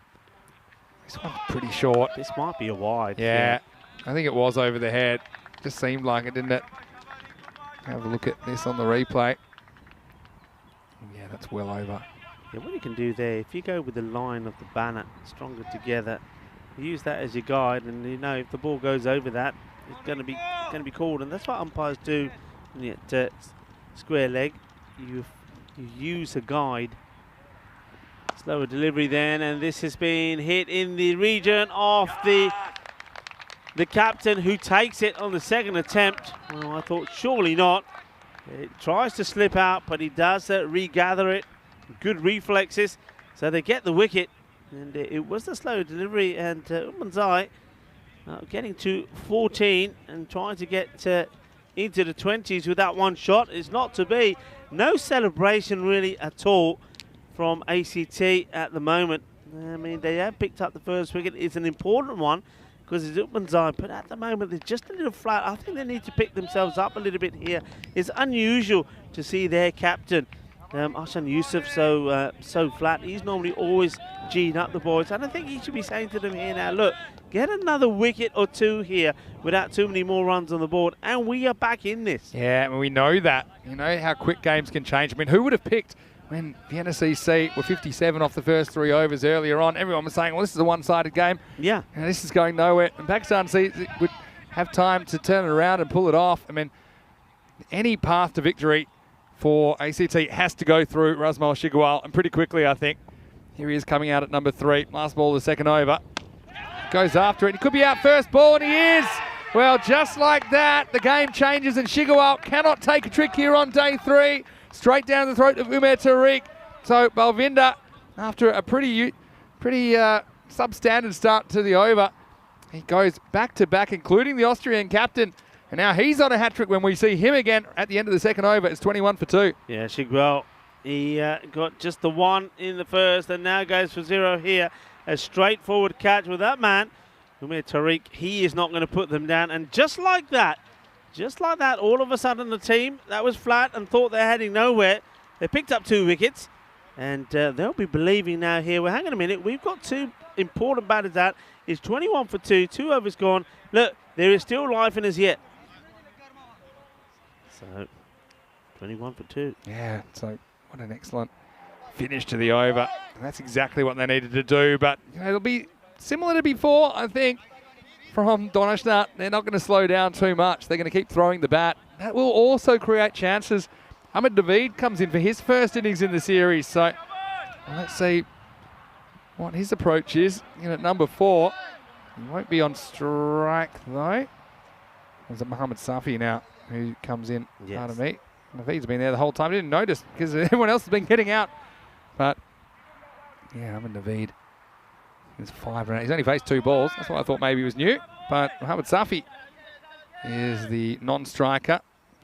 This one's pretty short. This might be a wide. Yeah, I think it was over the head. Just seemed like it, didn't it? Have a look at this on the replay. Yeah, that's well over. Yeah, what you can do there, if you go with the line of the banner stronger together, use that as your guide, and you know if the ball goes over that, it's going to be called, and that's what umpires do. When you get square leg, you use a guide. Slower delivery then, and this has been hit in the region of the captain, who takes it on the second attempt. Well, I thought surely not. It tries to slip out, but he does regather it. Good reflexes, so they get the wicket, and it was a slow delivery, and Umanzai getting to 14 and trying to get into the 20s with that one shot is not to be. No celebration really at all from ACT at the moment. I mean, they have picked up the first wicket. It's an important one because it's Umanzai, but at the moment they're just a little flat. I think they need to pick themselves up a little bit here. It's unusual to see their captain Ashan Yusuf so flat. He's normally always G'd up the boys, and I think he should be saying to them here now, look, get another wicket or 2 here without too many more runs on the board, and we are back in this. Yeah, and we know that. You know how quick games can change. I mean, who would have picked when Vienna CC were 57 off the first 3 overs earlier on? Everyone was saying, well, this is a one-sided game. Yeah. And this is going nowhere. And Pakistan would have time to turn it around and pull it off. I mean, any path to victory for ACT has to go through Razmal Shigwal, and pretty quickly, I think. Here he is coming out at number 3. Last ball of the second over. Goes after it. He could be out first ball, and he is. Well, just like that, the game changes, and Shigwal cannot take a trick here on day 3. Straight down the throat of Umer Tariq. So Balwinder, after a pretty substandard start to the over, he goes back-to-back, including the Austrian captain. And now he's on a hat-trick when we see him again at the end of the second over. It's 21 for 2. Yeah, Shigwal, he got just the 1 in the first and now goes for 0 here. A straightforward catch with that man. Umer Tariq, he is not going to put them down. And just like that, just like that, all of a sudden the team that was flat and thought they're heading nowhere, they picked up 2 wickets. And they'll be believing now here. Well, hang on a minute. We've got 2 important batters out. It's 21 for 2. 2 overs gone. Look, there is still life in us yet. So, 21 for 2. Yeah, so what an excellent finish to the over. And that's exactly what they needed to do. But you know, it'll be similar to before, I think, from Donnerstadt. They're not going to slow down too much. They're going to keep throwing the bat. That will also create chances. Ahmed David comes in for his first innings in the series. So let's see what his approach is. In at number 4. He won't be on strike, though. There's a Mohamed Safi now who comes in. Yes. Pardon me. Naveed's been there the whole time. Didn't notice because everyone else has been getting out. But, yeah, Ahmed Naveed is 5 runs. He's only faced 2 balls. That's what I thought maybe was new. But Mohamed Safi is the non-striker.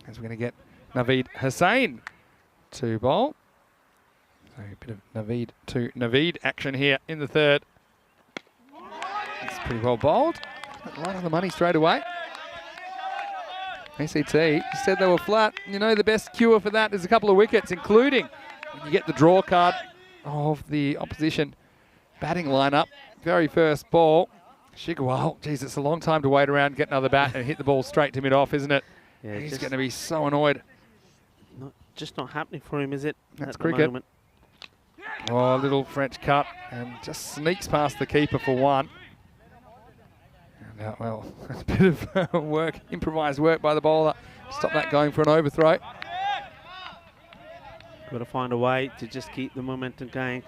As we're going to get Naveed Hussain to bowl. So a bit of Naveed to Naveed action here in the 3rd. It's pretty well bowled. Right on the money straight away. ACT said they were flat. You know, the best cure for that is a couple of wickets, including when you get the draw card of the opposition batting lineup. Very first ball. Shigwal, geez, it's a long time to wait around, get another bat and hit the ball straight to mid-off, isn't it? Yeah, he's going to be so annoyed. Just not happening for him, is it? That's at the cricket. moment? Oh, little French cut and just sneaks past the keeper for 1. And well, a bit of work, improvised work by the bowler. Stop that going for an overthrow. Got to find a way to just keep the momentum going.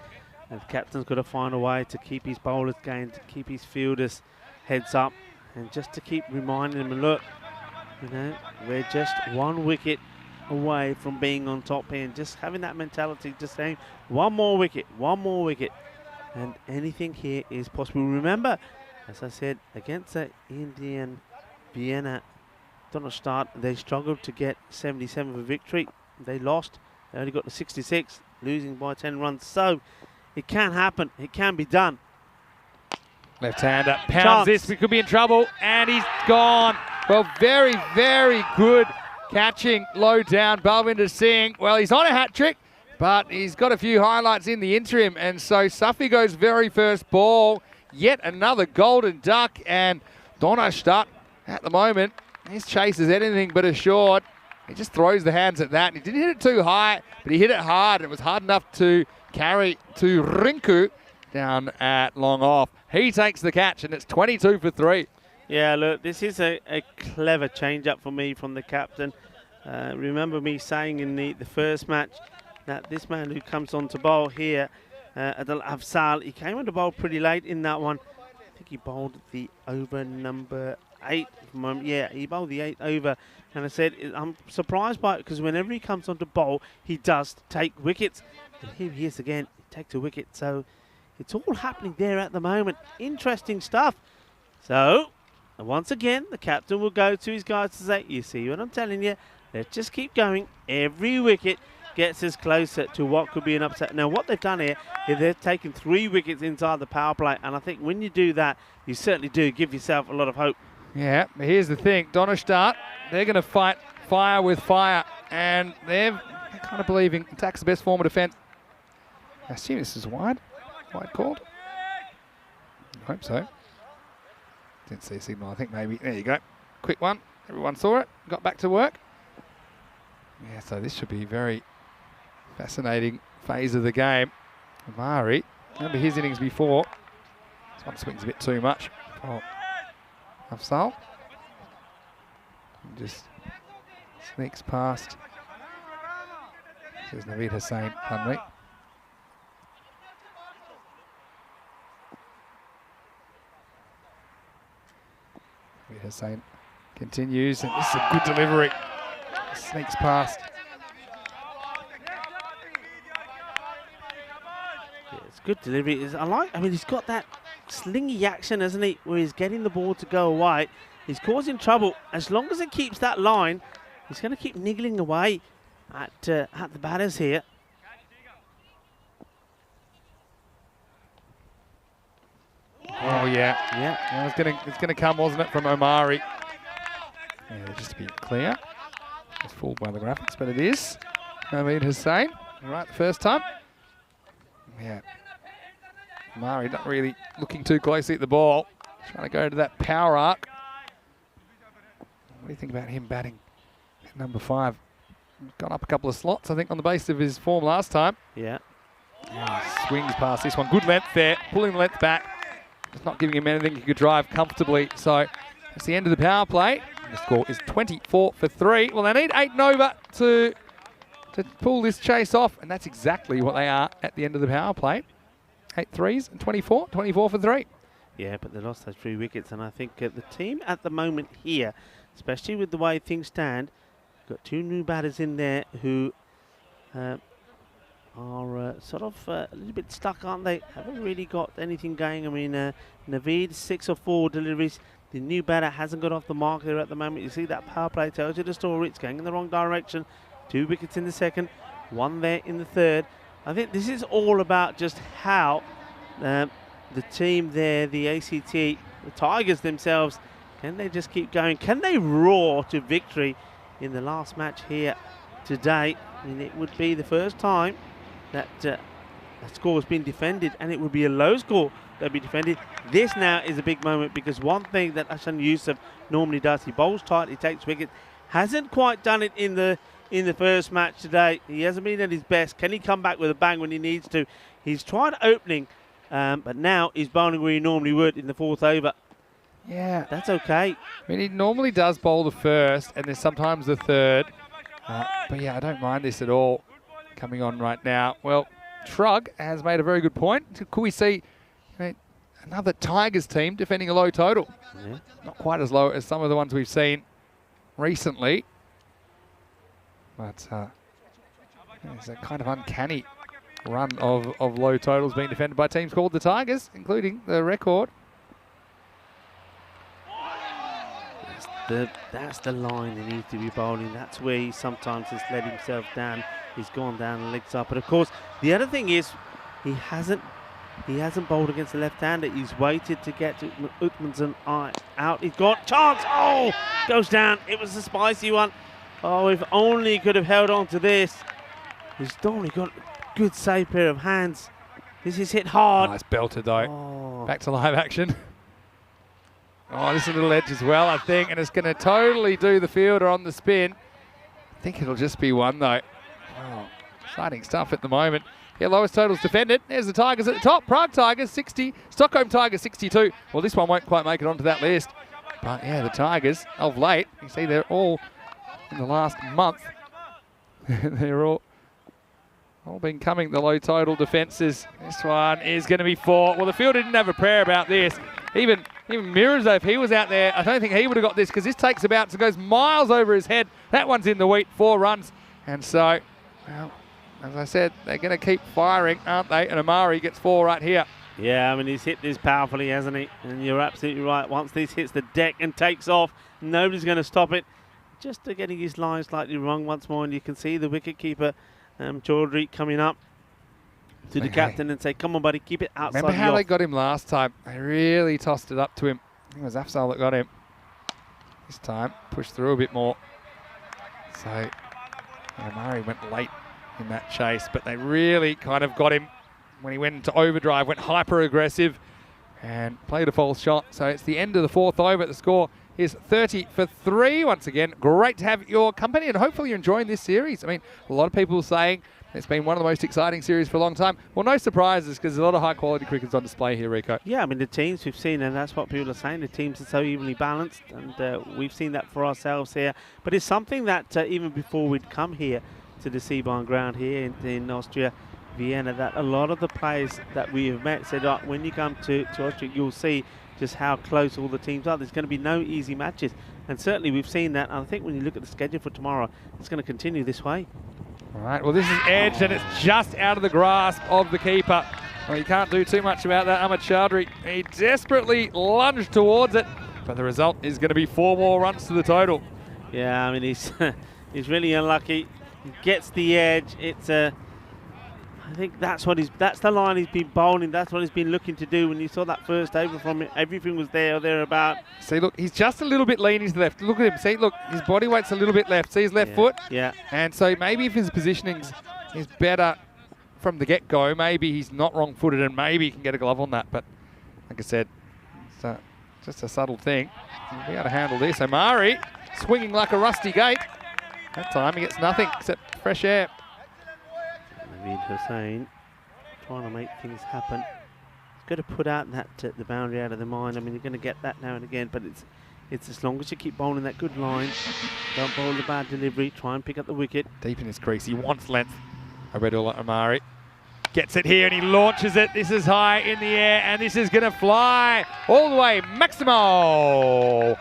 And the captain's got to find a way to keep his bowlers going, to keep his fielders heads up, and just to keep reminding them, look, you know, we're just 1 wicket away from being on top here, and just having that mentality, just saying 1 more wicket, 1 more wicket, and anything here is possible. Remember, as I said, against the Indian Vienna Donnerstadt, they struggled to get 77 for victory. They lost. They only got to 66, losing by 10 runs. So it can happen. It can be done. Left-hander pounds this. We could be in trouble, and he's gone. Well, very, very good catching low down. Balwinder Singh, well, he's on a hat-trick, but he's got a few highlights in the interim, and so Safi goes very first ball. Yet another golden duck, and Donnerstadt at the moment, his chase is anything but assured. He just throws the hands at that, and he didn't hit it too high, but he hit it hard, and it was hard enough to carry to Rinku down at long off. He takes the catch, and it's 22 for 3. Yeah, look, this is a clever change-up for me from the captain. Remember me saying in the first match that this man who comes on to bowl here, Adil Afzal, he came on to bowl pretty late in that one. I think he bowled the over number 8. Yeah, he bowled the 8th over. And I said, I'm surprised by it because whenever he comes on to bowl, he does take wickets. And here he is again, he takes a wicket. So it's all happening there at the moment. Interesting stuff. So, once again, the captain will go to his guys to say, you see what I'm telling you? Let's just keep going. Every wicket gets us closer to what could be an upset. Now, what they've done here is they've taken 3 wickets inside the power play. And I think when you do that, you certainly do give yourself a lot of hope. Yeah, but here's the thing. Donnerstadt, they're going to fight fire with fire. And they're kind of believing attack's the best form of defence. I assume this is wide. Wide called? I hope so. Didn't see a signal. I think maybe. There you go. Quick one. Everyone saw it. Got back to work. Yeah, so this should be a very fascinating phase of the game. Amari, remember his innings before. This one swings a bit too much. Oh, Afzal. Just sneaks past. Says Naveed Hussain, pardon me. Naveed Hussain continues, and this is a good delivery. Sneaks past. Yeah, it's good delivery. I mean, he's got that slingy action, hasn't he, where he's getting the ball to go away. He's causing trouble. As long as it keeps that line, he's going to keep niggling away at the batters here. Oh yeah, Yeah. well, it's gonna come, wasn't it, from Omari? Yeah, just to be clear, it's fooled by the graphics, but it is. Naveed Hussain, right the first time. Yeah. Murray not really looking too closely at the ball. Trying to go to that power arc. What do you think about him batting at number 5? Gone up a couple of slots, I think, on the basis of his form last time. Yeah. Swings past this one. Good length there. Pulling the length back. Just not giving him anything he could drive comfortably. So it's the end of the power play. The score is 24 for 3. Well, they need 8 and over to pull this chase off, and that's exactly what they are at the end of the power play. 8 threes and 24 for 3. Yeah, but they lost those 3 wickets, and I think the team at the moment here, especially with the way things stand, got 2 new batters in there who are sort of a little bit stuck, aren't they? Haven't really got anything going. I mean, Naveed, 6 or 4 deliveries. The new batter hasn't got off the mark there at the moment. You see that power play tells you the story. It's going in the wrong direction. 2 wickets in the second, 1 there in the third. I think this is all about just how the team there, the ACT, the Tigers themselves, can they just keep going? Can they roar to victory in the last match here today? I mean, it would be the first time that a score has been defended, and it would be a low score that would be defended. This now is a big moment, because one thing that Hassan Yusuf normally does, he bowls tight, he takes wickets, hasn't quite done it in the first match today. He hasn't been at his best. Can he come back with a bang when he needs to? He's tried opening, but now he's bowling where he normally would in the 4th over. Yeah. That's okay. I mean, he normally does bowl the first, and there's sometimes the third. But yeah, I don't mind this at all coming on right now. Well, Trug has made a very good point. Could we see another Tigers team defending a low total? Yeah. Not quite as low as some of the ones we've seen recently. But it's a kind of uncanny run of low totals being defended by teams called the Tigers, including the record. That's the line he needs to be bowling. That's where he sometimes has let himself down. He's gone down and legs up. But of course, the other thing is he hasn't bowled against the left-hander. He's waited to get Uthmanson out. He's got chance. Oh, goes down. It was a spicy one. Oh, if only he could have held on to this. He's only got a good safe pair of hands. This is hit hard. Nice belter though. Oh. Back to live action. Oh, this is a little edge as well, I think, and it's going to totally do the fielder on the spin. I think it'll just be 1 though. Oh, exciting stuff at the moment. Yeah, lowest totals defended. There's the Tigers at the top. Prague Tigers 60, Stockholm Tigers 62. Well, this one won't quite make it onto that list. But yeah, the Tigers of late, you see they're all in the last month. They're all been coming, the low total defences. This one is going to be 4. Well, the fielder didn't have a prayer about this. Even Mirza, if he was out there, I don't think he would have got this, because this takes a bounce and goes miles over his head. That one's in the wheat, 4 runs. And so, well, as I said, they're going to keep firing, aren't they? And Amari gets 4 right here. Yeah, I mean, he's hit this powerfully, hasn't he? And you're absolutely right. Once this hits the deck and takes off, nobody's going to stop it. Just getting his line slightly wrong once more, and you can see the wicketkeeper, Chaudhry, coming up to the captain and say, come on, buddy, keep it outside. Remember how they got him last time? They really tossed it up to him. I think it was Afzal that got him. This time, pushed through a bit more. So, Murray went late in that chase, but they really kind of got him when he went into overdrive, went hyper-aggressive and played a false shot. So it's the end of the 4th over. The score is 30 for 3. Once again, great to have your company, and hopefully you're enjoying this series. I mean, a lot of people saying it's been one of the most exciting series for a long time. Well, no surprises, because there's a lot of high-quality crickets on display here, Rico. Yeah, I mean, the teams we've seen, and that's what people are saying, the teams are so evenly balanced, and we've seen that for ourselves here. But it's something that even before we'd come here to the Seaborn ground here in Austria, Vienna, that a lot of the players that we have met said, oh, when you come to Austria, you'll see just how close all the teams are. There's going to be no easy matches. And certainly we've seen that. I think when you look at the schedule for tomorrow, it's going to continue this way. All right, well, this is edged, and it's just out of the grasp of the keeper. Well, you can't do too much about that. Ahmed Chaudhry, he desperately lunged towards it, but the result is going to be 4 more runs to the total. Yeah, I mean, he's he's really unlucky. He gets the edge. It's a I think that's the line he's been bowling. That's what he's been looking to do. When you saw that first over from him, everything was there or thereabout. See, look, he's just a little bit leaning to the left. Look at him. See, look, his body weight's a little bit left. See his left foot? Yeah. And so maybe if his positioning is better from the get-go, maybe he's not wrong-footed and maybe he can get a glove on that. But like I said, it's just a subtle thing. He'll be able to handle this. Omari swinging like a rusty gate. That time he gets nothing except fresh air. Naveed Hussain trying to make things happen. He's got to put out that the boundary out of the mind. I mean, you're going to get that now and again, but it's as long as you keep bowling that good line, don't bowl the bad delivery, try and pick up the wicket. Deep in his crease, he wants length. Abedullah Omari gets it here and he launches it. This is high in the air and this is going to fly all the way. Maximo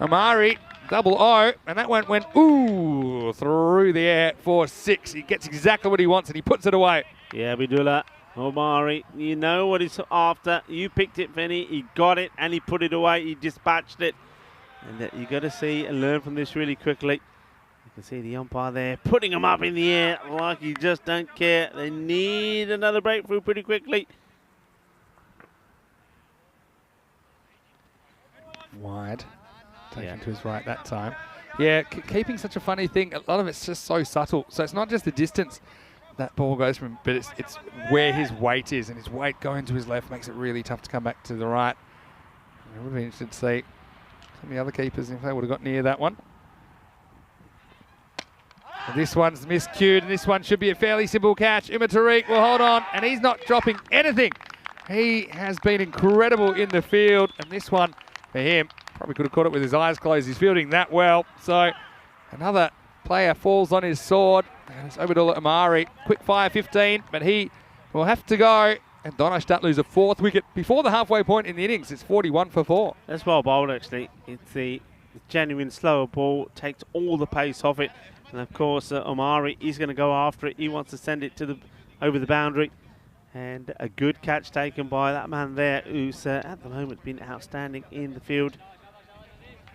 Omari, double O, and that one went ooh through the air for 6. He gets exactly what he wants and he puts it away. Yeah, Abedullah Omari, you know what he's after. You picked it, Vinny. He got it and he put it away. He dispatched it. And you got to see and learn from this really quickly. You can see the umpire there putting him up in the air like he just don't care. They need another breakthrough pretty quickly. Wide. Taken to his right that time. Yeah, keeping such a funny thing. A lot of it's just so subtle. So it's not just the distance that ball goes from, but it's where his weight is, and his weight going to his left makes it really tough to come back to the right. It would be interesting to see some of the other keepers if they would have got near that one. And this one's miscued, and this one should be a fairly simple catch. Umar Tariq will hold on, and he's not dropping anything. He has been incredible in the field, and this one for him probably could have caught it with his eyes closed. He's fielding that well. So another player falls on his sword. And it's Abedullah Omari. Quick fire 15, but he will have to go. And Donnerstadt lose a 4th wicket before the halfway point in the innings. It's 41 for 4. That's well bowled, actually. It's the genuine slower ball, takes all the pace off it. And of course, Omari is going to go after it. He wants to send it to over the boundary. And a good catch taken by that man there, who's at the moment been outstanding in the field.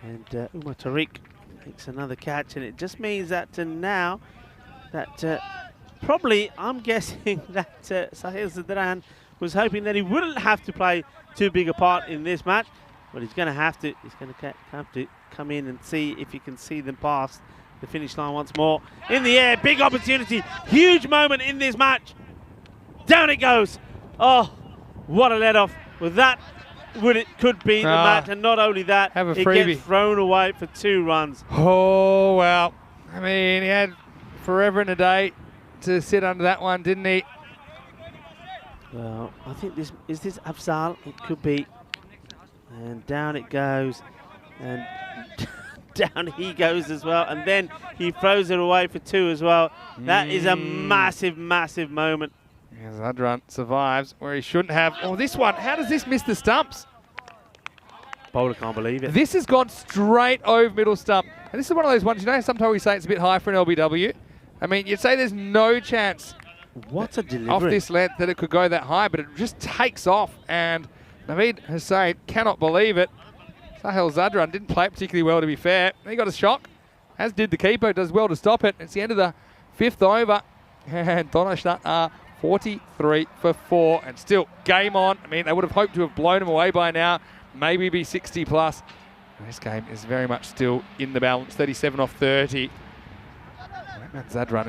And Umar Tariq makes another catch, and it just means that now that probably, I'm guessing that Sahil Zadran was hoping that he wouldn't have to play too big a part in this match, but he's going to have to. He's going to have to come in and see if he can see them past the finish line once more. In the air, big opportunity, huge moment in this match. Down it goes. Oh, what a let off. With that, it could be the match, and not only that, it gets thrown away for 2 runs. Oh, well, I mean, he had forever and a day to sit under that one, didn't he? Well, I think this Afzal. It could be. And down it goes. And down he goes as well. And then he throws it away for 2 as well. That is a massive, massive moment. Zadran survives where he shouldn't have. Oh, this one, how does this miss the stumps? Bowler can't believe it. This has gone straight over middle stump. And this is one of those ones, you know, sometimes we say it's a bit high for an LBW. I mean, you'd say there's no chance what a delivery off this length that it could go that high, but it just takes off. And Naveed Hussain cannot believe it. Sahil Zadran didn't play it particularly well, to be fair. He got a shock, as did the keeper. Does well to stop it. It's the end of the 5th over. And Donnerstadt are 43 for 4, and still game on. I mean, they would have hoped to have blown him away by now, maybe be 60 plus. And this game is very much still in the balance, 37 off 30. That Zadran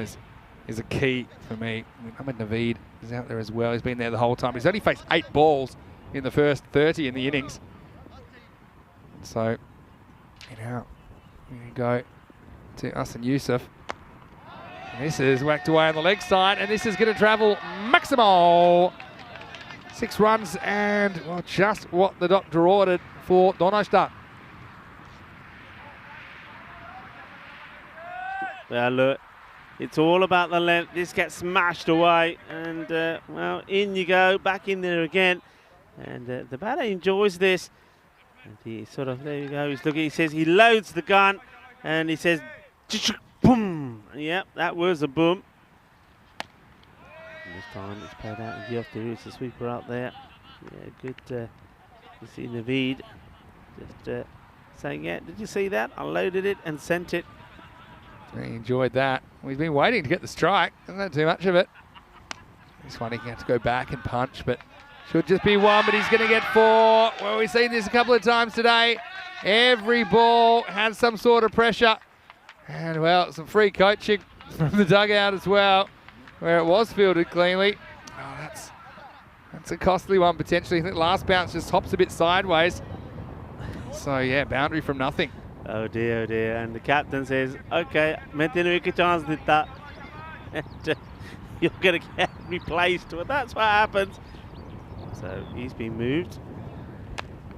is a key for me. I mean, Ahmed Naveed is out there as well. He's been there the whole time. He's only faced 8 balls in the first 30 in the innings. So, you know, we go to Hassan Yusuf. And this is whacked away on the leg side, and this is going to travel Maximo. 6 runs, and well, just what the doctor ordered for Donnerstadt. Well, look, it's all about the length. This gets smashed away, and well, in you go, back in there again. And the batter enjoys this. And he sort of, there you go, he's looking, he says he loads the gun, and he says, boom. Yep, that was a boom. And this time it's played out in the off. There is a sweeper out there. Yeah, good. You see Naveed just saying, yeah, did you see that? I loaded it and sent it. He enjoyed that. Well, he's been waiting to get the strike. Isn't that too much of it? This one he can have to go back and punch, but should just be one, but he's going to get 4. Well, we've seen this a couple of times today. Every ball has some sort of pressure. And, well, some free coaching from the dugout as well, where it was fielded cleanly. Oh, that's a costly one, potentially. I think last bounce just hops a bit sideways. So, yeah, boundary from nothing. Oh dear, oh dear. And the captain says, okay, मैं तेरे को chance देता. And you're going to get replaced. Well, that's what happens. So he's been moved.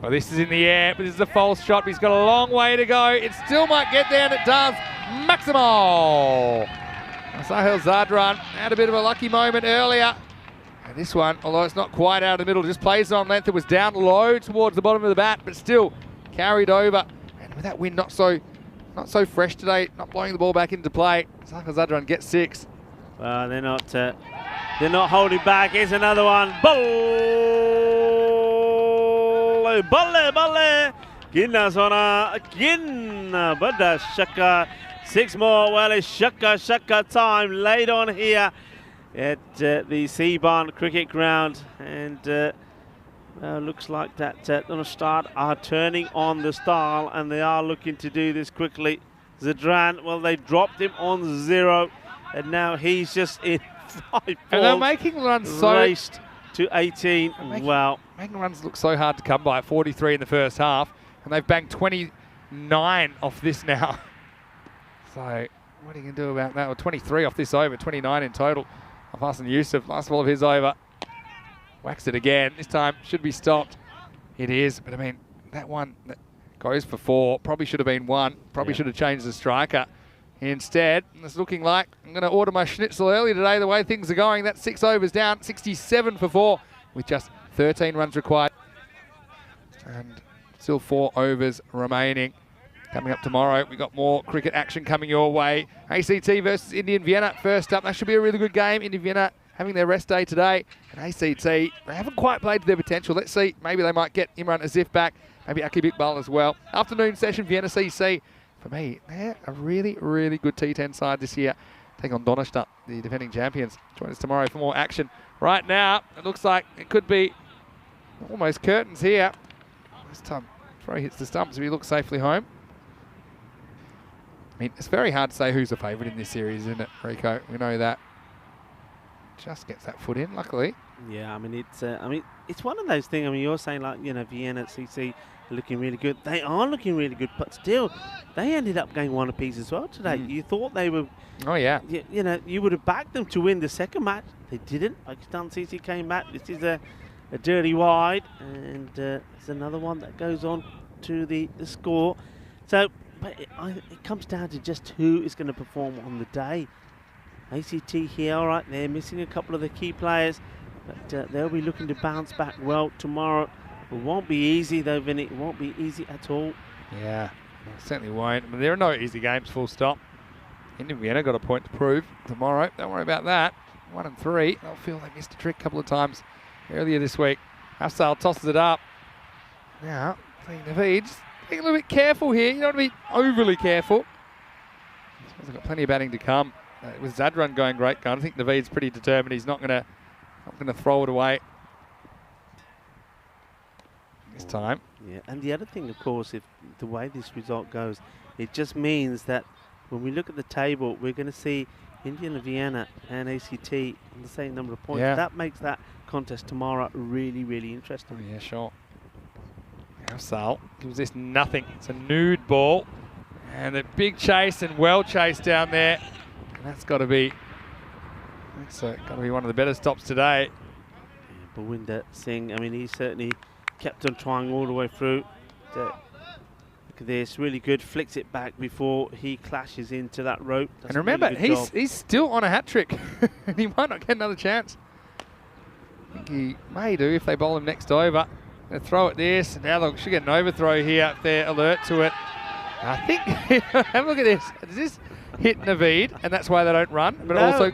Well, this is in the air, but this is a false shot. But he's got a long way to go. It still might get there, and it does. Maximal! Sahil Zadran had a bit of a lucky moment earlier. And this one, although it's not quite out of the middle, just plays on length. It was down low towards the bottom of the bat, but still carried over. And with that wind not so fresh today, not blowing the ball back into play, Sahil Zadran gets 6. Well, they're not holding back. Here's another one. Balle. Ginna Sona. Ginna. Bada Shaka. 6 more. Well, it's Shaka time late on here at the Seabarn Cricket Ground. And looks like that on a start are turning on the style, and they are looking to do this quickly. Zadran, well, they dropped him on 0. And now he's just in 5 balls. And they're making runs raced to 18. Wow. Making runs look so hard to come by. 43 in the first half. And they've banged 29 off this now. So what are you going to do about that? Well, 23 off this over. 29 in total. Hassan Yusuf, last ball of his over. Waxed it again. This time should be stopped. It is. But I mean, that one that goes for 4 probably should have been 1. Probably should have changed the striker. Instead, it's looking like I'm going to order my schnitzel early today, the way things are going. That's 6 overs down, 67 for 4, with just 13 runs required. And still 4 overs remaining. Coming up tomorrow, we've got more cricket action coming your way. ACT versus Indian Vienna first up. That should be a really good game. Indian Vienna having their rest day today. And ACT, they haven't quite played to their potential. Let's see, maybe they might get Imran Azif back, maybe Akib Iqbal as well. Afternoon session, Vienna CC. For me, they're a really, really good T10 side this year. Take on Donnerstadt, the defending champions. Join us tomorrow for more action. Right now, it looks like it could be almost curtains here. This time, throw hits the stumps if he looks safely home. I mean, it's very hard to say who's a favourite in this series, isn't it, Rico? We know that. Just gets that foot in, luckily. Yeah, I mean, it's one of those things. I mean, you're saying like, Vienna CC looking really good. They are looking really good, but still, they ended up going 1 apiece as well today. You thought they were... Oh, yeah. You would have backed them to win the second match. They didn't. Pakistan CC came back. This is a dirty wide, and there's another one that goes on to the score. So, but it comes down to just who is going to perform on the day. ACT here, all right, they're missing a couple of the key players, but they'll be looking to bounce back well tomorrow. It won't be easy though, Vinny. It won't be easy at all. Yeah, it certainly won't. But there are no easy games, full stop. Indian Vienna got a point to prove tomorrow. Don't worry about that. 1 and 3. They'll feel they missed a trick a couple of times earlier this week. Afsal tosses it up. Now, Naveed, just being a little bit careful here. You don't want to be overly careful. They've got plenty of batting to come. With Zadran going great gun, I think Naveed's pretty determined. He's not going to throw it away this time. Yeah, and the other thing, of course, if the way this result goes, it just means that when we look at the table, we're going to see Indian Vienna and ACT on the same number of points. Yeah. That makes that contest tomorrow really, really interesting. Oh, yeah, sure. Afsal gives this nothing. It's a nude ball. And a big chase and well chased down there. And that's got to be one of the better stops today. Yeah, Bhawinder Singh, I mean, he certainly kept on trying all the way through. Look at this, really good. Flicks it back before he clashes into that rope. And remember, he's still on a hat trick. And he might not get another chance. I think he may do if they bowl him next over. They throw it this, and now they should get an overthrow here if they're alert to it. I think, have a look at this. Does this hit Naveed, and that's why they don't run? But No, also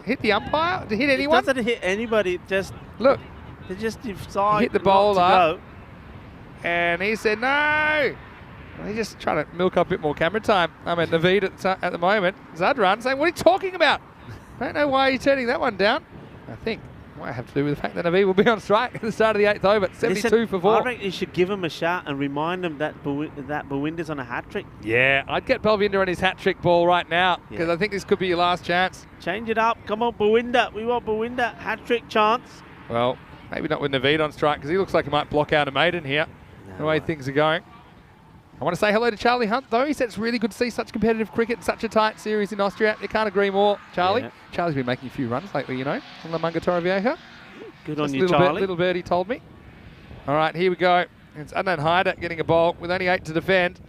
hit the umpire? To hit anyone? It doesn't hit anybody, it just... Look. They just decide Hit the not bowler. to go. And he said, no! Well, he's just trying to milk up a bit more camera time. I mean, Naveed at the moment. Zadran saying, what are you talking about? I don't know why you're turning that one down. I think Might have to do with the fact that Naveed will be on strike at the start of the 8th over. 72 for 4. I reckon you should give him a shout and remind him that Bawinda's on a hat-trick. Yeah, I'd get Balvinder on his hat-trick ball right now because Yeah. I think this could be your last chance. Change it up. Come on, Bawinda. We want Bawinda. Hat-trick chance. Well, maybe not with Naveed on strike because he looks like he might block out a maiden here, the way things are going. I want to say hello to Charlie Hunt, though. He said it's really good to see such competitive cricket in such a tight series in Austria. You can't agree more, Charlie. Yeah. Charlie's been making a few runs lately, you know, on the Munga Torrevieja. Good on Just you, Charlie. Little birdie told me. All right, here we go. It's Adnan Haider getting a bowl with only 8 to defend.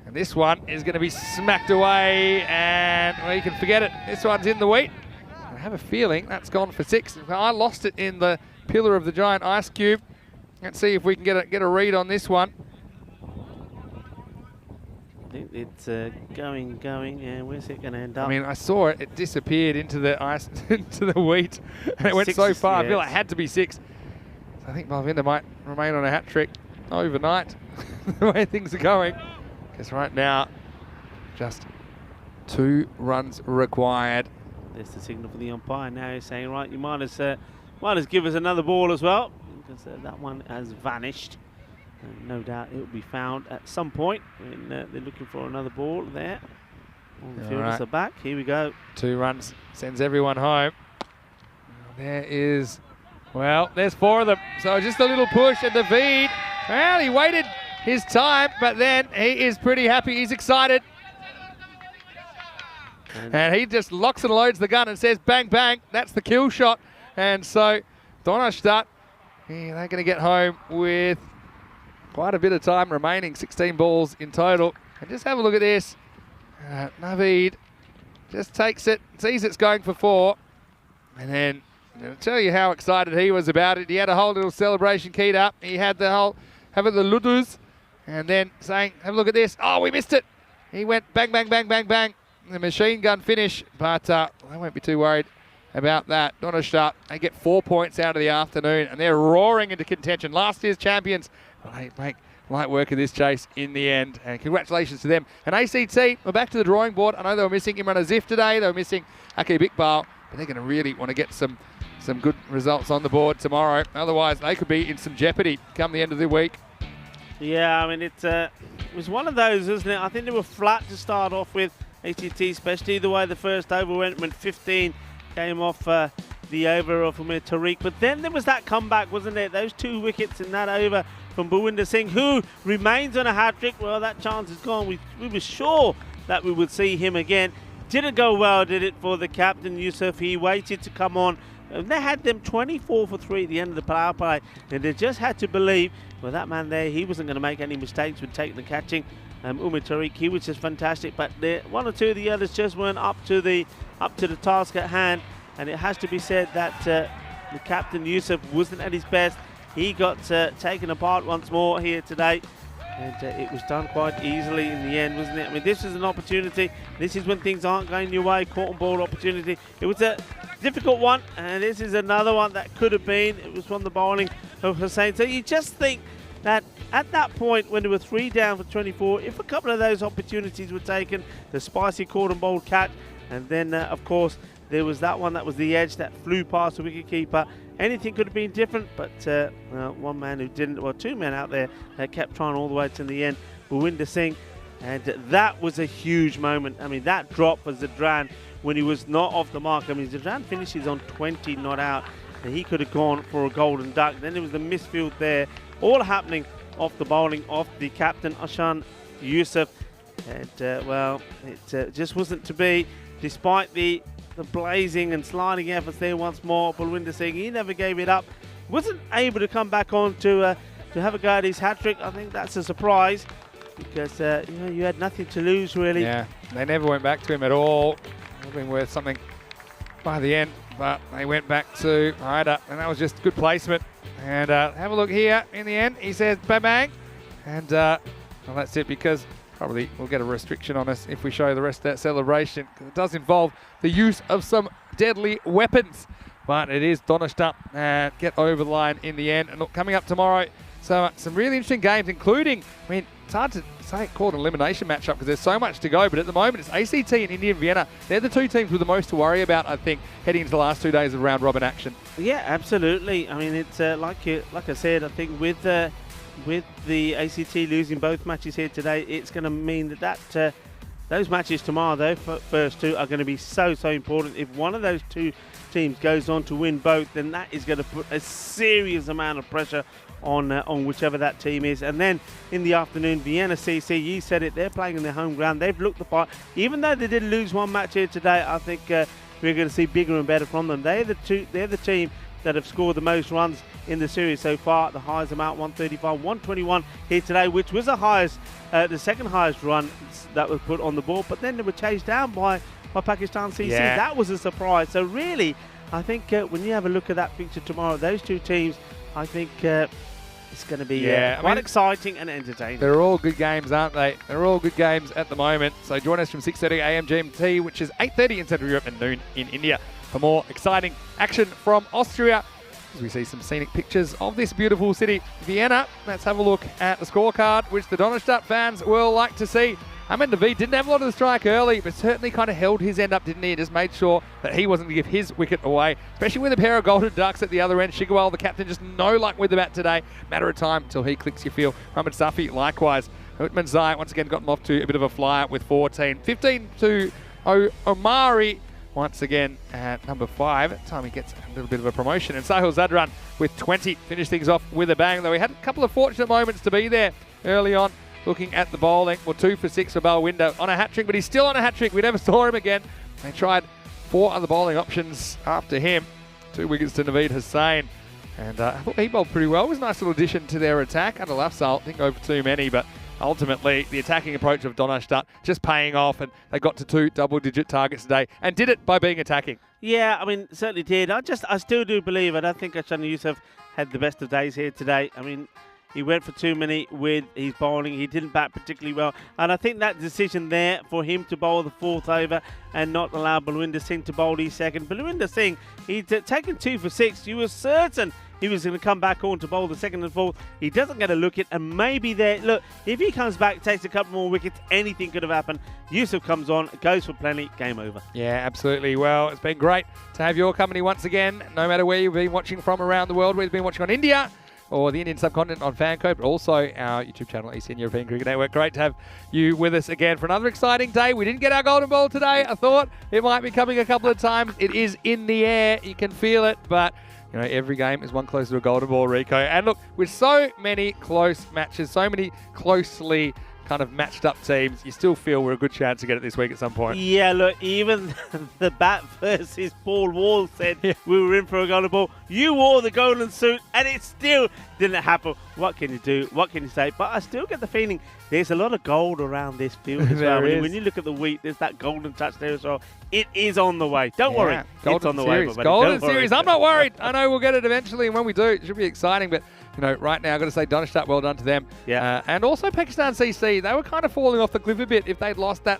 And this one is going to be smacked away, and well, you can forget it. This one's in the wheat. I have a feeling that's gone for 6. I lost it in the pillar of the giant ice cube. Let's see if we can get a read on this one. I think it's going, and where's it going to end up? I mean, I saw it. It disappeared into the ice, into the wheat, and it went so Six, far. I feel yes. like it had to be 6. So I think Balvinder might remain on a hat trick overnight, the way things are going. Because right now, just 2 runs required. There's the signal for the umpire. Now he's saying, right, you might as give us another ball as well, because that one has vanished. No doubt it will be found at some point. And they're looking for another ball there. All the fielders are back. Here we go. 2 runs sends everyone home. There is, well, there's 4 of them. So just a little push, and Naveed, well, he waited his time, but then he is pretty happy. He's excited. And he just locks and loads the gun and says, bang, bang. That's the kill shot. And so Donnerstadt, they're going to get home with quite a bit of time remaining, 16 balls in total. And just have a look at this. Naveed just takes it, sees it's going for 4. And then I'll tell you how excited he was about it. He had a whole little celebration keyed up. He had the whole, having the ludus, and then saying, have a look at this. Oh, we missed it. He went bang, bang, bang, bang, bang. The machine gun finish, but I won't be too worried about that. Donnerstadt, they get 4 points out of the afternoon, and they're roaring into contention. Last year's champions, they make light work of this chase in the end, and congratulations to them. And ACT, we're back to the drawing board. I know they were missing Imran Azif today. They were missing Ake Iqbal, but they're going to really want to get some good results on the board tomorrow. Otherwise, they could be in some jeopardy come the end of the week. Yeah, I mean, it was one of those, isn't it? I think they were flat to start off with, ACT especially. The way the first over went when 15 came off the over of Umar Tariq. But then there was that comeback, wasn't it? Those 2 wickets in that over from Bhuwinder Singh, who remains on a hat-trick. Well, that chance is gone. We were sure that we would see him again. Didn't go well, did it, for the captain, Yusuf. He waited to come on. And they had them 24 for 3 at the end of the power play. And they just had to believe, well, that man there, he wasn't going to make any mistakes with taking the catching. Umar Tariq, he was just fantastic. But 1 or 2 of the others just weren't up to the task at hand. And it has to be said that the captain, Yusuf, wasn't at his best. He got taken apart once more here today. And it was done quite easily in the end, wasn't it? I mean, this is an opportunity. This is when things aren't going your way. Caught and ball opportunity. It was a difficult one, and this is another one that could have been. It was from the bowling of Hussain. So you just think that at that point, when there were 3 down for 24, if a couple of those opportunities were taken, the spicy caught and bowled catch, and then, of course, there was that one that was the edge that flew past the wicketkeeper. Anything could have been different, but one man who didn't, well, 2 men out there that kept trying all the way to the end, Bhuwinder Singh, and that was a huge moment. I mean, that drop for Zadran when he was not off the mark. I mean, Zadran finishes on 20 not out, and he could have gone for a golden duck. Then there was the misfield there, all happening off the bowling of the captain, Ashan Yusuf, and well, it just wasn't to be, despite the blazing and sliding efforts there once more. Bhuwinder Singh, he never gave it up. Wasn't able to come back on to have a go at his hat-trick. I think that's a surprise because you had nothing to lose, really. Yeah, they never went back to him at all. Would have been worth something by the end, but they went back to Haider, and that was just good placement. And have a look here in the end. He says bang bang, and well, that's it, because probably we'll get a restriction on us if we show the rest of that celebration, because it does involve the use of some deadly weapons. But it is Donnerstadt get over the line in the end. And look, coming up tomorrow, So some really interesting games, including, I mean, it's hard to say call it an elimination matchup because there's so much to go, but at the moment it's ACT and India and Vienna. They're the two teams with the most to worry about, I think, heading into the last 2 days of round robin action. Yeah, absolutely. I mean, it's like I said, I think with the ACT losing both matches here today, it's going to mean that those matches tomorrow, though, first two, are going to be so important. If one of those two teams goes on to win both, then that is going to put a serious amount of pressure on whichever that team is. And then in the afternoon, Vienna CC, you said it, they're playing in their home ground. They've looked the part. Even though they did lose one match here today, I think we're going to see bigger and better from them. They're the team that have scored the most runs in the series so far. The highest amount, 135, 121 here today, which was the second highest run that was put on the board. But then they were chased down by Pakistan CC. Yeah. That was a surprise. So really, I think when you have a look at that picture tomorrow, those two teams, I think it's going to be quite exciting and entertaining. They're all good games, aren't they? They're all good games at the moment. So join us from 6:30 a.m. GMT, which is 8:30 in Central Europe and noon in India, for more exciting action from Austria. As we see some scenic pictures of this beautiful city, Vienna. Let's have a look at the scorecard, which the Donnerstadt fans will like to see. Ahmed Naveed didn't have a lot of the strike early, but certainly kind of held his end up, didn't he? Just made sure that he wasn't going to give his wicket away, especially with a pair of golden ducks at the other end. Shigarwal, the captain, just no luck with the bat today. Matter of time until he clicks, you feel. Muhammad Safi, likewise. Utman Zai, once again, got him off to a bit of a flyer with 14. 15 to Omari, once again, at number 5. Time he gets a little bit of a promotion. And Sahil Zadran with 20. Finished things off with a bang, though he had a couple of fortunate moments to be there early on. Looking at the bowling, well, 2 for 6 for Balwinder on a hat-trick, but he's still on a hat-trick. We never saw him again. They tried 4 other bowling options after him. 2 wickets to Naveed Hussain. And I thought he bowled pretty well. It was a nice little addition to their attack. Under Lafsal, didn't go for too many, but ultimately the attacking approach of Donnerstadt just paying off, and they got to 2 double-digit targets today and did it by being attacking. Yeah, I mean, certainly did. I still do believe it. I think Ashana Yusuf had the best of days here today. I mean, he went for too many with his bowling. He didn't bat particularly well. And I think that decision there for him to bowl the 4th over and not allow Balwinder Singh to bowl his second. Balwinder Singh, he'd taken 2 for 6. You were certain he was going to come back on to bowl the 2nd and 4th. He doesn't get a look at, and maybe there, look, if he comes back, takes a couple more wickets, anything could have happened. Yusuf comes on, goes for plenty, game over. Yeah, absolutely. Well, it's been great to have your company once again, no matter where you've been watching from around the world, whether you've been watching on India or the Indian subcontinent on FanCode, but also our YouTube channel, Eastern European Cricket Network. Great to have you with us again for another exciting day. We didn't get our golden ball today. I thought it might be coming a couple of times. It is in the air. You can feel it, but you know, every game is one closer to a golden ball, Rico. And look, with so many close matches, so many closely kind of matched up teams, you still feel we're a good chance to get it this week at some point. Yeah, look, even the bat versus Paul Wall said we were in for a golden ball. You wore the golden suit and it still didn't happen. What can you do? What can you say? But I still get the feeling there's a lot of gold around this field as well. When you look at the wheat, there's that golden touch there as well. It is on the way. Don't worry. Golden it's on the series. way. Golden series. I'm not worried. I know we'll get it eventually, and when we do, it should be exciting. But you know, right now, I've got to say, Donnerstadt, well done to them. Yeah. And also Pakistan CC. They were kind of falling off the cliff a bit if they'd lost that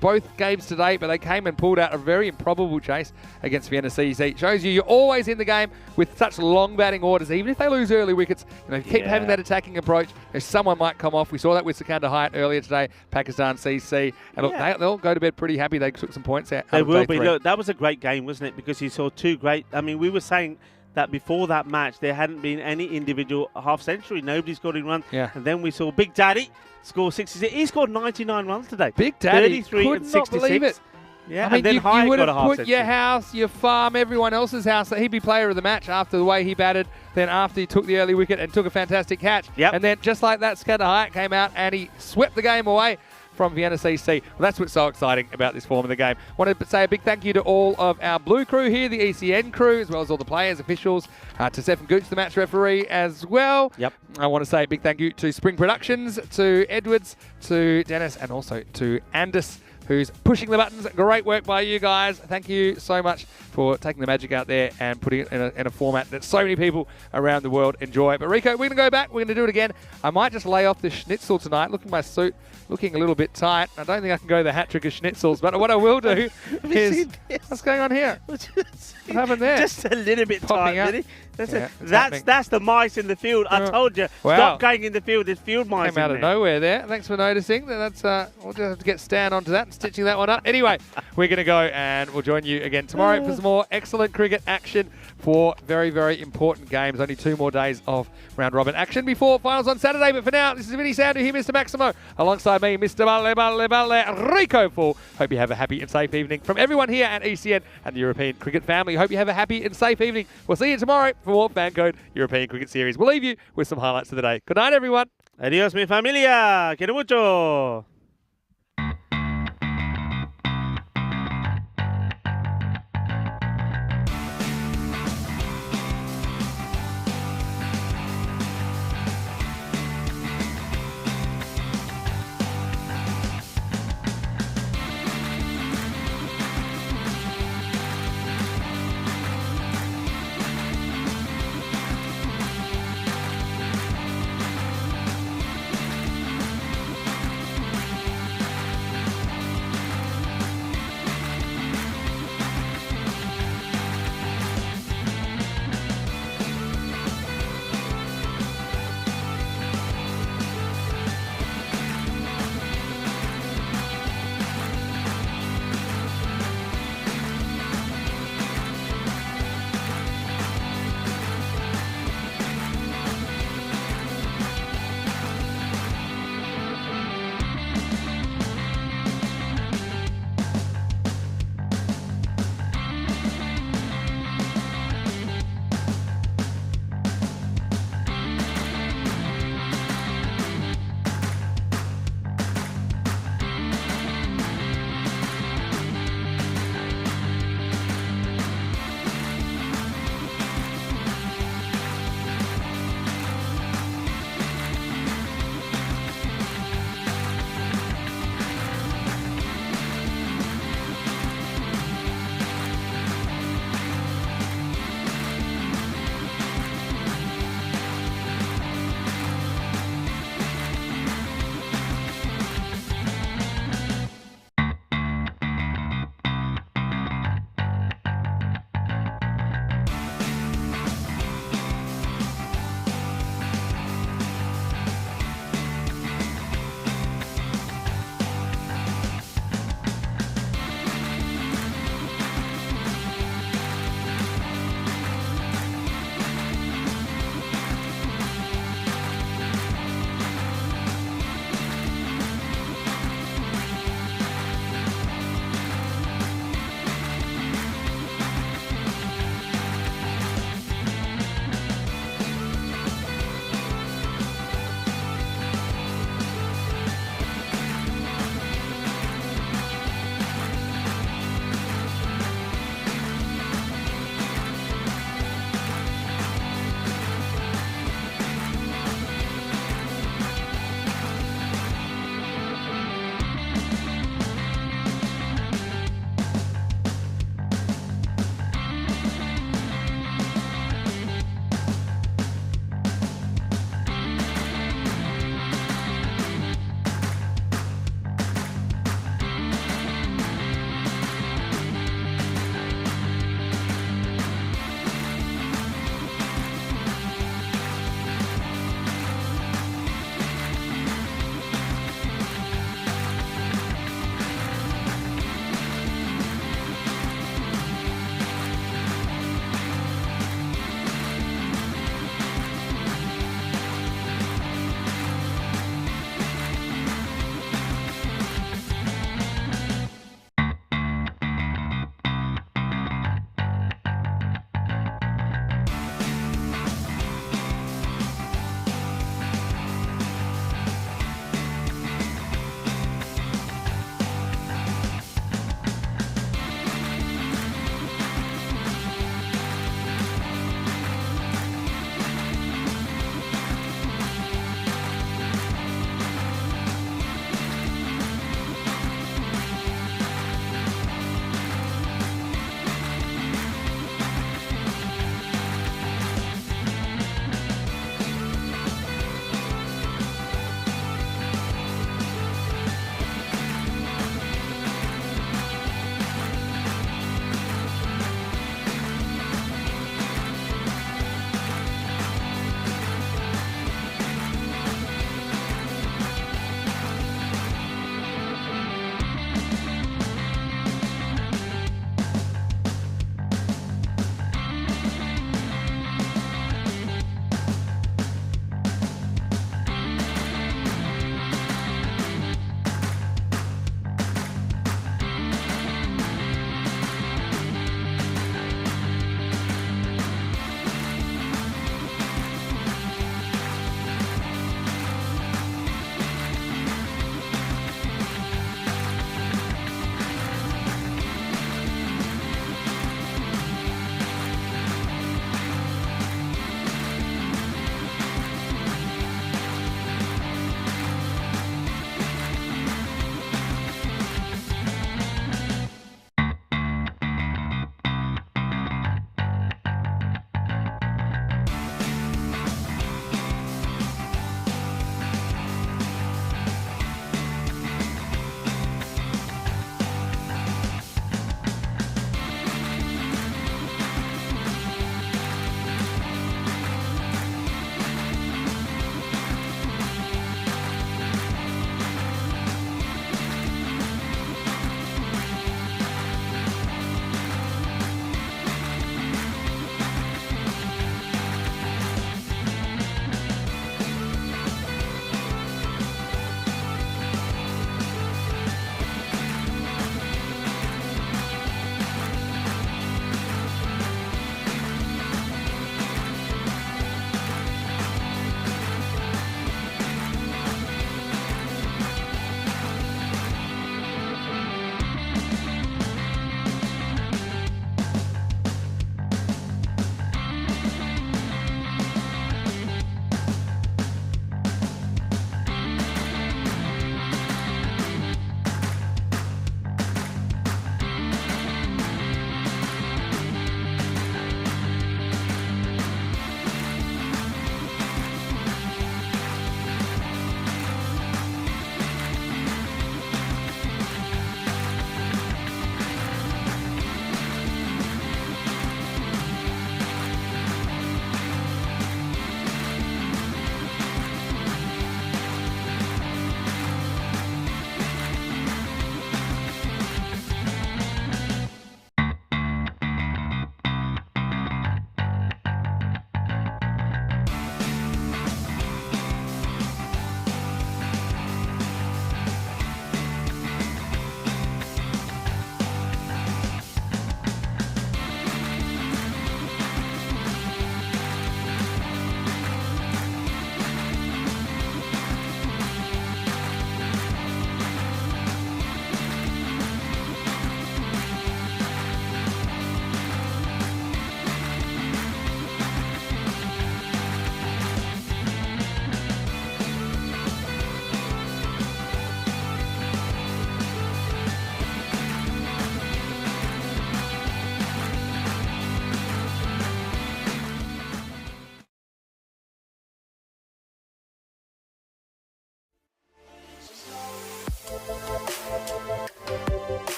both games today, but they came and pulled out a very improbable chase against Vienna CC. Shows you're always in the game with such long batting orders. Even if they lose early wickets, you know, keep having that attacking approach. Someone might come off. We saw that with Sikandar Hayat earlier today, Pakistan CC. And look, they'll go to bed pretty happy. They took some points out. They will be. Look, that was a great game, wasn't it? Because you saw 2 great. I mean, we were saying that before that match, there hadn't been any individual half century. Nobody scored in runs. Yeah. And then we saw Big Daddy score 66. He scored 99 runs today. Big Daddy. 33 and 66. Not believe it. Yeah, I mean, and then you would have put century. your house, your farm, everyone else's house. He'd be player of the match after the way he batted. Then after he took the early wicket and took a fantastic catch. Yep. And then just like that, Sikandar Hayat came out and he swept the game away from Vienna CC. Well, that's what's so exciting about this form of the game. Want to say a big thank you to all of our blue crew here, the ECN crew, as well as all the players, officials, to Stefan Gooch, the match referee, as well. Yep. I want to say a big thank you to Spring Productions, to Edwards, to Dennis, and also to Andis, who's pushing the buttons. Great work by you guys. Thank you so much for taking the magic out there and putting it in a format that so many people around the world enjoy. But Rico, we're going to go back. We're going to do it again. I might just lay off the schnitzel tonight. Look at my suit, looking a little bit tight. I don't think I can go the hat-trick of schnitzels, but what I will do is... What's going on here? What happened there? Just a little bit tight, out. really. That's Yeah, it. it's happening. That's the mice in the field. I Yeah. told you. Wow. Stop going in the field. There's field mice Came out in of there. nowhere there. Thanks for noticing. That's we'll just have to get Stan onto that and stitching that one up. Anyway, we're going to go and we'll join you again tomorrow for some more excellent cricket action for very, very important games. Only 2 more days of round robin action before finals on Saturday. But for now, this is Vinny Sandu here, Mr. Maximo, alongside me, Mr. Balle, Rico Full. Hope you have a happy and safe evening from everyone here at ECN and the European Cricket family. Hope you have a happy and safe evening. We'll see you tomorrow for more FanCode European Cricket Series. We'll leave you with some highlights of the day. Good night, everyone. Adiós, mi familia. Quiero mucho.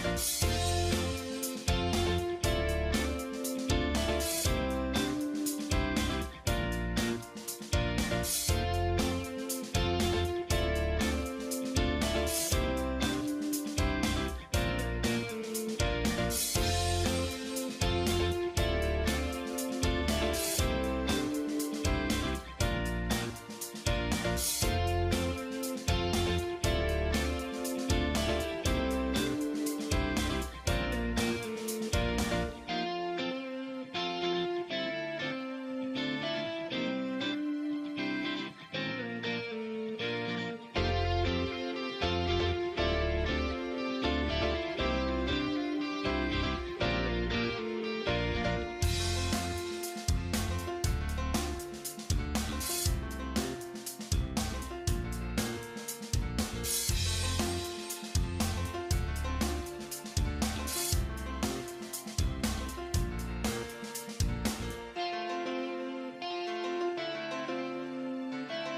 Bye.